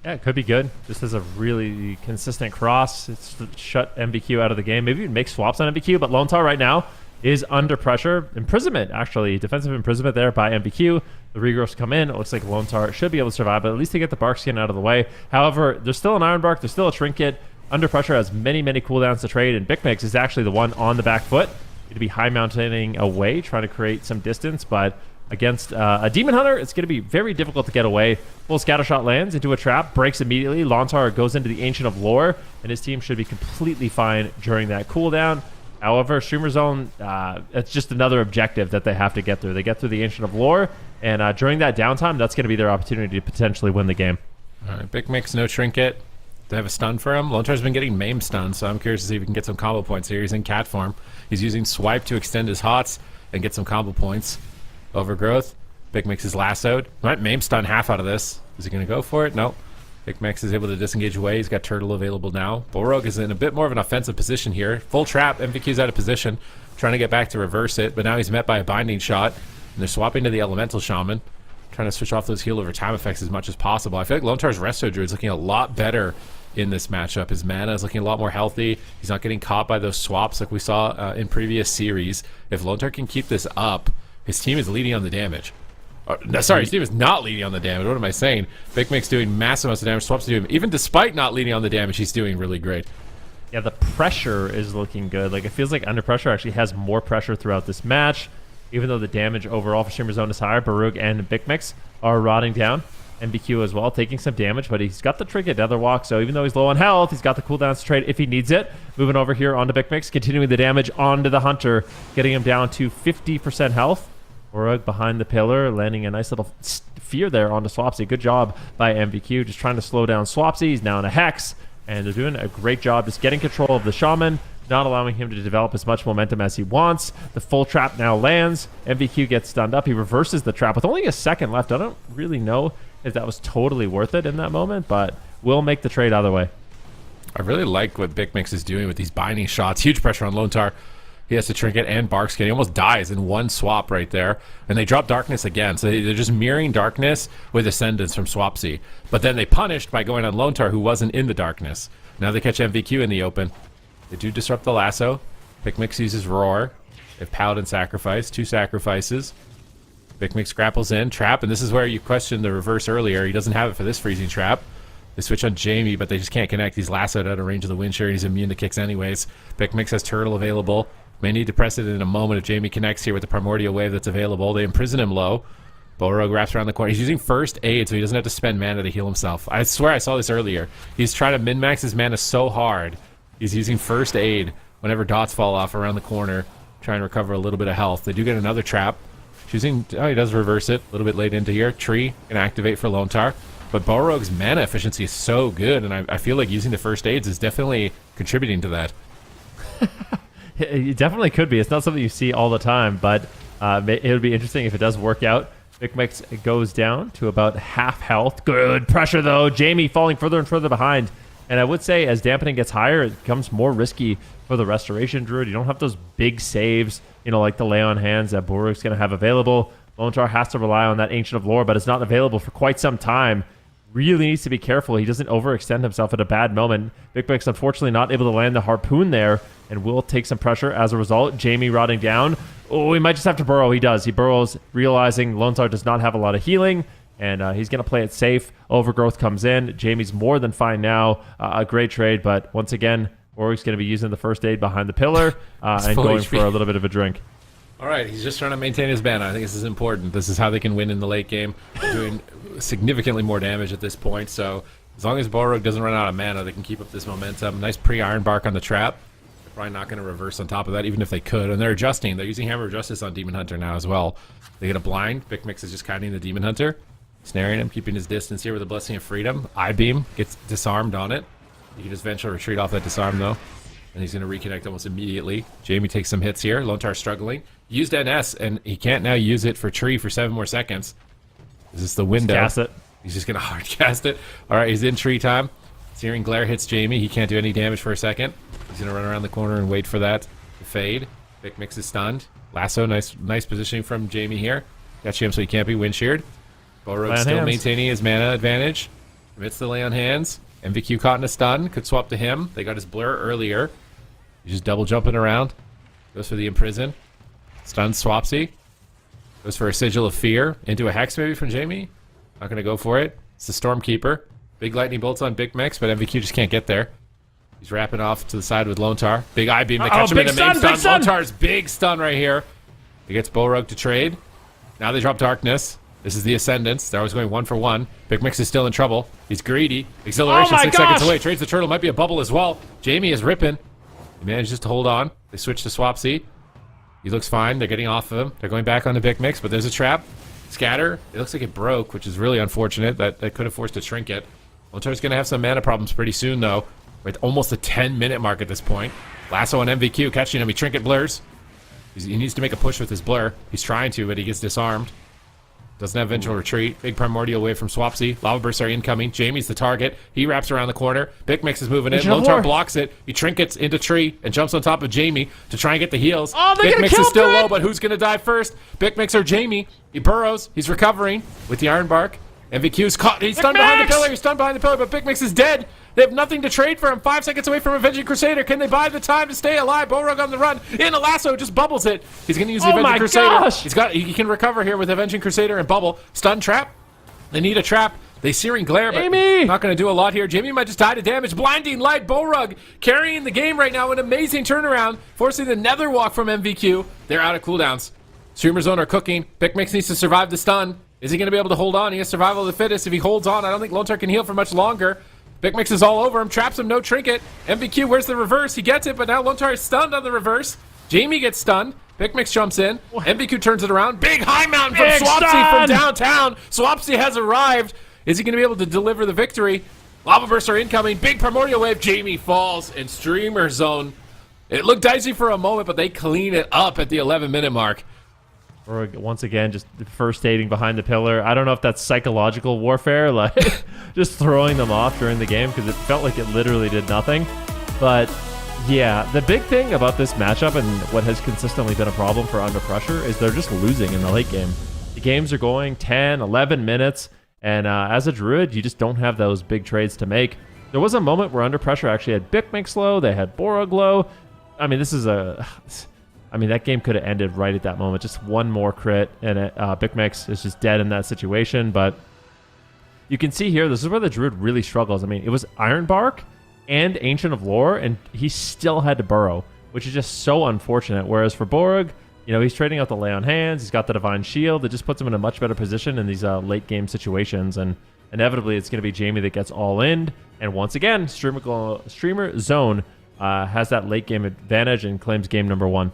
Speaker 4: Yeah, it could be good. This is a really consistent cross. It's shut MVQ out of the game. Maybe even make swaps on MVQ, but Lontar right now is under pressure. Imprisonment, actually. Defensive imprisonment there by MVQ. The regrowths come in. It looks like Lontar should be able to survive, but at least they get the Bark Skin out of the way. However, there's still an Iron Bark. There's still a Trinket. Under pressure has many, many cooldowns to trade, and BUFFMW is actually the one on the back foot. Going to be high mounting away, trying to create some distance, but against a Demon Hunter, it's going to be very difficult to get away. Full Scattershot lands into a trap, breaks immediately. Lontar goes into the Ancient of Lore, and his team should be completely fine during that cooldown. However, Streamer Zone, it's just another objective that they have to get through. They get through the Ancient of Lore, and during that downtime, that's going to be their opportunity to potentially win the game.
Speaker 3: All right, BUFFMW, no Trinket. They have a stun for him. Lontar's been getting Maim stunned, so I'm curious to see if he can get some combo points here. He's in cat form. He's using Swipe to extend his hots and get some combo points. Overgrowth. BUFFMW is lassoed. Might Maim stun half out of this. Is he going to go for it? No. BUFFMW is able to disengage away. He's got Turtle available now. Borog is in a bit more of an offensive position here. Full trap. MVQ's out of position. Trying to get back to reverse it, but now he's met by a Binding Shot. And they're swapping to the Elemental Shaman. Trying to switch off those heal over time effects as much as possible. I feel like Lontar's Resto Druid is looking a lot better in this matchup. His mana is looking a lot more healthy. He's not getting caught by those swaps like we saw in previous series. If Lontar can keep this up, his team is leading on the damage. No, sorry, his team is not leading on the damage. What am I saying? BUFFMW's doing massive amounts of damage. Swaps to him. Even despite not leading on the damage, he's doing really great.
Speaker 4: Yeah, the pressure is looking good. Like, it feels like Under Pressure actually has more pressure throughout this match. Even though the damage overall for Streamer Zone is higher, Barug and BUFFMW are rotting down. MBQ as well, taking some damage, but he's got the Trinket Netherwalk, so even though he's low on health, he's got the cooldowns to trade if he needs it. Moving over here onto BUFFMW, continuing the damage onto the Hunter, getting him down to 50% health. Borog behind the pillar, landing a nice little fear there onto Swapsy. Good job by MVQ, just trying to slow down Swapsy. He's now in a Hex, and they're doing a great job just getting control of the Shaman, not allowing him to develop as much momentum as he wants. The full trap now lands. MVQ gets stunned up. He reverses the trap with only a second left. I don't really know if that was totally worth it in that moment, but we'll make the trade either way.
Speaker 3: I really like what BigMix is doing with these binding shots. Huge pressure on Lontar. He has to trinket and Barkskin. He almost dies in one swap right there. And they drop Darkness again. So they're just mirroring Darkness with Ascendance from Swapsy. But then they punished by going on Lontar, who wasn't in the Darkness. Now they catch MVQ in the open. They do disrupt the lasso. BigMix uses Roar. They have Paladin Sacrifice. 2 sacrifices. BigMix grapples in. Trap. And this is where you questioned the reverse earlier. He doesn't have it for this freezing trap. They switch on Jamie, but they just can't connect. He's lassoed out of range of the Windshield. He's immune to kicks anyways. BigMix has Turtle available. May need to press it in a moment if Jamie connects here with the Primordial Wave that's available. They imprison him low. Borog wraps around the corner. He's using first aid, so he doesn't have to spend mana to heal himself. I swear I saw this earlier. He's trying to min-max his mana so hard. He's using first aid whenever dots fall off around the corner, trying to recover a little bit of health. They do get another trap. Choosing, oh, he does reverse it a little bit late into here. Tree can activate for Lontar. But Borog's mana efficiency is so good, and I feel like using the first aids is definitely contributing to that.
Speaker 4: It definitely could be. It's not something you see all the time, but it would be interesting if it does work out. BigMix goes down to about half health. Good pressure, though. Jamie falling further and further behind. And I would say as dampening gets higher, it becomes more risky for the Restoration Druid. You don't have those big saves, like the Lay on Hands that Borog's going to have available. Lontar has to rely on that Ancient of Lore, but it's not available for quite some time. Really needs to be careful. He doesn't overextend himself at a bad moment. BigMix unfortunately not able to land the Harpoon there and will take some pressure as a result. Jamie rotting down. Oh, he might just have to burrow. He does. He burrows, realizing Lontar does not have a lot of healing, and he's going to play it safe. Overgrowth comes in. Jamie's more than fine now. A great trade, but once again, Borg's going to be using the first aid behind the pillar and going for a little bit of a drink.
Speaker 3: All right, he's just trying to maintain his mana. I think this is important. This is how they can win in the late game. They're doing significantly more damage at this point, so as long as Borog doesn't run out of mana, they can keep up this momentum. Nice pre-Iron Bark on the trap. They're probably not going to reverse on top of that, even if they could. And they're adjusting. They're using Hammer of Justice on Demon Hunter now as well. They get a blind. BigMix is just kiting the Demon Hunter, snaring him, keeping his distance here with a Blessing of Freedom. I-Beam gets disarmed on it. You can just venture retreat off that disarm, though. And he's going to reconnect almost immediately. Jamie takes some hits here. Lontar struggling. Used NS, and he can't now use it for Tree for 7 more seconds. Is this the window?
Speaker 4: Cast it.
Speaker 3: He's just going to hard cast it. All right, he's in Tree time. Searing Glare hits Jamie. He can't do any damage for a second. He's going to run around the corner and wait for that to fade. BigMix is stunned. Lasso, nice positioning from Jamie here. Got him so he can't be wind sheared. Borog still maintaining his mana advantage. Commits the Lay on Hands. MVQ caught in a stun. Could swap to him. They got his blur earlier. He's just double jumping around. Goes for the Imprison. Stuns Swapsy. Goes for a Sigil of Fear. Into a Hex maybe from Jamie. Not going to go for it. It's the Stormkeeper. Big Lightning Bolts on BigMix, but MVQ just can't get there. He's wrapping off to the side with Lontar. Big I-Beam to catch him in a main stun. Lontar's big stun right here. He gets Borog to trade. Now they drop Darkness. This is the Ascendance. They're always going 1 for 1. BigMix is still in trouble. He's greedy. Acceleration 6 seconds away. Trades the Turtle. Might be a bubble as well. Jamie is ripping. He manages to hold on. They switch to Swapsy. He looks fine. They're getting off of him. They're going back on the BigMix, but there's a trap. Scatter. It looks like it broke, which is really unfortunate. That could have forced a trinket. Lontar's going to have some mana problems pretty soon, though. We're at almost the 10-minute mark at this point. Lasso on MVQ catching him. He trinket blurs. He needs to make a push with his blur. He's trying to, but he gets disarmed. Doesn't have Vengeful Retreat. Big Primordial Wave from Swapsy. Lava Bursts are incoming. Jamie's the target. He wraps around the corner. BigMix is moving in. Lontar blocks it. He trinkets into Tree and jumps on top of Jamie to try and get the heals.
Speaker 1: Oh, they're gonna
Speaker 3: BigMix is still low, but who's going to die first? BigMix or Jamie? He burrows. He's recovering with the Iron Bark. MVQ's caught. He's stunned behind the pillar. He's stunned behind the pillar, but BigMix is dead. They have nothing to trade for him. 5 seconds away from Avenging Crusader. Can they buy the time to stay alive? Borog on the run. In a lasso, just bubbles it. He's going to use the Avenging Crusader. He can recover here with Avenging Crusader and bubble. Stun trap. They need a trap. They Searing Glare, but not going to do a lot here. Jamie might just die to damage. Blinding Light. Borog carrying the game right now. An amazing turnaround, forcing the Nether Walk from MVQ. They're out of cooldowns. Streamer Zone are cooking. BigMix needs to survive the stun. Is he going to be able to hold on? He has survival of the fittest. If he holds on, I don't think Lontar can heal for much longer. BigMix is all over him, traps him, no trinket. MVQ, where's the reverse? He gets it, but now Lontar is stunned on the reverse. Jamie gets stunned. Big Mix jumps in. MVQ turns it around. Big high mountain from
Speaker 4: Big
Speaker 3: Swapsy
Speaker 4: stun!
Speaker 3: from downtown. Swapsy has arrived. Is he going to be able to deliver the victory? Lava bursts are incoming. Big primordial wave. Jamie falls in streamer zone. It looked dicey for a moment, but they clean it up at the 11-minute mark.
Speaker 4: Or once again, just first aiding behind the pillar. I don't know if that's psychological warfare, like just throwing them off during the game, because it felt like it literally did nothing. But yeah, the big thing about this matchup and what has consistently been a problem for Under Pressure is they're just losing in the late game. The games are going 10, 11 minutes, and as a Druid, you just don't have those big trades to make. There was a moment where Under Pressure actually had Big Mix low, they had Borog low. I mean, that game could have ended right at that moment. Just one more crit, and Big Mix is just dead in that situation. But you can see here, this is where the Druid really struggles. I mean, it was Ironbark and Ancient of Lore, and he still had to burrow, which is just so unfortunate. Whereas for Borg, he's trading out the Lay on Hands. He's got the Divine Shield. It just puts him in a much better position in these late game situations. And inevitably, it's going to be Jamie that gets all in. And once again, Streamer Zone has that late game advantage and claims game number 1.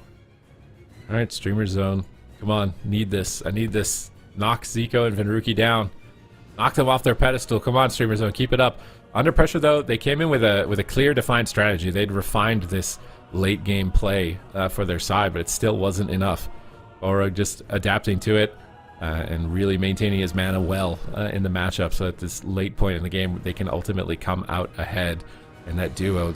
Speaker 3: All right, Streamer Zone. Come on, need this. I need this. Knock Zico and Venruki down. Knock them off their pedestal. Come on, Streamer Zone, keep it up. Under Pressure, though, they came in with a clear, defined strategy. They'd refined this late game play for their side, but it still wasn't enough. Borog just adapting to it and really maintaining his mana well in the matchup, so at this late point in the game, they can ultimately come out ahead. And that duo,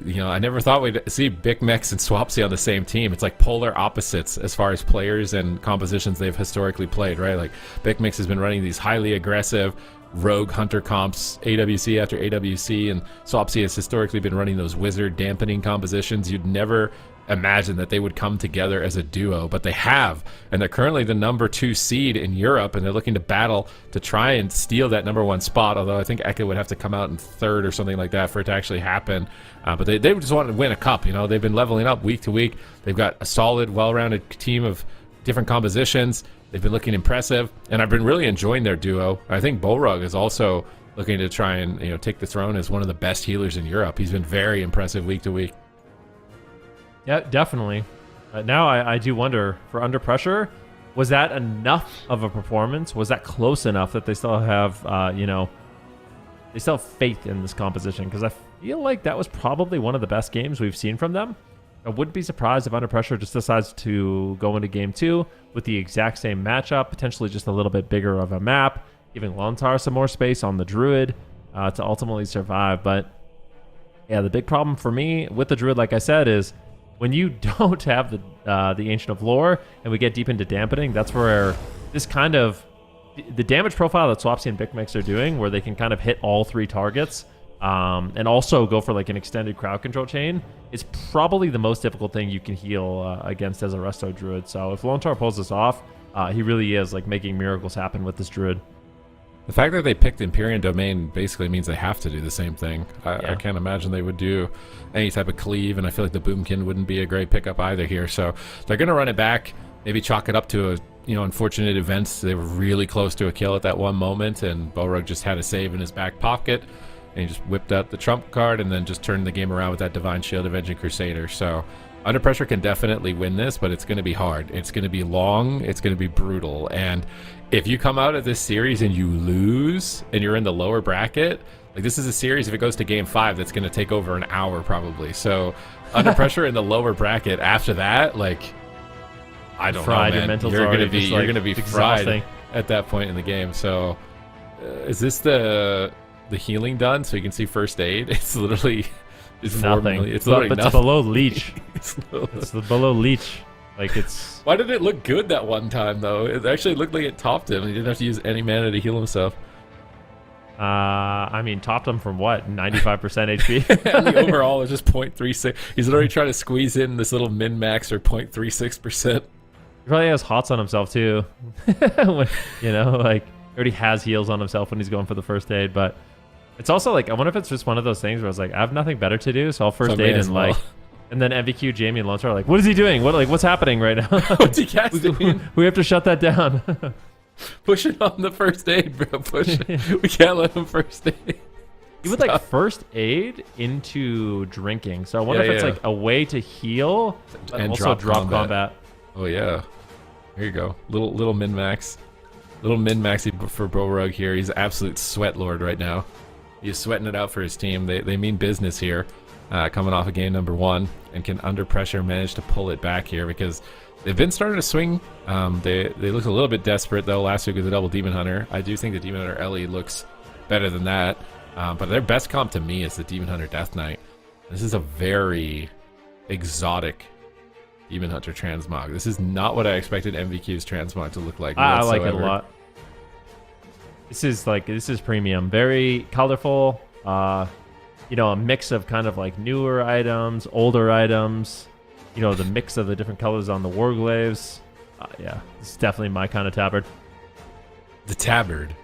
Speaker 3: I never thought we'd see Big Mex and Swapsy on the same team. It's like polar opposites as far as players and compositions they've historically played, right? Like Big Mix has been running these highly aggressive rogue hunter comps, AWC after AWC, and Swapsy has historically been running those wizard dampening compositions. You'd never imagine that they would come together as a duo, but they have, and they're currently the number 2 seed in Europe, and they're looking to battle to try and steal that number 1 spot, although I think Eka would have to come out in 3rd or something like that for it to actually happen. But they just want to win a cup. They've been leveling up week to week. They've got a solid, well-rounded team of different compositions. They've been looking impressive, and I've been really enjoying their duo. I think Borog is also looking to try and take the throne as one of the best healers in Europe. He's been very impressive week to week.
Speaker 4: Yeah, definitely. Now I do wonder, for Under Pressure, was that enough of a performance? Was that close enough that they still have, they still have faith in this composition? Because I feel like that was probably one of the best games we've seen from them. I wouldn't be surprised if Under Pressure just decides to go into game 2 with the exact same matchup, potentially just a little bit bigger of a map, giving Lontar some more space on the Druid to ultimately survive. But yeah, the big problem for me with the Druid, like I said, is when you don't have the Ancient of Lore and we get deep into dampening, that's where this kind of the damage profile that Swapsy and Big Mix are doing, where they can kind of hit all 3 targets and also go for like an extended crowd control chain, is probably the most difficult thing you can heal against as a Resto Druid. So if Lontar pulls this off, he really is like making miracles happen with this Druid.
Speaker 3: The fact that they picked Empyrean Domain basically means they have to do the same thing. I can't imagine they would do any type of cleave, and I feel like the Boomkin wouldn't be a great pickup either here. So they're going to run it back, maybe chalk it up to unfortunate events. They were really close to a kill at that one moment, and Borog just had a save in his back pocket, and he just whipped out the trump card and then just turned the game around with that Divine Shield Avenging Crusader. So Under Pressure can definitely win this, but it's going to be hard. It's going to be long. It's going to be brutal. And if you come out of this series and you lose and you're in the lower bracket, like this is a series, if it goes to game 5, that's going to take over an hour probably. So Under Pressure in the lower bracket after that, like, I don't know, man. You're going to be fried at that point in the game. So is this the healing done so you can see first aid? It's literally
Speaker 4: it's nothing.
Speaker 3: It's literally
Speaker 4: but
Speaker 3: nothing.
Speaker 4: It's below leech. It's the below leech. Like it's.
Speaker 3: Why did it look good that one time though? It actually looked like it topped him. He didn't have to use any mana to heal himself.
Speaker 4: I mean, topped him from what? 95% HP.
Speaker 3: And the overall is just 0.36. He's already trying to squeeze in this little min max or 0.36%.
Speaker 4: He probably has hots on himself too. When, like he already has heals on himself when he's going for the first aid. But it's also like, I wonder if it's just one of those things where it's like, I have nothing better to do, so I'll first aid and like. And then MVQ, Jamie, and Lontar are like, what is he doing? What's happening right now?
Speaker 3: What's he casting?
Speaker 4: We have to shut that down.
Speaker 3: Push it on the first aid, bro. Push it. We can't let him first aid.
Speaker 4: He would like first aid into drinking. So I wonder if it's like a way to heal and also drop combat.
Speaker 3: Oh yeah. Here you go. Little min-max. Little min-maxy for Borug here. He's absolute sweat lord right now. He's sweating it out for his team. They mean business here. Coming off of game number 1 and can under pressure manage to pull it back here because they've been starting to swing. They look a little bit desperate though last week with the double Demon Hunter. I do think the Demon Hunter Ellie looks better than that. But their best comp to me is the Demon Hunter Death Knight. This is a very exotic Demon Hunter transmog. This is not what I expected MVQ's transmog to look like.
Speaker 4: I like it a lot. This is premium, very colorful. You know, a mix of kind of like newer items, older items. You know, the mix of the different colors on the Warglaives. Yeah, it's definitely my kind of tabard.
Speaker 3: The tabard.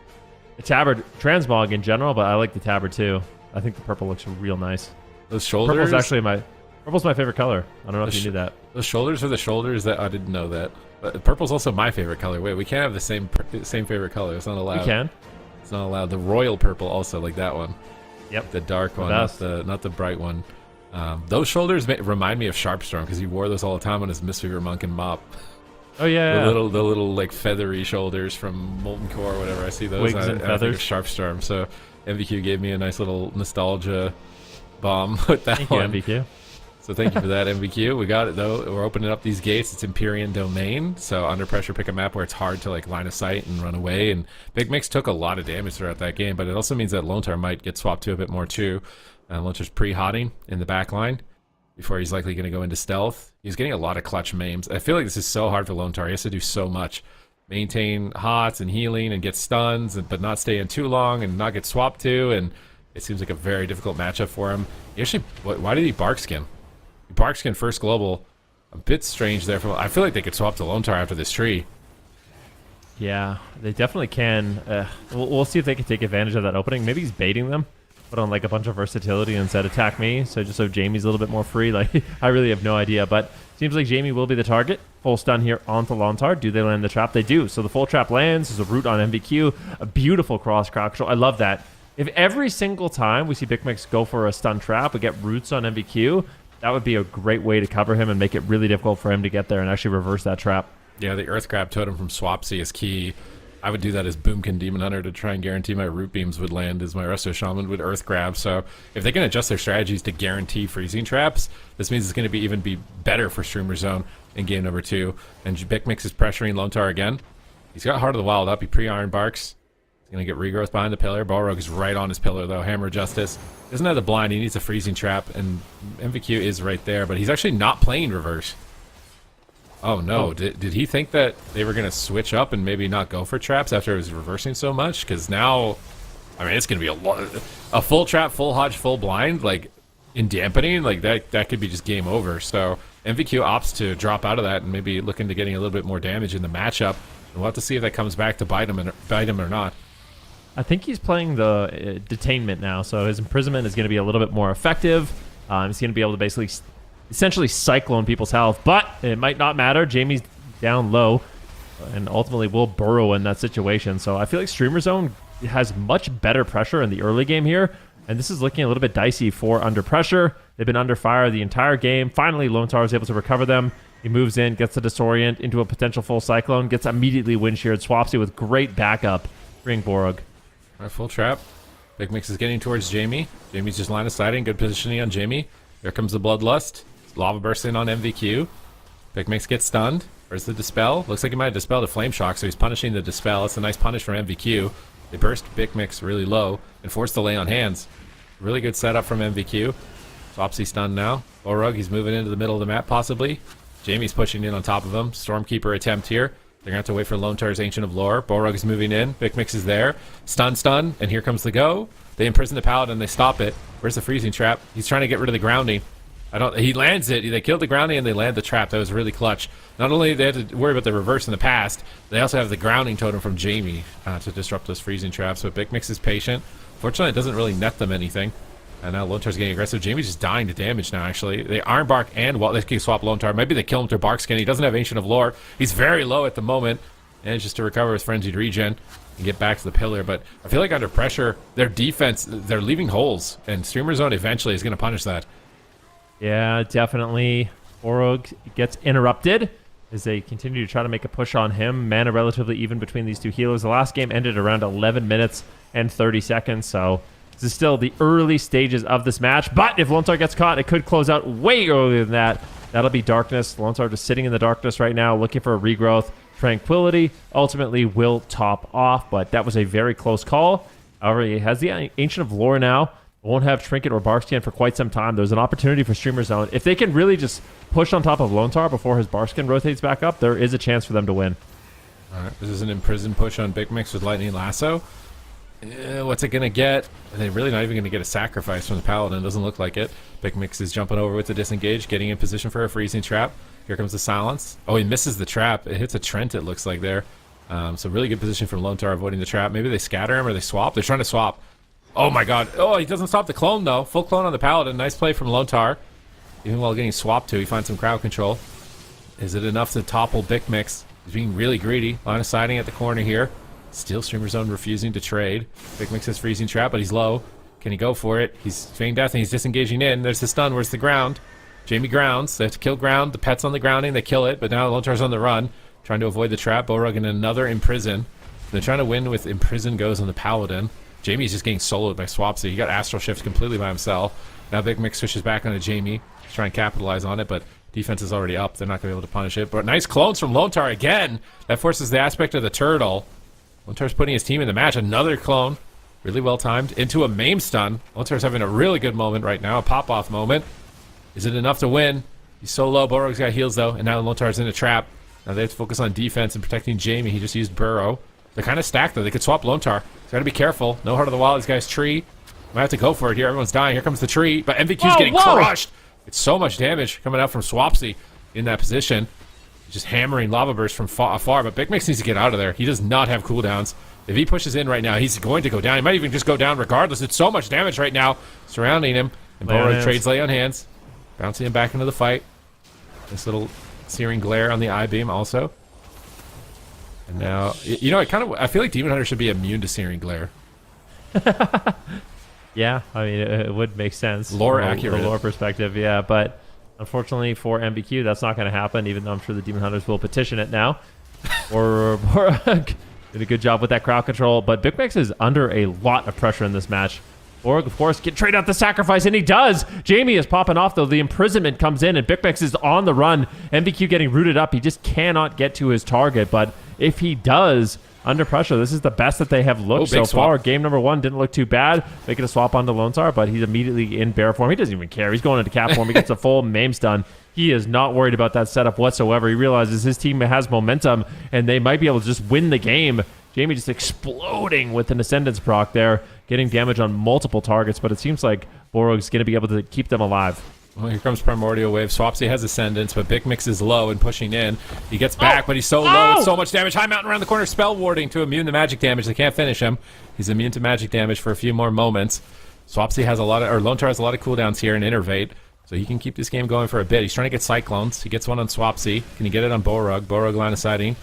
Speaker 4: The tabard transmog in general, but I like the tabard too. I think the purple looks real nice.
Speaker 3: Those shoulders.
Speaker 4: Purple's my favorite color. I don't know if you knew that.
Speaker 3: Those shoulders are the shoulders that I didn't know that. But purple's also my favorite color. Wait, we can't have the same favorite color. It's not allowed.
Speaker 4: We can.
Speaker 3: It's not allowed. The royal purple also, like that one.
Speaker 4: Yep.
Speaker 3: The dark one, not the bright one. Those shoulders remind me of Sharpstorm because he wore those all the time on his Mistweaver Monk and Mop.
Speaker 4: Oh yeah,
Speaker 3: the little like feathery shoulders from Molten Core or whatever. I see those.
Speaker 4: Wigs and
Speaker 3: I
Speaker 4: feathers.
Speaker 3: think of Sharpstorm. So MVQ gave me a nice little nostalgia bomb with that
Speaker 4: Thank
Speaker 3: one.
Speaker 4: you, MVQ.
Speaker 3: So thank you for that, MVQ. We got it though. We're opening up these gates. It's Empyrean Domain. So under pressure, pick a map where it's hard to like line of sight and run away. And Big Mix took a lot of damage throughout that game, but it also means that Lone Tar might get swapped to a bit more too. Lone Tar's pre-hotting in the back line before he's likely going to go into stealth. He's getting a lot of clutch maims. I feel like this is so hard for Lone Tar. He has to do so much. Maintain hots and healing and get stuns, but not stay in too long and not get swapped to. And it seems like a very difficult matchup for him. He actually, why did he Barkskin? Barkskin first global. A bit strange there. I feel like they could swap to Lone Tar after this tree.
Speaker 4: Yeah, they definitely can. We'll see if they can take advantage of that opening. Maybe he's baiting them. Put on like a bunch of versatility and said attack me, so just so Jamie's a little bit more free. Like I really have no idea, but seems like Jamie will be the target. Full stun here onto Lone Tar. Do they land the trap? They do. So the full trap lands. There's a root on MVQ. A beautiful cross crack. I love that. If every single time we see Big Mix go for a stun trap, we get roots on MVQ, that would be a great way to cover him and make it really difficult for him to get there and actually reverse that trap.
Speaker 3: Yeah, the Earth Grab totem from Swapsy is key. I would do that as Boomkin Demon Hunter to try and guarantee my root beams would land as my Resto Shaman would Earth Grab. So if they can adjust their strategies to guarantee freezing traps, this means it's going to even be better for Streamer Zone in game number 2. And Big Mix is pressuring Lone Tar again. He's got Heart of the Wild up. He pre-Iron Barks. He's going to get regrowth behind the pillar. Balrog is right on his pillar though. Hammer of Justice. Doesn't have the blind. He needs a freezing trap. And MVQ is right there. But he's actually not playing reverse. Oh no, did he think that they were going to switch up and maybe not go for traps after it was reversing so much? Because now, I mean, it's going to be a full trap, full hodge, full blind, like in dampening, like that could be just game over. So MVQ opts to drop out of that and maybe look into getting a little bit more damage in the matchup. And we'll have to see if that comes back to bite him or not.
Speaker 4: I think he's playing the detainment now, so his imprisonment is going to be a little bit more effective. He's going to be able to basically essentially cyclone people's health, but it might not matter. Jamie's down low and ultimately will burrow in that situation. So I feel like Streamer Zone has much better pressure in the early game here, and this is looking a little bit dicey for under pressure. They've been under fire the entire game. Finally, Lone Tar is able to recover them. He moves in, gets the Disorient into a potential full Cyclone, gets immediately wind sheared, swaps it with great backup. Bring Borog.
Speaker 3: All right, full trap. Big Mix is getting towards Jamie. Jamie's just line of sighting, good positioning on Jamie. Here comes the Bloodlust. Lava burst in on MVQ. Big Mix gets stunned. Where's the Dispel? Looks like he might have dispelled a Flame Shock, so he's punishing the Dispel. It's a nice punish from MVQ. They burst Big Mix really low and force the lay on hands. Really good setup from MVQ. Swapsy stunned now. Borug, he's moving into the middle of the map possibly. Jamie's pushing in on top of him. Stormkeeper attempt here. They're going to have to wait for Lone Tar's Ancient of Lore. Borug is moving in. Big Mix is there. Stun, and here comes the go. They imprison the Paladin, they stop it. Where's the freezing trap? He's trying to get rid of the grounding. He lands it. They killed the grounding and they land the trap. That was really clutch. Not only they had to worry about the reverse in the past, they also have the grounding totem from Jamie to disrupt those freezing traps. So Big Mix is patient. Fortunately, it doesn't really net them anything. And now Lone Tar's getting aggressive. Jamie's just dying to damage now, actually. They Iron Bark and they can swap Lone Tar. Maybe they kill him to Barkskin. He doesn't have Ancient of Lore. He's very low at the moment. And just to recover his Frenzied Regen. and get back to the pillar. But I feel like under pressure, their defense, they're leaving holes, and Streamer Zone eventually is going to punish that.
Speaker 4: Yeah, definitely. Borog gets interrupted as they continue to try to make a push on him. Mana relatively even between these two healers. The last game ended around 11 minutes and 30 seconds, so this is still the early stages of this match. But if Lone Star gets caught, it could close out way earlier than that. That'll be darkness. Lone Star just sitting in the darkness right now, looking for a regrowth. Tranquility ultimately will top off, but that was a very close call. However, he has the Ancient of Lore now. Won't have Trinket or Barkskin for quite some time. There's an opportunity for Streamer Zone. If they can really just push on top of Lone Star before his Barkskin rotates back up, there is a chance for them to win.
Speaker 3: All right, this is an Imprison push on Big Mix with Lightning Lasso. What's it going to get? They're really not even going to get a sacrifice from the Paladin. Doesn't look like it. Big Mix is jumping over with the disengage, getting in position for a freezing trap. Here comes the silence. Oh, he misses the trap. It hits a Trent, it looks like there. So really good position from Lone Star avoiding the trap. Maybe they scatter him or they swap. They're trying to swap. Oh my god. Oh, he doesn't stop the clone though. Full clone on the Paladin. Nice play from Lone Star. Even while getting swapped to, he finds some crowd control. Is it enough to topple Big Mix? He's being really greedy. Line of sighting at the corner here. Still Streamer Zone refusing to trade. Big Mix has freezing trap, but he's low. Can he go for it? He's feigning death and he's disengaging in. There's the stun. Where's the ground? Jamie grounds. They have to kill ground. The pet's on the grounding. They kill it, but now Lone Star's on the run. Trying to avoid the trap. Borog and another Imprison. They're trying to win with Imprison goes on the Paladin. Jamie's just getting soloed by Swapsy. He got Astral Shift completely by himself. Now Big Mix switches back onto Jamie. He's trying to capitalize on it, but defense is already up. They're not going to be able to punish it. But nice clones from Lone Star again. That forces the aspect of the turtle. Lone Star's putting his team in the match. Another clone. Really well timed. Into a maim stun. Lone Star's having a really good moment right now. A pop-off moment. Is it enough to win? He's so low. Borog's got heals though. And now Lone Star's in a trap. Now they have to focus on defense and protecting Jamie. He just used Burrow. They're kind of stacked though. They could swap Lone Star. So gotta be careful. No Heart of the Wild. This guy's tree. Might have to go for it here. Everyone's dying. Here comes the tree. But MVQ's getting crushed. It's so much damage coming out from Swapsy in that position. He's just hammering Lava Burst from afar. But Big Mix needs to get out of there. He does not have cooldowns. If he pushes in right now, he's going to go down. He might even just go down regardless. It's so much damage right now surrounding him. And Borog trades Lay on Hands. Bouncing him back into the fight. This little Searing Glare on the I-Beam also. And now, you know, I feel like Demon Hunter should be immune to Searing Glare.
Speaker 4: Yeah, I mean, it would make sense.
Speaker 3: Lore
Speaker 4: from
Speaker 3: accurate.
Speaker 4: a lore perspective, yeah. But unfortunately for MBQ, that's not going to happen, even though I'm sure the Demon Hunters will petition it now. Or did a good job with that crowd control. But Big Mix is under a lot of pressure in this match. Borg, of course, can trade out the sacrifice, and he does. Jamie is popping off, though. The imprisonment comes in, and Big Mix is on the run. MVQ getting rooted up. He just cannot get to his target. But if he does, under pressure, this is the best that they have looked so far. Game number one didn't look too bad. Making a swap onto Lone Star, but he's immediately in bear form. He doesn't even care. He's going into cat form. He gets a full maim stun. He is not worried about that setup whatsoever. He realizes his team has momentum, and they might be able to just win the game. Jamie just exploding with an Ascendance proc there, getting damage on multiple targets, but it seems like Borog's going to be able to keep them alive.
Speaker 3: Well, here comes Primordial Wave. Swapsy has Ascendance, but Big Mix is low and pushing in. He gets back, but he's so low. It's so much damage. High Mountain around the corner, spell warding to immune to magic damage. They can't finish him. He's immune to magic damage for a few more moments. Swapsy has Lone Star has a lot of cooldowns here and Innervate, so he can keep this game going for a bit. He's trying to get Cyclones. He gets one on Swapsy. Can he get it on Borog? Borog line of sighting.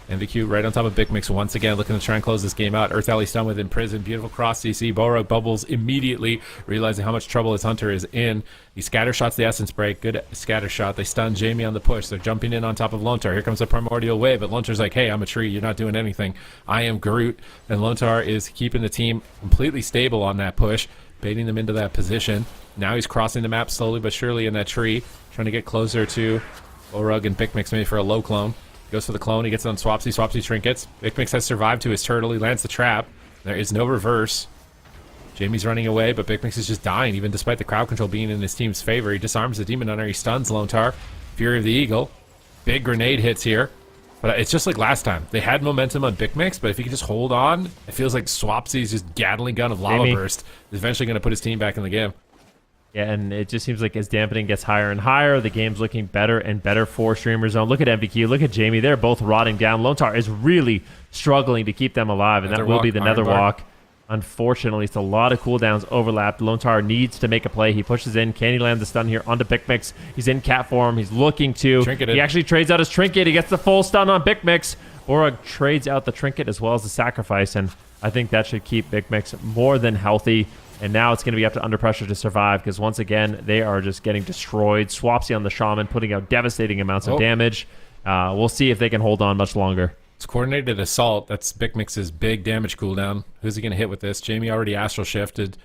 Speaker 3: MVQ right on top of Big Mix once again, looking to try and close this game out. Earth Alley stun with Imprison. Beautiful cross CC. Borog bubbles immediately, realizing how much trouble his Hunter is in. He scatter shots the Essence Break. Good scatter shot. They stun Jamie on the push. They're jumping in on top of Lone Star. Here comes the Primordial Wave, but Lone Star's like, hey, I'm a tree. You're not doing anything. I am Groot. And Lone Star is keeping the team completely stable on that push, baiting them into that position. Now he's crossing the map slowly but surely in that tree, trying to get closer to Borog and Big Mix maybe for a low clone. Goes for the clone. He gets it on Swapsy. Swapsy trinkets. Big Mix has survived to his turtle. He lands the trap. There is no reverse. Jamie's running away, but Big Mix is just dying, even despite the crowd control being in his team's favor. He disarms the Demon Hunter. He stuns Lone Star. Fury of the Eagle. Big grenade hits here. But it's just like last time. They had momentum on Big Mix, but if he can just hold on, it feels like Swapsy's just Gatling gun of Lava Burst is eventually going to put his team back in the game.
Speaker 4: Yeah, and it just seems like as dampening gets higher and higher, the game's looking better and better for Streamer Zone. Look at MVQ, look at Jamie. They're both rotting down. Lone Star is really struggling to keep them alive, and that will be the Nether Walk. Unfortunately, it's a lot of cooldowns overlapped. Lone Star needs to make a play. He pushes in. Can he land the stun here onto Big Mix? He's in cat form. He's looking to.
Speaker 3: Trinketed.
Speaker 4: He actually trades out his trinket. He gets the full stun on Big Mix. Borog trades out the trinket as well as the sacrifice, and I think that should keep Big Mix more than healthy. And now it's going to be up to Under Pressure to survive, because once again, they are just getting destroyed. Swapsy on the Shaman, putting out devastating amounts of damage. We'll see if they can hold on much longer.
Speaker 3: It's Coordinated Assault. That's Big Mix's big damage cooldown. Who's he going to hit with this? Jamie already Astral Shifted.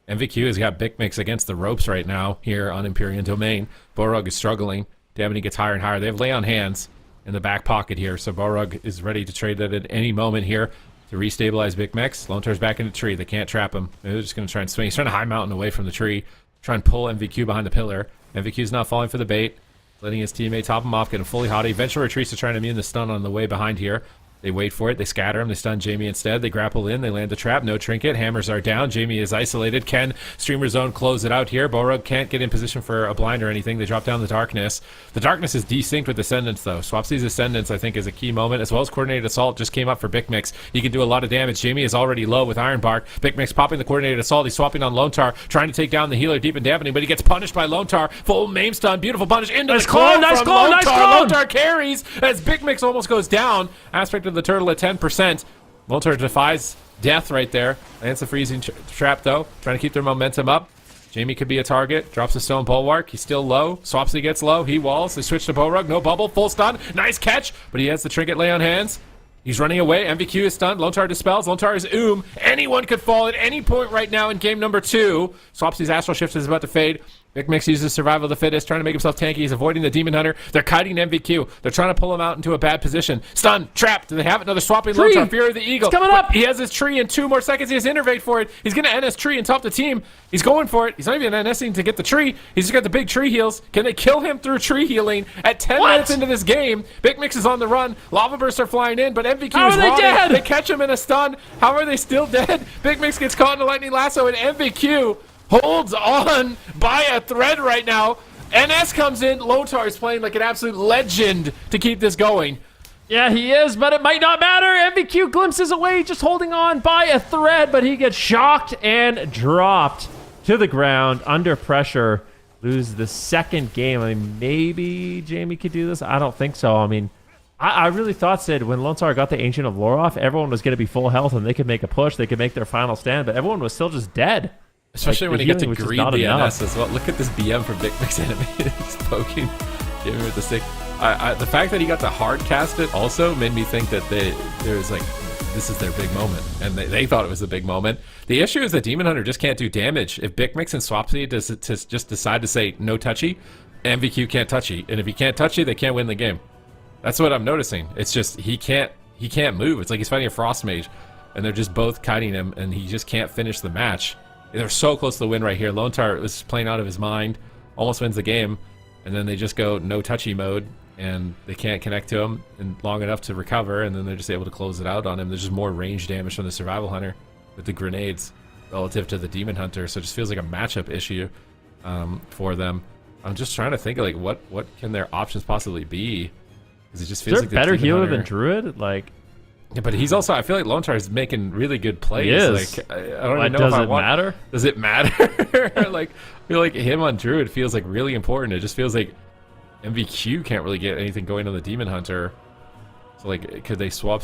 Speaker 3: MVQ has got Big Mix against the ropes right now here on Empyrean Domain. Borog is struggling. Damage gets higher and higher. They have Lay on Hands in the back pocket here, so Borog is ready to trade that at any moment here to restabilize Big Mix. Lone Star's back in the tree. They can't trap him. They're just going to try and swing. He's trying to high mountain away from the tree, try and pull MVQ behind the pillar. MVQ's not falling for the bait, letting his teammate top him off, getting fully hottie. Eventual retreats to try and immune the stun on the way behind here. They wait for it. They scatter him. They stun Jamie instead. They grapple in. They land the trap. No trinket. Hammers are down. Jamie is isolated. Can Streamer Zone close it out here? Borog can't get in position for a blind or anything. They drop down the darkness. The darkness is desynced with Ascendance, though. Swapsy's Ascendance, I think, is a key moment, as well as Coordinated Assault just came up for Big Mix. He can do a lot of damage. Jamie is already low with Iron Bark. Big Mix popping the Coordinated Assault. He's swapping on Lone Tar, trying to take down the healer deep and dampening, but he gets punished by Lone Tar. Full maim stun. Beautiful punish into the clone from Lone Tar. Lone Tar carries as Big Mix almost goes down. Aspect of the turtle at 10%. Lone Tar defies death right there. Lands the freezing trap, though, trying to keep their momentum up. Jamie could be a target. Drops a stone bulwark. He's still low. Swapsy gets low. He walls. They switch to Borog. No bubble. Full stun. Nice catch. But he has the trinket Lay on Hands. He's running away. MVQ is stunned. Lone Tar dispels. Lone Tar is Anyone could fall at any point right now in game number 2. Swapsy's Astral Shift is about to fade. Big Mix uses Survival of the Fittest, trying to make himself tanky. He's avoiding the Demon Hunter. They're kiting MVQ. They're trying to pull him out into a bad position. Stun, trap. Do they have it? No, they're swapping Lone Tar. Fury of the Eagle.
Speaker 4: It's coming up.
Speaker 3: He has his tree in 2 more seconds. He has Innervate for it. He's going to end his tree and top the team. He's going for it. He's not even NSing to get the tree. He's just got the big tree heals. Can they kill him through tree healing at 10 minutes into this game? Big Mix is on the run. Lava Bursts are flying in, but MVQ is rotting. They catch him in a stun. How are they still dead? Big Mix gets caught in a lightning lasso, and MVQ holds on by a thread right now. NS comes in. Lone Tar is playing like an absolute legend to keep this going.
Speaker 4: Yeah, he is, but it might not matter. MVQ glimpses away, just holding on by a thread, but he gets shocked and dropped to the ground under pressure. Lose the second game. I mean, maybe Jamie could do this. I don't think so. I mean, I really thought, Sid, when Lone Tar got the Ancient of Lore off, everyone was going to be full health and they could make a push. They could make their final stand, but everyone was still just dead.
Speaker 3: Especially when you get to greed the NS as well. Look at this BM for Big Mix enemy. He's poking Jamie with the stick. The fact that he got to hard cast it also made me think that there's like, this is their big moment, and they thought it was the big moment. The issue is that Demon Hunter just can't do damage. If Big Mix and Swapsy just decide to say no touchy, MVQ can't touchy, and if he can't touchy, they can't win the game. That's what I'm noticing. It's just he can't move. It's like he's fighting a Frost Mage, and they're just both kiting him, and he just can't finish the match. They're so close to the win right here. Lone Tar was playing out of his mind, almost wins the game, and then they just go no touchy mode, and they can't connect to him long enough to recover, and then they're just able to close it out on him. There's just more range damage from the Survival Hunter with the grenades relative to the Demon Hunter, so it just feels like a matchup issue for them. I'm just trying to think of like what can their options possibly be, because it just feels like the
Speaker 4: better
Speaker 3: Demon
Speaker 4: healer
Speaker 3: Hunter,
Speaker 4: than Druid, like.
Speaker 3: Yeah, but he's also, I feel like Lone Tar is making really good plays.
Speaker 4: He is.
Speaker 3: Like, I don't even know if I want.
Speaker 4: Matter?
Speaker 3: Does it matter? Like, I feel like him on Druid feels like really important. It just feels like MVQ can't really get anything going on the Demon Hunter. So like, could they swap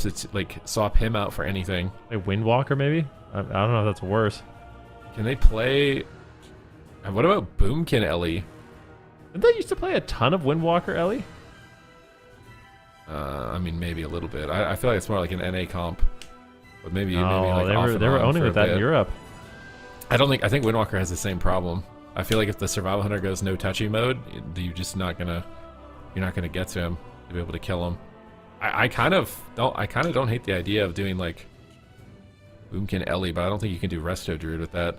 Speaker 3: him out for anything?
Speaker 4: A Windwalker maybe? I don't know if that's worse.
Speaker 3: Can they play? And what about Boomkin Ellie?
Speaker 4: Didn't they used to play a ton of Windwalker Ellie?
Speaker 3: I mean, maybe a little bit. I feel like it's more like an NA comp, but maybe
Speaker 4: Oh,
Speaker 3: like
Speaker 4: they were owning with that in Europe.
Speaker 3: I think Windwalker has the same problem. I feel like if the Survival Hunter goes no touchy mode, you're not gonna get to him to be able to kill him. I kind of don't hate the idea of doing like Boomkin Ellie, but I don't think you can do Resto Druid with that.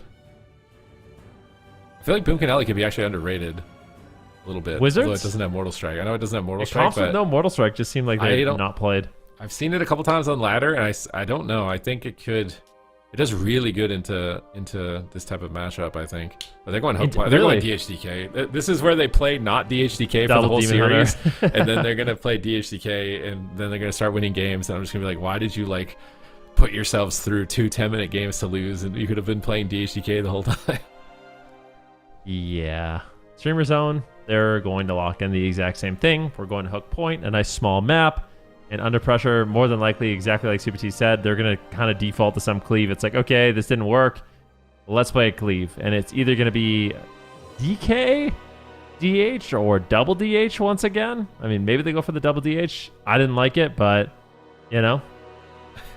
Speaker 3: I feel like Boomkin Ellie could be actually underrated a little bit.
Speaker 4: Wizards?
Speaker 3: Although it doesn't have Mortal Strike. I know it doesn't have Mortal Strike,
Speaker 4: Comps with
Speaker 3: but
Speaker 4: no Mortal Strike just seem like they've not played.
Speaker 3: I've seen it a couple times on ladder, and I don't know. I think it does really good into this type of matchup, I think. But they're going they're going DHDK. This is where they play not DHDK for the whole series, and then they're gonna play DHDK, and then they're gonna start winning games. And I'm just gonna be like, why did you like put yourselves through 2 10-minute games to lose, and you could have been playing DHDK the whole time?
Speaker 4: Yeah. Streamer Zone, they're going to lock in the exact same thing. We're going to Hook Point, a nice small map. And under pressure, more than likely, exactly like Super T said, they're going to kind of default to some cleave. It's like, okay, this didn't work. Let's play a cleave. And it's either going to be DK, DH, or double DH once again. I mean, maybe they go for the double DH. I didn't like it, but, you know,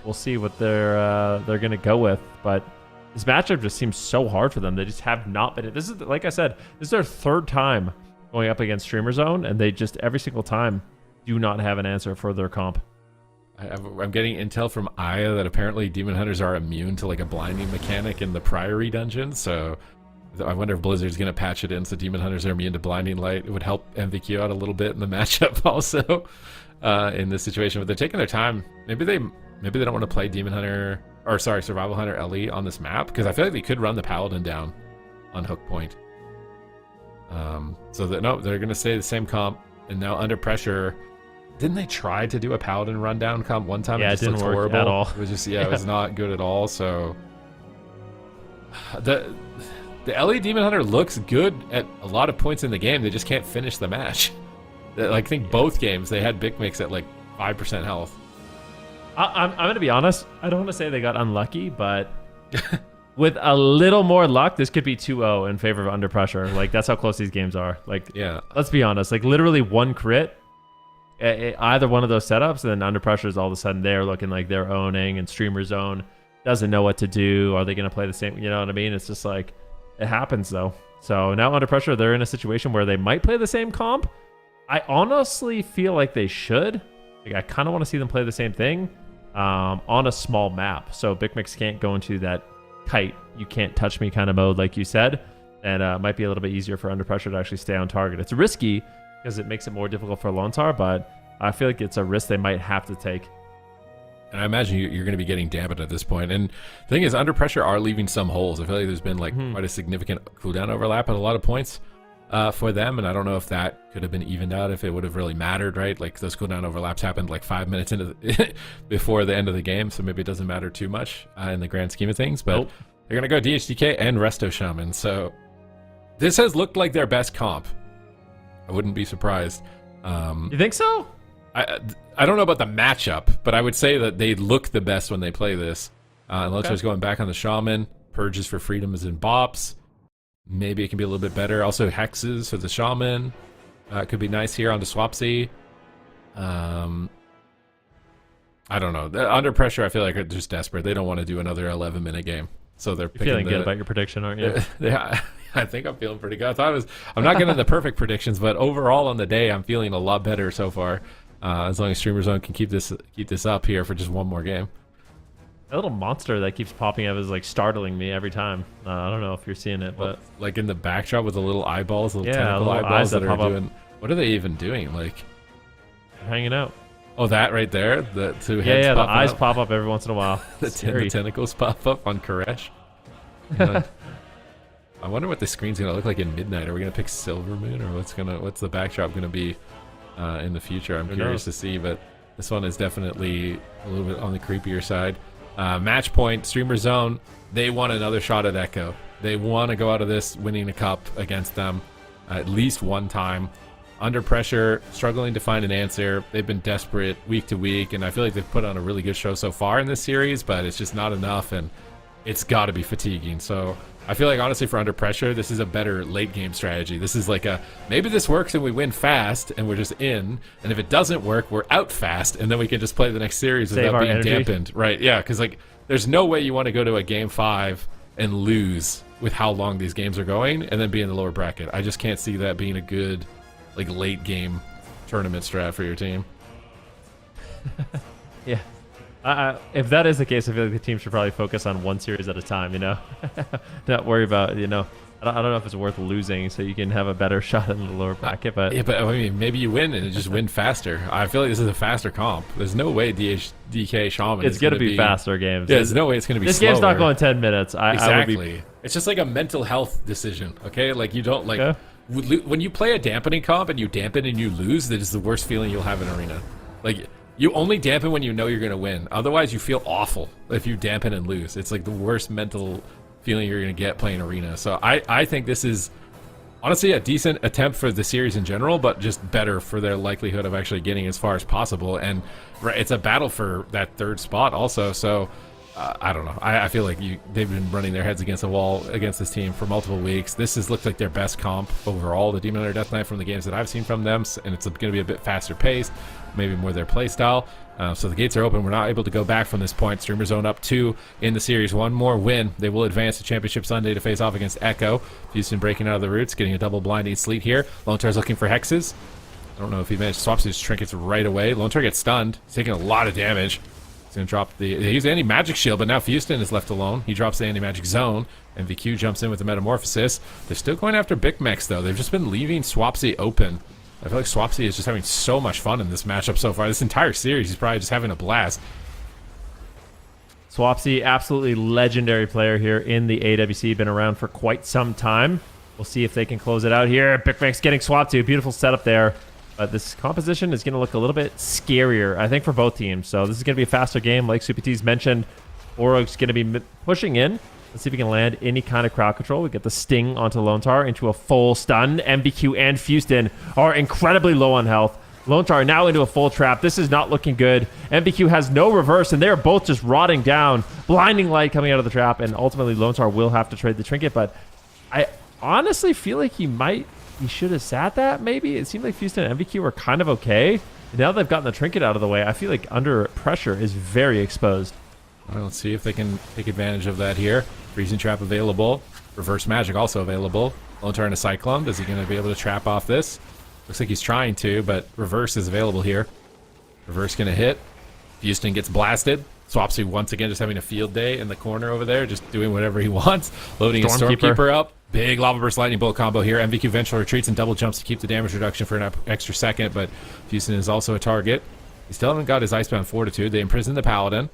Speaker 4: we'll see what they're going to go with. But this matchup just seems so hard for them. They just have not been. This is, like I said, this is their third time going up against Streamer Zone, and they just every single time do not have an answer for their comp.
Speaker 3: I'm getting intel from Aya that apparently Demon Hunters are immune to like a blinding mechanic in the Priory dungeon, so I wonder if Blizzard's going to patch it in so Demon Hunters are immune to blinding light. It would help MVQ out a little bit in the matchup also in this situation, but they're taking their time. Maybe they don't want to play Demon Hunter, or sorry, Survival Hunter Ellie on this map, because I feel like they could run the Paladin down on hook point. So that, no, they're going to stay the same comp, and now under pressure. Didn't they try to do a Paladin rundown comp one time?
Speaker 4: Yeah,
Speaker 3: it just
Speaker 4: didn't
Speaker 3: looked
Speaker 4: work
Speaker 3: horrible
Speaker 4: at all.
Speaker 3: It was just, yeah, it was not good at all. So the LE Demon Hunter looks good at a lot of points in the game. They just can't finish the match. Like, I think both games they had Big Mix at like 5% health.
Speaker 4: I'm going to be honest. I don't want to say they got unlucky, but with a little more luck, this could be 2-0 in favor of under pressure. Like, that's how close these games are. Like,
Speaker 3: yeah,
Speaker 4: let's be honest. Like, literally one crit. Either one of those setups, and then under pressure is all of a sudden they're looking like they're owning, and Streamer Zone doesn't know what to do. Are they going to play the same? You know what I mean? It's just like, it happens though. So now under pressure, they're in a situation where they might play the same comp. I honestly feel like they should. Like, I kind of want to see them play the same thing on a small map. So Big Mix can't go into that kite, you can't touch me kind of mode like you said. And it might be a little bit easier for under pressure to actually stay on target. It's risky, because it makes it more difficult for Lontar, but I feel like it's a risk they might have to take.
Speaker 3: And I imagine you're going to be getting dampened at this point. And the thing is, under pressure are leaving some holes. I feel like there's been like quite a significant cooldown overlap at a lot of points for them, and I don't know if that could have been evened out, if it would have really mattered, right? Like, those cooldown overlaps happened like 5 minutes into before the end of the game, so maybe it doesn't matter too much in the grand scheme of things. But they're going to go DHDK and Resto Shaman, so this has looked like their best comp. I wouldn't be surprised.
Speaker 4: You think so?
Speaker 3: I don't know about the matchup, but I would say that they look the best when they play this. Lotar's going back on the Shaman. Purges for Freedom is in Bops. Maybe it can be a little bit better. Also, Hexes for the Shaman. Could be nice here on the Swapsy. I don't know. Under pressure, I feel like they're just desperate. They don't want to do another 11-minute game. So they're picking
Speaker 4: feeling good about your prediction, aren't you?
Speaker 3: Yeah. I think I'm feeling pretty good. I'm not getting the perfect predictions, but overall on the day, I'm feeling a lot better so far. As long as Streamer Zone can keep this up here for just one more game.
Speaker 4: That little monster that keeps popping up is like startling me every time. I don't know if you're seeing it, but
Speaker 3: like in the backdrop with the little eyeballs, little
Speaker 4: yeah,
Speaker 3: tentacle
Speaker 4: little
Speaker 3: eyeballs that
Speaker 4: that
Speaker 3: are
Speaker 4: pop
Speaker 3: doing. What are they even doing? Like,
Speaker 4: they're hanging out.
Speaker 3: Oh, that right there, the two heads.
Speaker 4: Yeah, the
Speaker 3: popping
Speaker 4: eyes
Speaker 3: up.
Speaker 4: pop up every once in a while.
Speaker 3: the tentacles pop up on Koresh. I wonder what the screen's gonna look like in Midnight. Are we gonna pick Silver Moon, or what's the backdrop gonna be in the future? I'm curious to see, but this one is definitely a little bit on the creepier side. Match point, Streamer Zone. They want another shot at Echo. They want to go out of this winning a cup against them at least one time. Under pressure, struggling to find an answer. They've been desperate week to week, and I feel like they've put on a really good show so far in this series, but it's just not enough, and it's got to be fatiguing. So I feel like, honestly, for Under Pressure, this is a better late game strategy. This is like maybe this works and we win fast and we're just in, and if it doesn't work, we're out fast, and then we can just play the next series without being dampened. Right, yeah, because like there's no way you want to go to a game 5 and lose with how long these games are going and then be in the lower bracket. I just can't see that being a good like late game tournament strat for your team.
Speaker 4: Yeah. If that is the case, I feel like the team should probably focus on one series at a time, you know? Not worry about, I don't know if it's worth losing so you can have a better shot in the lower bracket, but...
Speaker 3: Yeah, but I mean, maybe you win and just win faster. I feel like this is a faster comp. There's no way DK Shaman
Speaker 4: it's going to be faster games.
Speaker 3: Yeah, there's no way it's going to be
Speaker 4: This
Speaker 3: slower.
Speaker 4: game's not going 10 minutes.
Speaker 3: Exactly. It's just like a mental health decision, okay? Like, you don't, like...
Speaker 4: Okay.
Speaker 3: When you play a dampening comp and you dampen and you lose, that is the worst feeling you'll have in Arena. Like... You only dampen when you know you're going to win. Otherwise, you feel awful if you dampen and lose. It's like the worst mental feeling you're going to get playing Arena. So I think this is Honestly, a decent attempt for the series in general, but just better for their likelihood of actually getting as far as possible. And it's a battle for that third spot also. So I don't know. I feel like they've been running their heads against the wall against this team for multiple weeks. This has looked like their best comp overall, the Demon Hunter Death Knight, from the games that I've seen from them. And it's going to be a bit faster paced, maybe more their play style. So the gates are open. We're not able to go back from this point. Streamer Zone up 2 in the series. One more win. They will advance to Championship Sunday to face off against Echo. Houston breaking out of the roots, getting a double blind Eat Sleet here. Lone Tar's looking for hexes. I don't know if he managed to swap his trinkets right away. Lone Tar gets stunned. He's taking a lot of damage. He's going to drop they use the anti-magic shield, but now Houston is left alone. He drops the anti-magic zone, and VQ jumps in with the metamorphosis. They're still going after BUFFMW, though. They've just been leaving Swapsy open. I feel like Swapsy is just having so much fun in this matchup so far. This entire series, he's probably just having a blast.
Speaker 4: Swapsy, absolutely legendary player here in the AWC. Been around for quite some time. We'll see if they can close it out here. BUFFMW getting swapped to. Beautiful setup there. But this composition is going to look a little bit scarier, I think, for both teams. So this is going to be a faster game. Like Super T's mentioned, Orog's going to be pushing in. Let's see if we can land any kind of crowd control. We get the sting onto Lone Tar into a full stun. MVQ and Houston are incredibly low on health. Lone Tar now into a full trap. This is not looking good. MVQ has no reverse, and they're both just rotting down. Blinding light coming out of the trap, and ultimately Lone Tar will have to trade the trinket. But I honestly feel like he should have sat that, maybe. It seemed like Houston and MVQ were kind of okay. Now they've gotten the trinket out of the way, I feel like under pressure is very exposed.
Speaker 3: Well, let's see if they can take advantage of that here. Freezing Trap available. Reverse Magic also available. Lone Tar in a Cyclone. Is he going to be able to trap off this? Looks like he's trying to, but Reverse is available here. Reverse going to hit. Houston gets blasted. Swapsy once again just having a field day in the corner over there, just doing whatever he wants. Loading a Stormkeeper up. Big Lava Burst Lightning Bolt combo here. MVQ Vengeful retreats and double jumps to keep the damage reduction for an extra second, but Houston is also a target. He still haven't got his Icebound Fortitude. They imprison the Paladin.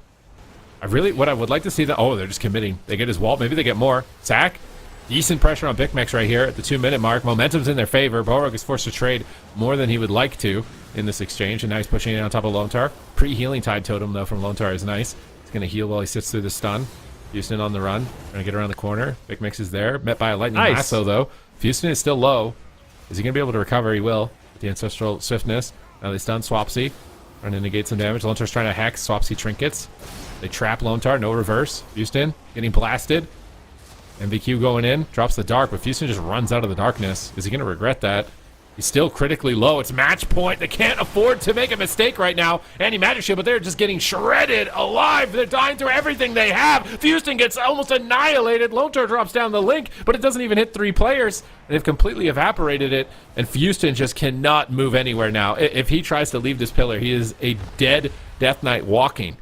Speaker 3: What I would like to see that. Oh, they're just committing. They get his wall. Maybe they get more. Sack. Decent pressure on BUFFMW right here at the 2-minute mark. Momentum's in their favor. Borog is forced to trade more than he would like to in this exchange, and now he's pushing it on top of Lone Tar. Pre-healing Tide Totem, though, from Lone Tar is nice. He's going to heal while he sits through the stun. Houston on the run. Trying to get around the corner. BUFFMW is there. Met by a Lightning Lasso, though. Houston is still low. Is he going to be able to recover? He will. With the Ancestral Swiftness. Now they stun Swapsy. Trying to negate some damage. Lone Tar's trying to hex Swapsy trinkets. They trap Lone Tar. No reverse. Houston getting blasted. MVQ going in. Drops the dark, but Houston just runs out of the darkness. Is he going to regret that? He's still critically low. It's match point. They can't afford to make a mistake right now. Anti-magic shield, but they're just getting shredded alive. They're dying through everything they have. Houston gets almost annihilated. Lone Tar drops down the link, but it doesn't even hit 3 players. They've completely evaporated it, and Houston just cannot move anywhere now. If he tries to leave this pillar, he is a dead Death Knight walking.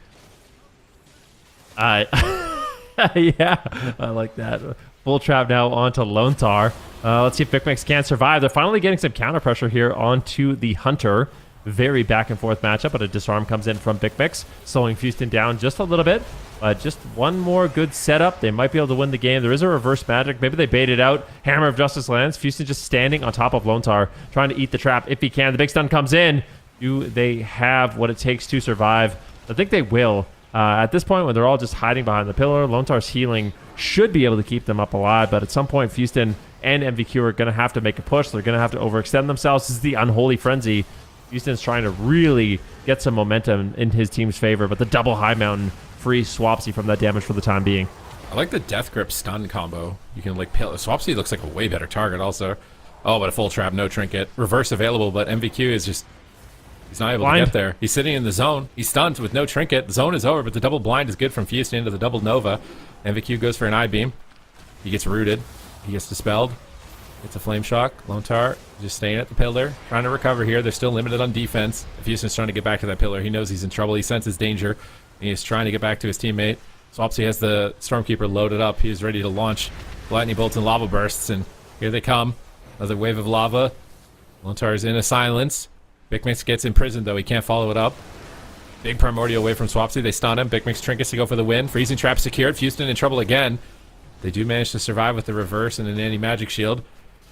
Speaker 4: Yeah, I like that. Full trap now onto Lone Tar. Let's see if BUFFMW can survive. They're finally getting some counter pressure here onto the Hunter. Very back and forth matchup, but a disarm comes in from BUFFMW, slowing Houston down just a little bit. But just one more good setup. They might be able to win the game. There is a reverse magic. Maybe they bait it out. Hammer of Justice lands. Houston just standing on top of Lone Tar, trying to eat the trap if he can. The big stun comes in. Do they have what it takes to survive? I think they will. At this point, when they're all just hiding behind the pillar, Lone Tar's healing should be able to keep them up alive. But at some point, Houston and MVQ are going to have to make a push. They're going to have to overextend themselves. This is the Unholy Frenzy. Houston's trying to really get some momentum in his team's favor, but the double High Mountain frees Swapsy from that damage for the time being.
Speaker 3: I like the Death Grip stun combo. You can like pill. Swapsy looks like a way better target also. Oh, but a full trap, no trinket. Reverse available, but MVQ is just... He's not able to get there. He's sitting in the zone. He's stunned with no trinket. The zone is over, but the double blind is good from Houston into the double Nova. MVQ goes for an I-beam. He gets rooted. He gets dispelled. Gets a flame shock. Lone Tar just staying at the pillar, trying to recover here. They're still limited on defense. If Houston's trying to get back to that pillar, he knows he's in trouble. He senses danger. And he's trying to get back to his teammate. Swapsy has the Stormkeeper loaded up. He is ready to launch lightning bolts and lava bursts, and here they come. Another wave of lava. Lone Tar is in a silence. BUFFMW gets imprisoned, though. He can't follow it up. Big primordial away from Swapsy. They stun him. BUFFMW trinkets to go for the win. Freezing trap secured. Houston in trouble again. They do manage to survive with the reverse and an anti-magic shield.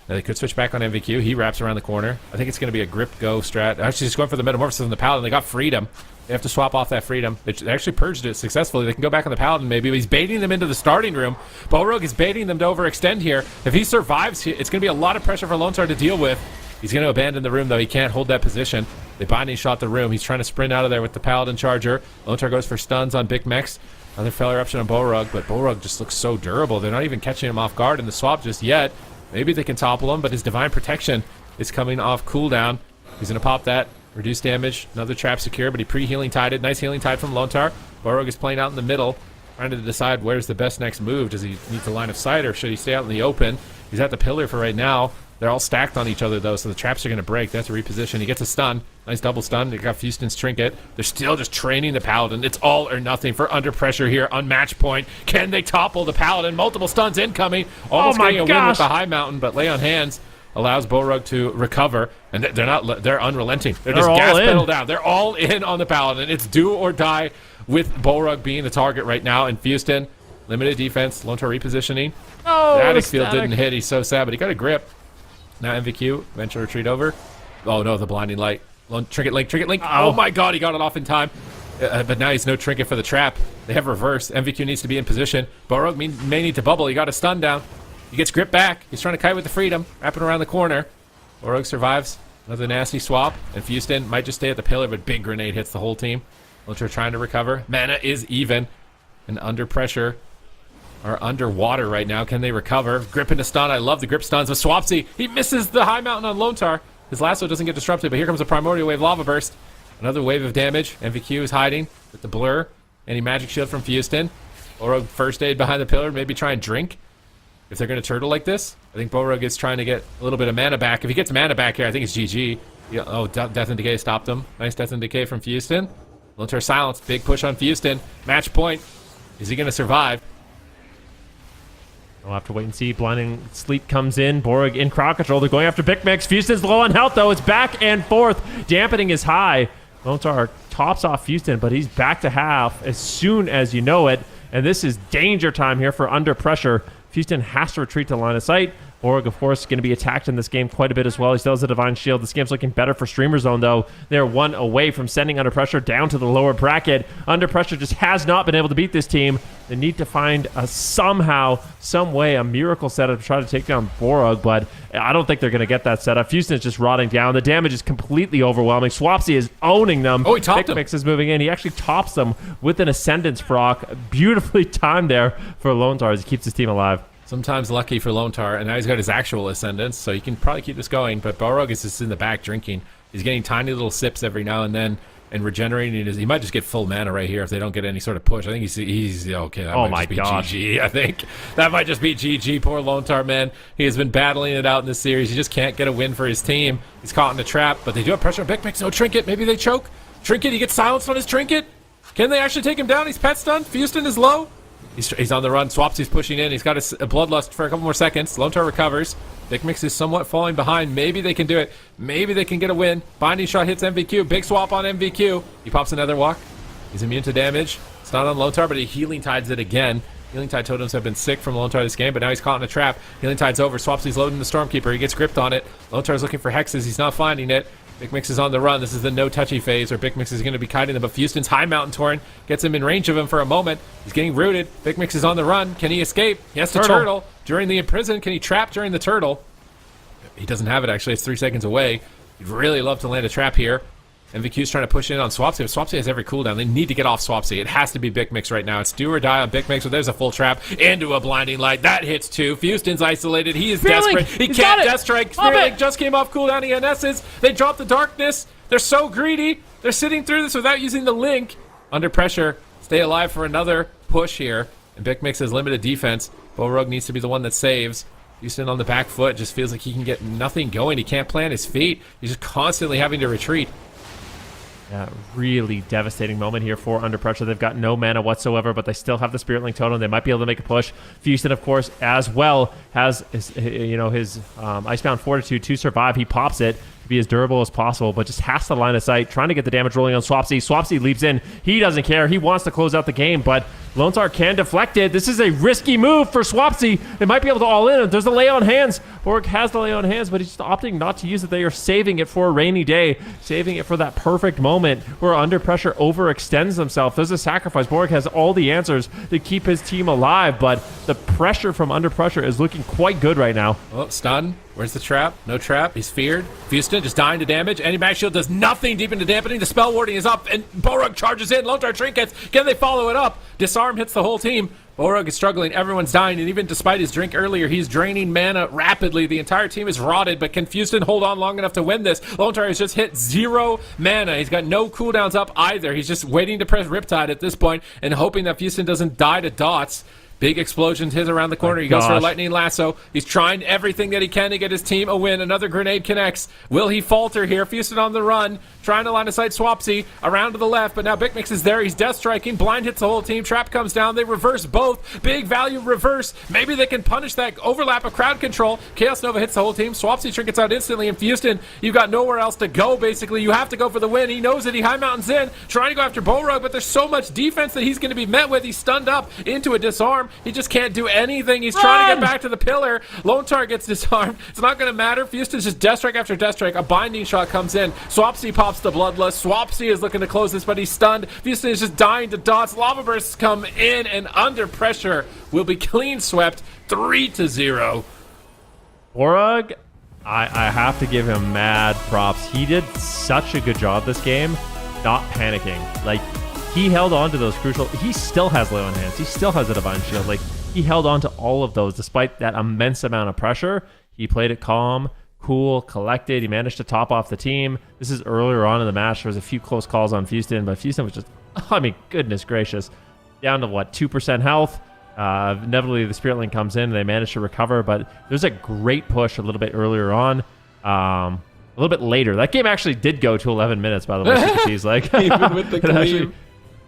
Speaker 3: Now they could switch back on MVQ. He wraps around the corner. I think it's going to be a grip go strat. Actually, just going for the metamorphosis on the Paladin. They got freedom. They have to swap off that freedom. They actually purged it successfully. They can go back on the Paladin maybe, but he's baiting them into the starting room. Balrog is baiting them to overextend here. If he survives, it's going to be a lot of pressure for Lone Star to deal with. He's going to abandon the room, though. He can't hold that position. They binding shot the room. He's trying to sprint out of there with the Paladin charger. Lone Star goes for stuns on Big Mex. Another failure option on Balrog, but Balrog just looks so durable. They're not even catching him off guard in the swap just yet. Maybe they can topple him, but his Divine Protection is coming off cooldown. He's going to pop that. Reduce damage. Another trap secure, but he pre-healing tided. Nice healing tide from Lontar. Balrog is playing out in the middle, trying to decide where's the best next move. Does he need the line of sight, or should he stay out in the open? He's at the pillar for right now. They're all stacked on each other, though, so the traps are going to break. They have to reposition. He gets a stun. Nice double stun. They got Houston's trinket. They're still just training the Paladin. It's all or nothing for under pressure here on match point. Can they topple the Paladin? Multiple stuns incoming. Almost getting a win with the high mountain, but lay on hands allows Balrog to recover, and they're unrelenting. They're just gas pedal down. They're all in on the Paladin. It's do or die with Balrog being the target right now. And Houston, limited defense, Lontar repositioning.
Speaker 4: Oh,
Speaker 3: the Attic field didn't hit. He's so sad, but he got a grip. Now MVQ, eventual retreat over. Oh no, the blinding light. Trinket link. Oh my god, he got it off in time. But now he's no trinket for the trap. They have reverse. MVQ needs to be in position. Balrog may need to bubble. He got a stun down. He gets grip back. He's trying to kite with the freedom, wrapping around the corner. Balrog survives. Another nasty swap. And Houston might just stay at the pillar, but big grenade hits the whole team. Lontar trying to recover. Mana is even. And under pressure. Are underwater right now. Can they recover? Grip into stun. I love the grip stuns. But Swapsy, he misses the high mountain on Lontar. His lasso doesn't get disrupted, but here comes a primordial wave lava burst. Another wave of damage. MVQ is hiding with the blur. Anti-magic shield from Houston. Balrog first aid behind the pillar. Maybe try and drink. If they're going to turtle like this, I think Balrog is trying to get a little bit of mana back. If he gets mana back here, I think it's GG. Yeah, oh, Death and Decay stopped him. Nice Death and Decay from Houston. Lontar silence. Big push on Houston. Match point. Is he going to survive?
Speaker 4: We'll have to wait and see. Blinding Sleep comes in. Balrog in crowd control. They're going after Big Mix. Houston's low on health, though. It's back and forth. Dampening is high. Lontar tops off Houston, but he's back to half as soon as you know it. And this is danger time here for under pressure. Houston has to retreat to line of sight. Balrog, of course, going to be attacked in this game quite a bit as well. He still has a Divine Shield. This game's looking better for Streamer Zone, though. They're one away from sending Under Pressure down to the lower bracket. Under Pressure just has not been able to beat this team. They need to find somehow, some way, a miracle setup to try to take down Balrog, but I don't think they're going to get that setup. Houston is just rotting down. The damage is completely overwhelming. Swapsy is owning them.
Speaker 3: Oh, he topped him.
Speaker 4: Mix is moving in. He actually tops them with an Ascendance proc. Beautifully timed there for Lontar as he keeps his team alive.
Speaker 3: Sometimes lucky for Lontar, and now he's got his actual Ascendance, so he can probably keep this going, but Balrog is just in the back drinking. He's getting tiny little sips every now and then and regenerating. He might just get full mana right here if they don't get any sort of push. I think he's okay. That might just be GG, I think. That might just be GG. Poor Lontar, man. He has been battling it out in this series. He just can't get a win for his team. He's caught in a trap, but they do have pressure on Big Mix. No trinket. Maybe they choke. Trinket, he gets silenced on his trinket. Can they actually take him down? He's pet stunned. Houston is low. He's on the run. Swapsy's pushing in. He's got a bloodlust for a couple more seconds. Lontar recovers. Big Mix is somewhat falling behind. Maybe they can do it. Maybe they can get a win. Binding shot hits MVQ. Big swap on MVQ. He pops another walk. He's immune to damage. It's not on Lontar, but he healing tides it again. Healing tide totems have been sick from Lontar this game, but now he's caught in a trap. Healing tide's over. Swapsy's loading the Stormkeeper. He gets gripped on it. Lontar's looking for hexes. He's not finding it. Big Mix is on the run. This is the no-touchy phase where Big Mix is going to be kiting them, but Houston's High Mountain Torrent gets him in range of him for a moment. He's getting rooted. Big Mix is on the run. Can he escape? He has to turtle during the imprison. Can he trap during the turtle? He doesn't have it, actually. It's 3 seconds away. He'd really love to land a trap here. MVQ's trying to push in on Swapsy. Swapsy has every cooldown. They need to get off Swapsy. It has to be Big Mix right now. It's do or die on Big Mix. So there's a full trap into a blinding light. That hits two. Houston's isolated. He is desperate. He can't Death Strike. Spirit Link just came off cooldown. He NS's. They dropped the darkness. They're so greedy. They're sitting through this without using the link. Under pressure. Stay alive for another push here. And Big Mix has limited defense. Balrog needs to be the one that saves. Houston on the back foot. Just feels like he can get nothing going. He can't plant his feet. He's just constantly having to retreat.
Speaker 4: Yeah, really devastating moment here for Under Pressure. They've got no mana whatsoever, but they still have the Spirit Link Totem. They might be able to make a push. Houston, of course, as well, has his Icebound Fortitude to survive. He pops it. to be as durable as possible, but just has the line of sight, trying to get the damage rolling on Swapsy. Swapsy leaps in. He doesn't care. He wants to close out the game, but Lone Star can deflect it. This is a risky move for Swapsy. They might be able to all in. There's the lay on hands. Borg has the lay on hands, but he's just opting not to use it. They are saving it for a rainy day, saving it for that perfect moment where Under Pressure overextends himself. There's a sacrifice. Borg has all the answers to keep his team alive, but the pressure from Under Pressure is looking quite good right now.
Speaker 3: Oh, stun. Where's the trap? No trap. He's feared. Houston just dying to damage. Anti-mag shield does nothing deep into dampening. The spell warding is up, and Borug charges in. Lone Star trinkets. Can they follow it up? Disarm hits the whole team. Borug is struggling. Everyone's dying, and even despite his drink earlier, he's draining mana rapidly. The entire team is rotted, but can Houston hold on long enough to win this? Lone Star has just hit 0 mana. He's got no cooldowns up either. He's just waiting to press Riptide at this point and hoping that Houston doesn't die to dots. Big explosions hit around the corner. He goes for a lightning lasso. He's trying everything that he can to get his team a win. Another grenade connects. Will he falter here? Houston on the run, trying to line of sight Swapsy around to the left, but now Big Mix is there. He's death striking. Blind hits the whole team. Trap comes down. They reverse both. Big value reverse. Maybe they can punish that overlap of crowd control. Chaos Nova hits the whole team. Swapsy trinkets out instantly. And Houston, you've got nowhere else to go, basically. You have to go for the win. He knows it. He high mountains in, trying to go after Borug, but there's so much defense that he's going to be met with. He's stunned up into a disarm. He just can't do anything. He's trying to get back to the pillar. Lone Star gets disarmed. It's not going to matter. Houston's just death strike after death strike. A binding shot comes in. Swapsy pops the bloodlust. Swapsy is looking to close this, but he's stunned. Houston is just dying to dots. Lava bursts come in, and Under Pressure will be clean swept 3-0.
Speaker 4: Borug, I have to give him mad props. He did such a good job this game, not panicking. Like, he held on to those crucial. He still has lay on hands. He still has a divine shield. Like, he held on to all of those despite that immense amount of pressure. He played it calm, cool, collected. He managed to top off the team. This is earlier on in the match. There was a few close calls on Houston, but Houston was just, I mean, goodness gracious, down to what, 2% health. Inevitably, the Spirit Link comes in and they manage to recover, but there's a great push a little bit earlier on. A little bit later. That game actually did go to 11 minutes, by the way. He's like,
Speaker 3: even with the cleave.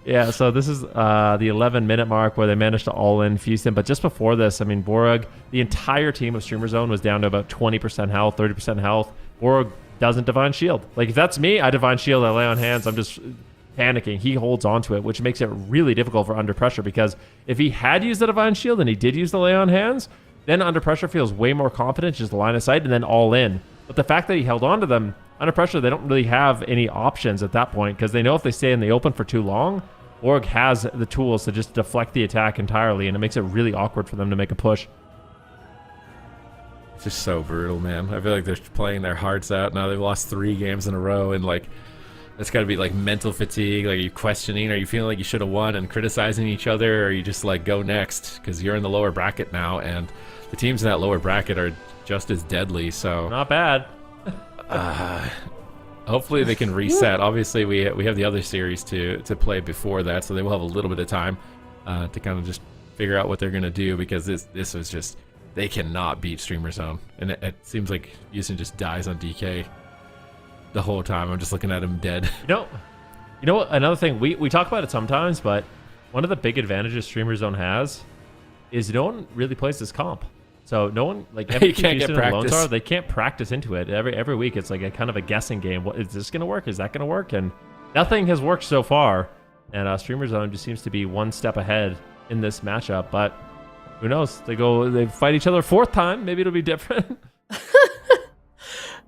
Speaker 4: Yeah, so this is the 11-minute mark where they managed to all-in Houston. But just before this, I mean, Borug, the entire team of Streamer Zone was down to about 20% health, 30% health. Borug doesn't Divine Shield. Like, if that's me, I Divine Shield, I lay on hands, I'm just panicking. He holds on to it, which makes it really difficult for Under Pressure, because if he had used the Divine Shield and he did use the lay on hands, then Under Pressure feels way more confident, just line of sight, and then all in. But the fact that he held on to them, Under Pressure, they don't really have any options at that point, because they know if they stay in the open for too long, Borg has the tools to just deflect the attack entirely, and it makes it really awkward for them to make a push.
Speaker 3: It's just so brutal, man. I feel like they're playing their hearts out now. They've lost 3 games in a row, and like, it's got to be like mental fatigue. Like, are you questioning? Are you feeling like you should have won and criticizing each other? Or are you just like, go next? Because you're in the lower bracket now, and the teams in that lower bracket are just as deadly. So
Speaker 4: not bad.
Speaker 3: Hopefully they can reset. Obviously, we have the other series to play before that, so they will have a little bit of time to kind of just figure out what they're going to do, because this was just, they cannot beat Streamer Zone. And it seems like Houston just dies on DK the whole time. I'm just looking at him dead.
Speaker 4: You know what? Another thing, we talk about it sometimes, but one of the big advantages Streamer Zone has is no one really plays this comp. So no one, like,
Speaker 3: you can't get
Speaker 4: and
Speaker 3: practice.
Speaker 4: Lone Star, they can't practice into it. Every week it's like a kind of a guessing game. What is this going to work? Is that going to work? And nothing has worked so far. And Streamer Zone just seems to be one step ahead in this matchup. But who knows? They fight each other a 4th time. Maybe it'll be different.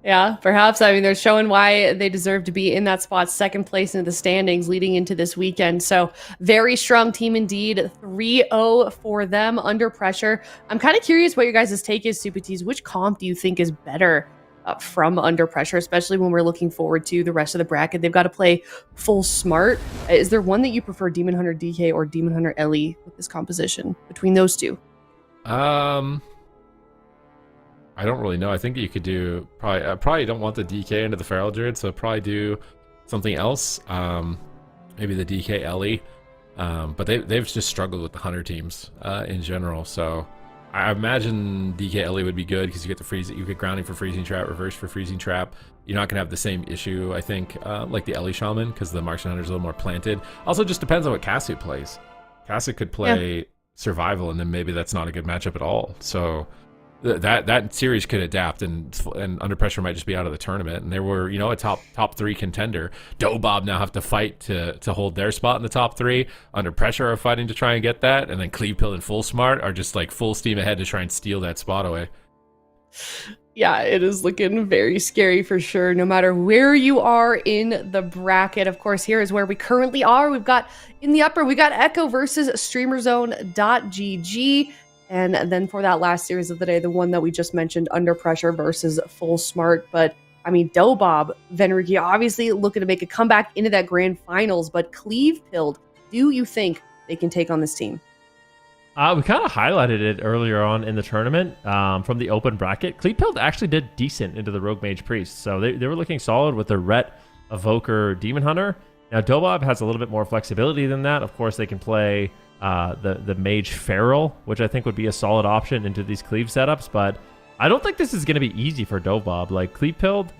Speaker 1: Yeah, perhaps. I mean, they're showing why they deserve to be in that spot, 2nd place in the standings leading into this weekend. So very strong team indeed. 3-0 for them, Under Pressure. I'm kind of curious what your guys' take is, Supatis. Which comp do you think is better from Under Pressure, especially when we're looking forward to the rest of the bracket? They've got to play full smart. Is there one that you prefer, Demon Hunter DK or Demon Hunter Ellie, with this composition between those two?
Speaker 3: I don't really know. I think you could do probably don't want the DK into the Feral Druid, so probably do something else. Maybe the DK Ellie. But they've just struggled with the Hunter teams in general. So I imagine DK Ellie would be good, because you get the freeze, you get grounding for freezing trap, reverse for freezing trap. You're not gonna have the same issue, I think, like the Ellie Shaman, because the Marksman Hunter's a little more planted. Also, just depends on what Casu plays. Casu could play Survival, and then maybe that's not a good matchup at all. So that series could adapt, and Under Pressure might just be out of the tournament. And there were, you know, a top 3 contender. DOBOB now have to fight to hold their spot in the top 3. Under Pressure are fighting to try and get that, and then CLEAVE, and Full Smart are just like full steam ahead to try and steal that spot away.
Speaker 1: Yeah, it is looking very scary for sure, no matter where you are in the bracket. Of course, here is where we currently are. We've got in the upper, we got Echo versus StreamerZone.gg. And then for that last series of the day, the one that we just mentioned, Under Pressure versus Full Smart. But I mean, DOBOB, Venriki obviously looking to make a comeback into that grand finals. But CLEAVE, do you think they can take on this team?
Speaker 4: We kind of highlighted it earlier on in the tournament from the open bracket. CLEAVE actually did decent into the Rogue Mage Priest. So they were looking solid with their Ret, Evoker, Demon Hunter. Now, DOBOB has a little bit more flexibility than that. Of course, they can play the Mage Feral, which I think would be a solid option into these CLEAVE setups. But I don't think this is going to be easy for DOBOB. Like, CLEAVE,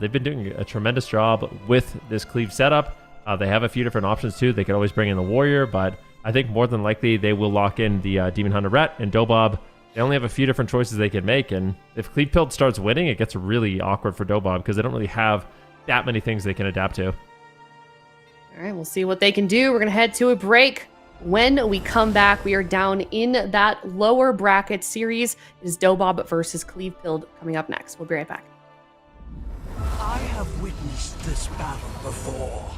Speaker 4: they've been doing a tremendous job with this CLEAVE setup. They have a few different options, too. They could always bring in the Warrior, but I think more than likely they will lock in the Demon Hunter Ret, and DOBOB, they only have a few different choices they can make. And if CLEAVE starts winning, it gets really awkward for DOBOB because they don't really have that many things they can adapt to.
Speaker 1: All right, we'll see what they can do. We're going to head to a break. When we come back, we are down in that lower bracket series. It is DOBOB versus CLEAVE coming up next. We'll be right back.
Speaker 9: I have witnessed this battle before.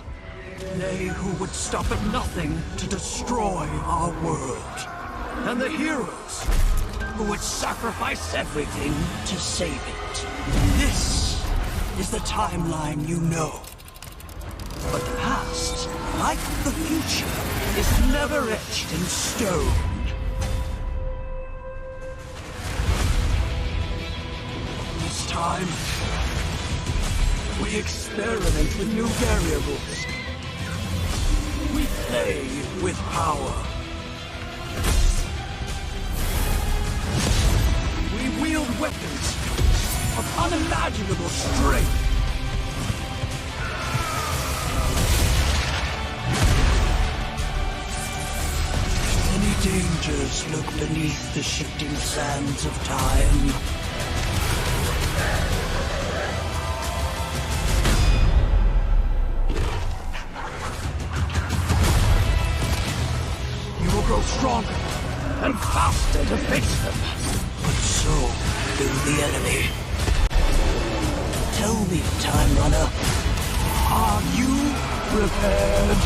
Speaker 9: They who would stop at nothing to destroy our world. And the heroes who would sacrifice everything to save it. This is the timeline you know. But the past, like the future, is never etched in stone. This time, we experiment with new variables. We play with power. We wield weapons of unimaginable strength. Many dangers lurk beneath the shifting sands of time. You will grow stronger and faster to face them. But so will the enemy. Tell me, Time Runner, are you prepared?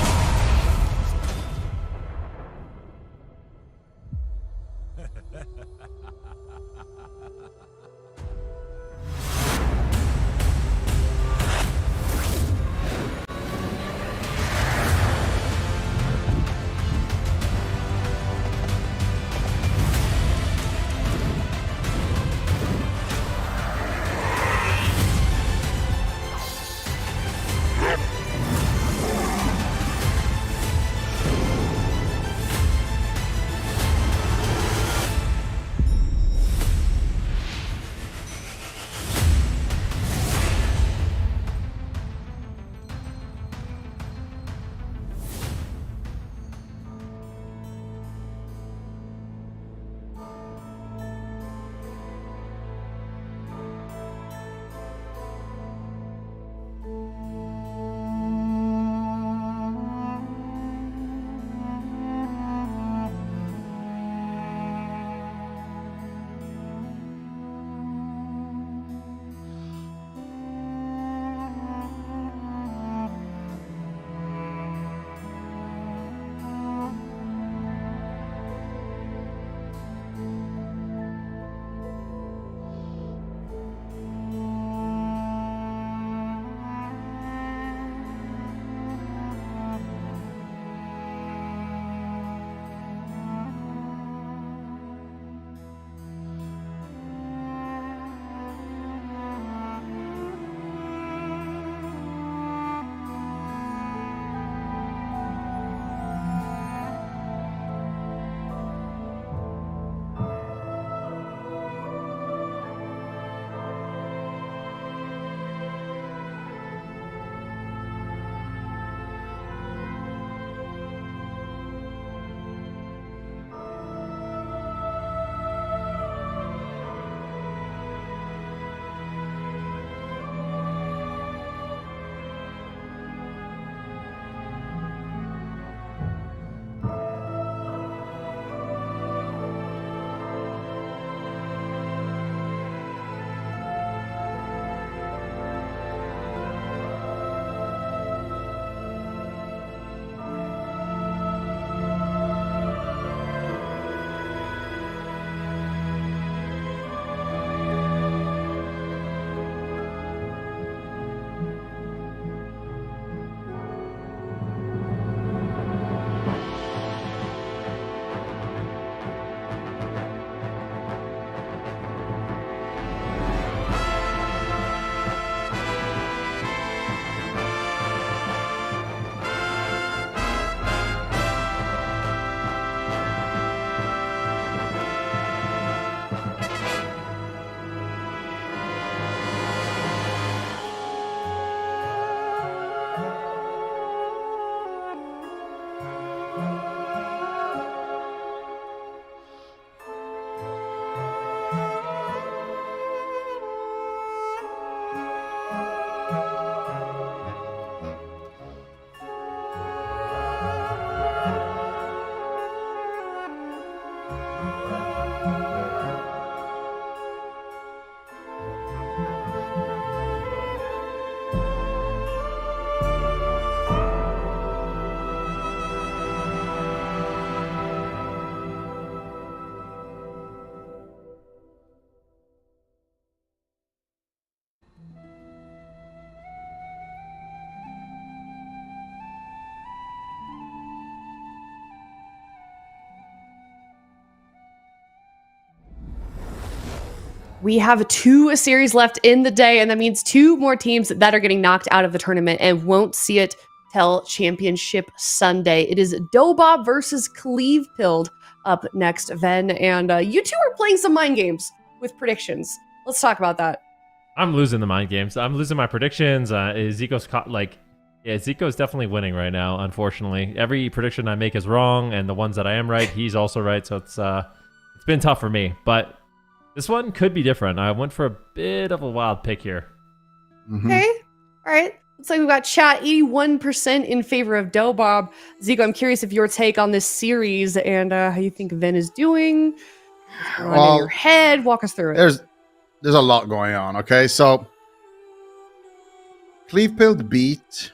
Speaker 1: we have 2 series left in the day, and that means 2 more teams that are getting knocked out of the tournament and won't see it till Championship Sunday. It is DOBOB versus CLEAVE up next, Ven, and you two are playing some mind games with predictions. Let's talk about that.
Speaker 4: I'm losing the mind games. I'm losing my predictions. Zico's Zico's definitely winning right now, unfortunately. Every prediction I make is wrong, and the ones that I am right, he's also right, so it's been tough for me. But this one could be different. I went for a bit of a wild pick here.
Speaker 1: Okay. All right. Looks like we've got chat 81% in favor of DOBOB. Zico, I'm curious if your take on this series and how you think Ven is doing. What's going on in your head? Walk us through it.
Speaker 2: There's a lot going on, okay? So, CLEAVE beat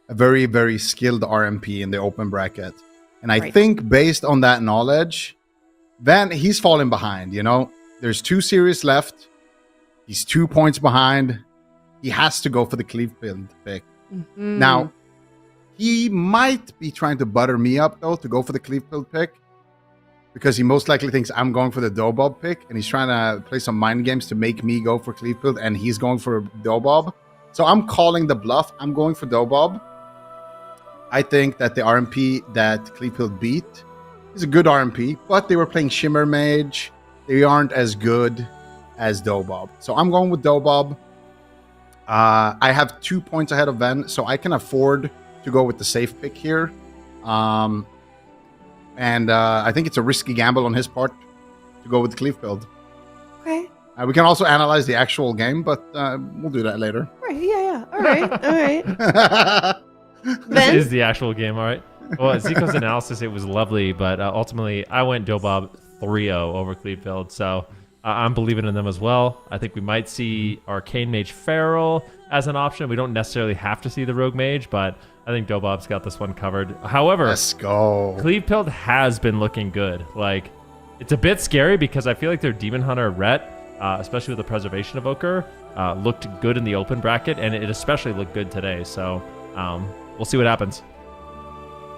Speaker 2: a very, very skilled RMP in the open bracket. And I think based on that knowledge, Ven, he's falling behind, you know? There's 2 series left. He's 2 points behind. He has to go for the CLEAVE pick. Now, he might be trying to butter me up, though, to go for the CLEAVE pick. Because he most likely thinks I'm going for the DOBOB pick, and he's trying to play some mind games to make me go for CLEAVE, and he's going for DOBOB. So I'm calling the bluff. I'm going for DOBOB. I think that the RMP that CLEAVE beat is a good RMP, but they were playing Shimmer Mage. They aren't as good as DOBOB. So I'm going with DOBOB. I have 2 points ahead of Ven, so I can afford to go with the safe pick here. And I think it's a risky gamble on his part to go with the CLEAVE build.
Speaker 1: Okay.
Speaker 2: We can also analyze the actual game, but we'll do that later.
Speaker 1: Right, yeah. All right.
Speaker 4: This is the actual game, all right? Well, Zico's analysis, it was lovely, but ultimately I went DOBOB 3-0 over CLEAVE, so I'm believing in them as well. I think we might see Arcane Mage Feral as an option. We don't necessarily have to see the Rogue Mage, but I think DOBOB's got this one covered. However,
Speaker 2: let's go.
Speaker 4: CLEAVE has been looking good. Like, it's a bit scary because I feel like their Demon Hunter Ret, especially with the Preservation Evoker, looked good in the open bracket, and it especially looked good today. So we'll see what happens.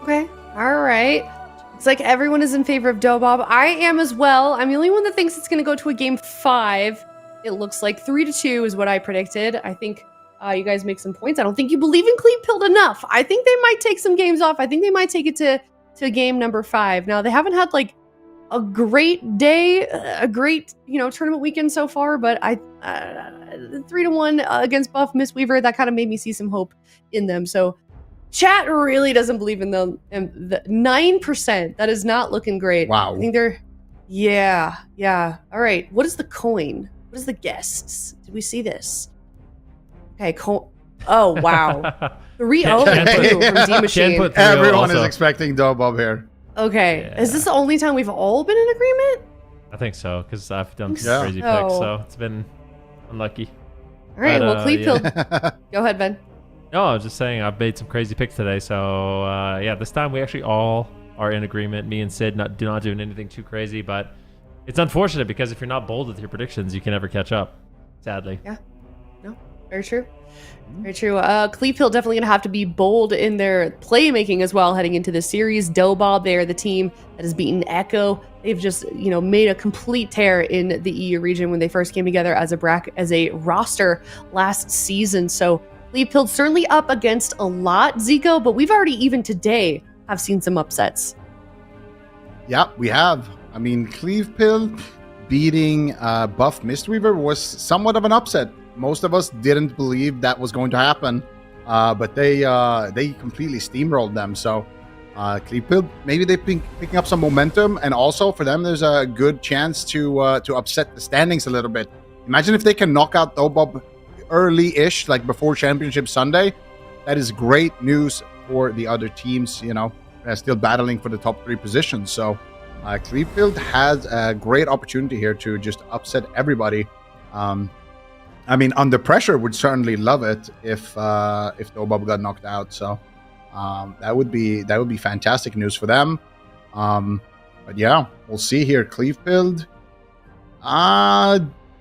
Speaker 1: Okay. All right. Looks like everyone is in favor of DOBOB. I am as well. I'm the only one that thinks it's going to go to a game 5. It looks like 3-2 is what I predicted. I think you guys make some points. I don't think you believe in CLEAVE enough. I think they might take some games off. I think they might take it to game number 5. Now, they haven't had like a great day, a great, tournament weekend so far, but 3-1 against Buff Mistweaver, that kind of made me see some hope in them. So chat really doesn't believe in them. And the 9%, that is not looking great.
Speaker 2: Wow.
Speaker 1: I think they're, yeah. All right. What is the coin? What is the guests? Did we see this? Okay, oh, wow. 3-0 from D Machine.
Speaker 2: Everyone is expecting DOBOB here.
Speaker 1: Okay.
Speaker 4: Yeah.
Speaker 1: Is this the only time we've all been in agreement?
Speaker 4: I think so, because I've done some crazy picks, so it's been unlucky.
Speaker 1: All right, well, CLEAVE Go ahead, Ben.
Speaker 4: No, I was just saying I've made some crazy picks today, so this time we actually all are in agreement. Me and Sid not doing anything too crazy, but it's unfortunate because if you're not bold with your predictions, you can never catch up, sadly.
Speaker 1: Yeah. No, very true. Very true. CLEAVE definitely going to have to be bold in their playmaking as well heading into this series. DOBOB, they are the team that has beaten Echo. They've just, made a complete tear in the EU region when they first came together as a roster last season. So CLEAVE certainly up against a lot, Zico, but we've already even today have seen some upsets.
Speaker 2: Yeah, we have. I mean, CLEAVE beating Buff Mistweaver was somewhat of an upset. Most of us didn't believe that was going to happen, but they completely steamrolled them. So CLEAVE, maybe they're picking up some momentum, and also for them, there's a good chance to upset the standings a little bit. Imagine if they can knock out DOBOB early-ish, like before Championship Sunday. That is great news for the other teams, still battling for the top 3 positions. So CLEAVE has a great opportunity here to just upset everybody. I mean, Under Pressure would certainly love it if DOBOB got knocked out. So that would be fantastic news for them. But yeah, we'll see here. CLEAVE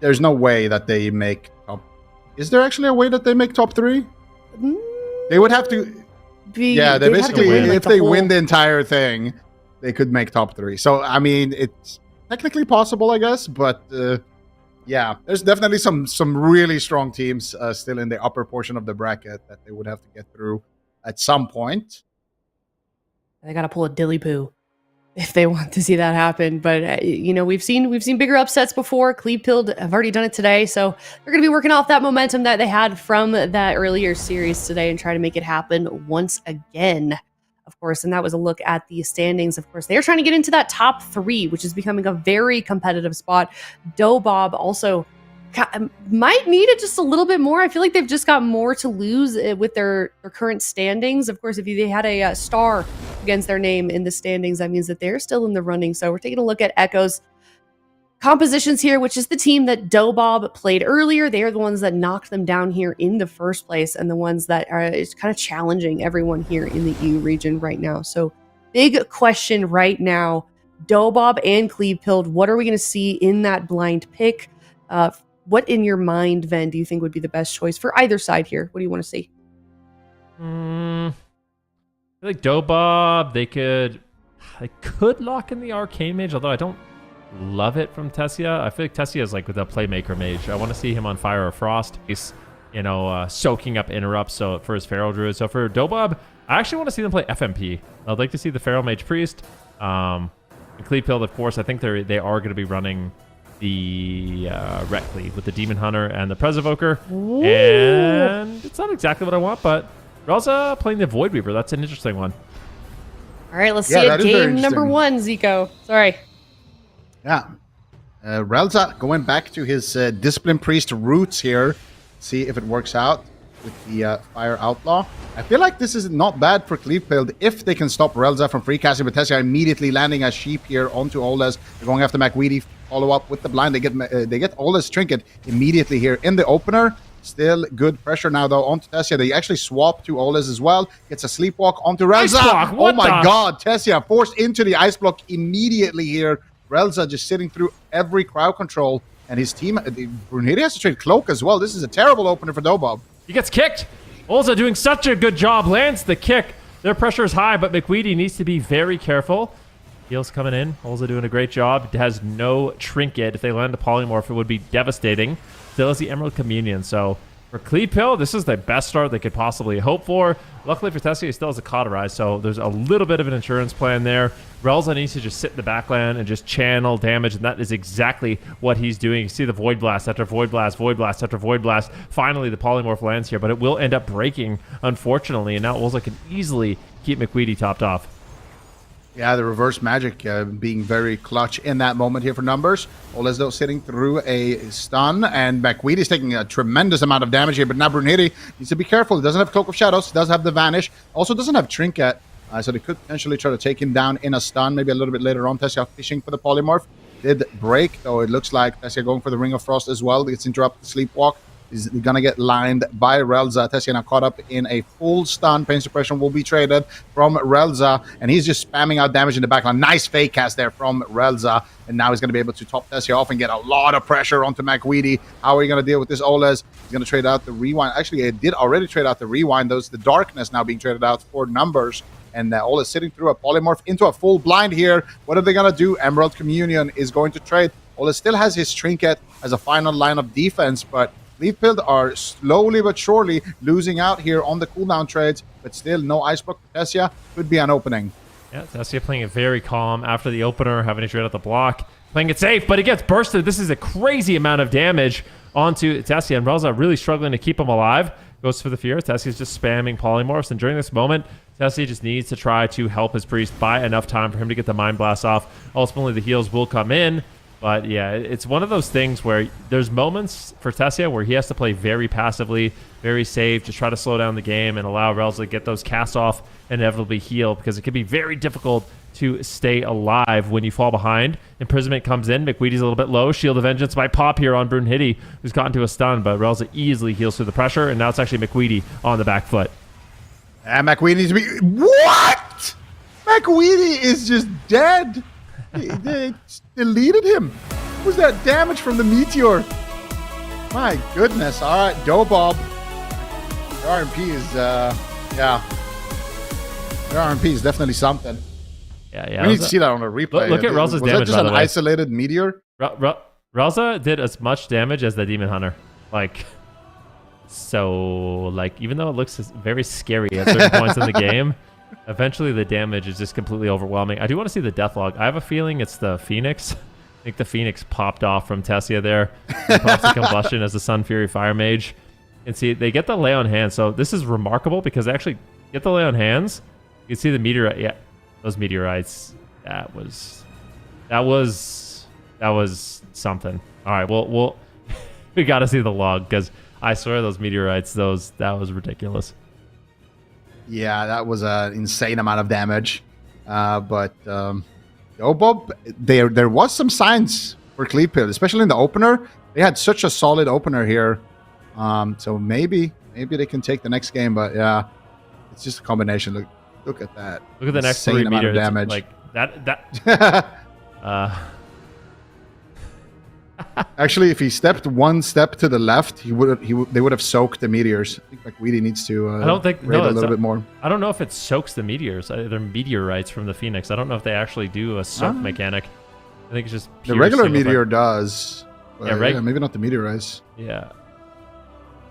Speaker 2: there's no way that they make top. Is there actually a way that they make top 3? They would have to. They basically, if they win the entire thing, they could make top 3. So I mean, it's technically possible, I guess, but Yeah, there's definitely some really strong teams still in the upper portion of the bracket that they would have to get through at some point.
Speaker 1: They got to pull a dilly poo if they want to see that happen. But we've seen bigger upsets before. CLEAVE have already done it today, so they're going to be working off that momentum that they had from that earlier series today and try to make it happen once again. Of course, and that was a look at the standings. Of course, they're trying to get into that top 3, which is becoming a very competitive spot. DOBOB also might need it just a little bit more. I feel like they've just got more to lose with their current standings. Of course, if they had a star against their name in the standings, that means that they're still in the running. So we're taking a look at Echo's compositions here, which is the team that DOBOB played earlier. They are the ones that knocked them down here in the first place, and the ones that are it's kind of challenging everyone here in the EU region right now. So big question right now, DOBOB and CLEAVE, what are we going to see in that blind pick? What in your mind, Ven, do you think would be the best choice for either side here? What do you want to see?
Speaker 4: I feel like DOBOB, they could lock in the Arcane Mage, although I don't love it from Tessia. I feel like Tessia is like with a Playmaker Mage. I want to see him on Fire or Frost. He's, soaking up interrupts for his Feral Druid. So for DOBOB, I actually want to see them play FMP. I'd like to see the Feral Mage Priest. And CLEAVE, of course, I think they are going to be running the Ret Cleave with the Demon Hunter and the Preservoker. Ooh. And it's not exactly what I want, but Relza playing the Void Weaver. That's an interesting one.
Speaker 1: All right, let's see it. Game number 1, Zico. Sorry.
Speaker 2: Yeah. Relza going back to his Discipline Priest roots here. See if it works out with the Fire Outlaw. I feel like this is not bad for CLEAVE if they can stop Relza from free casting, but Tessia immediately landing a sheep here onto Oles. They're going after McWeedy. Follow up with the blind. They get Oles Trinket immediately here in the opener. Still good pressure now though onto Tessia. They actually swap to Oles as well. Gets a sleepwalk onto Relza. Oh my god, Tessia forced into the ice block immediately here. Relza just sitting through every crowd control, and his team, Brunhilde has to trade Cloak as well. This is a terrible opener for DOBOB.
Speaker 4: He gets kicked. Olza doing such a good job. Lands the kick. Their pressure is high, but McWeedy needs to be very careful. Heals coming in. Olza doing a great job. It has no trinket. If they land a polymorph, it would be devastating. Still has the Emerald Communion. So for CLEAVE, this is the best start they could possibly hope for. Luckily for Tessia, he still has a Cauterize, so there's a little bit of an insurance plan there. Relza needs to just sit in the backland and just channel damage, and that is exactly what he's doing. You see the Void Blast after Void Blast, Void Blast after Void Blast. Finally, the Polymorph lands here, but it will end up breaking, unfortunately, and now Olza can easily keep McWeedy topped off.
Speaker 2: Yeah, the reverse magic being very clutch in that moment here for numbers. Oles though sitting through a stun, and McWeedy is taking a tremendous amount of damage here, but now Brunhilde needs to be careful. He doesn't have Cloak of Shadows, he does have the Vanish, also doesn't have Trinket, so they could potentially try to take him down in a stun, maybe a little bit later on. Tessia fishing for the Polymorph. Did break, though it looks like Tessia going for the Ring of Frost as well. Gets interrupted Sleepwalk. Is going to get lined by Relza. Tessia now caught up in a full stun. Pain Suppression will be traded from Relza, and he's just spamming out damage in the backline. Nice fake cast there from Relza, and now he's going to be able to top Tessia off and get a lot of pressure onto McWeedy. How are you going to deal with this Oles? He's going to trade out the Rewind. Actually, it did already trade out the Rewind. Those the Darkness now being traded out for numbers. And Oles sitting through a Polymorph into a full blind here. What are they going to do? Emerald Communion is going to trade. Oles still has his Trinket as a final line of defense, but CLEAVE are slowly but surely losing out here on the cooldown trades, but still no Ice Block for Tessia. Could be an opening.
Speaker 4: Yeah, Tessia playing it very calm after the opener, having to trade out the block. Playing it safe, but he gets bursted. This is a crazy amount of damage onto Tessia, and Relza really struggling to keep him alive. Goes for the Fear. Tessia's just spamming Polymorphs, and during this moment, Tessia just needs to try to help his Priest buy enough time for him to get the Mind Blast off. Ultimately, the heals will come in. But yeah, it's one of those things where there's moments for Tessia where he has to play very passively, very safe, just try to slow down the game and allow Relza to get those casts off and inevitably heal, because it can be very difficult to stay alive when you fall behind. Imprisonment comes in. McWeedy's a little bit low. Shield of Vengeance might pop here on Brunhilde, who's gotten to a stun, but Relza easily heals through the pressure, and now it's actually McWeedy on the back foot.
Speaker 2: And McWeedy needs to be... What? McWeedy is just dead. They deleted him. What was that damage from the meteor? My goodness. All right, DOBOB. Their RMP is, yeah. Their RMP is definitely something.
Speaker 4: Yeah.
Speaker 2: We need to see that on a replay.
Speaker 4: Look at Relza's damage,
Speaker 2: Was that just an isolated meteor?
Speaker 4: Relza did as much damage as the Demon Hunter. Like, so, like, even though it looks very scary at certain points in the game, eventually the damage is just completely overwhelming. I do want to see the death log. I have a feeling it's the Phoenix. I think the Phoenix popped off from Tessia there. He pops the Combustion as the Sun Fury Fire Mage. And see, they get the Lay on Hands. So this is remarkable because they actually get the Lay on Hands. You can see the meteorite. Yeah, those meteorites. That was something. All right, well, we got to see the log because I swear those meteorites, that was ridiculous.
Speaker 2: Yeah, that was an insane amount of damage. But DOBOB, there was some signs for CLEAVE, especially in the opener. They had such a solid opener here. So maybe they can take the next game. But yeah, it's just a combination. Look at that.
Speaker 4: Look at the next
Speaker 2: insane
Speaker 4: 3
Speaker 2: amount
Speaker 4: meters.
Speaker 2: of damage.
Speaker 4: Like that.
Speaker 2: Actually, if he stepped one step to the left, they would have soaked the meteors. I think McWeedy needs to
Speaker 4: I don't think
Speaker 2: raid a little bit more.
Speaker 4: I don't know if it soaks the meteors. They're meteorites from the Phoenix. I don't know if they actually do a soak mechanic. I think it's just
Speaker 2: the regular meteor does. But
Speaker 4: yeah,
Speaker 2: maybe not the meteorites.
Speaker 4: Yeah,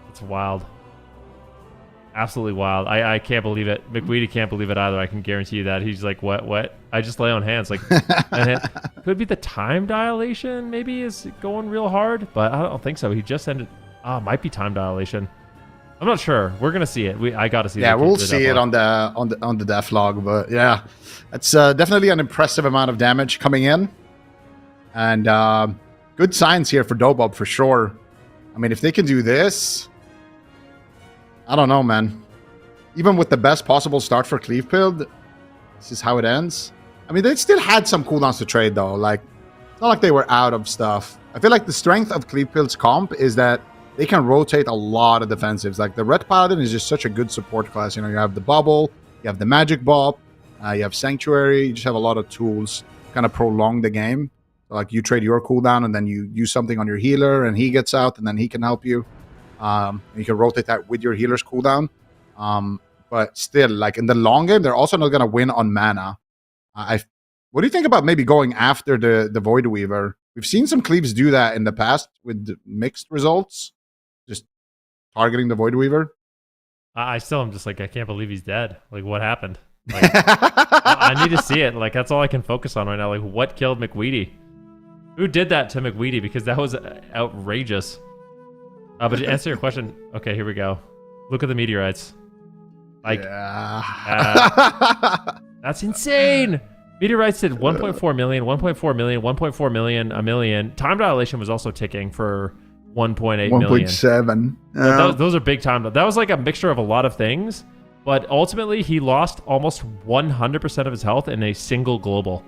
Speaker 4: it's wild. Absolutely wild. I can't believe it. McWeedy can't believe it either. I can guarantee you that. He's like, what? I just lay on hands. Like, could be the time dilation maybe is going real hard, but I don't think so. He just ended. Might be time dilation. I'm not sure. We're gonna see it. I gotta see.
Speaker 2: Yeah, we'll see it on the death log. But yeah, it's definitely an impressive amount of damage coming in, and good signs here for DOBOB for sure. I mean, if they can do this. I don't know, man. Even with the best possible start for CLEAVE, this is how it ends. I mean, they still had some cooldowns to trade, though. Like, it's not like they were out of stuff. I feel like the strength of CLEAVE's comp is that they can rotate a lot of defensives. Like, the Red Paladin is just such a good support class. You know, you have the Bubble, you have the Magic Bomb, you have Sanctuary. You just have a lot of tools to kind of prolong the game. So, like, you trade your cooldown, and then you use something on your healer, and he gets out, and then he can help you. You can rotate that with your healer's cooldown. But still, like in the long game, they're also not going to win on mana. What do you think about maybe going after the Void Weaver? We've seen some CLEAVEs do that in the past with mixed results. Just targeting the Void Weaver.
Speaker 4: I still am just like, I can't believe he's dead. Like, what happened? Like, I need to see it. Like, that's all I can focus on right now. Like, what killed McWeedy? Who did that to McWeedy? Because that was outrageous. But to answer your question, okay, here we go. Look at the meteorites. Like, that's insane. Meteorites did 1.4 million, 1.4 million, 1.4 million, a million. Time dilation was also ticking for 1.8 million.
Speaker 2: 1.7.
Speaker 4: Those are big time. That was like a mixture of a lot of things. But ultimately, he lost almost 100% of his health in a single global.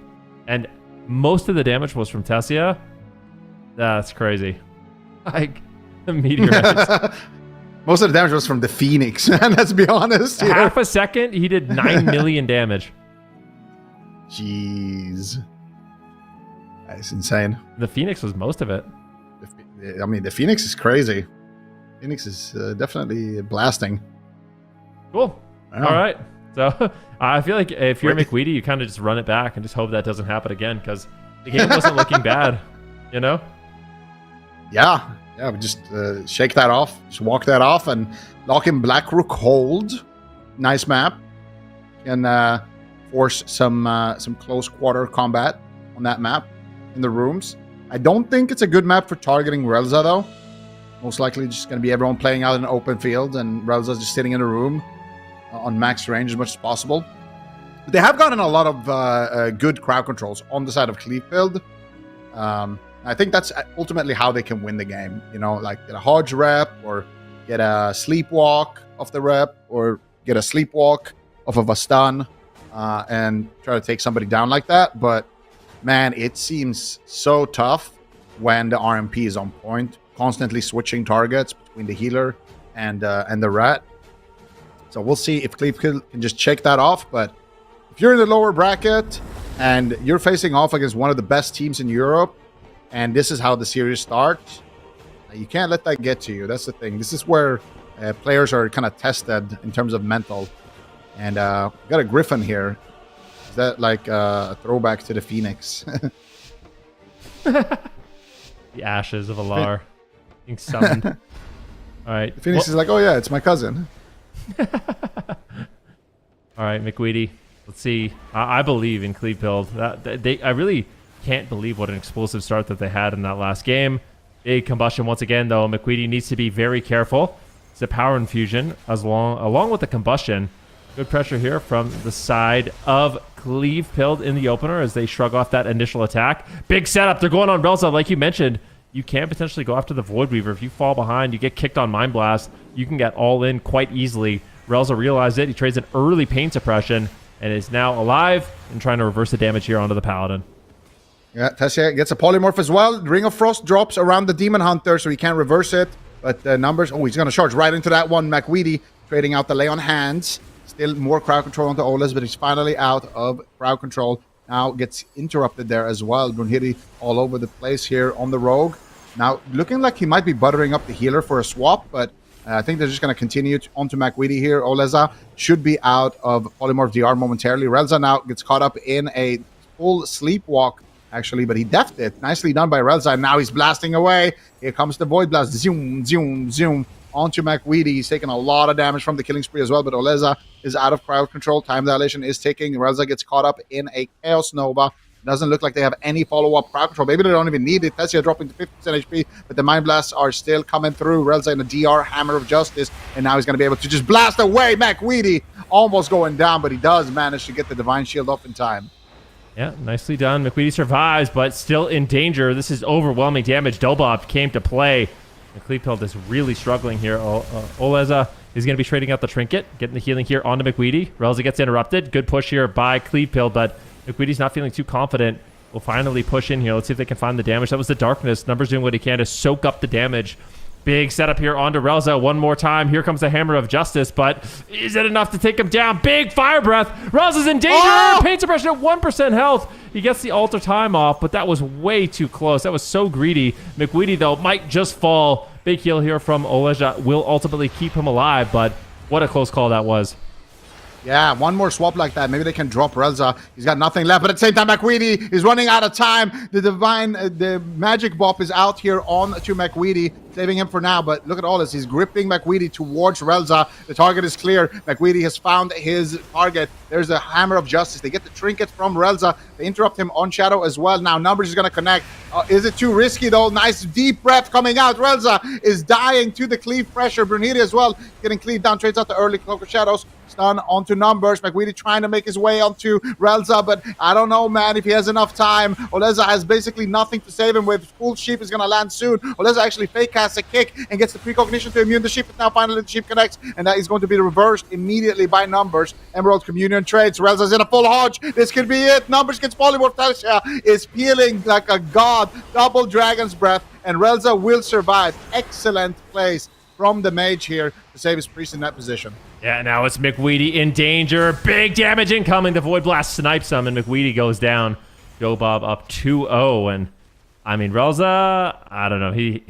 Speaker 4: And most of the damage was from Tessia. That's crazy. Like... The meteorites.
Speaker 2: Most of the damage was from the Phoenix, man. Let's be honest. Here.
Speaker 4: Half a second, he did 9 million damage.
Speaker 2: Jeez. That's insane.
Speaker 4: The Phoenix was most of it.
Speaker 2: I mean, the Phoenix is crazy. Phoenix is definitely blasting.
Speaker 4: Cool. All right. So I feel like if you're McWeedy, you kind of just run it back and just hope that doesn't happen again because the game wasn't looking bad, you know?
Speaker 2: Yeah. Yeah, we just shake that off, just walk that off, and lock in Blackrook Hold. Nice map. And force some close quarter combat on that map in the rooms. I don't think it's a good map for targeting Relza, though. Most likely just going to be everyone playing out in an open field, and Relza's just sitting in a room on max range as much as possible. But they have gotten a lot of good crowd controls on the side of CLEAVE build. I think that's ultimately how they can win the game. You know, like get a Hodge rep or get a Sleepwalk off the rep or get a Sleepwalk off of a stun and try to take somebody down like that. But, man, it seems so tough when the RMP is on point, constantly switching targets between the healer and the rat. So we'll see if CLEAVE can just check that off. But if you're in the lower bracket and you're facing off against one of the best teams in Europe, and this is how the series starts, you can't let that get to you. That's the thing. This is where players are kind of tested in terms of mental. And we got a Griffin here. Is that like a throwback to the Phoenix?
Speaker 4: The ashes of Alar being summoned. All right.
Speaker 2: Phoenix is like, oh yeah, it's my cousin.
Speaker 4: All right, McWeedy. Let's see. I believe in Cleave build. I really can't believe what an explosive start that they had in that last game. Big combustion once again, though. McWeedy needs to be very careful. It's a power infusion along with the combustion. Good pressure here from the side of Cleave Pilled in the opener as they shrug off that initial attack. Big setup. They're going on Relza. Like you mentioned, you can potentially go after the Void Weaver. If you fall behind, you get kicked on Mind Blast. You can get all in quite easily. Relza realized it. He trades an early pain suppression and is now alive and trying to reverse the damage here onto the Paladin.
Speaker 2: Yeah, Tessia gets a polymorph as well. Ring of Frost drops around the Demon Hunter, so he can't reverse it. But the numbers... Oh, he's going to charge right into that one. McWeedy trading out the Lay on Hands. Still more crowd control onto Oles, but he's finally out of crowd control. Now gets interrupted there as well. Brunhilde all over the place here on the Rogue. Now, looking like he might be buttering up the healer for a swap, but I think they're just going to continue onto McWeedy here. Oleza should be out of Polymorph DR momentarily. Relza now gets caught up in a full sleepwalk, actually, but he defthed it. Nicely done by Relza, and now he's blasting away. Here comes the Void Blast. Zoom, zoom, zoom onto McWeedy. He's taking a lot of damage from the killing spree as well, but Oleza is out of crowd control. Time dilation is ticking. Relza gets caught up in a Chaos Nova. Doesn't look like they have any follow-up crowd control. Maybe they don't even need it. Tessia dropping to 50% HP, but the Mind Blasts are still coming through. Relza in a DR Hammer of Justice, and now he's going to be able to just blast away McWeedy. Almost going down, but he does manage to get the Divine Shield up in time.
Speaker 4: Yeah, nicely done. McWeedy survives, but still in danger. This is overwhelming damage. DOBOB came to play. And Clevepill is really struggling here. Oleza is going to be trading out the Trinket, getting the healing here onto McWeedy. Relza gets interrupted. Good push here by Clevepill, but McWeedy's not feeling too confident. We'll finally push in here. Let's see if they can find the damage. That was the Darkness. Numbers doing what he can to soak up the damage. Big setup here onto Relza one more time. Here comes the Hammer of Justice, but is it enough to take him down? Big Fire Breath. Relza's in danger. Oh! Pain suppression at 1% health. He gets the alter time off, but that was way too close. That was so greedy. McWeedy, though, might just fall. Big heal here from Oleja will ultimately keep him alive, but what a close call that was.
Speaker 2: Yeah, one more swap like that. Maybe they can drop Relza. He's got nothing left, but at the same time, McWeedy is running out of time. The magic bop is out here on to McWeedy, saving him for now. But look at all this. He's gripping McWeedy towards Relza. The target is clear. McWeedy has found his target. There's a Hammer of Justice. They get the trinket from Relza. They interrupt him on Shadow as well. Now, Numbers is going to connect. Is it too risky, though? Nice deep breath coming out. Relza is dying to the cleave pressure. Brunhilde as well, getting cleaved down. Trades out the early Cloak of Shadows. Stun onto Numbers. McWeedy trying to make his way onto Relza, but I don't know, man, if he has enough time. Oleza has basically nothing to save him with. Full Sheep is going to land soon. Oleza actually fake casts a kick and gets the precognition to immune the Sheep, but now finally the Sheep connects, and that is going to be reversed immediately by Numbers. Emerald Communion trades. Relza's in a full hodge. This could be it. Numbers gets polymorph. Tasha is peeling like a god. Double Dragon's Breath, and Relza will survive. Excellent place from the Mage here to save his priest in that position.
Speaker 4: Yeah, now it's McWeedy in danger. Big damage incoming. The Void Blast snipes him, and McWeedy goes down. DOBOB up 2-0. And, I mean, Relza, I don't know. He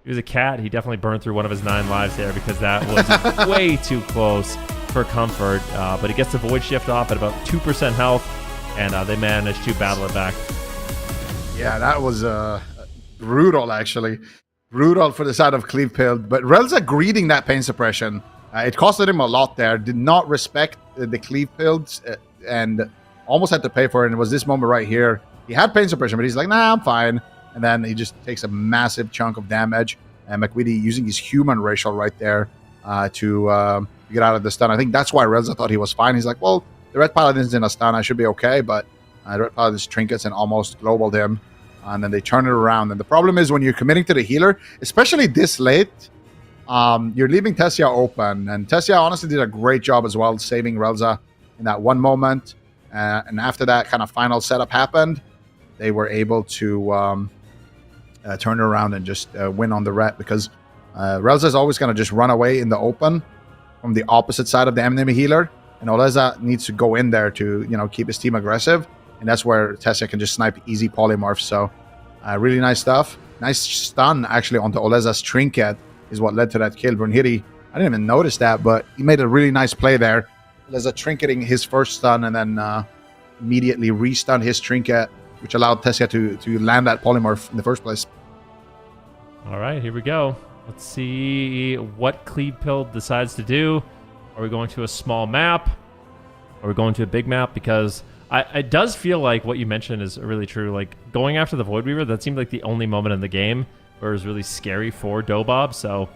Speaker 4: was a cat. He definitely burned through one of his 9 lives there because that was way too close for comfort. But he gets the Void Shift off at about 2% health, and they managed to battle it back.
Speaker 2: Yeah, that was brutal, actually. Brutal for the side of Cleave Pill. But Relza greeting that pain suppression. It costed him a lot there. Did not respect the Cleave Pills and almost had to pay for it. And it was this moment right here. He had pain suppression, but he's like, nah, I'm fine. And then he just takes a massive chunk of damage. And McWeedy using his human racial right there to get out of the stun. I think that's why Relza thought he was fine. He's like, well, the Red Paladin's in a stun. I should be okay. But the Red Paladin's trinkets and almost globaled him. And then they turn it around. And the problem is when you're committing to the healer, especially this late, you're leaving Tessia open, and Tessia honestly did a great job as well, saving Relza in that one moment. And after that kind of final setup happened, they were able to turn it around and just win on the ret, because Relza is always going to just run away in the open from the opposite side of the enemy healer, and Oleza needs to go in there to keep his team aggressive, and that's where Tessia can just snipe easy polymorphs. So really nice stuff. Nice stun actually onto Oleza's trinket is what led to that kill. Brunhilde, I didn't even notice that, but he made a really nice play there. Oleza trinketing his first stun and then immediately re-stun his trinket, which allowed Tessia to land that polymorph in the first place.
Speaker 4: All right, here we go. Let's see what CLEAVE decides to do. Are we going to a small map? Are we going to a big map? Because it does feel like what you mentioned is really true. Like, going after the Void Weaver, that seemed like the only moment in the game where it was really scary for DOBOB. So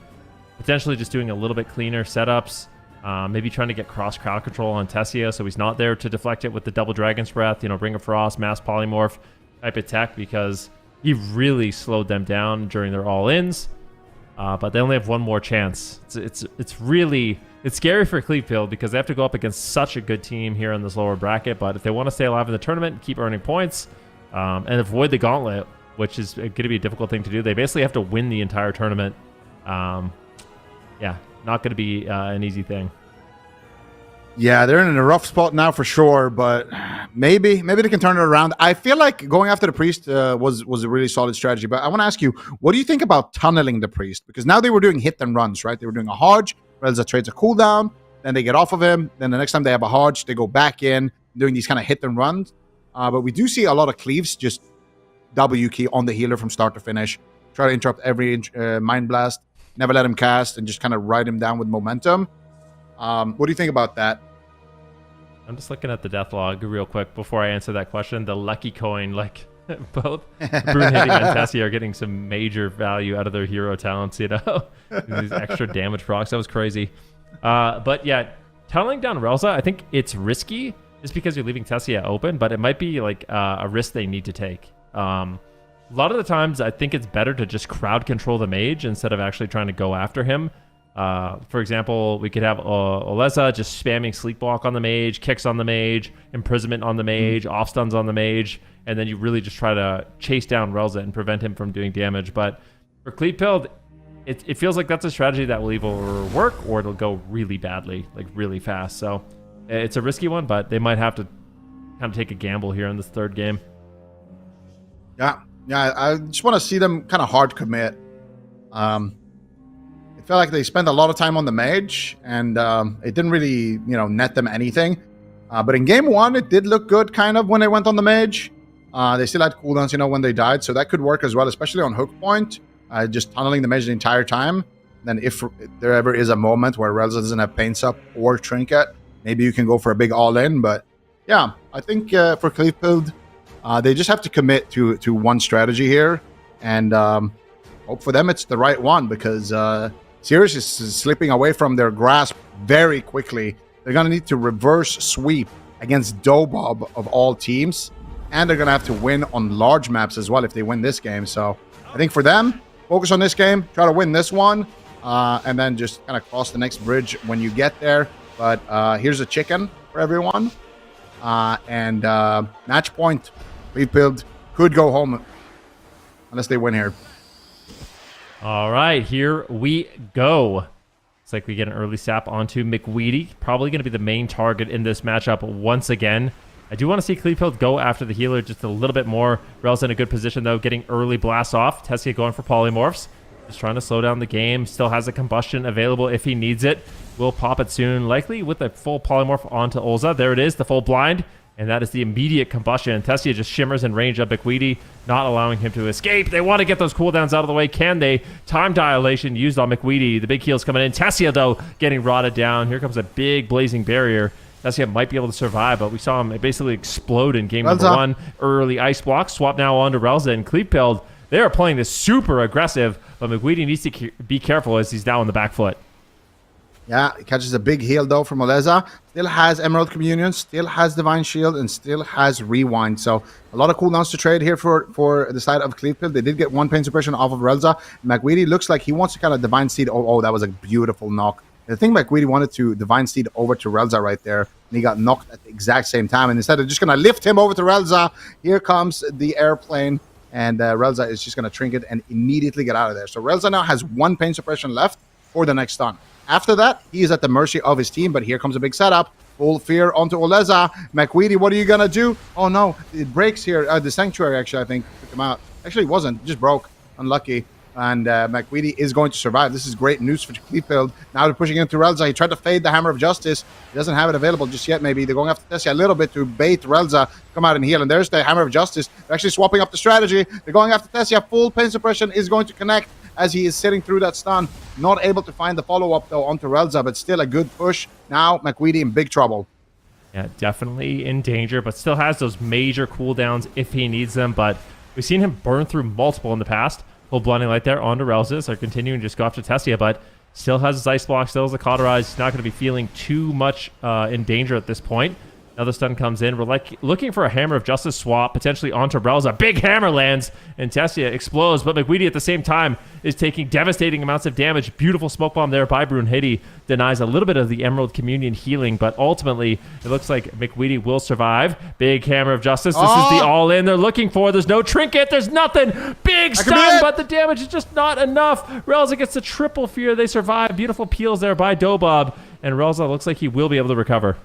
Speaker 4: potentially just doing a little bit cleaner setups. Maybe trying to get cross crowd control on Tessia so he's not there to deflect it with the double Dragon's Breath, Ring of Frost, Mass Polymorph type attack, because he really slowed them down during their all-ins. But they only have one more chance. It's scary for CLEAVE because they have to go up against such a good team here in this lower bracket. But if they want to stay alive in the tournament, keep earning points, and avoid the gauntlet, which is going to be a difficult thing to do, they basically have to win the entire tournament. Yeah, not going to be an easy thing.
Speaker 2: Yeah, they're in a rough spot now for sure, but maybe they can turn it around. I feel like going after the Priest was a really solid strategy, but I want to ask you, what do you think about tunneling the Priest? Because now they were doing hit and runs, right? They were doing a Hodge, Relza trades a cooldown, then they get off of him, then the next time they have a Hodge, they go back in, doing these kind of hit and runs. But we do see a lot of cleaves just W key on the healer from start to finish, try to interrupt every Mind Blast, never let him cast, and just kind of ride him down with momentum. What do you think about that?
Speaker 4: I'm just looking at the death log real quick before I answer that question. The lucky coin, like both Brune Hitting and Tessie are getting some major value out of their hero talents, These extra damage procs. That was crazy. But yeah, tunneling down Relza, I think it's risky just because you're leaving Tessia open, but it might be like a risk they need to take. A lot of the times, I think it's better to just crowd control the mage instead of actually trying to go after him. For example, we could have Oleza just spamming Sleepwalk on the mage, kicks on the mage, imprisonment on the mage, off stuns on the mage, and then you really just try to chase down Relza and prevent him from doing damage. But for CLEAVE, it feels like that's a strategy that will either work or it'll go really badly, like really fast. So it's a risky one, but they might have to kind of take a gamble here in this third game.
Speaker 2: Yeah, I just want to see them kind of hard commit. It felt like they spent a lot of time on the mage, and it didn't really, net them anything. But in game one, it did look good, kind of, when they went on the mage. They still had cooldowns, when they died, so that could work as well, especially on hook point. Just tunneling the mage the entire time. Then if there ever is a moment where Relza doesn't have Pain Sup or Trinket, maybe you can go for a big all-in. But yeah, I think for CLEAVE build, they just have to commit to one strategy here, and hope for them it's the right one, because Sirius is slipping away from their grasp very quickly. They're going to need to reverse sweep against DOBOB of all teams, and they're going to have to win on large maps as well if they win this game. So I think for them, focus on this game, try to win this one, and then just kind of cross the next bridge when you get there. But here's a chicken for everyone. And match point. CLEAVE build could go home unless they win here.
Speaker 4: All right, here we go. It's like we get an early sap onto McWeedy. Probably going to be the main target in this matchup once again. I do want to see CLEAVE go after the healer just a little bit more. Rel's in a good position, though, getting early blasts off. Tessia going for polymorphs. Just trying to slow down the game. Still has a combustion available if he needs it. Will pop it soon, likely with a full polymorph onto Olza. There it is, the full blind. And that is the immediate combustion. Tessia just shimmers in range of McWeedy, not allowing him to escape. They want to get those cooldowns out of the way. Can they? Time dilation used on McWeedy. The big heal's coming in. Tessia, though, getting rotted down. Here comes a big blazing barrier. Tessia might be able to survive, but we saw him basically explode in game number one. Early ice block. Swap now onto Relza and CLEAVE. They are playing this super aggressive, but McWeedy needs to be careful as he's now on the back foot.
Speaker 2: Yeah, he catches a big heal, though, from Oleza. Still has Emerald Communion, still has Divine Shield, and still has Rewind. So a lot of cooldowns to trade here for the side of CLEAVE. They did get one pain suppression off of Relza. McWeedy looks like he wants to kind of Divine Seed. Oh, that was a beautiful knock. I think McWeedy wanted to Divine Seed over to Relza right there, and he got knocked at the exact same time. And instead of just going to lift him over to Relza, here comes the airplane, and Relza is just going to trinket and immediately get out of there. So Relza now has one pain suppression left for the next stun. After that, he is at the mercy of his team, but here comes a big setup. Full fear onto Oleza. McWeedy, what are you going to do? Oh, no. It breaks here. The Sanctuary, actually, I think, took him out. Actually, it wasn't. It just broke. Unlucky. And McWeedy is going to survive. This is great news for CLEAVE. Now they're pushing into Relza. He tried to fade the Hammer of Justice. He doesn't have it available just yet, maybe. They're going after Tessia a little bit to bait Relza to come out and heal. And there's the Hammer of Justice. They're actually swapping up the strategy. They're going after Tessia. Full pain suppression is going to connect. as he is sitting through that stun. Not able to find the follow-up, though, onto Relza, but still a good push. Now, McWeedy in big trouble.
Speaker 4: Yeah, definitely in danger, but still has those major cooldowns if he needs them. But we've seen him burn through multiple in the past. Full Blinding Light there onto Relza. They're continuing to just go after Tessia, but still has his Ice Block, still has the Cauterize. He's not going to be feeling too much in danger at this point. Another stun comes in. We're looking for a Hammer of Justice swap, potentially onto Relza. Big hammer lands, and Tessia explodes, but McWeedy at the same time is taking devastating amounts of damage. Beautiful smoke bomb there by Brunhilde. Denies a little bit of the Emerald Communion healing, but ultimately, it looks like McWeedy will survive. Big Hammer of Justice. This is the all-in they're looking for. There's no trinket. There's nothing. Big stun, but the damage is just not enough. Relza gets the triple fear. They survive. Beautiful peels there by DOBOB, and Relza looks like he will be able to recover.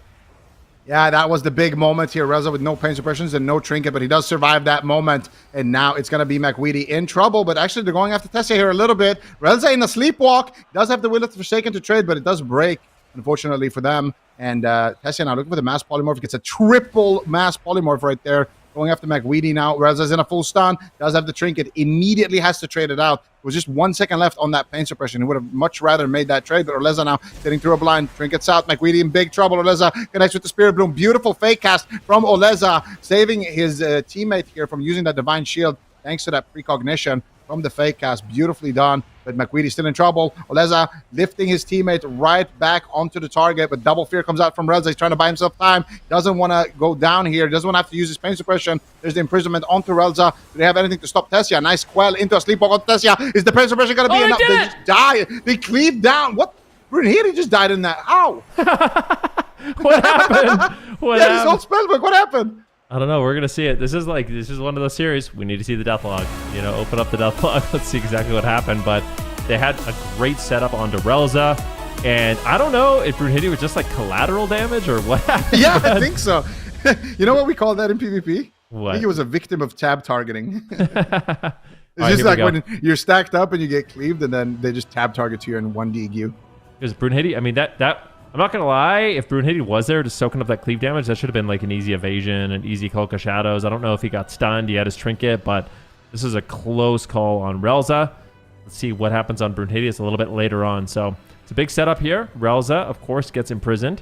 Speaker 2: Yeah, that was the big moment here. Relza with no pain suppressions and no trinket, but he does survive that moment. And now it's going to be McWeedy in trouble, but actually they're going after Tessia here a little bit. Relza in a sleepwalk. Does have the Will of the Forsaken to trade, but it does break, unfortunately for them. And Tessia now looking for the mass polymorph. Gets a triple mass polymorph right there. Going after McWeedy now. Relza's in a full stun. Does have the trinket. Immediately has to trade it out. There was just 1 second left on that pain suppression. He would have much rather made that trade. But Orleza now sitting through a blind. Trinkets out. McWeedy in big trouble. Orleza connects with the Spirit Bloom. Beautiful fake cast from Orleza. Saving his teammate here from using that Divine Shield. Thanks to that precognition from the fake cast. Beautifully done. But McWeedy still in trouble. Orleza lifting his teammate right back onto the target, but double fear comes out from Relza. He's trying to buy himself time. Doesn't want to go down here. Doesn't want to have to use his pain suppression. There's the imprisonment onto Relza. Do they have anything to stop Tessia? Nice quell into a sleepwalk on Tessia. Is the pain suppression going to be enough? They just die. They cleave down. What? Brunhilde just died in that. How?
Speaker 4: What happened? What happened?
Speaker 2: This whole spellbook. What happened?
Speaker 4: I don't know. We're gonna see it. This is one of those series. We need to see the death log. You know, open up the death log. Let's see exactly what happened. But they had a great setup onto Relza, and I don't know if Brunhilde was just like collateral damage or what happened.
Speaker 2: Yeah, I think so. You know what we call that in PvP?
Speaker 4: What?
Speaker 2: I think it was a victim of tab targeting. It's
Speaker 4: All
Speaker 2: just
Speaker 4: right,
Speaker 2: like when you're stacked up and you get cleaved, and then they just tab target you and 1D you.
Speaker 4: Because Brunhilde, I mean that I'm not gonna lie. If Brunhilde was there just soaking up that cleave damage, that should have been like an easy evasion, an easy Cloak of Shadows. I don't know if he got stunned. He had his trinket, but this is a close call on Relza. Let's see what happens on Brunhilde. It's a little bit later on, so it's a big setup here. Relza, of course, gets imprisoned.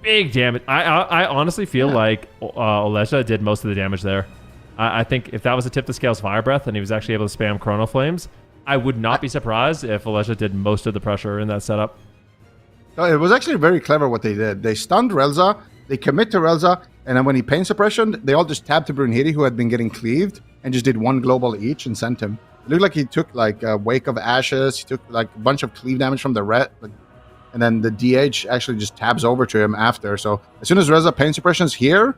Speaker 4: Big damage. I honestly feel like Olesha did most of the damage there. I think if that was a Tip the Scales Fire Breath and he was actually able to spam Chrono Flames, I would not be surprised if Olesha did most of the pressure in that setup.
Speaker 2: It was actually very clever what they did. They stunned Relza, they commit to Relza, and then when he pain suppression, they all just tabbed to Brunhilde, who had been getting cleaved, and just did one global each and sent him. It looked like he took like a Wake of Ashes, he took like a bunch of cleave damage from the ret, and then the DH actually just tabs over to him after. So as soon as Relza pain suppression's here,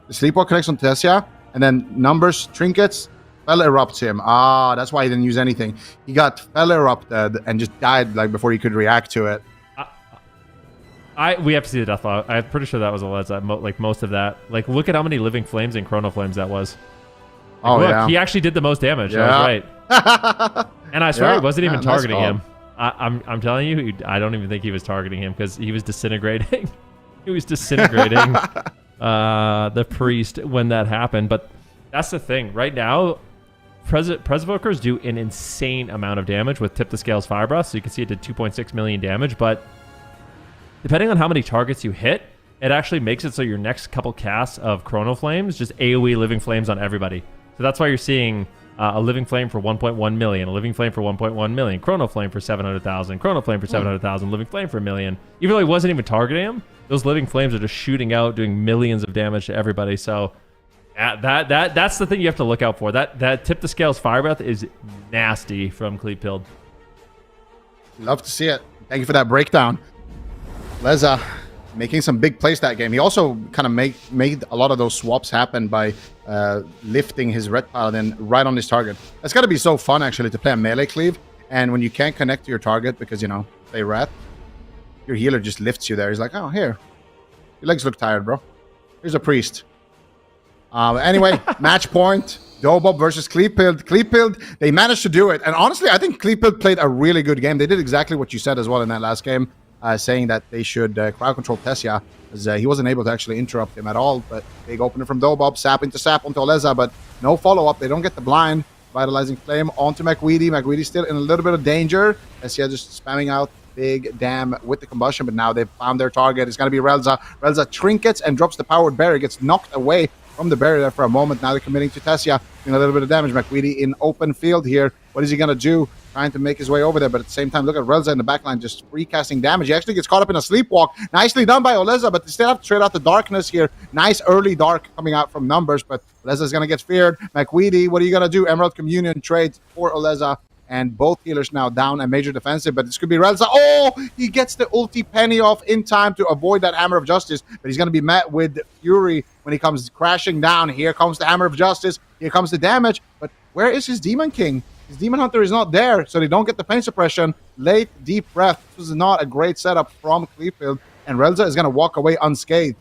Speaker 2: the Sleepwalk connects on Tessia, and then numbers, trinkets, Fel erupts him. That's why he didn't use anything. He got Fel erupted and just died like before he could react to it.
Speaker 4: We have to see the death log. I'm pretty sure that was a Leds. Like most of that. Like look at how many living flames and chrono flames that was. Like, look, yeah. He actually did the most damage. Yeah. I was right. And I swear he wasn't even targeting him. I'm telling you, I don't even think he was targeting him because he was disintegrating. He was disintegrating the priest when that happened. But that's the thing. Right now, Presevokers do an insane amount of damage with Tip the Scales Fire Breath. So you can see it did 2.6 million damage, but depending on how many targets you hit, it actually makes it so your next couple casts of Chrono Flames just AoE Living Flames on everybody. So that's why you're seeing a Living Flame for 1.1 million, a Living Flame for 1.1 million, Chrono Flame for 700,000, Chrono Flame for 700,000, Living Flame for 1 million. Even though he wasn't even targeting him, those Living Flames are just shooting out, doing millions of damage to everybody. So that's the thing you have to look out for. That Tip the Scales Fire Breath is nasty from CLEAVE.
Speaker 2: Love to see it. Thank you for that breakdown. Leza making some big plays that game. He also kind of made a lot of those swaps happen by lifting his Red Paladin right on his target. That's got to be so fun, actually, to play a melee cleave. And when you can't connect to your target because, you know, play Rat, your healer just lifts you there. He's like, oh, here. Your legs look tired, bro. Here's a priest. Anyway, match point. DOBOB versus CLEAVE. CLEAVE, they managed to do it. And honestly, I think CLEAVE played a really good game. They did exactly what you said as well in that last game. Saying that they should crowd control Tessia, as he wasn't able to actually interrupt him at all. But big opener from DOBOB, sap into sap onto Oleza, but no follow-up. They don't get the blind, Vitalizing Flame onto McWeedy. McWeedy's still in a little bit of danger. Tessia just spamming out big damn with the combustion, but now they've found their target. It's going to be Relza. Relza trinkets and drops the powered barrier, gets knocked away from the barrier there for a moment. Now they're committing to Tessia, doing a little bit of damage. McWeedy in open field here. What is he going to do? Trying to make his way over there, but at the same time, look at Relza in the backline, just free casting damage. He actually gets caught up in a sleepwalk. Nicely done by Oleza, but they still have to trade out the darkness here. Nice early dark coming out from numbers, but Oleza's going to get feared. McWeedy, what are you going to do? Emerald Communion trades for Oleza, and both healers now down and major defensive, but this could be Relza. Oh, he gets the ulti penny off in time to avoid that Hammer of Justice, but he's going to be met with Fury when he comes crashing down. Here comes the Hammer of Justice. Here comes the damage, but where is his Demon King? His Demon Hunter is not there, so they don't get the pain suppression. Late, deep breath. This was not a great setup from CLEAVE, and Relza is going to walk away unscathed.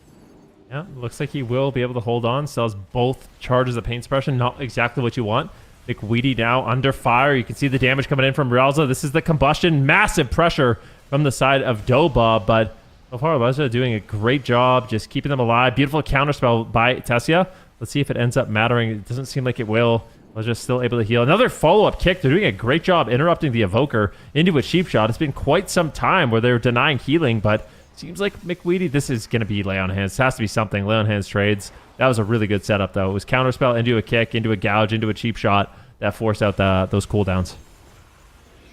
Speaker 4: Yeah, looks like he will be able to hold on. Sells both charges of pain suppression. Not exactly what you want. McWeedy now under fire. You can see the damage coming in from Relza. This is the combustion. Massive pressure from the side of DOBOB, but so far Relza doing a great job just keeping them alive. Beautiful counterspell by Tessia. Let's see if it ends up mattering. It doesn't seem like it will. Just still able to heal. Another follow-up kick. They're doing a great job interrupting the Evoker into a cheap shot. It's been quite some time where they're denying healing, but seems like McWeedy, this is going to be lay on hands. It has to be something. Lay on hands trades. That was a really good setup, though. It was counterspell into a kick, into a gouge, into a cheap shot that forced out those cooldowns.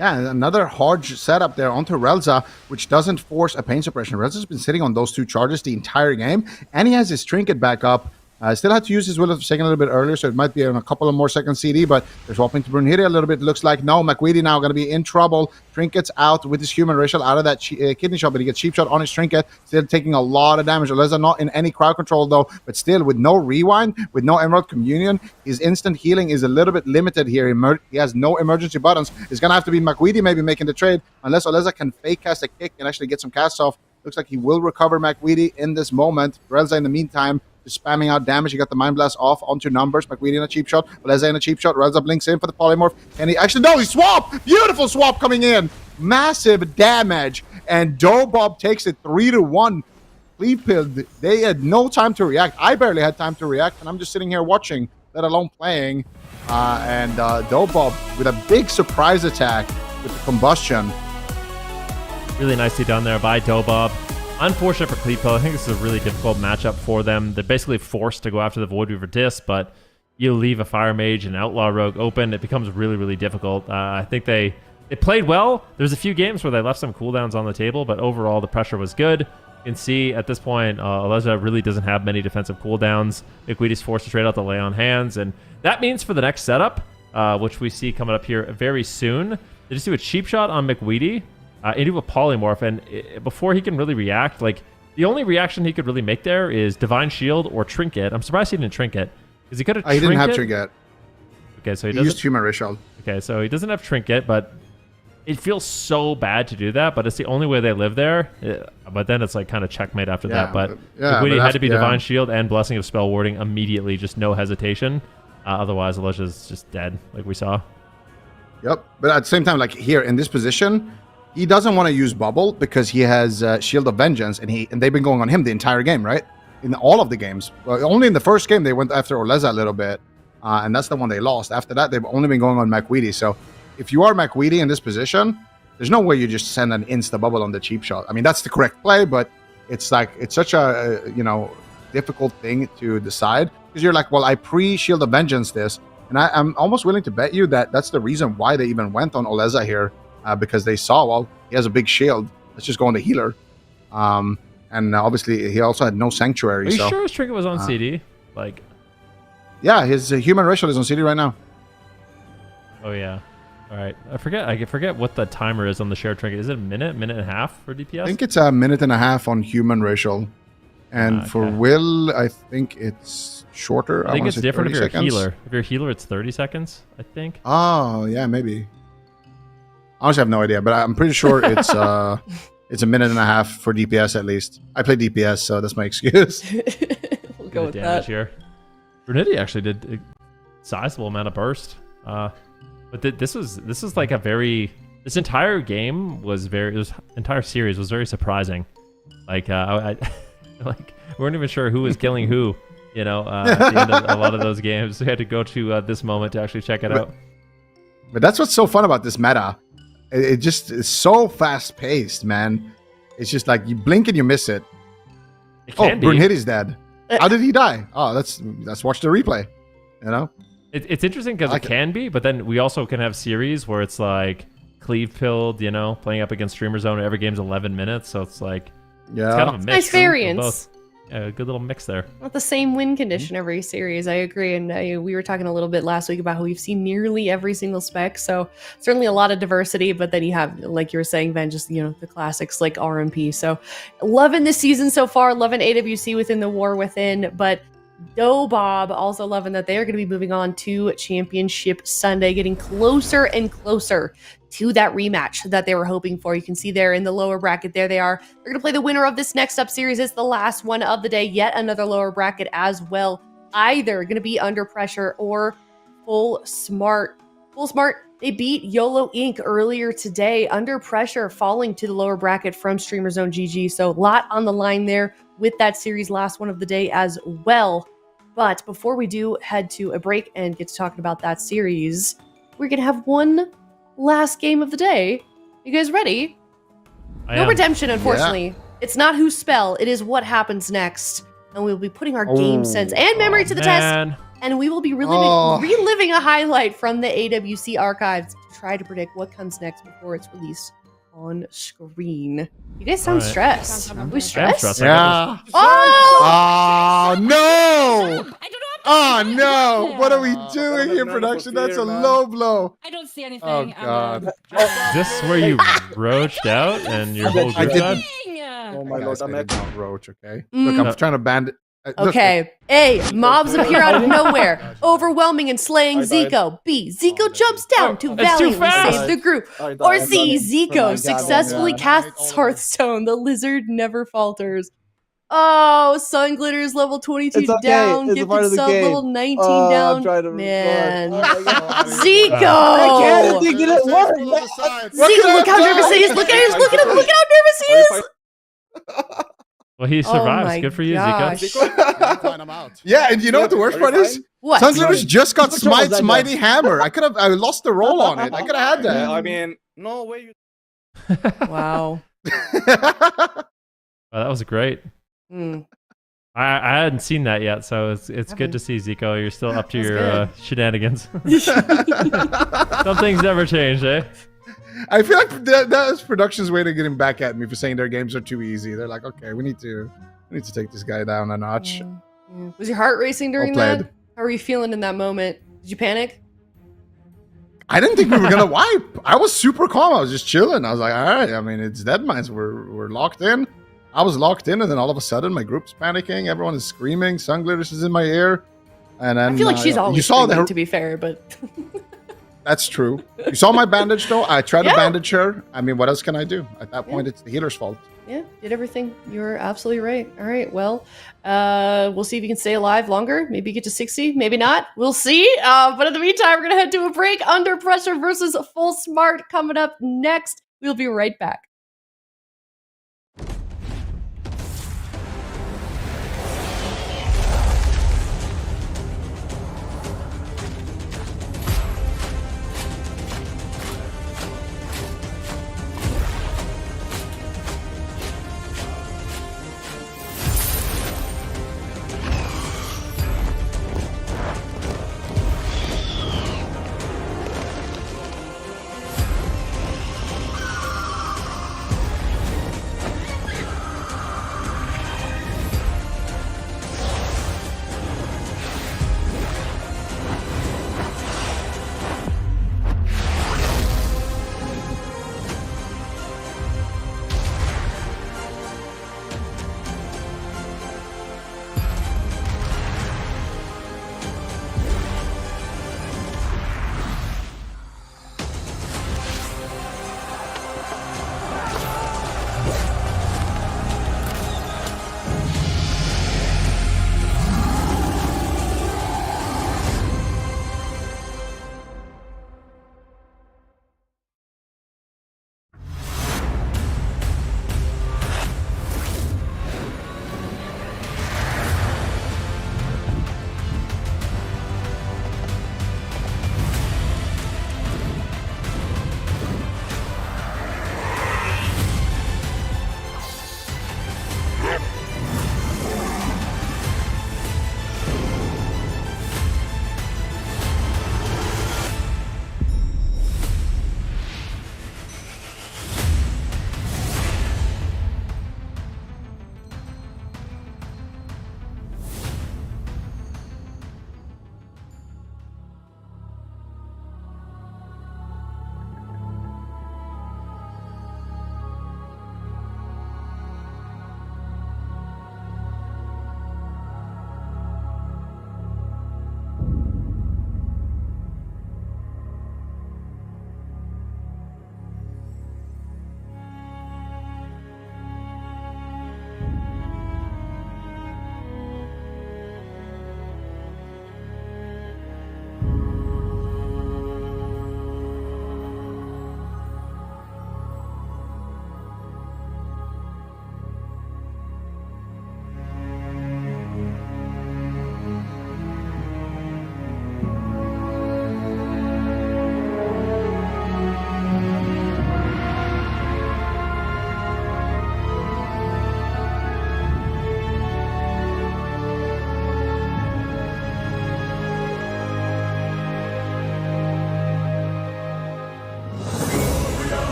Speaker 2: Yeah, another hard setup there onto Relza, which doesn't force a pain suppression. Relza's been sitting on those two charges the entire game, and he has his trinket back up. Still had to use his Will of Forsaken a little bit earlier, so it might be in a couple of more seconds CD, but they're swapping to Brunhilde a little bit. Looks like no, McWeedy now going to be in trouble. Trinket's out with his human racial out of that kidney shot, but he gets cheap shot on his trinket. Still taking a lot of damage. Oleza not in any crowd control though, but still with no rewind, with no Emerald Communion, his instant healing is a little bit limited here. He has no emergency buttons. It's going to have to be McWeedy maybe making the trade, unless Oleza can fake cast a kick and actually get some casts off. Looks like he will recover McWeedy in this moment. Relza in the meantime just spamming out damage. He got the Mind Blast off onto numbers. McWeedy in a cheap shot. Oleza in a cheap shot. Relza blinks in for the polymorph. And he actually, no, he swapped! Beautiful swap coming in. Massive damage. And DOBOB takes it 3-1. CLEAVE, they had no time to react. I barely had time to react, and I'm just sitting here watching, let alone playing. And DOBOB with a big surprise attack with the combustion.
Speaker 4: Really nicely done there by DOBOB. Unfortunate for CLEAVE. I think this is a really difficult matchup for them. They're basically forced to go after the Void Weaver disc, but you leave a Fire Mage and Outlaw Rogue open, it becomes really, really difficult. I think they played well. There's a few games where they left some cooldowns on the table, but overall the pressure was good. You can see at this point, Oleza really doesn't have many defensive cooldowns. McWeedy's forced to trade out the Lay on Hands, and that means for the next setup, which we see coming up here very soon, they just do a cheap shot on McWeedy, into a polymorph, and before he can really react, like the only reaction he could really make there is Divine Shield or Trinket. I'm surprised he didn't Trinket, because he could have.
Speaker 2: He didn't have Trinket.
Speaker 4: Okay, so
Speaker 2: he used Human Racial.
Speaker 4: Okay, so he doesn't have Trinket, but it feels so bad to do that. But it's the only way they live there. But then it's like kind of checkmate after that. But McWeedy had to be Divine Shield and Blessing of Spell Warding immediately, just no hesitation. Otherwise, Alesha's just dead, like we saw.
Speaker 2: Yep, but at the same time, like here in this position, he doesn't want to use Bubble because he has Shield of Vengeance, and they've been going on him the entire game, right? In all of the games. Well, only in the first game they went after Oleza a little bit, and that's the one they lost. After that, they've only been going on McWeedy. So if you are McWeedy in this position, there's no way you just send an insta Bubble on the cheap shot. I mean, that's the correct play, but it's like it's such a difficult thing to decide, because you're like, well, I pre-Shield of Vengeance this, and I'm almost willing to bet you that that's the reason why they even went on Oleza here. Because they saw, well, he has a big shield. Let's just go on the healer. And obviously, he also had no sanctuary.
Speaker 4: Are you sure his trinket was on CD? Like,
Speaker 2: yeah, his human racial is on CD right now.
Speaker 4: Oh yeah. All right. I forget what the timer is on the shared trinket. Is it a minute and a half for DPS?
Speaker 2: I think it's a minute and a half on human racial, and for Will, I think it's shorter.
Speaker 4: I think it's different if you're
Speaker 2: seconds.
Speaker 4: a healer. If you're a healer, it's 30 seconds. I think.
Speaker 2: Oh yeah, maybe. I honestly have no idea, but I'm pretty sure it's a minute and a half for DPS at least. I play DPS, so that's my excuse.
Speaker 1: We'll go with that.
Speaker 4: Here. Brunhilde actually did a sizable amount of burst, but this is like a very. This entire game was this entire series was very surprising. Like like we weren't even sure who was killing who. At the end of a lot of those games, we had to go to this moment to actually check it out.
Speaker 2: But that's what's so fun about this meta. It just is so fast paced, man. It's just like you blink and you miss it.
Speaker 4: It can be.
Speaker 2: Brunhilde's dead. How did he die? Oh, let's watch the replay. You know,
Speaker 4: It's interesting because it can be, but then we also can have series where it's like cleave pilled, you know, playing up against Streamer Zone. Every game's 11 minutes, so it's like it's kind of a mix.
Speaker 1: Nice variance.
Speaker 4: Yeah, a good little mix there.
Speaker 1: Not the same win condition every series. I agree, and we were talking a little bit last week about how we've seen nearly every single spec. So certainly a lot of diversity, but then you have, like you were saying, Ben, just the classics like RMP. So loving this season so far. Loving AWC within the War Within, but DOBOB also loving that they are going to be moving on to Championship Sunday, getting closer and closer to that rematch that they were hoping for. You can see there in the lower bracket, there they are. They're going to play the winner of this next up series. It's the last one of the day, yet another lower bracket as well. Either going to be Under Pressure or Full Smart. Full Smart, they beat YOLO Inc. earlier today. Under Pressure falling to the lower bracket from Streamer Zone GG. So a lot on the line there with that series, last one of the day as well. But before we do head to a break and get to talking about that series, we're going to have one last game of the day. You guys ready? No redemption, unfortunately. Yeah. It's not who spell, it is what happens next. And we'll be putting our game sense and memory to the test. And we will be reliving a highlight from the AWC archives to try to predict what comes next before it's released on screen. You guys sound stressed. Are we stressed?
Speaker 2: Yeah.
Speaker 1: Oh!
Speaker 2: No! Oh no! What are we doing here, production? That's a low blow.
Speaker 10: I don't see anything.
Speaker 2: Oh god!
Speaker 4: Is this where you roached out and your whole group died?
Speaker 2: Oh my lord! I'm not roach. Okay. Look, I'm trying to bandit.
Speaker 1: Okay. A, mobs appear out of nowhere, overwhelming and slaying Zico. B, Zico jumps down to valiantly save the group. Or C, Zico successfully casts Hearthstone. The lizard never falters. Oh, Sun Glitter's level 22 down. Gifted Sub level 19 down. Man. Zico!
Speaker 11: I can't get it work.
Speaker 1: Zico, look how nervous he is. Look at him. Look how nervous he is.
Speaker 4: Well, he survives. Good for you, Zico.
Speaker 2: Yeah, and you know what the worst part is?
Speaker 1: What?
Speaker 2: Sun Glitter's just got Smite's Mighty Hammer. I lost the roll on it. I could have had that.
Speaker 11: I mean, no way.
Speaker 1: Wow.
Speaker 4: Well, that was great. I hadn't seen that yet, so it's good to see, Zico. You're still up to your shenanigans. Some things never change, eh?
Speaker 2: I feel like that was production's way to get him back at me for saying their games are too easy. They're like, okay, we need to take this guy down a notch.
Speaker 1: Yeah. Was your heart racing during that? How were you feeling in that moment? Did you panic?
Speaker 2: I didn't think we were gonna wipe. I was super calm. I was just chilling. I was like, all right. I mean, it's Deadmines. We're locked in. I was locked in, and then all of a sudden, my group's panicking. Everyone is screaming. Sun Glitters is in my ear, and then
Speaker 1: I feel like she's always screaming, to be fair, but
Speaker 2: that's true. You saw my bandage, though. I tried to bandage her. I mean, what else can I do? At that point, it's the healer's fault.
Speaker 1: Yeah, did everything. You're absolutely right. All right, well, we'll see if you can stay alive longer. Maybe get to 60, maybe not. We'll see. But in the meantime, we're gonna head to a break. Under Pressure versus Full Smart coming up next. We'll be right back.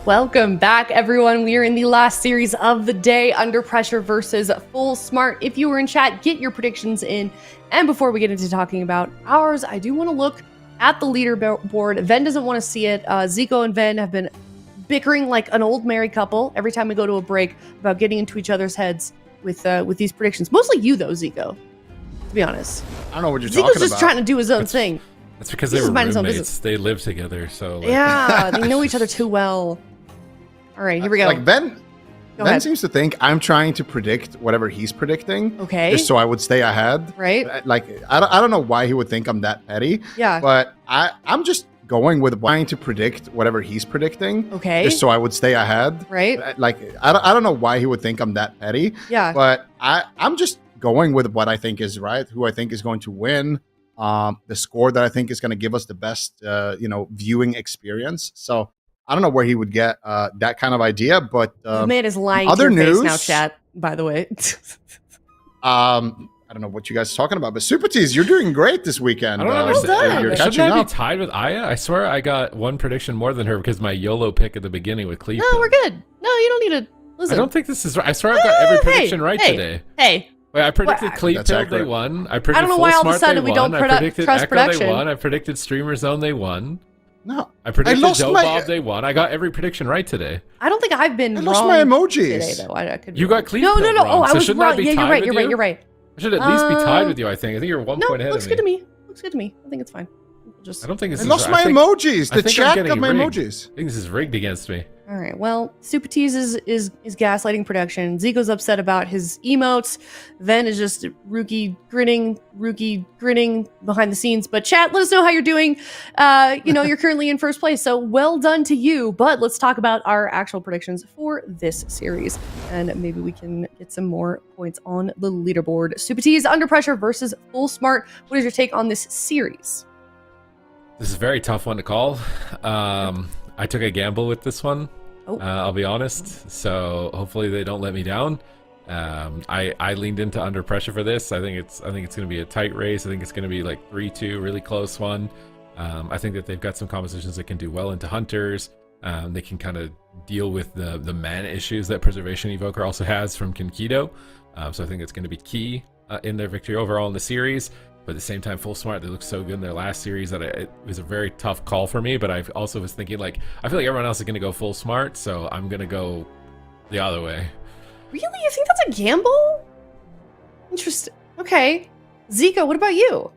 Speaker 1: Welcome back, everyone. We are in the last series of the day, Under Pressure versus Full Smart. If you were in chat, get your predictions in. And before we get into talking about ours, I do want to look at the leaderboard. Ven doesn't want to see it. Zico and Ven have been bickering like an old married couple every time we go to a break about getting into each other's heads with these predictions. Mostly you, though, Zico, to be honest.
Speaker 2: I don't know what you're
Speaker 1: Zico's
Speaker 2: talking about.
Speaker 1: just trying to do his own thing.
Speaker 3: That's because
Speaker 1: He's
Speaker 3: they were
Speaker 1: just minding his own
Speaker 3: roommates.
Speaker 1: business.
Speaker 3: They live together, so like,
Speaker 1: Yeah, they know each other too well. All right, here we go.
Speaker 2: Like Ben
Speaker 1: Go ahead.
Speaker 2: seems to think I'm trying to predict whatever he's predicting.
Speaker 1: Okay.
Speaker 2: Just so I would stay ahead.
Speaker 1: Right.
Speaker 2: Like I don't know why he would think I'm that petty.
Speaker 1: Yeah.
Speaker 2: But I'm just going with trying to predict whatever he's predicting.
Speaker 1: Okay.
Speaker 2: Just so I would stay ahead.
Speaker 1: Right.
Speaker 2: Like I don't know why he would think I'm that petty.
Speaker 1: Yeah.
Speaker 2: But I'm just going with what I think is right, who I think is going to win, the score that I think is going to give us the best viewing experience. So I don't know where he would get that kind of idea, but
Speaker 1: The man is lying
Speaker 2: other
Speaker 1: to your
Speaker 2: news
Speaker 1: face now, chat, by the way.
Speaker 2: I don't know what you guys are talking about, but Super Tees, you're doing great this weekend.
Speaker 3: I don't
Speaker 1: Well
Speaker 3: understand.
Speaker 1: done.
Speaker 2: You're
Speaker 3: Shouldn't
Speaker 2: catching
Speaker 3: I be
Speaker 2: up.
Speaker 3: tied with Aya? I swear I got one prediction more than her because my YOLO pick at the beginning with CLEAVE.
Speaker 1: No, we're good. No, you don't need to listen.
Speaker 3: I don't think this is right. I swear I've got every prediction right
Speaker 1: hey,
Speaker 3: today.
Speaker 1: Hey,
Speaker 3: Wait, I predicted
Speaker 1: What?
Speaker 3: CLEAVE
Speaker 2: That's
Speaker 3: build, they
Speaker 2: accurate.
Speaker 3: won. I predicted
Speaker 1: don't know
Speaker 3: Full
Speaker 1: why all of a
Speaker 3: Smart,
Speaker 1: sudden
Speaker 3: they
Speaker 1: we don't
Speaker 3: won. I predicted
Speaker 1: trust
Speaker 3: Echo,
Speaker 1: production.
Speaker 3: they won. I predicted Streamer Zone, they won.
Speaker 2: No,
Speaker 3: I predicted
Speaker 2: lost
Speaker 3: DOBOB,
Speaker 2: my-
Speaker 3: they won. I got every prediction right today.
Speaker 1: I don't think I've been
Speaker 2: I
Speaker 1: wrong
Speaker 2: lost my emojis.
Speaker 1: today, though. I could be
Speaker 3: You
Speaker 1: wrong.
Speaker 3: got CLEAVE
Speaker 1: No,
Speaker 3: build
Speaker 1: no.
Speaker 3: wrong,
Speaker 1: Oh, I
Speaker 3: so
Speaker 1: was
Speaker 3: shouldn't I
Speaker 1: wrong.
Speaker 3: be
Speaker 1: Yeah, you're
Speaker 3: tied
Speaker 1: right.
Speaker 3: with
Speaker 1: You're
Speaker 3: you?
Speaker 1: right. You're right.
Speaker 3: I should at least be tied
Speaker 1: Um,
Speaker 3: with you, I think. I think you're one
Speaker 1: No,
Speaker 3: point ahead
Speaker 1: looks
Speaker 3: of
Speaker 1: good
Speaker 3: me.
Speaker 1: to me. Looks good to me. I think it's fine. We'll just.
Speaker 3: I don't think this
Speaker 2: I
Speaker 3: is
Speaker 2: lost
Speaker 3: right.
Speaker 2: my
Speaker 3: I think-
Speaker 2: emojis.
Speaker 3: I
Speaker 2: The
Speaker 3: think I'm
Speaker 2: chat
Speaker 3: getting
Speaker 2: got my
Speaker 3: rigged.
Speaker 2: emojis.
Speaker 3: I think this is rigged against me.
Speaker 1: All right. Well, Super Tease is gaslighting production. Zico's upset about his emotes. Ven is just rookie grinning behind the scenes. But chat, let us know how you're doing. You're currently in first place, so well done to you. But let's talk about our actual predictions for this series, and maybe we can get some more points on the leaderboard. Super Tease, Under Pressure versus Full Smart. What is your take on this series?
Speaker 3: This is a very tough one to call. I took a gamble with this one.
Speaker 1: Oh.
Speaker 3: I'll be honest. So hopefully they don't let me down. I leaned into Under Pressure for this. I think it's going to be a tight race. I think it's going to be like 3-2, really close one. I think that they've got some compositions that can do well into Hunters. They can kind of deal with the mana issues that Preservation Evoker also has from Kinkido. So I think it's going to be key in their victory overall in the series. But at the same time, Full Smart, they looked so good in their last series that it was a very tough call for me. But I also was thinking, like, I feel like everyone else is going to go Full Smart, so I'm going to go the other way.
Speaker 1: Really? You think that's a gamble? Interesting. Okay. Zico, what about you?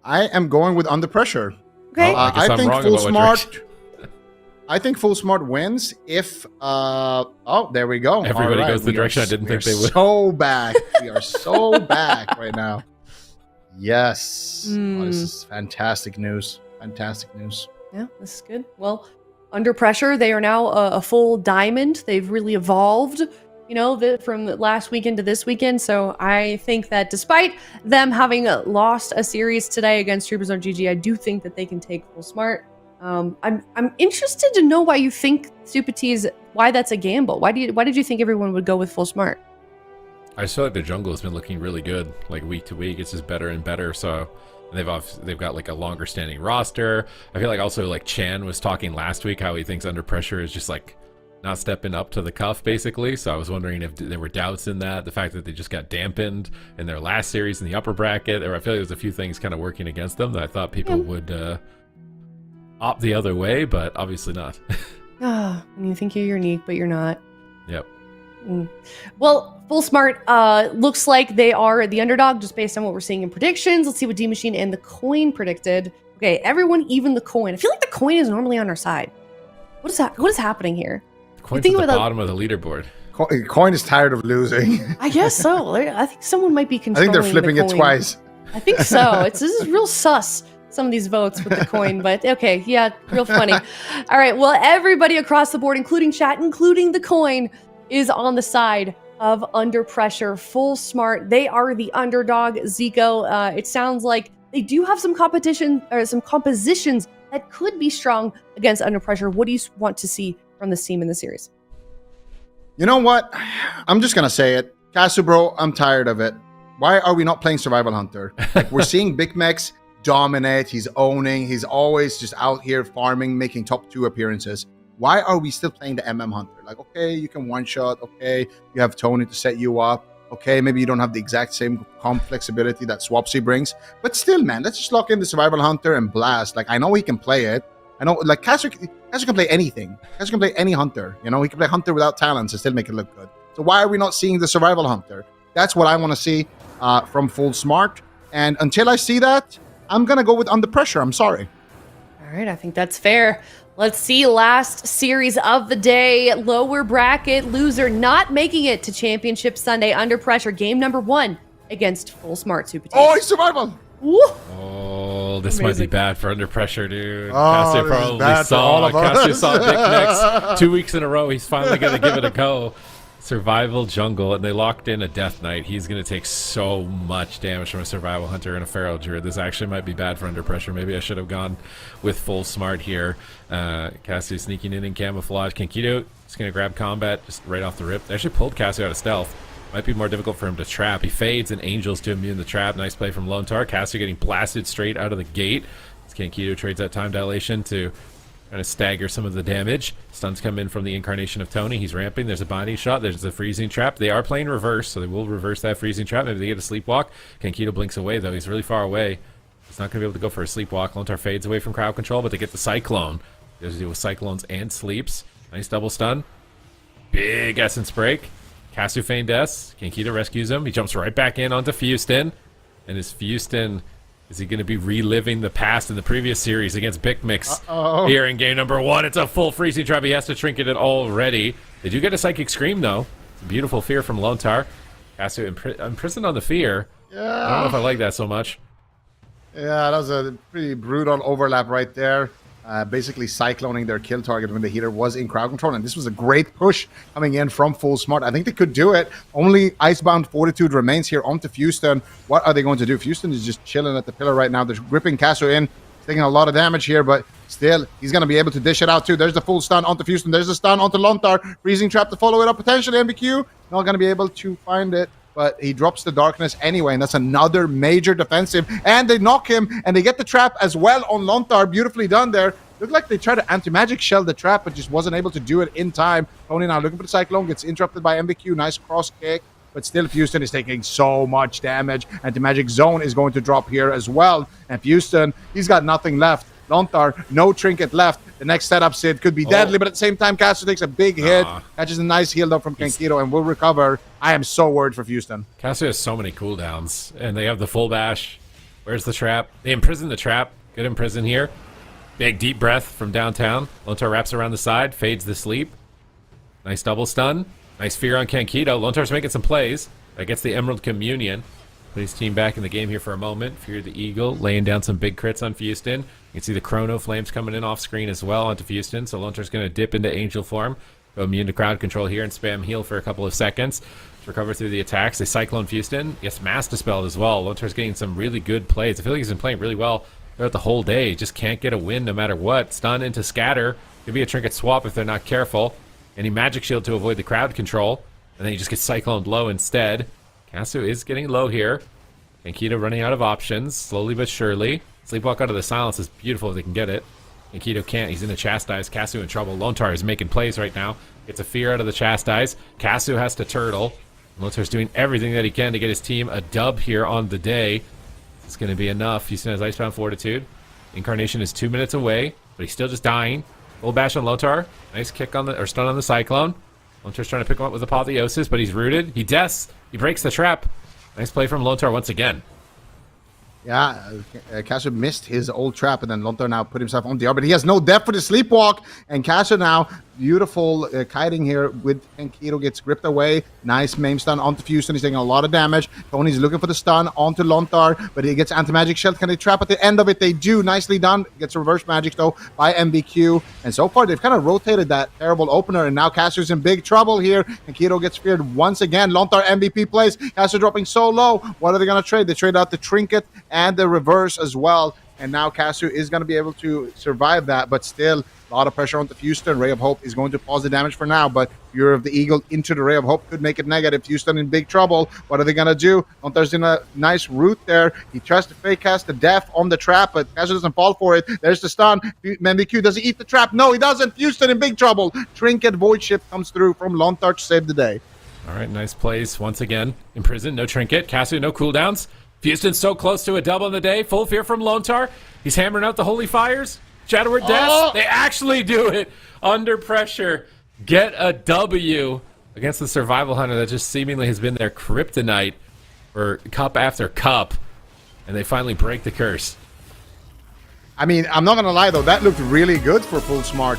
Speaker 2: I am going with Under Pressure.
Speaker 1: Okay.
Speaker 3: I guess
Speaker 2: I
Speaker 3: I'm
Speaker 2: think
Speaker 3: wrong
Speaker 2: Full
Speaker 3: about what
Speaker 2: Smart. I think Full Smart wins if. There we go.
Speaker 3: Everybody
Speaker 2: All
Speaker 3: goes the
Speaker 2: we
Speaker 3: direction
Speaker 2: are-
Speaker 3: I didn't
Speaker 2: we
Speaker 3: think
Speaker 2: are
Speaker 3: they would.
Speaker 2: So back. We are so back right now. Yes. Oh, this is fantastic news. Fantastic news.
Speaker 1: Yeah, this is good. Well, Under Pressure, they are now a full diamond. They've really evolved, from last weekend to this weekend. So I think that despite them having lost a series today against Troopers on GG, I do think that they can take Full Smart. I'm interested to know why you think Super T's, why that's a gamble. Why did you think everyone would go with Full Smart?
Speaker 3: I just feel like the jungle has been looking really good, like week to week. It's just better and better. So they've got like a longer standing roster. I feel like also like Chan was talking last week how he thinks Under Pressure is just like not stepping up to the cuff basically. So I was wondering if there were doubts in that. The fact that they just got dampened in their last series in the upper bracket, or I feel like there's a few things kind of working against them that I thought people would opt the other way, but obviously not.
Speaker 1: And you think you're unique, but you're not.
Speaker 3: Yep.
Speaker 1: Well, Full Smart looks like they are the underdog just based on what we're seeing in predictions. Let's see what D Machine and the coin predicted. Okay, everyone, even the coin. I feel like the coin is normally on our side. What is happening here?
Speaker 3: The coin's
Speaker 1: think
Speaker 3: at the
Speaker 1: about that-
Speaker 3: bottom of the leaderboard.
Speaker 2: Coin is tired of losing.
Speaker 1: I guess so. I think someone might be
Speaker 2: I
Speaker 1: controlling
Speaker 2: think they're flipping
Speaker 1: the
Speaker 2: it
Speaker 1: coin.
Speaker 2: twice.
Speaker 1: I think so. This is real sus, some of these votes with the coin, but okay, yeah, real funny. All right, well, everybody across the board, including chat, including the coin, is on the side of Under Pressure. Full Smart, they are the underdog. Zico, it sounds like they do have some competition or some compositions that could be strong against Under Pressure. What do you want to see from this team in the series?
Speaker 2: You know what? I'm just gonna say it. Kasu, bro, I'm tired of it. Why are we not playing Survival Hunter? Like, we're seeing big mechs dominate. He's owning. He's always just out here farming, making top 2 appearances. Why are we still playing the MM Hunter? Like, okay, you can one-shot. Okay, you have Tony to set you up. Okay, maybe you don't have the exact same comp flexibility that Swapsy brings. But still, man, let's just lock in the Survival Hunter and blast. Like, I know he can play it. I know, like, Caster can play anything. Caster can play any Hunter. You know, he can play Hunter without talents and still make it look good. So why are we not seeing the Survival Hunter? That's what I want to see from Full Smart. And until I see that, I'm going to go with Under Pressure. I'm sorry.
Speaker 1: All right, I think that's fair. Let's see, last series of the day. Lower bracket loser not making it to Championship Sunday. Under Pressure, game number 1 against Full Smart Super Team.
Speaker 2: Oh, he's Survival.
Speaker 1: Woo!
Speaker 3: Oh, this might be bad for Under Pressure, dude.
Speaker 2: Oh,
Speaker 3: Cassio
Speaker 2: this is
Speaker 3: probably
Speaker 2: bad for all of us.
Speaker 3: Cassio saw Big Mix 2 weeks in a row. He's finally going to give it a go. Survival Jungle, and they locked in a Death Knight. He's going to take so much damage from a Survival Hunter and a Pharaoh Druid. This actually might be bad for Under Pressure. Maybe I should have gone with Full Smart here. Cassio sneaking in camouflage. Kenkido is going to grab combat just right off the rip. They actually pulled Cassio out of stealth. Might be more difficult for him to trap. He fades and Angels to immune the trap. Nice play from Lontar. Cassio getting blasted straight out of the gate. Kenkido trades that time dilation to kind of stagger some of the damage. Stuns come in from the incarnation of Tony. He's ramping. There's a binding shot. There's a freezing trap. They are playing reverse, so they will reverse that freezing trap. Maybe they get a sleepwalk. Kenkido blinks away, though. He's really far away. He's not going to be able to go for a sleepwalk. Lontar fades away from crowd control, but they get the Cyclone. He has to deal with Cyclones and sleeps. Nice double stun. Big Essence break. Cassio feigned S. Kenkido rescues him. He jumps right back in onto Fustin. And his Fustin... Is he going to be reliving the past in the previous series against Big Mix here in game number 1? It's a full freezing trap. He has to trinket it already. They do get a Psychic Scream, though. It's a beautiful fear from Lontar. Cassio imprisoned on the fear.
Speaker 2: Yeah.
Speaker 3: I don't know if I like that so much.
Speaker 2: Yeah, that was a pretty brutal overlap right there. Basically cycloning their kill target when the healer was in crowd control. And this was a great push coming in from Full Smart. I think they could do it. Only Icebound Fortitude remains here onto Fustin. What are they going to do? Fustin is just chilling at the pillar right now. They're gripping Cassio in. He's taking a lot of damage here, but still, he's going to be able to dish it out too. There's the full stun onto Fustin. There's the stun onto Lontar. Freezing trap to follow it up. Potentially MBQ. Not going to be able to find it. But he drops the darkness anyway, and that's another major defensive. And they knock him, and they get the trap as well on Lontar. Beautifully done there. Looked like they tried to anti-magic shell the trap, but just wasn't able to do it in time. Tony now looking for the Cyclone, gets interrupted by MBQ. Nice cross kick, but still Fustin is taking so much damage. Anti-magic zone is going to drop here as well. And Fustin, he's got nothing left. Lontar, no trinket left. The next setup, Sid, could be deadly, but at the same time, Cassio takes a big hit. Catches a nice heal up from Kenkido and will recover. I am so worried for Fustin.
Speaker 3: Cassio has so many cooldowns, and they have the full bash. Where's the trap? They imprison the trap. Good imprison here. Big deep breath from downtown. Lontar wraps around the side, fades the sleep. Nice double stun. Nice fear on Kenkido. Lontar's making some plays. That gets the Emerald Communion. Put his team back in the game here for a moment. Fear the Eagle, laying down some big crits on Fustin. You can see the Chrono Flames coming in off screen as well onto Fustin. So Lontar's going to dip into Angel form. Go immune to crowd control here and spam heal for a couple of seconds. Recover through the attacks. They Cyclone Fustin. Gets Mass Dispelled as well. Lontar's getting some really good plays. I feel like he's been playing really well throughout the whole day. Just can't get a win no matter what. Stun into Scatter. Could be a trinket swap if they're not careful. And he Magic Shield to avoid the crowd control. And then he just gets Cycloned low instead. Cassio is getting low here. Kenkido running out of options, slowly but surely. Sleepwalk out of the silence is beautiful if they can get it. Kenkido can't. He's in the Chastise. Cassio in trouble. Lontar is making plays right now. Gets a fear out of the Chastise. Cassio has to turtle. Lontar's doing everything that he can to get his team a dub here on the day. It's going to be enough. Houston has Icebound Fortitude. Incarnation is 2 minutes away, but he's still just dying. Full bash on Lontar. Nice kick on the, or stun on the Cyclone. Lontar's trying to pick him up with Apotheosis, but he's rooted. He deaths. He breaks the trap. Nice play from Lontar once again.
Speaker 2: Yeah, Cassio missed his old trap, and then Lontar now put himself on the but he has no depth for the sleepwalk, and Cassio now, beautiful kiting here with Kenkido, gets gripped away. Nice maim stun onto Fustin. He's taking a lot of damage. Tony's looking for the stun onto Lontar, but he gets anti-magic shell. Can they trap at the end of it? They do. Nicely done. Gets reverse magic, though, by MBQ. And so far, they've kind of rotated that terrible opener, and now Cassio's in big trouble here. Kenkido gets feared once again. Lontar MVP plays. Cassio dropping so low. What are they going to trade? They trade out the trinket and the reverse as well. and now Casu is going to be able to survive that, but still a lot of pressure onto Houston. Ray of Hope is going to pause the damage for now, but Fury of the Eagle into the Ray of Hope could make it negative. Houston in big trouble. What are they going to do? Lontar's in a nice route there. He tries to fake cast the death on the trap, but Casu doesn't fall for it. There's the stun. MBQ, does he eat the trap? No, he doesn't. Houston in big trouble. Trinket Void Shift comes through from Lontar to save the day.
Speaker 3: All right, nice plays once again. Imprisoned, no trinket. Casu, no cooldowns. Houston's so close to a double in the day. Full fear from Lontar. He's hammering out the holy fires. Shadowward Deaths. They actually do it under pressure. Get a W against the Survival Hunter that just seemingly has been their kryptonite for cup after cup. And they finally break the curse.
Speaker 2: I mean, I'm not going to lie, though. That looked really good for Full Smart.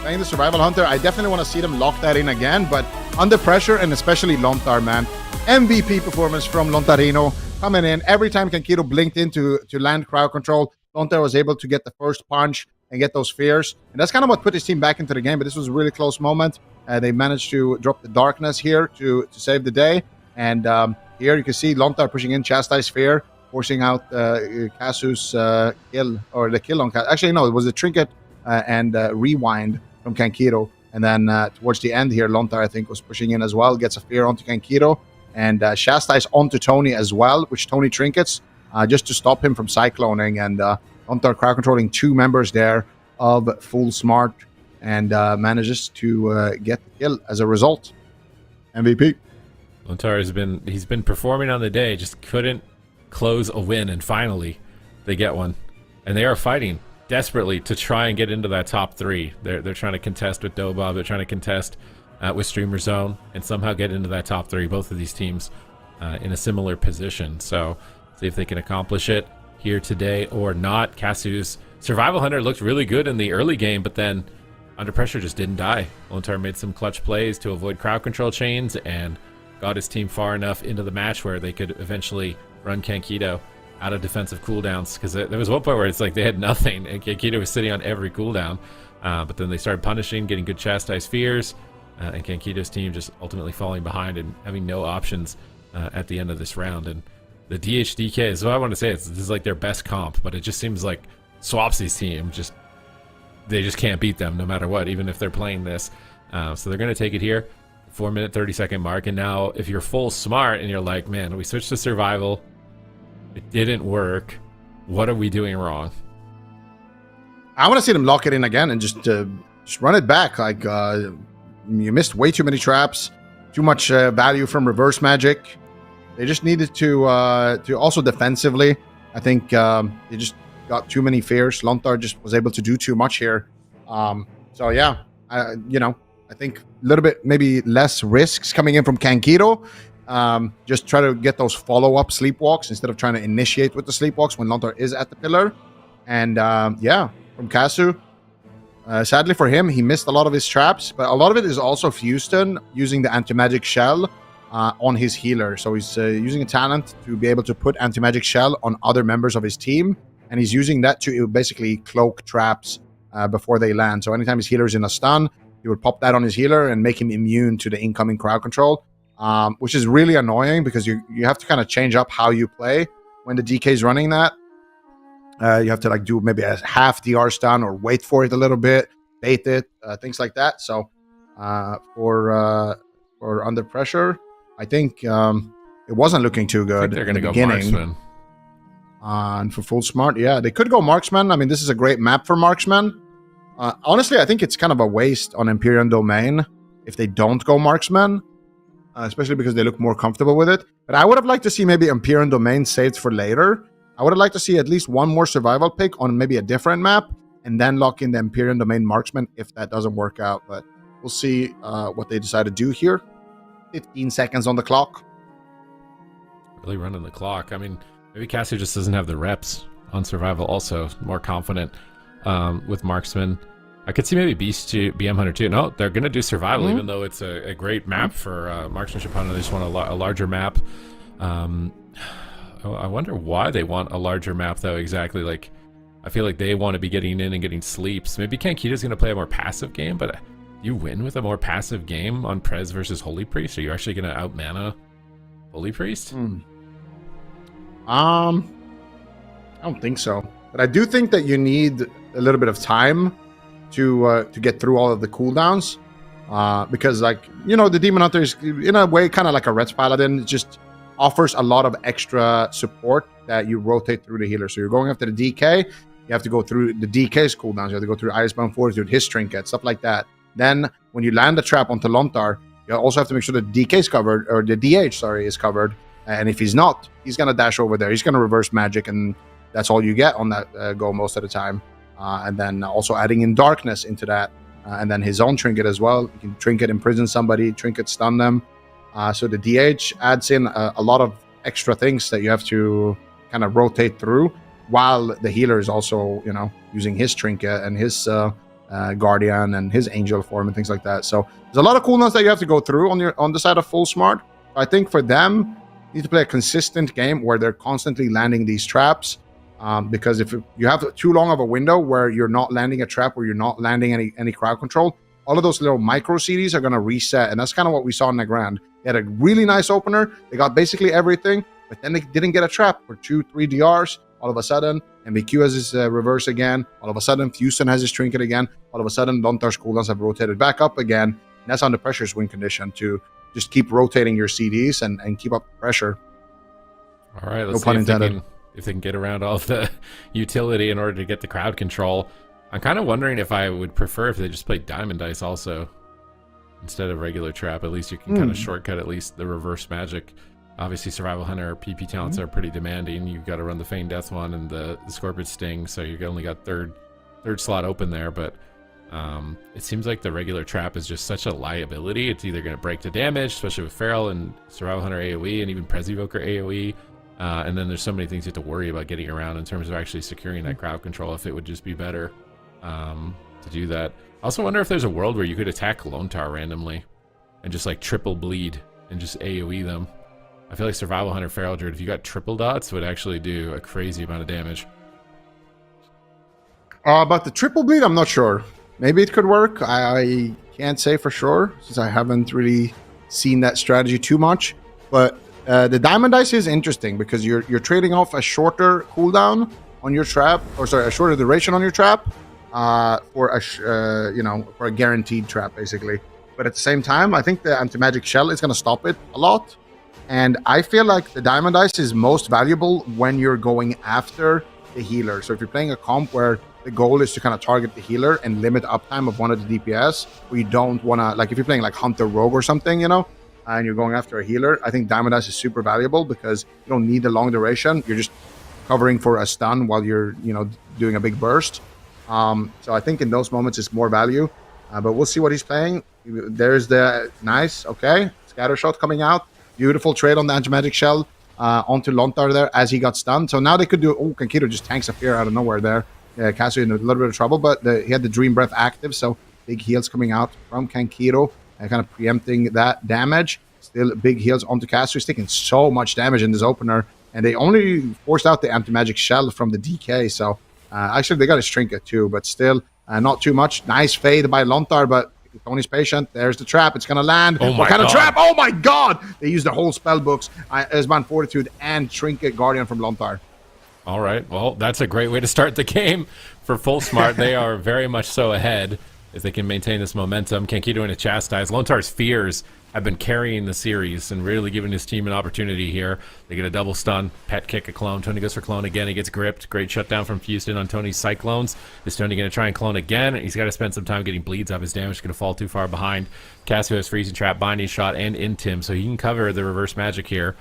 Speaker 2: Playing the Survival Hunter, I definitely want to see them lock that in again. But under pressure, and especially Lontar, man. MVP performance from Lontarino. Coming in. Every time Kankiro blinked in to land crowd control, Lontar was able to get the first punch and get those fears. And that's kind of what put his team back into the game. But this was a really close moment. They managed to drop the darkness here to save the day. And here you can see Lontar pushing in Chastise Fear, forcing out Casu's kill, or the kill on Casu. Actually, no, it was a trinket and rewind from Kankiro. And then towards the end here, Lontar, I think, was pushing in as well, gets a fear onto Kankiro. And Chastise onto Tony as well, which Tony trinkets just to stop him from cycloning. And Lontar crowd controlling 2 members there of Full Smart and manages to get the kill as a result. MVP.
Speaker 3: Lontar he's been performing on the day, just couldn't close a win, and finally they get one. And they are fighting desperately to try and get into that top 3. They're trying to contest with DOBOB, they're trying to contest with Streamer Zone, and somehow get into that top 3. Both of these teams in a similar position. So see if they can accomplish it here today or not. Casu's Survival Hunter looked really good in the early game, but then under pressure just didn't die. Lontar made some clutch plays to avoid crowd control chains and got his team far enough into the match where they could eventually run Kankito out of defensive cooldowns, because there was one point where it's like they had nothing and Kankito was sitting on every cooldown, but then they started punishing, getting good Chastise Fears, and Kankito's team just ultimately falling behind and having no options at the end of this round. And the DHDK is what I want to say. This is like their best comp, but it just seems like Swapsy's team they just can't beat them no matter what, even if they're playing this. So they're going to take it here, 4-minute 30-second mark. And now if you're Full Smart and you're like, man, we switched to survival, it didn't work, what are we doing wrong?
Speaker 2: I want to see them lock it in again and just run it back. Like you missed way too many traps, too much value from reverse magic. They just needed to also defensively. I think they just got too many fears. Lontar just was able to do too much here. So yeah, I think a little bit maybe less risks coming in from Kankito. Just try to get those follow-up sleepwalks instead of trying to initiate with the sleepwalks when Lontar is at the pillar. And yeah, from Casu, sadly for him, he missed a lot of his traps, but a lot of it is also Houston using the anti-magic shell on his healer. So he's using a talent to be able to put anti-magic shell on other members of his team, and he's using that to basically cloak traps before they land. So anytime his healer's in a stun, he would pop that on his healer and make him immune to the incoming crowd control, which is really annoying because you have to kind of change up how you play when the DK is running that. You have to like do maybe a half DR stun or wait for it a little bit, bait it, things like that. So for under pressure, I think it wasn't looking too good.
Speaker 3: They're going to go Marksman.
Speaker 2: And for Full Smart, yeah, they could go Marksman. I mean, this is a great map for Marksman. Honestly, I think it's kind of a waste on Empyrean Domain if they don't go Marksman, especially because they look more comfortable with it. But I would have liked to see maybe Empyrean Domain saved for later. I would have liked to see at least one more survival pick on maybe a different map, and then lock in the Empyrean Domain Marksman if that doesn't work out. But we'll see what they decide to do here. 15 seconds on the clock.
Speaker 3: Really running the clock. I mean, maybe Casu just doesn't have the reps on survival. Also, more confident with Marksman. I could see maybe Beast to BM Hunter too. No, they're going to do survival, even though it's a great map for Marksmanship Hunter. They just want a larger map. I wonder why they want a larger map, though, exactly. Like, I feel like they want to be getting in and getting sleeps. Maybe Kankita's going to play a more passive game, but you win with a more passive game on Prez versus Holy Priest? Are you actually going to out-mana Holy Priest?
Speaker 2: I don't think so. But I do think that you need a little bit of time to get through all of the cooldowns. Because, like, you know, the Demon Hunter is, in a way, kind of like a Red Paladin. It just offers a lot of extra support that you rotate through the healer. So you're going after the DK, you have to go through the DK's cooldowns. You have to go through Icebound Fortitude, his trinket, stuff like that. Then, when you land the trap onto Lontar, you also have to make sure the DK is covered, or the DH, sorry, is covered. And if he's not, he's going to dash over there. He's going to reverse magic, and that's all you get on that go most of the time. And then also adding in darkness into that. And then his own trinket as well. You can trinket imprison somebody, trinket stun them. So the DH adds in a lot of extra things that you have to kind of rotate through, while the healer is also, you know, using his trinket and his guardian and his angel form and things like that. So there's a lot of cooldowns that you have to go through on the side of full smart. I think for them, you need to play a consistent game where they're constantly landing these traps. Because if you have too long of a window where you're not landing a trap, where you're not landing any crowd control, all of those little micro CDs are going to reset. And that's kind of what we saw in the Grand. They had a really nice opener. They got basically everything, but then they didn't get a trap for 2-3 DRs. All of a sudden, MBQ has his reverse again. All of a sudden, Houston has his trinket again. All of a sudden, Lontar's cooldowns have rotated back up again. And that's under pressure's win condition to just keep rotating your CDs and keep up the pressure.
Speaker 3: All right, let's see if they can get around all of the utility in order to get the crowd control. I'm kind of wondering if I would prefer if they just played Diamond Dice also instead of regular trap. At least you can kind of shortcut at least the reverse magic. Obviously, Survival Hunter PP talents are pretty demanding. You've got to run the Feigned Death one and the Scorpion Sting, so you only got third slot open there. But it seems like the regular trap is just such a liability. It's either going to break the damage, especially with Feral and Survival Hunter AoE and even Prez Evoker AoE. And then there's so many things you have to worry about getting around in terms of actually securing that crowd control, if it would just be better to do that. I also wonder if there's a world where you could attack Lontar randomly and just like triple bleed and just AoE them. I feel like Survival Hunter Feral Druid, if you got triple dots, would actually do a crazy amount of damage.
Speaker 2: About the triple bleed, I'm not sure. Maybe it could work. I can't say for sure, since I haven't really seen that strategy too much. But the Diamond Dice is interesting because you're trading off a shorter cooldown on your trap, or sorry, a shorter duration on your trap for a guaranteed trap, basically. But at the same time, I think the anti-magic shell is going to stop it a lot. And I feel like the Diamond Dice is most valuable when you're going after the healer. So if you're playing a comp where the goal is to kind of target the healer and limit uptime of one of the DPS, where you don't want to, like if you're playing like Hunter Rogue or something, you know, and you're going after a healer, I think Diamond Dice is super valuable because you don't need the long duration. You're just covering for a stun while you're, you know, doing a big burst. So I think in those moments it's more value. But we'll see what he's playing. There's the nice, okay, scatter shot coming out. Beautiful trade on the anti-magic shell onto Lontar there as he got stunned. So now they could do, Kankiro just tanks a fear out of nowhere there. Cassio in a little bit of trouble, but he had the Dream Breath active, so big heals coming out from Kankiro and kind of preempting that damage. Still big heals onto Cassio. He's taking so much damage in this opener, and they only forced out the anti-magic shell from the DK, so actually they got his trinket too, but still not too much. Nice fade by Lontar, but Tony's patient. There's the trap. It's going to land. What kind of trap? Oh my god! They used the whole spell books, Esban Fortitude and Trinket Guardian from Lontar.
Speaker 3: All right. Well, that's a great way to start the game for Full Smart. They are very much so ahead if they can maintain this momentum. Kankito in a chastise. Lontar's fears have been carrying the series and really giving his team an opportunity here. They get a double stun, pet kick a clone. Tony goes for clone again. He gets gripped. Great shutdown from Houston on Tony's Cyclones. Is Tony going to try and clone again? He's got to spend some time getting bleeds up. His damage is going to fall too far behind. Cassio has Freezing Trap, Binding Shot, and Intim, so he can cover the reverse magic here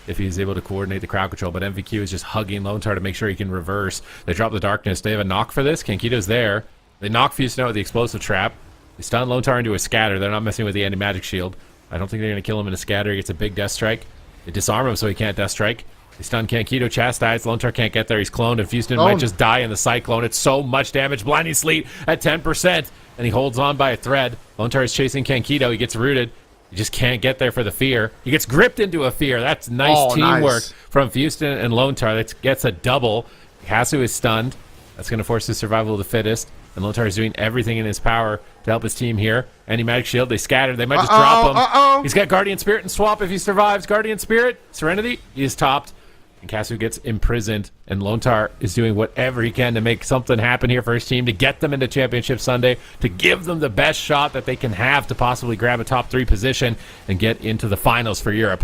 Speaker 3: if he's able to coordinate the crowd control. But MVQ is just hugging Lontar to make sure he can reverse. They drop the darkness. They have a knock for this. Kankito's there. They knock Houston out with the explosive trap. They stun Lontar into a scatter. They're not messing with the anti-magic shield. I don't think they're going to kill him in a scatter. He gets a big death strike. They disarm him so he can't death strike. They stun Kankito, chastise. Lontar can't get there. He's cloned, and Houston might just die in the Cyclone. It's so much damage. Blinding Sleet at 10%, and he holds on by a thread. Lontar is chasing Kankito. He gets rooted. He just can't get there for the fear. He gets gripped into a fear. That's nice teamwork from Houston and Lontar. That gets a double. Hasu is stunned. That's going to force the survival of the fittest. And Lontar is doing everything in his power to help his team here. Anti-magic shield, they scatter. They might just drop him. He's got Guardian Spirit and swap if he survives. Guardian Spirit, Serenity, he is topped. And Kasu gets imprisoned, and Lontar is doing whatever he can to make something happen here for his team, to get them into Championship Sunday, to give them the best shot that they can have to possibly grab a top 3 position and get into the finals for Europe.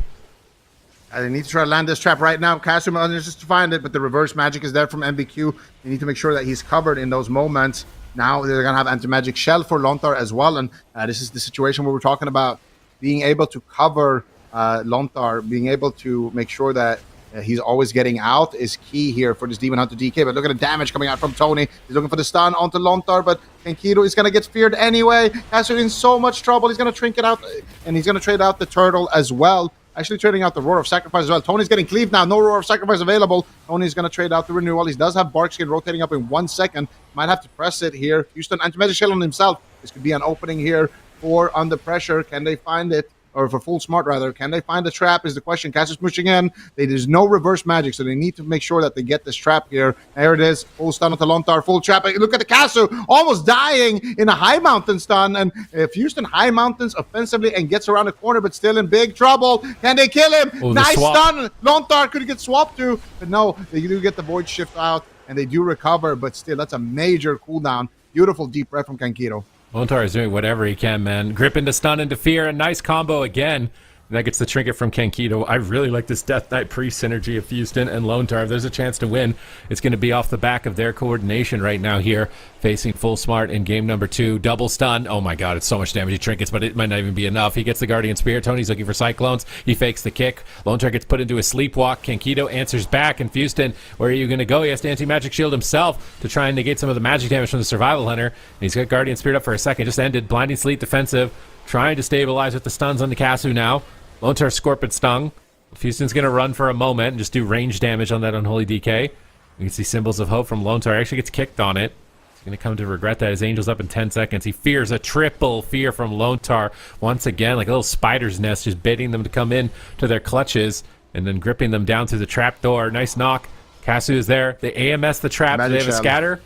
Speaker 2: They need to try to land this trap right now. Kasu manages to find it, but the reverse magic is there from MBQ. They need to make sure that he's covered in those moments. Now they're going to have anti-magic shell for Lontar as well, and this is the situation where we're talking about being able to cover Lontar, being able to make sure that he's always getting out is key here for this Demon Hunter DK. But look at the damage coming out from Tony. He's looking for the stun onto Lontar, but Kenkido is going to get feared anyway. Kasu in so much trouble. He's going to trinket out, and he's going to trade out the turtle as well. Actually trading out the Roar of Sacrifice as well. Tony's getting cleaved now. No Roar of Sacrifice available. Tony's going to trade out the renewal. He does have Bark Skin rotating up in 1 second. Might have to press it here. Houston anti-magic shell on himself. This could be an opening here for Under Pressure. Can they find it? Or for Full Smart, rather. Can they find the trap is the question. Cass is pushing in. There's no reverse magic, so they need to make sure that they get this trap here. There it is. Full stun onto Lontar. Full trap. Look at the Kasu almost dying in a high mountain stun. And if Houston high mountains offensively and gets around the corner, but still in big trouble. Can they kill him?
Speaker 3: Oh,
Speaker 2: nice stun. Lontar could get swapped to. But no, they do get the Void Shift out, and they do recover. But still, that's a major cooldown. Beautiful deep breath from Kankiro.
Speaker 3: Lontar is doing whatever he can, man. Grip into stun into fear. A nice combo again. And that gets the trinket from Kenkido. I really like this Death Knight pre-synergy of Houston and Lontar. If there's a chance to win, it's going to be off the back of their coordination right now here, facing Full Smart in game number 2. Double stun. Oh my god, it's so much damage. He trinkets, but it might not even be enough. He gets the Guardian Spear. Tony's looking for Cyclones. He fakes the kick. Lontar gets put into a sleepwalk. Kenkido answers back. And Houston, where are you going to go? He has to anti-magic shield himself to try and negate some of the magic damage from the Survival Hunter. And he's got Guardian Spear up for a second. Just ended. Blinding Sleep defensive. Trying to stabilize with the stuns on the Kasu now. Lontar Scorpion Stung. Houston's going to run for a moment and just do range damage on that Unholy DK. You can see Symbols of Hope from Lontar. Actually gets kicked on it. He's going to come to regret that. His Angel's up in 10 seconds. He fears a triple fear from Lontar. Once again, like a little spider's nest, just baiting them to come in to their clutches and then gripping them down through the trap door. Nice knock. Kasu is there. They AMS the trap. Do they have a scatter?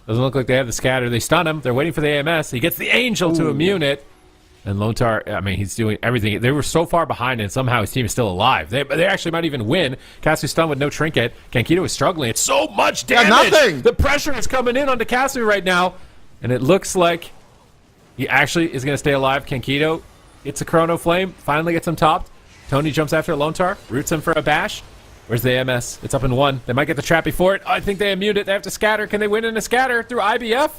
Speaker 3: Doesn't look like they have the scatter. They stun him. They're waiting for the AMS. He gets the Angel to immune it. And Lontar, I mean, he's doing everything. They were so far behind, and somehow his team is still alive. They actually might even win. Kasu stun with no trinket. Kenkido is struggling. It's so much damage.
Speaker 2: Nothing.
Speaker 3: The pressure is coming in onto Kasu right now. And it looks like he actually is going to stay alive. Kenkido gets a Chrono Flame. Finally gets him topped. Tony jumps after Lontar. Roots him for a bash. Where's the AMS? It's up in 1. They might get the trap before it. I think they immuned it. They have to scatter. Can they win in a scatter through IBF?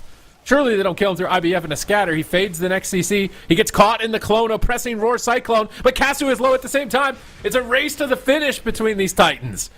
Speaker 3: Surely they don't kill him through IBF and a scatter. He fades the next CC. He gets caught in the clone, pressing Roar Cyclone, but Kasu is low at the same time. It's a race to the finish between these Titans.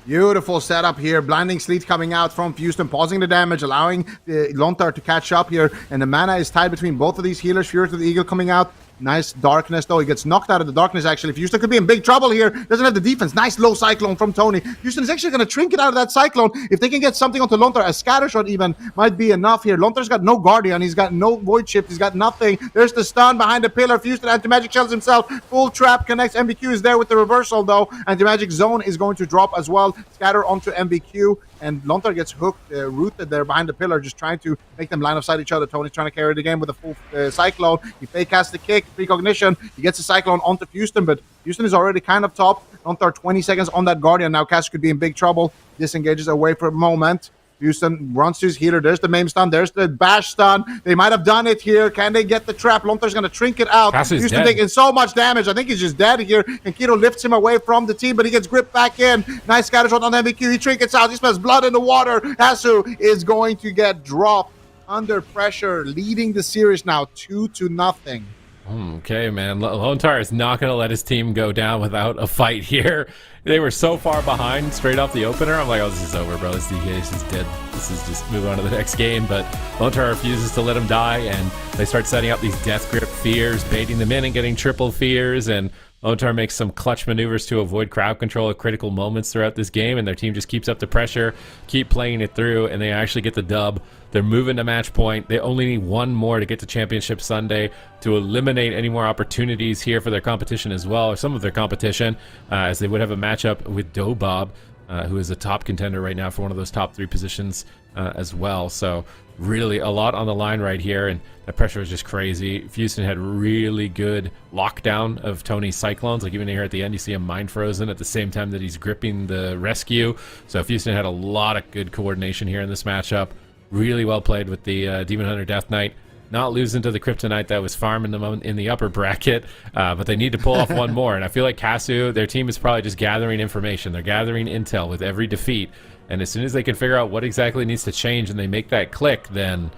Speaker 2: Beautiful setup here. Blinding Sleet coming out from Houston, pausing the damage, allowing Lontar to catch up here. And the mana is tied between both of these healers. Fury to the Eagle coming out. Nice darkness, though. He gets knocked out of the darkness, actually. Houston could be in big trouble here. Doesn't have the defense. Nice low Cyclone from Tony. Houston is actually going to trinket out of that Cyclone. If they can get something onto Lontar, a scatter shot even might be enough here. Lontar's got no Guardian. He's got no Void Shift. He's got nothing. There's the stun behind the pillar. Houston anti-magic shells himself. Full trap connects. MBQ is there with the reversal, though. Anti-magic zone is going to drop as well. Scatter onto MBQ. And Lontar gets hooked, rooted there behind the pillar, just trying to make them line of sight each other. Tony's trying to carry the game with a full Cyclone. He fake casts the kick, precognition. He gets a Cyclone onto Houston, but Houston is already kind of top. Lontar 20 seconds on that Guardian. Now Cass could be in big trouble. Disengages away for a moment. Houston runs to his healer. There's the main stun. There's the bash stun. They might have done it here. Can they get the trap? Lontar's going to trinket out. Houston taking so much damage. I think he's just dead here. And Kito lifts him away from the team, but he gets gripped back in. Nice scatter shot on MVQ. He trinkets out. He smells blood in the water. Hasu is going to get dropped under pressure, leading the series now 2-0.
Speaker 3: Okay, man. Lontar is not going to let his team go down without a fight here. They were so far behind straight off the opener. I'm like, oh, this is over, bro. This DK is just dead. This is just move on to the next game. But Lontar refuses to let him die, and they start setting up these Death Grip fears, baiting them in and getting triple fears, and Lontar makes some clutch maneuvers to avoid crowd control at critical moments throughout this game, and their team just keeps up the pressure, keep playing it through, and they actually get the dub. They're moving to match point. They only need one more to get to Championship Sunday to eliminate any more opportunities here for their competition as well, or some of their competition, as they would have a matchup with DOBOB. who is a top contender right now for one of those top 3 positions as well. So really a lot on the line right here, and that pressure was just crazy. Houston had really good lockdown of Tony's Cyclones. Like even here at the end, you see him mind frozen at the same time that he's gripping the rescue. So Houston had a lot of good coordination here in this matchup. Really well played with the Demon Hunter Death Knight. Not losing to the Kryptonite that was farming them in the upper bracket, but they need to pull off one more. And I feel like Casu, their team is probably just gathering information. They're gathering intel with every defeat. And as soon as they can figure out what exactly needs to change and they make that click, then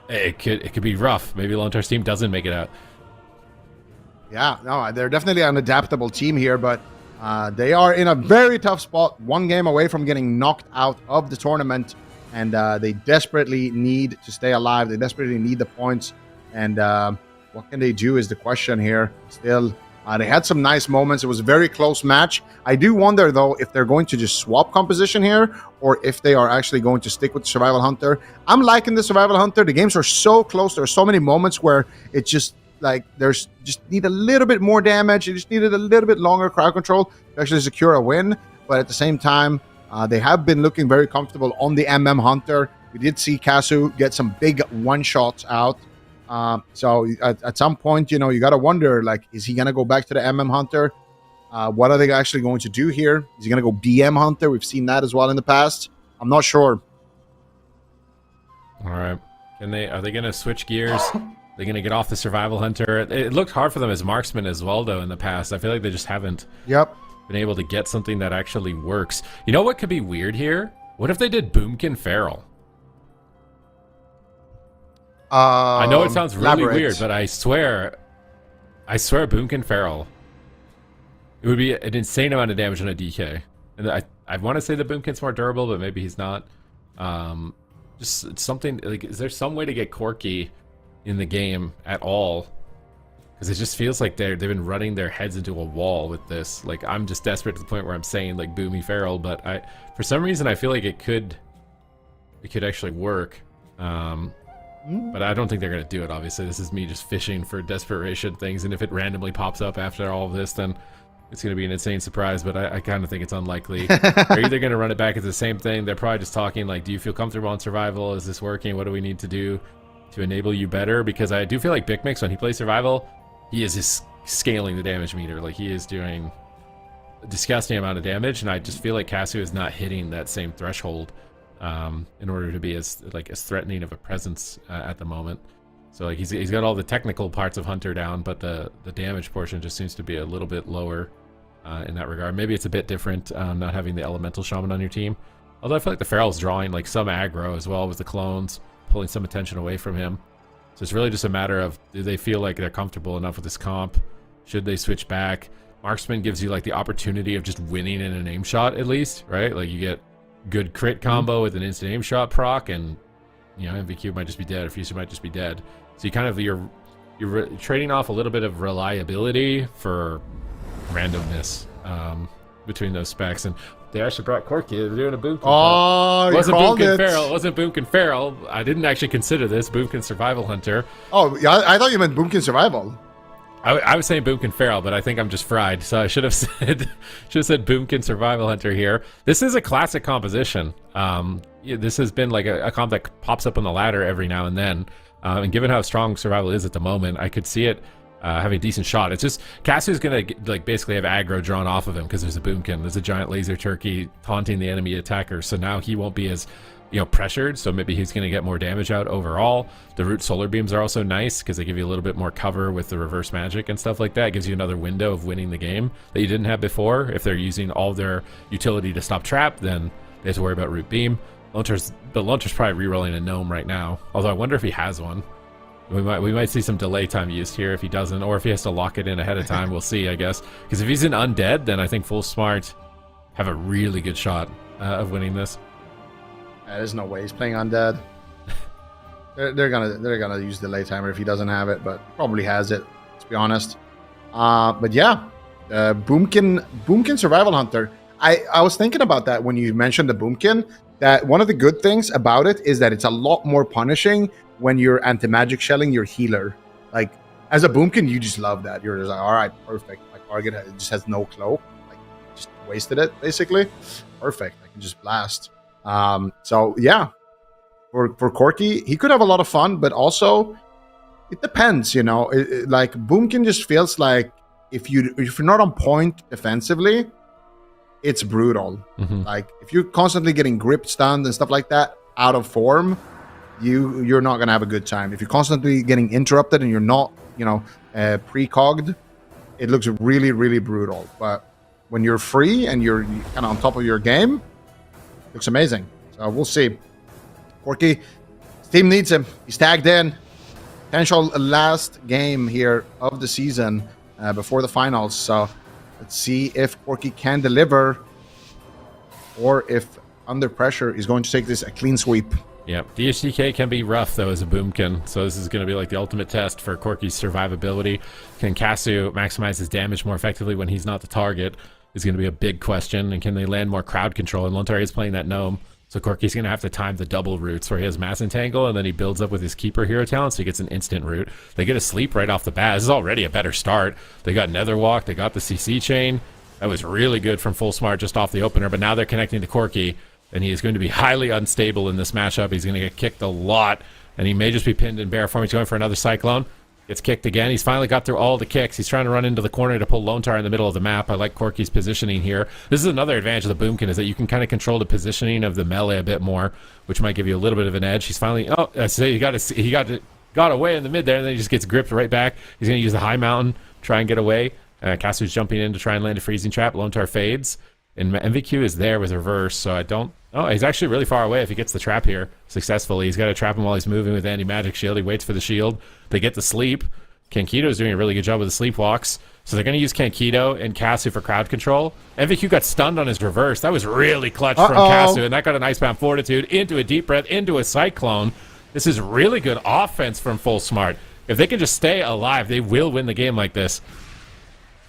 Speaker 3: it could be rough. Maybe Lone Star's team doesn't make it out.
Speaker 2: Yeah, no, they're definitely an adaptable team here, but they are in a very tough spot. 1 game away from getting knocked out of the tournament. And they desperately need to stay alive. They desperately need the points. And what can they do is the question here. Still, they had some nice moments. It was a very close match. I do wonder, though, if they're going to just swap composition here or if they are actually going to stick with the Survival Hunter. I'm liking the Survival Hunter. The games are so close. There are so many moments where it's just like there's just need a little bit more damage. You just needed a little bit longer crowd control to actually secure a win. But at the same time, they have been looking very comfortable on the Hunter. We did see Casu get some big one-shots out. So at some point, you know, you got to wonder, like, is he going to go back to the Hunter? What are they actually going to do here? Is he going to go BM Hunter? We've seen that as well in the past. I'm not sure.
Speaker 3: All right. Are they going to switch gears? They're going to get off the Survival Hunter. It looked hard for them as marksmen as well, though, in the past. I feel like they just haven't.
Speaker 2: Yep.
Speaker 3: Been able to get something that actually works. You know what could be weird here? What if they did Boomkin Feral? I know it sounds really weird, but I swear Boomkin Feral. It would be an insane amount of damage on a DK. And I want to say that Boomkin's more durable, but maybe he's not. Just something like, is there some way to get Corki in the game at all? Because it just feels like they've been running their heads into a wall with this. Like, I'm just desperate to the point where I'm saying like Boomy Feral, but for some reason I feel like it could actually work. But I don't think they're gonna do it. Obviously, this is me just fishing for desperation things, and if it randomly pops up after all of this, then it's gonna be an insane surprise. But I kind of think it's unlikely. They're either gonna run it back as the same thing. They're probably just talking like, do you feel comfortable on survival? Is this working? What do we need to do to enable you better? Because I do feel like Big Mix, when he plays survival, he is just scaling the damage meter. Like, he is doing a disgusting amount of damage, and I just feel like Casu is not hitting that same threshold in order to be as threatening of a presence at the moment. So like he's got all the technical parts of Hunter down, but the damage portion just seems to be a little bit lower in that regard. Maybe it's a bit different not having the Elemental Shaman on your team. Although I feel like the Feral's drawing like some aggro as well with the clones, pulling some attention away from him. So it's really just a matter of, do they feel like they're comfortable enough with this comp? Should they switch back? Marksman gives you like the opportunity of just winning in an aim shot at least, right? Like you get good crit combo with an instant aim shot proc, and you know, MVQ might just be dead, or Fuser might just be dead. So you kind of you're trading off a little bit of reliability for randomness between those specs. And they actually brought Corki. They're doing a Boomkin.
Speaker 2: Oh,
Speaker 3: it wasn't Boomkin Feral. It wasn't Boomkin Feral. I didn't actually consider this Boomkin Survival Hunter.
Speaker 2: Oh, yeah, I thought you meant Boomkin Survival.
Speaker 3: I was saying Boomkin Feral, but I think I'm just fried. So I should have said Boomkin Survival Hunter here. This is a classic composition. This has been like a comp that pops up on the ladder every now and then. And given how strong Survival is at the moment, I could see it having a decent shot. It's just Casu's gonna like basically have aggro drawn off of him because there's a Boomkin. There's a giant laser turkey taunting the enemy attacker. So now he won't be as pressured, so maybe he's going to get more damage out overall. The root solar beams are also nice because they give you a little bit more cover with the reverse magic and stuff like that. It gives you another window of winning the game that you didn't have before. If they're using all their utility to stop trap, then they have to worry about root beam. The launcher's probably rerolling a gnome right now, although I wonder if he has one. We might see some delay time used here if he doesn't, or if he has to lock it in ahead of time. We'll see, I guess, because if he's an undead, then I think Full Smart have a really good shot of winning this.
Speaker 2: There's no way he's playing undead. They're gonna use delay timer if he doesn't have it, but probably has it. Let's be honest. But yeah, Boomkin Survival Hunter. I was thinking about that when you mentioned the Boomkin. That one of the good things about it is that it's a lot more punishing when you're anti-magic shelling your healer. Like as a Boomkin, you just love that. You're just like, all right, perfect. My target just has no cloak. Like just wasted it, basically. Perfect. I can just blast. So, yeah. For Corki, he could have a lot of fun, but also, it depends, you know. Like, Boomkin just feels like if you're not on point defensively, it's brutal. Like, if you're constantly getting grip stunned and stuff like that out of form, you're not gonna have a good time. If you're constantly getting interrupted and you're not, you know, precogged, it looks really, really brutal. But when you're free and you're kind of on top of your game, it looks amazing. So we'll see. Corki, his team needs him. He's tagged in. Potential last game here of the season before the finals. So let's see if Corki can deliver, or if under pressure is going to take this a clean sweep.
Speaker 3: Yeah, DHDK can be rough, though, as a Boomkin, so this is going to be like the ultimate test for Corki's survivability. Can Kasu maximize his damage more effectively when he's not the target is going to be a big question, and can they land more crowd control? And Lontar is playing that Gnome, so Corki's going to have to time the double roots where he has Mass Entangle, and then he builds up with his Keeper hero talent, so he gets an instant root. They get a sleep right off the bat. This is already a better start. They got Netherwalk, they got the CC chain. That was really good from Full Smart just off the opener, but now they're connecting to Corki, and he is going to be highly unstable in this matchup. He's going to get kicked a lot, and he may just be pinned in bear form. He's going for another Cyclone. Gets kicked again. He's finally got through all the kicks. He's trying to run into the corner to pull Lontar in the middle of the map. I like Corki's positioning here. This is another advantage of the Boomkin, is that you can kind of control the positioning of the melee a bit more, which might give you a little bit of an edge. He's finally... Oh, I say he got away in the mid there, and then he just gets gripped right back. He's going to use the high mountain, try and get away. Kasu's jumping in to try and land a freezing trap. Lontar fades. And MVQ is there with reverse, so I don't... Oh, he's actually really far away if he gets the trap here successfully. He's got to trap him while he's moving with anti-magic shield. He waits for the shield. They get the sleep. Kankito's doing a really good job with the sleepwalks. So they're going to use Kankito and Kasu for crowd control. MVQ got stunned on his reverse. That was really clutch from Kasu, and that got an Icebound Fortitude into a Deep Breath, into a Cyclone. This is really good offense from Full Smart. If they can just stay alive, they will win the game like this.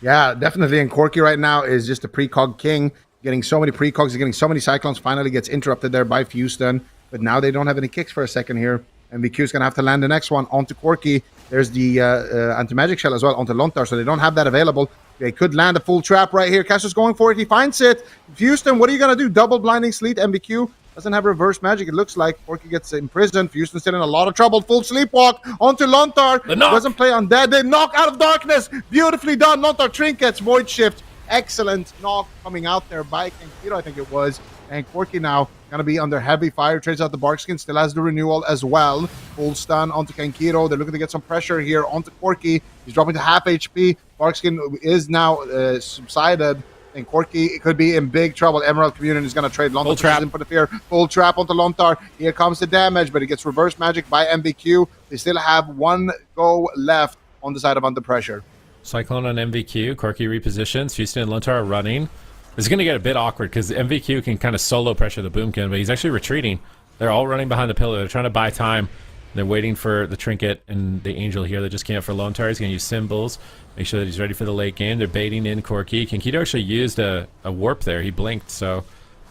Speaker 2: Yeah, definitely. And Corki right now is just a precog king. Getting so many precogs, getting so many Cyclones, finally gets interrupted there by Houston. But now they don't have any kicks for a second here. And BQ is going to have to land the next one onto Corki. There's the anti-magic shell as well onto Lontar, so they don't have that available. They could land a full trap right here. Casu's going for it. He finds it. Houston, what are you going to do? Double blinding sleet. MBQ doesn't have reverse magic. It looks like Corki gets imprisoned. Houston's still in a lot of trouble. Full sleepwalk onto Lontar. Doesn't play on dead. They knock out of darkness. Beautifully done. Lontar trinkets. Void shift. Excellent knock coming out there by Kankito, I think it was. And Corki now going to be under heavy fire. Trades out the Barkskin. Still has the renewal as well. Full stun onto Kankito. They're looking to get some pressure here onto Corki. He's dropping to half HP. Barkskin is now subsided. And Corki could be in big trouble. Emerald Communion is going to trade Lontar in for the fear. Full trap onto Lontar. Here comes the damage, but he gets reverse magic by MBQ. They still have one go left on the side of under pressure.
Speaker 3: Cyclone on MVQ. Corki repositions. Houston and Lontar are running. This is going to get a bit awkward because MVQ can kind of solo pressure the Boomkin, but he's actually retreating. They're all running behind the pillar. They're trying to buy time. They're waiting for the Trinket and the Angel here. They just can't for Lontar. He's going to use Symbols. Make sure that he's ready for the late game. They're baiting in Corki. Kankito actually used a warp there. He blinked, so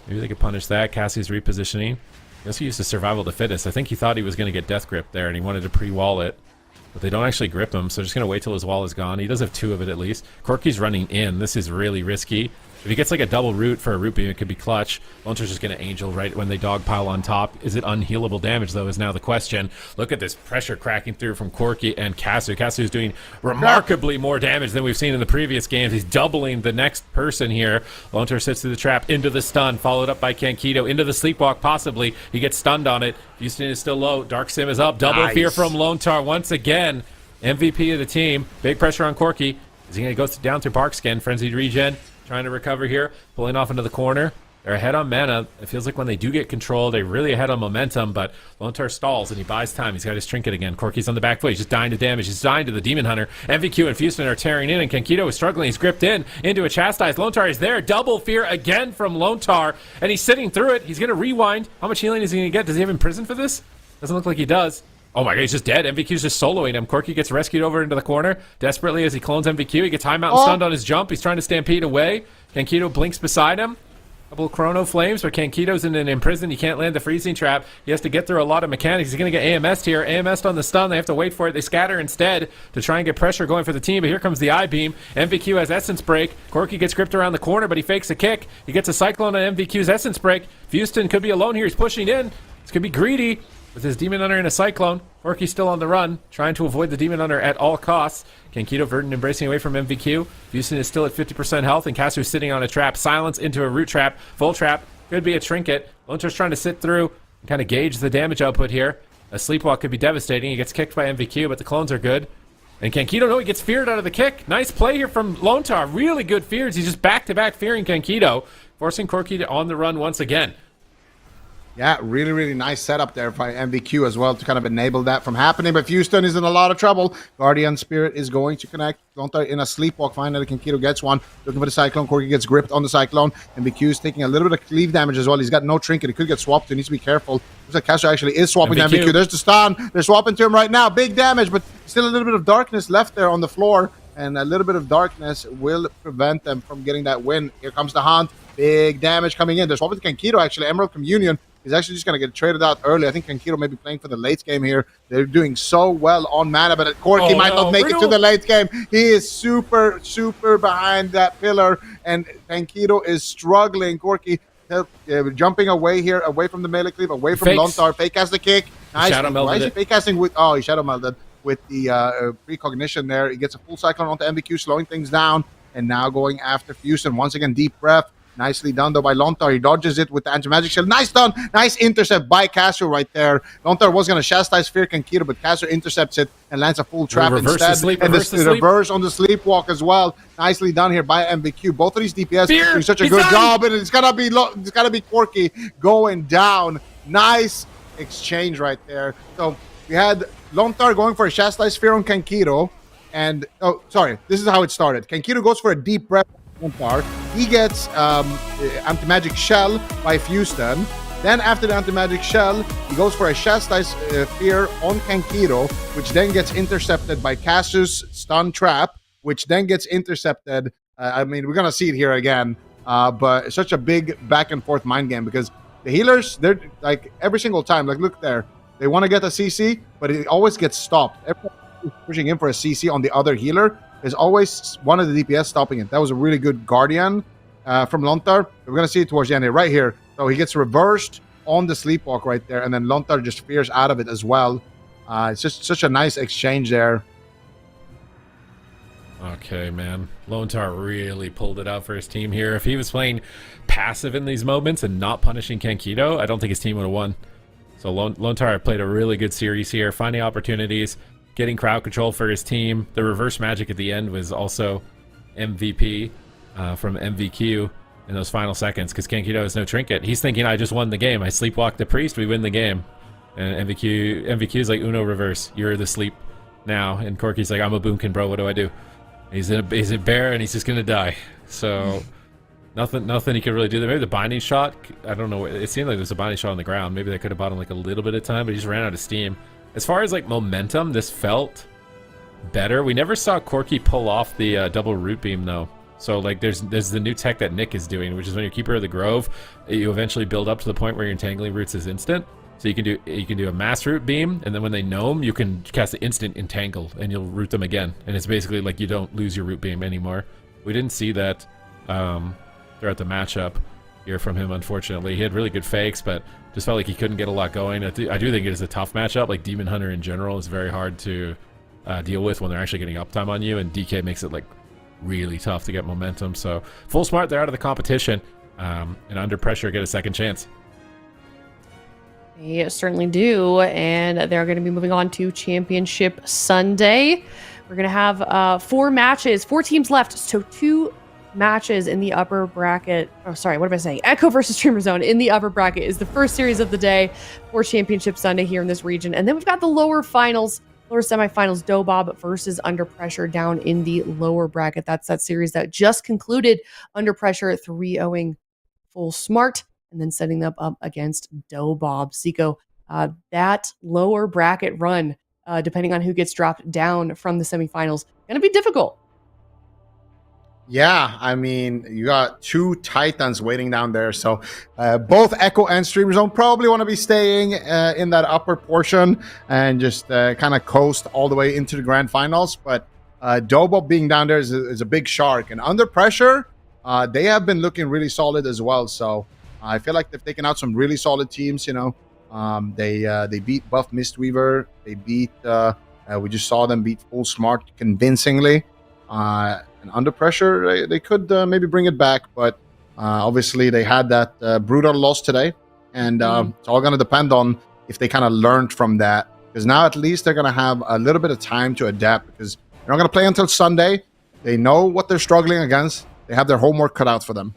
Speaker 3: maybe they could punish that. Cassie's repositioning. He also used a Survival of the Fittest. I think he thought he was going to get Death Grip there, and he wanted to pre-wall it. But they don't actually grip him, so they're just going to wait till his wall is gone. He does have two of it at least. Corki's running in. This is really risky. If he gets like a double root for a root beam, it could be clutch. Lontar's just going to Angel right when they dogpile on top. Is it unhealable damage, though, is now the question. Look at this pressure cracking through from Corki and Kasu. Kasu's doing remarkably more damage than we've seen in the previous games. He's doubling the next person here. Lontar sits through the trap, into the stun, followed up by Kankito, into the sleepwalk, possibly. He gets stunned on it. Houston is still low. Dark Sim is up. Double fear from Lontar once again. MVP of the team. Big pressure on Corki. Is he going to go down to Barkskin? Frenzied regen. Trying to recover here, pulling off into the corner. They're ahead on mana. It feels like when they do get control, they're really ahead on momentum, but Lontar stalls and he buys time. He's got his Trinket again. Corki's on the back foot. He's just dying to damage. He's dying to the Demon Hunter. MVQ and Houston are tearing in, and Kankito is struggling. He's gripped in into a Chastise. Lontar is there. Double fear again from Lontar, and he's sitting through it. He's going to rewind. How much healing is he going to get? Does he have Imprison for this? Doesn't look like he does. Oh my god, he's just dead. MVQ's just soloing him. Corki gets rescued over into the corner desperately as he clones MVQ. He gets high mountain stunned on his jump. He's trying to stampede away. Kankito blinks beside him. Couple of Chrono Flames, but Kankito's in an imprisoned. He can't land the freezing trap. He has to get through a lot of mechanics. He's going to get AMS'd here. AMS'd on the stun. They have to wait for it. They scatter instead to try and get pressure going for the team, but here comes the I-Beam. MVQ has Essence Break. Corki gets gripped around the corner, but he fakes a kick. He gets a Cyclone on MVQ's Essence Break. Houston could be alone here. He's pushing in. This could be greedy with his Demon Hunter in a Cyclone. Corki's still on the run, trying to avoid the Demon Hunter at all costs. Kankito Verdant embracing away from MVQ. Houston is still at 50% health, and Kasu sitting on a trap. Silence into a root trap. Full trap. Could be a trinket. Lontar's trying to sit through and kind of gauge the damage output here. A Sleepwalk could be devastating. He gets kicked by MVQ, but the clones are good. And Kankito, no, he gets feared out of the kick. Nice play here from Lontar. Really good fears. He's just back-to-back fearing Kankito, forcing Corki to on the run once again.
Speaker 2: Yeah, really, really nice setup there by MVQ as well to kind of enable that from happening. But Houston is in a lot of trouble. Guardian Spirit is going to connect. Lontar in a sleepwalk. Finally, Kankito gets one. Looking for the Cyclone. Corki gets gripped on the Cyclone. MVQ is taking a little bit of cleave damage as well. He's got no trinket. He could get swapped. He needs to be careful. Looks like Castro actually is swapping to MVQ. There's the stun. They're swapping to him right now. Big damage, but still a little bit of darkness left there on the floor. And a little bit of darkness will prevent them from getting that win. Here comes the Hunt. Big damage coming in. They're swapping to Kankito, actually. Emerald Communion. He's actually just going to get traded out early. I think Kankito may be playing for the late game here. They're doing so well on mana, but Corki might not make it to the late game. He is super, super behind that pillar, and Kankito is struggling. Corki jumping away here, away from the melee cleave, away from Lontar. Fake cast the kick. Nice. Why is he fake casting with... Oh, he shadow melded with the precognition there. He gets a full cyclone onto MVQ, slowing things down, and now going after Fusion. Once again, deep breath. Nicely done, though, by Lontar. He dodges it with the anti-magic shield. Nice done. Nice intercept by Castro right there. Lontar was going to chastise Fear Kankito, but Castro intercepts it and lands a full trap instead. And the reverse on the sleepwalk as well. Nicely done here by MVQ. Both of these DPS doing such a good job, and it's gotta be Corki going down. Nice exchange right there. So we had Lontar going for a chastise Fear on Kankito, and this is how it started. Kankito goes for a deep breath. He gets anti-magic shell by Houston. Then after the anti-magic shell, he goes for a chastise fear on Kankito, which then gets intercepted by Casus stun trap, which then gets intercepted. I mean, we're gonna see it here again, but it's such a big back and forth mind game because the healers, they're like every single time, like look there, they want to get a CC, but it always gets stopped. Everyone is pushing in for a CC on the other healer. There's always one of the DPS stopping it. That was a really good Guardian from Lontar. We're going to see it towards the end here, right here. So he gets reversed on the Sleepwalk right there, and then Lontar just fears out of it as well. It's just such a nice exchange there.
Speaker 3: Okay, man. Lontar really pulled it out for his team here. If he was playing passive in these moments and not punishing Kankito, I don't think his team would have won. So Lontar played a really good series here, finding opportunities, getting crowd control for his team. The reverse magic at the end was also MVP from MVQ in those final seconds because Kankito has no trinket. He's thinking, I just won the game. I sleepwalk the priest, we win the game. And MVQ is like Uno reverse. You're the sleep now. And Corki's like, I'm a boomkin, bro. What do I do? He's a bear and he's just gonna die. So nothing he could really do there. Maybe the binding shot. I don't know. It seemed like there was a binding shot on the ground. Maybe they could have bought him like a little bit of time, but he just ran out of steam. As far as like momentum, this felt better. We never saw Corki pull off the double root beam though. So like there's the new tech that Nick is doing, which is when you're Keeper of the Grove, you eventually build up to the point where your entangling roots is instant. So you can do a mass root beam, and then when they gnome, you can cast the instant entangle, and you'll root them again. And it's basically like you don't lose your root beam anymore. We didn't see that throughout the matchup here from him, unfortunately. He had really good fakes, but just felt like he couldn't get a lot going. I do think it is a tough matchup. Like Demon Hunter in general is very hard to deal with when they're actually getting uptime on you, and DK makes it like really tough to get momentum. So full smart, they're out of the competition, and under pressure get a second chance.
Speaker 1: They certainly do, and they're going to be moving on to Championship Sunday. We're going to have 4 matches, 4 teams left, so 2 matches in the upper bracket. Oh, sorry, what am I saying? Echo versus Streamer Zone in the upper bracket is the first series of the day for Championship Sunday here in this region. And then we've got the lower semifinals, DOBOB versus Under Pressure down in the lower bracket. That's that series that just concluded. Under Pressure 3-0ing Full Smart, and then setting them up against DOBOB. Zico, that lower bracket run, depending on who gets dropped down from the semifinals, going to be difficult.
Speaker 2: Yeah, I mean, you got two titans waiting down there. So both Echo and Streamer Zone probably want to be staying in that upper portion and just kind of coast all the way into the grand finals. But DOBOB being down there is a big shark. And under pressure, they have been looking really solid as well. So I feel like they've taken out some really solid teams, you know. They beat Buff Mistweaver. They beat, we just saw them beat Full Smart convincingly. And under pressure, they could maybe bring it back, but obviously they had that brutal loss today, and it's all going to depend on if they kind of learned from that, because now at least they're going to have a little bit of time to adapt, because they're not going to play until Sunday. They know what they're struggling against. They have their homework cut out for them.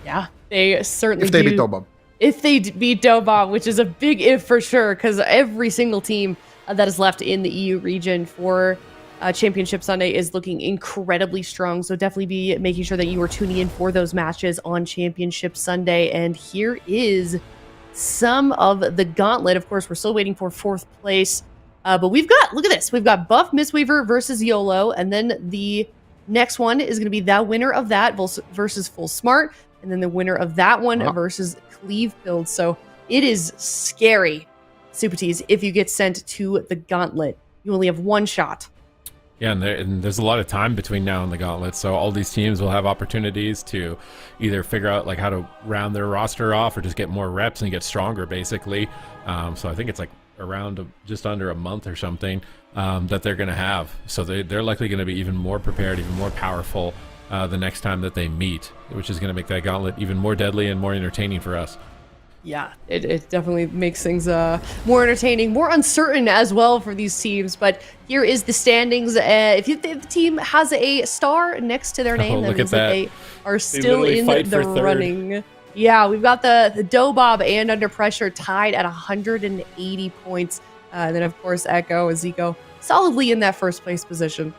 Speaker 1: Yeah, they certainly
Speaker 2: if they
Speaker 1: do.
Speaker 2: beat DOBOB.
Speaker 1: If they beat DOBOB, which is a big if for sure, because every single team that is left in the EU region for Championship Sunday is looking incredibly strong. So definitely be making sure that you are tuning in for those matches on Championship Sunday. And here is some of the gauntlet. Of course, we're still waiting for 4th place. But we've got, look at this. We've got Buff Mistweaver versus YOLO. And then the next one is going to be the winner of that versus Full Smart. And then the winner of that one versus CLEAVE build. So it is scary, Super Tees, if you get sent to the gauntlet. You only have one shot.
Speaker 3: Yeah, and there's a lot of time between now and the gauntlet, so all these teams will have opportunities to either figure out like how to round their roster off or just get more reps and get stronger, basically. So I think it's like around just under a month or something that they're going to have. So they're likely going to be even more prepared, even more powerful the next time that they meet, which is going to make that gauntlet even more deadly and more entertaining for us.
Speaker 1: Yeah, it definitely makes things more entertaining, more uncertain as well for these teams. But here is the standings. If the team has a star next to their name, that means that they are still in the running. Yeah, we've got the DOBOB and Under Pressure tied at 180 points. And then, of course, Echo and Zico solidly in that first place position.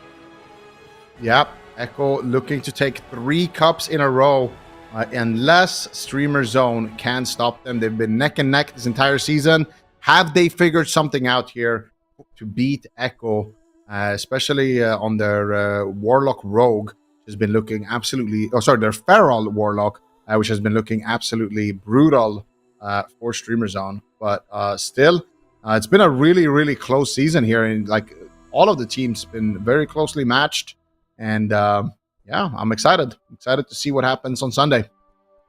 Speaker 2: Yep, Echo looking to take 3 cups in a row. Unless Streamer Zone can stop them. They've been neck and neck this entire season. Have they figured something out here to beat Echo, especially on their Warlock Rogue, which has been looking absolutely... Oh, sorry, their Feral Warlock, which has been looking absolutely brutal for Streamer Zone. But still, it's been a really, really close season here. And like all of the teams been very closely matched. And... yeah, I'm excited. Excited to see what happens on Sunday.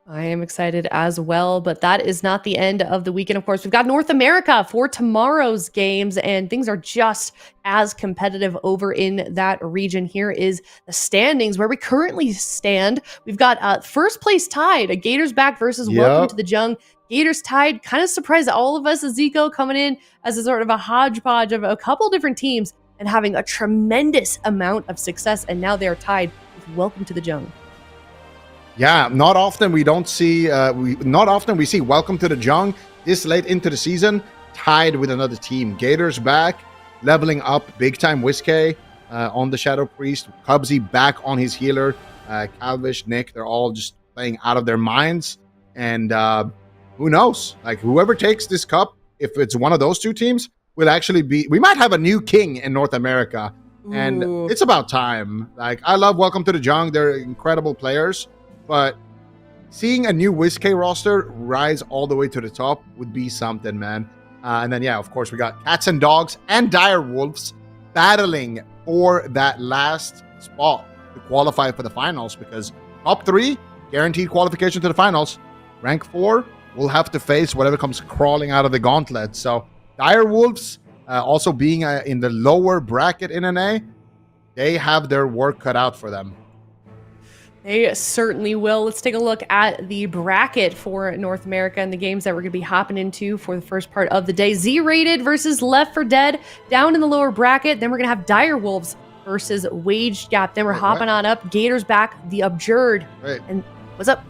Speaker 1: I am excited as well, but that is not the end of the weekend. Of course, we've got North America for tomorrow's games, and things are just as competitive over in that region. Here is the standings where we currently stand. We've got first place tied, a Gators back versus Welcome to the Jung. Gators tied, kind of surprised all of us as Zico coming in as a sort of a hodgepodge of a couple different teams and having a tremendous amount of success, and now they're tied. Welcome to the Jung.
Speaker 2: Yeah, not often we don't see we see Welcome to the Jung this late into the season tied with another team. Gators back, leveling up big time. Whiskey on the Shadow Priest, Cubsy back on his healer, Calvish, Nick, they're all just playing out of their minds. And who knows? Like whoever takes this cup, if it's one of those two teams, will actually be, we might have a new king in North America. And it's about time. Like, I love Welcome to the Jung. They're incredible players. But seeing a new Whiskey roster rise all the way to the top would be something, man. And then, yeah, of course, we got Cats and Dogs and Dire Wolves battling for that last spot to qualify for the finals, because top 3, guaranteed qualification to the finals. Rank 4 will have to face whatever comes crawling out of the gauntlet. So, Dire Wolves... also being in the lower bracket in NA, they have their work cut out for them.
Speaker 1: They certainly will. Let's take a look at the bracket for North America and the games that we're going to be hopping into for the first part of the day. Z-Rated versus Left 4 Dead down in the lower bracket. Then we're going to have Dire Wolves versus Wage Gap. Then we're hopping on up. Gators back, the Abjured.
Speaker 2: Wait.
Speaker 1: And what's up?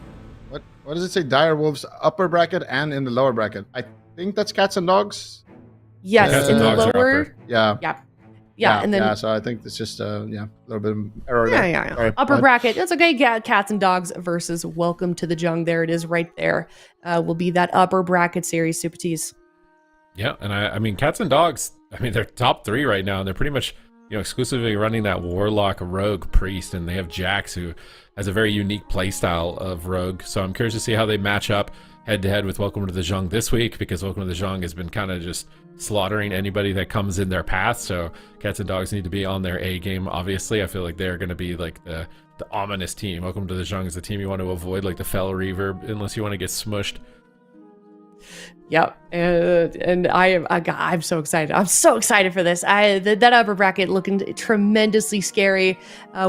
Speaker 2: What does it say? Dire Wolves upper bracket and in the lower bracket. I think that's Cats and Dogs.
Speaker 1: Yes, in the lower.
Speaker 2: Yeah.
Speaker 1: And then
Speaker 2: so I think it's just a little bit of error there.
Speaker 1: Yeah.
Speaker 2: Sorry,
Speaker 1: Upper bracket. That's okay. Cats and Dogs versus Welcome to the Jung. There it is, right there. Will be that upper bracket series, Super Tees.
Speaker 3: Yeah, and I mean, Cats and Dogs. I mean, they're top 3 right now, and they're pretty much exclusively running that Warlock Rogue Priest, and they have Jax, who has a very unique playstyle of Rogue. So I'm curious to see how they match up head-to-head with Welcome to the Zhong this week, because Welcome to the Zhong has been kind of just slaughtering anybody that comes in their path. So Cats and Dogs need to be on their A game. Obviously, I feel like they're going to be like the ominous team. Welcome to the Zhong is the team you want to avoid, like the Fel Reverb, unless you want to get smushed.
Speaker 1: Yep, and I'm so excited. I'm so excited for this. That upper bracket looking tremendously scary.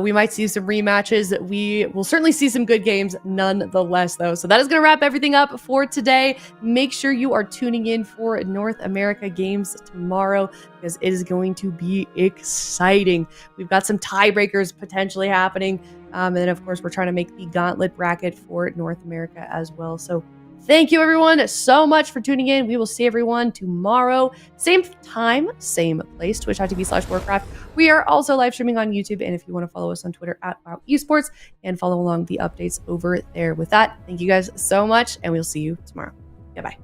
Speaker 1: We might see some rematches. We will certainly see some good games nonetheless, though. So that is going to wrap everything up for today. Make sure you are tuning in for North America games tomorrow, because it is going to be exciting. We've got some tiebreakers potentially happening. And then, of course, we're trying to make the gauntlet bracket for North America as well. So thank you, everyone, so much for tuning in. We will see everyone tomorrow. Same time, same place, twitch.tv/Warcraft. We are also live streaming on YouTube. And if you want to follow us on Twitter @WoW Esports and follow along the updates over there. With that, thank you guys so much, and we'll see you tomorrow. Goodbye.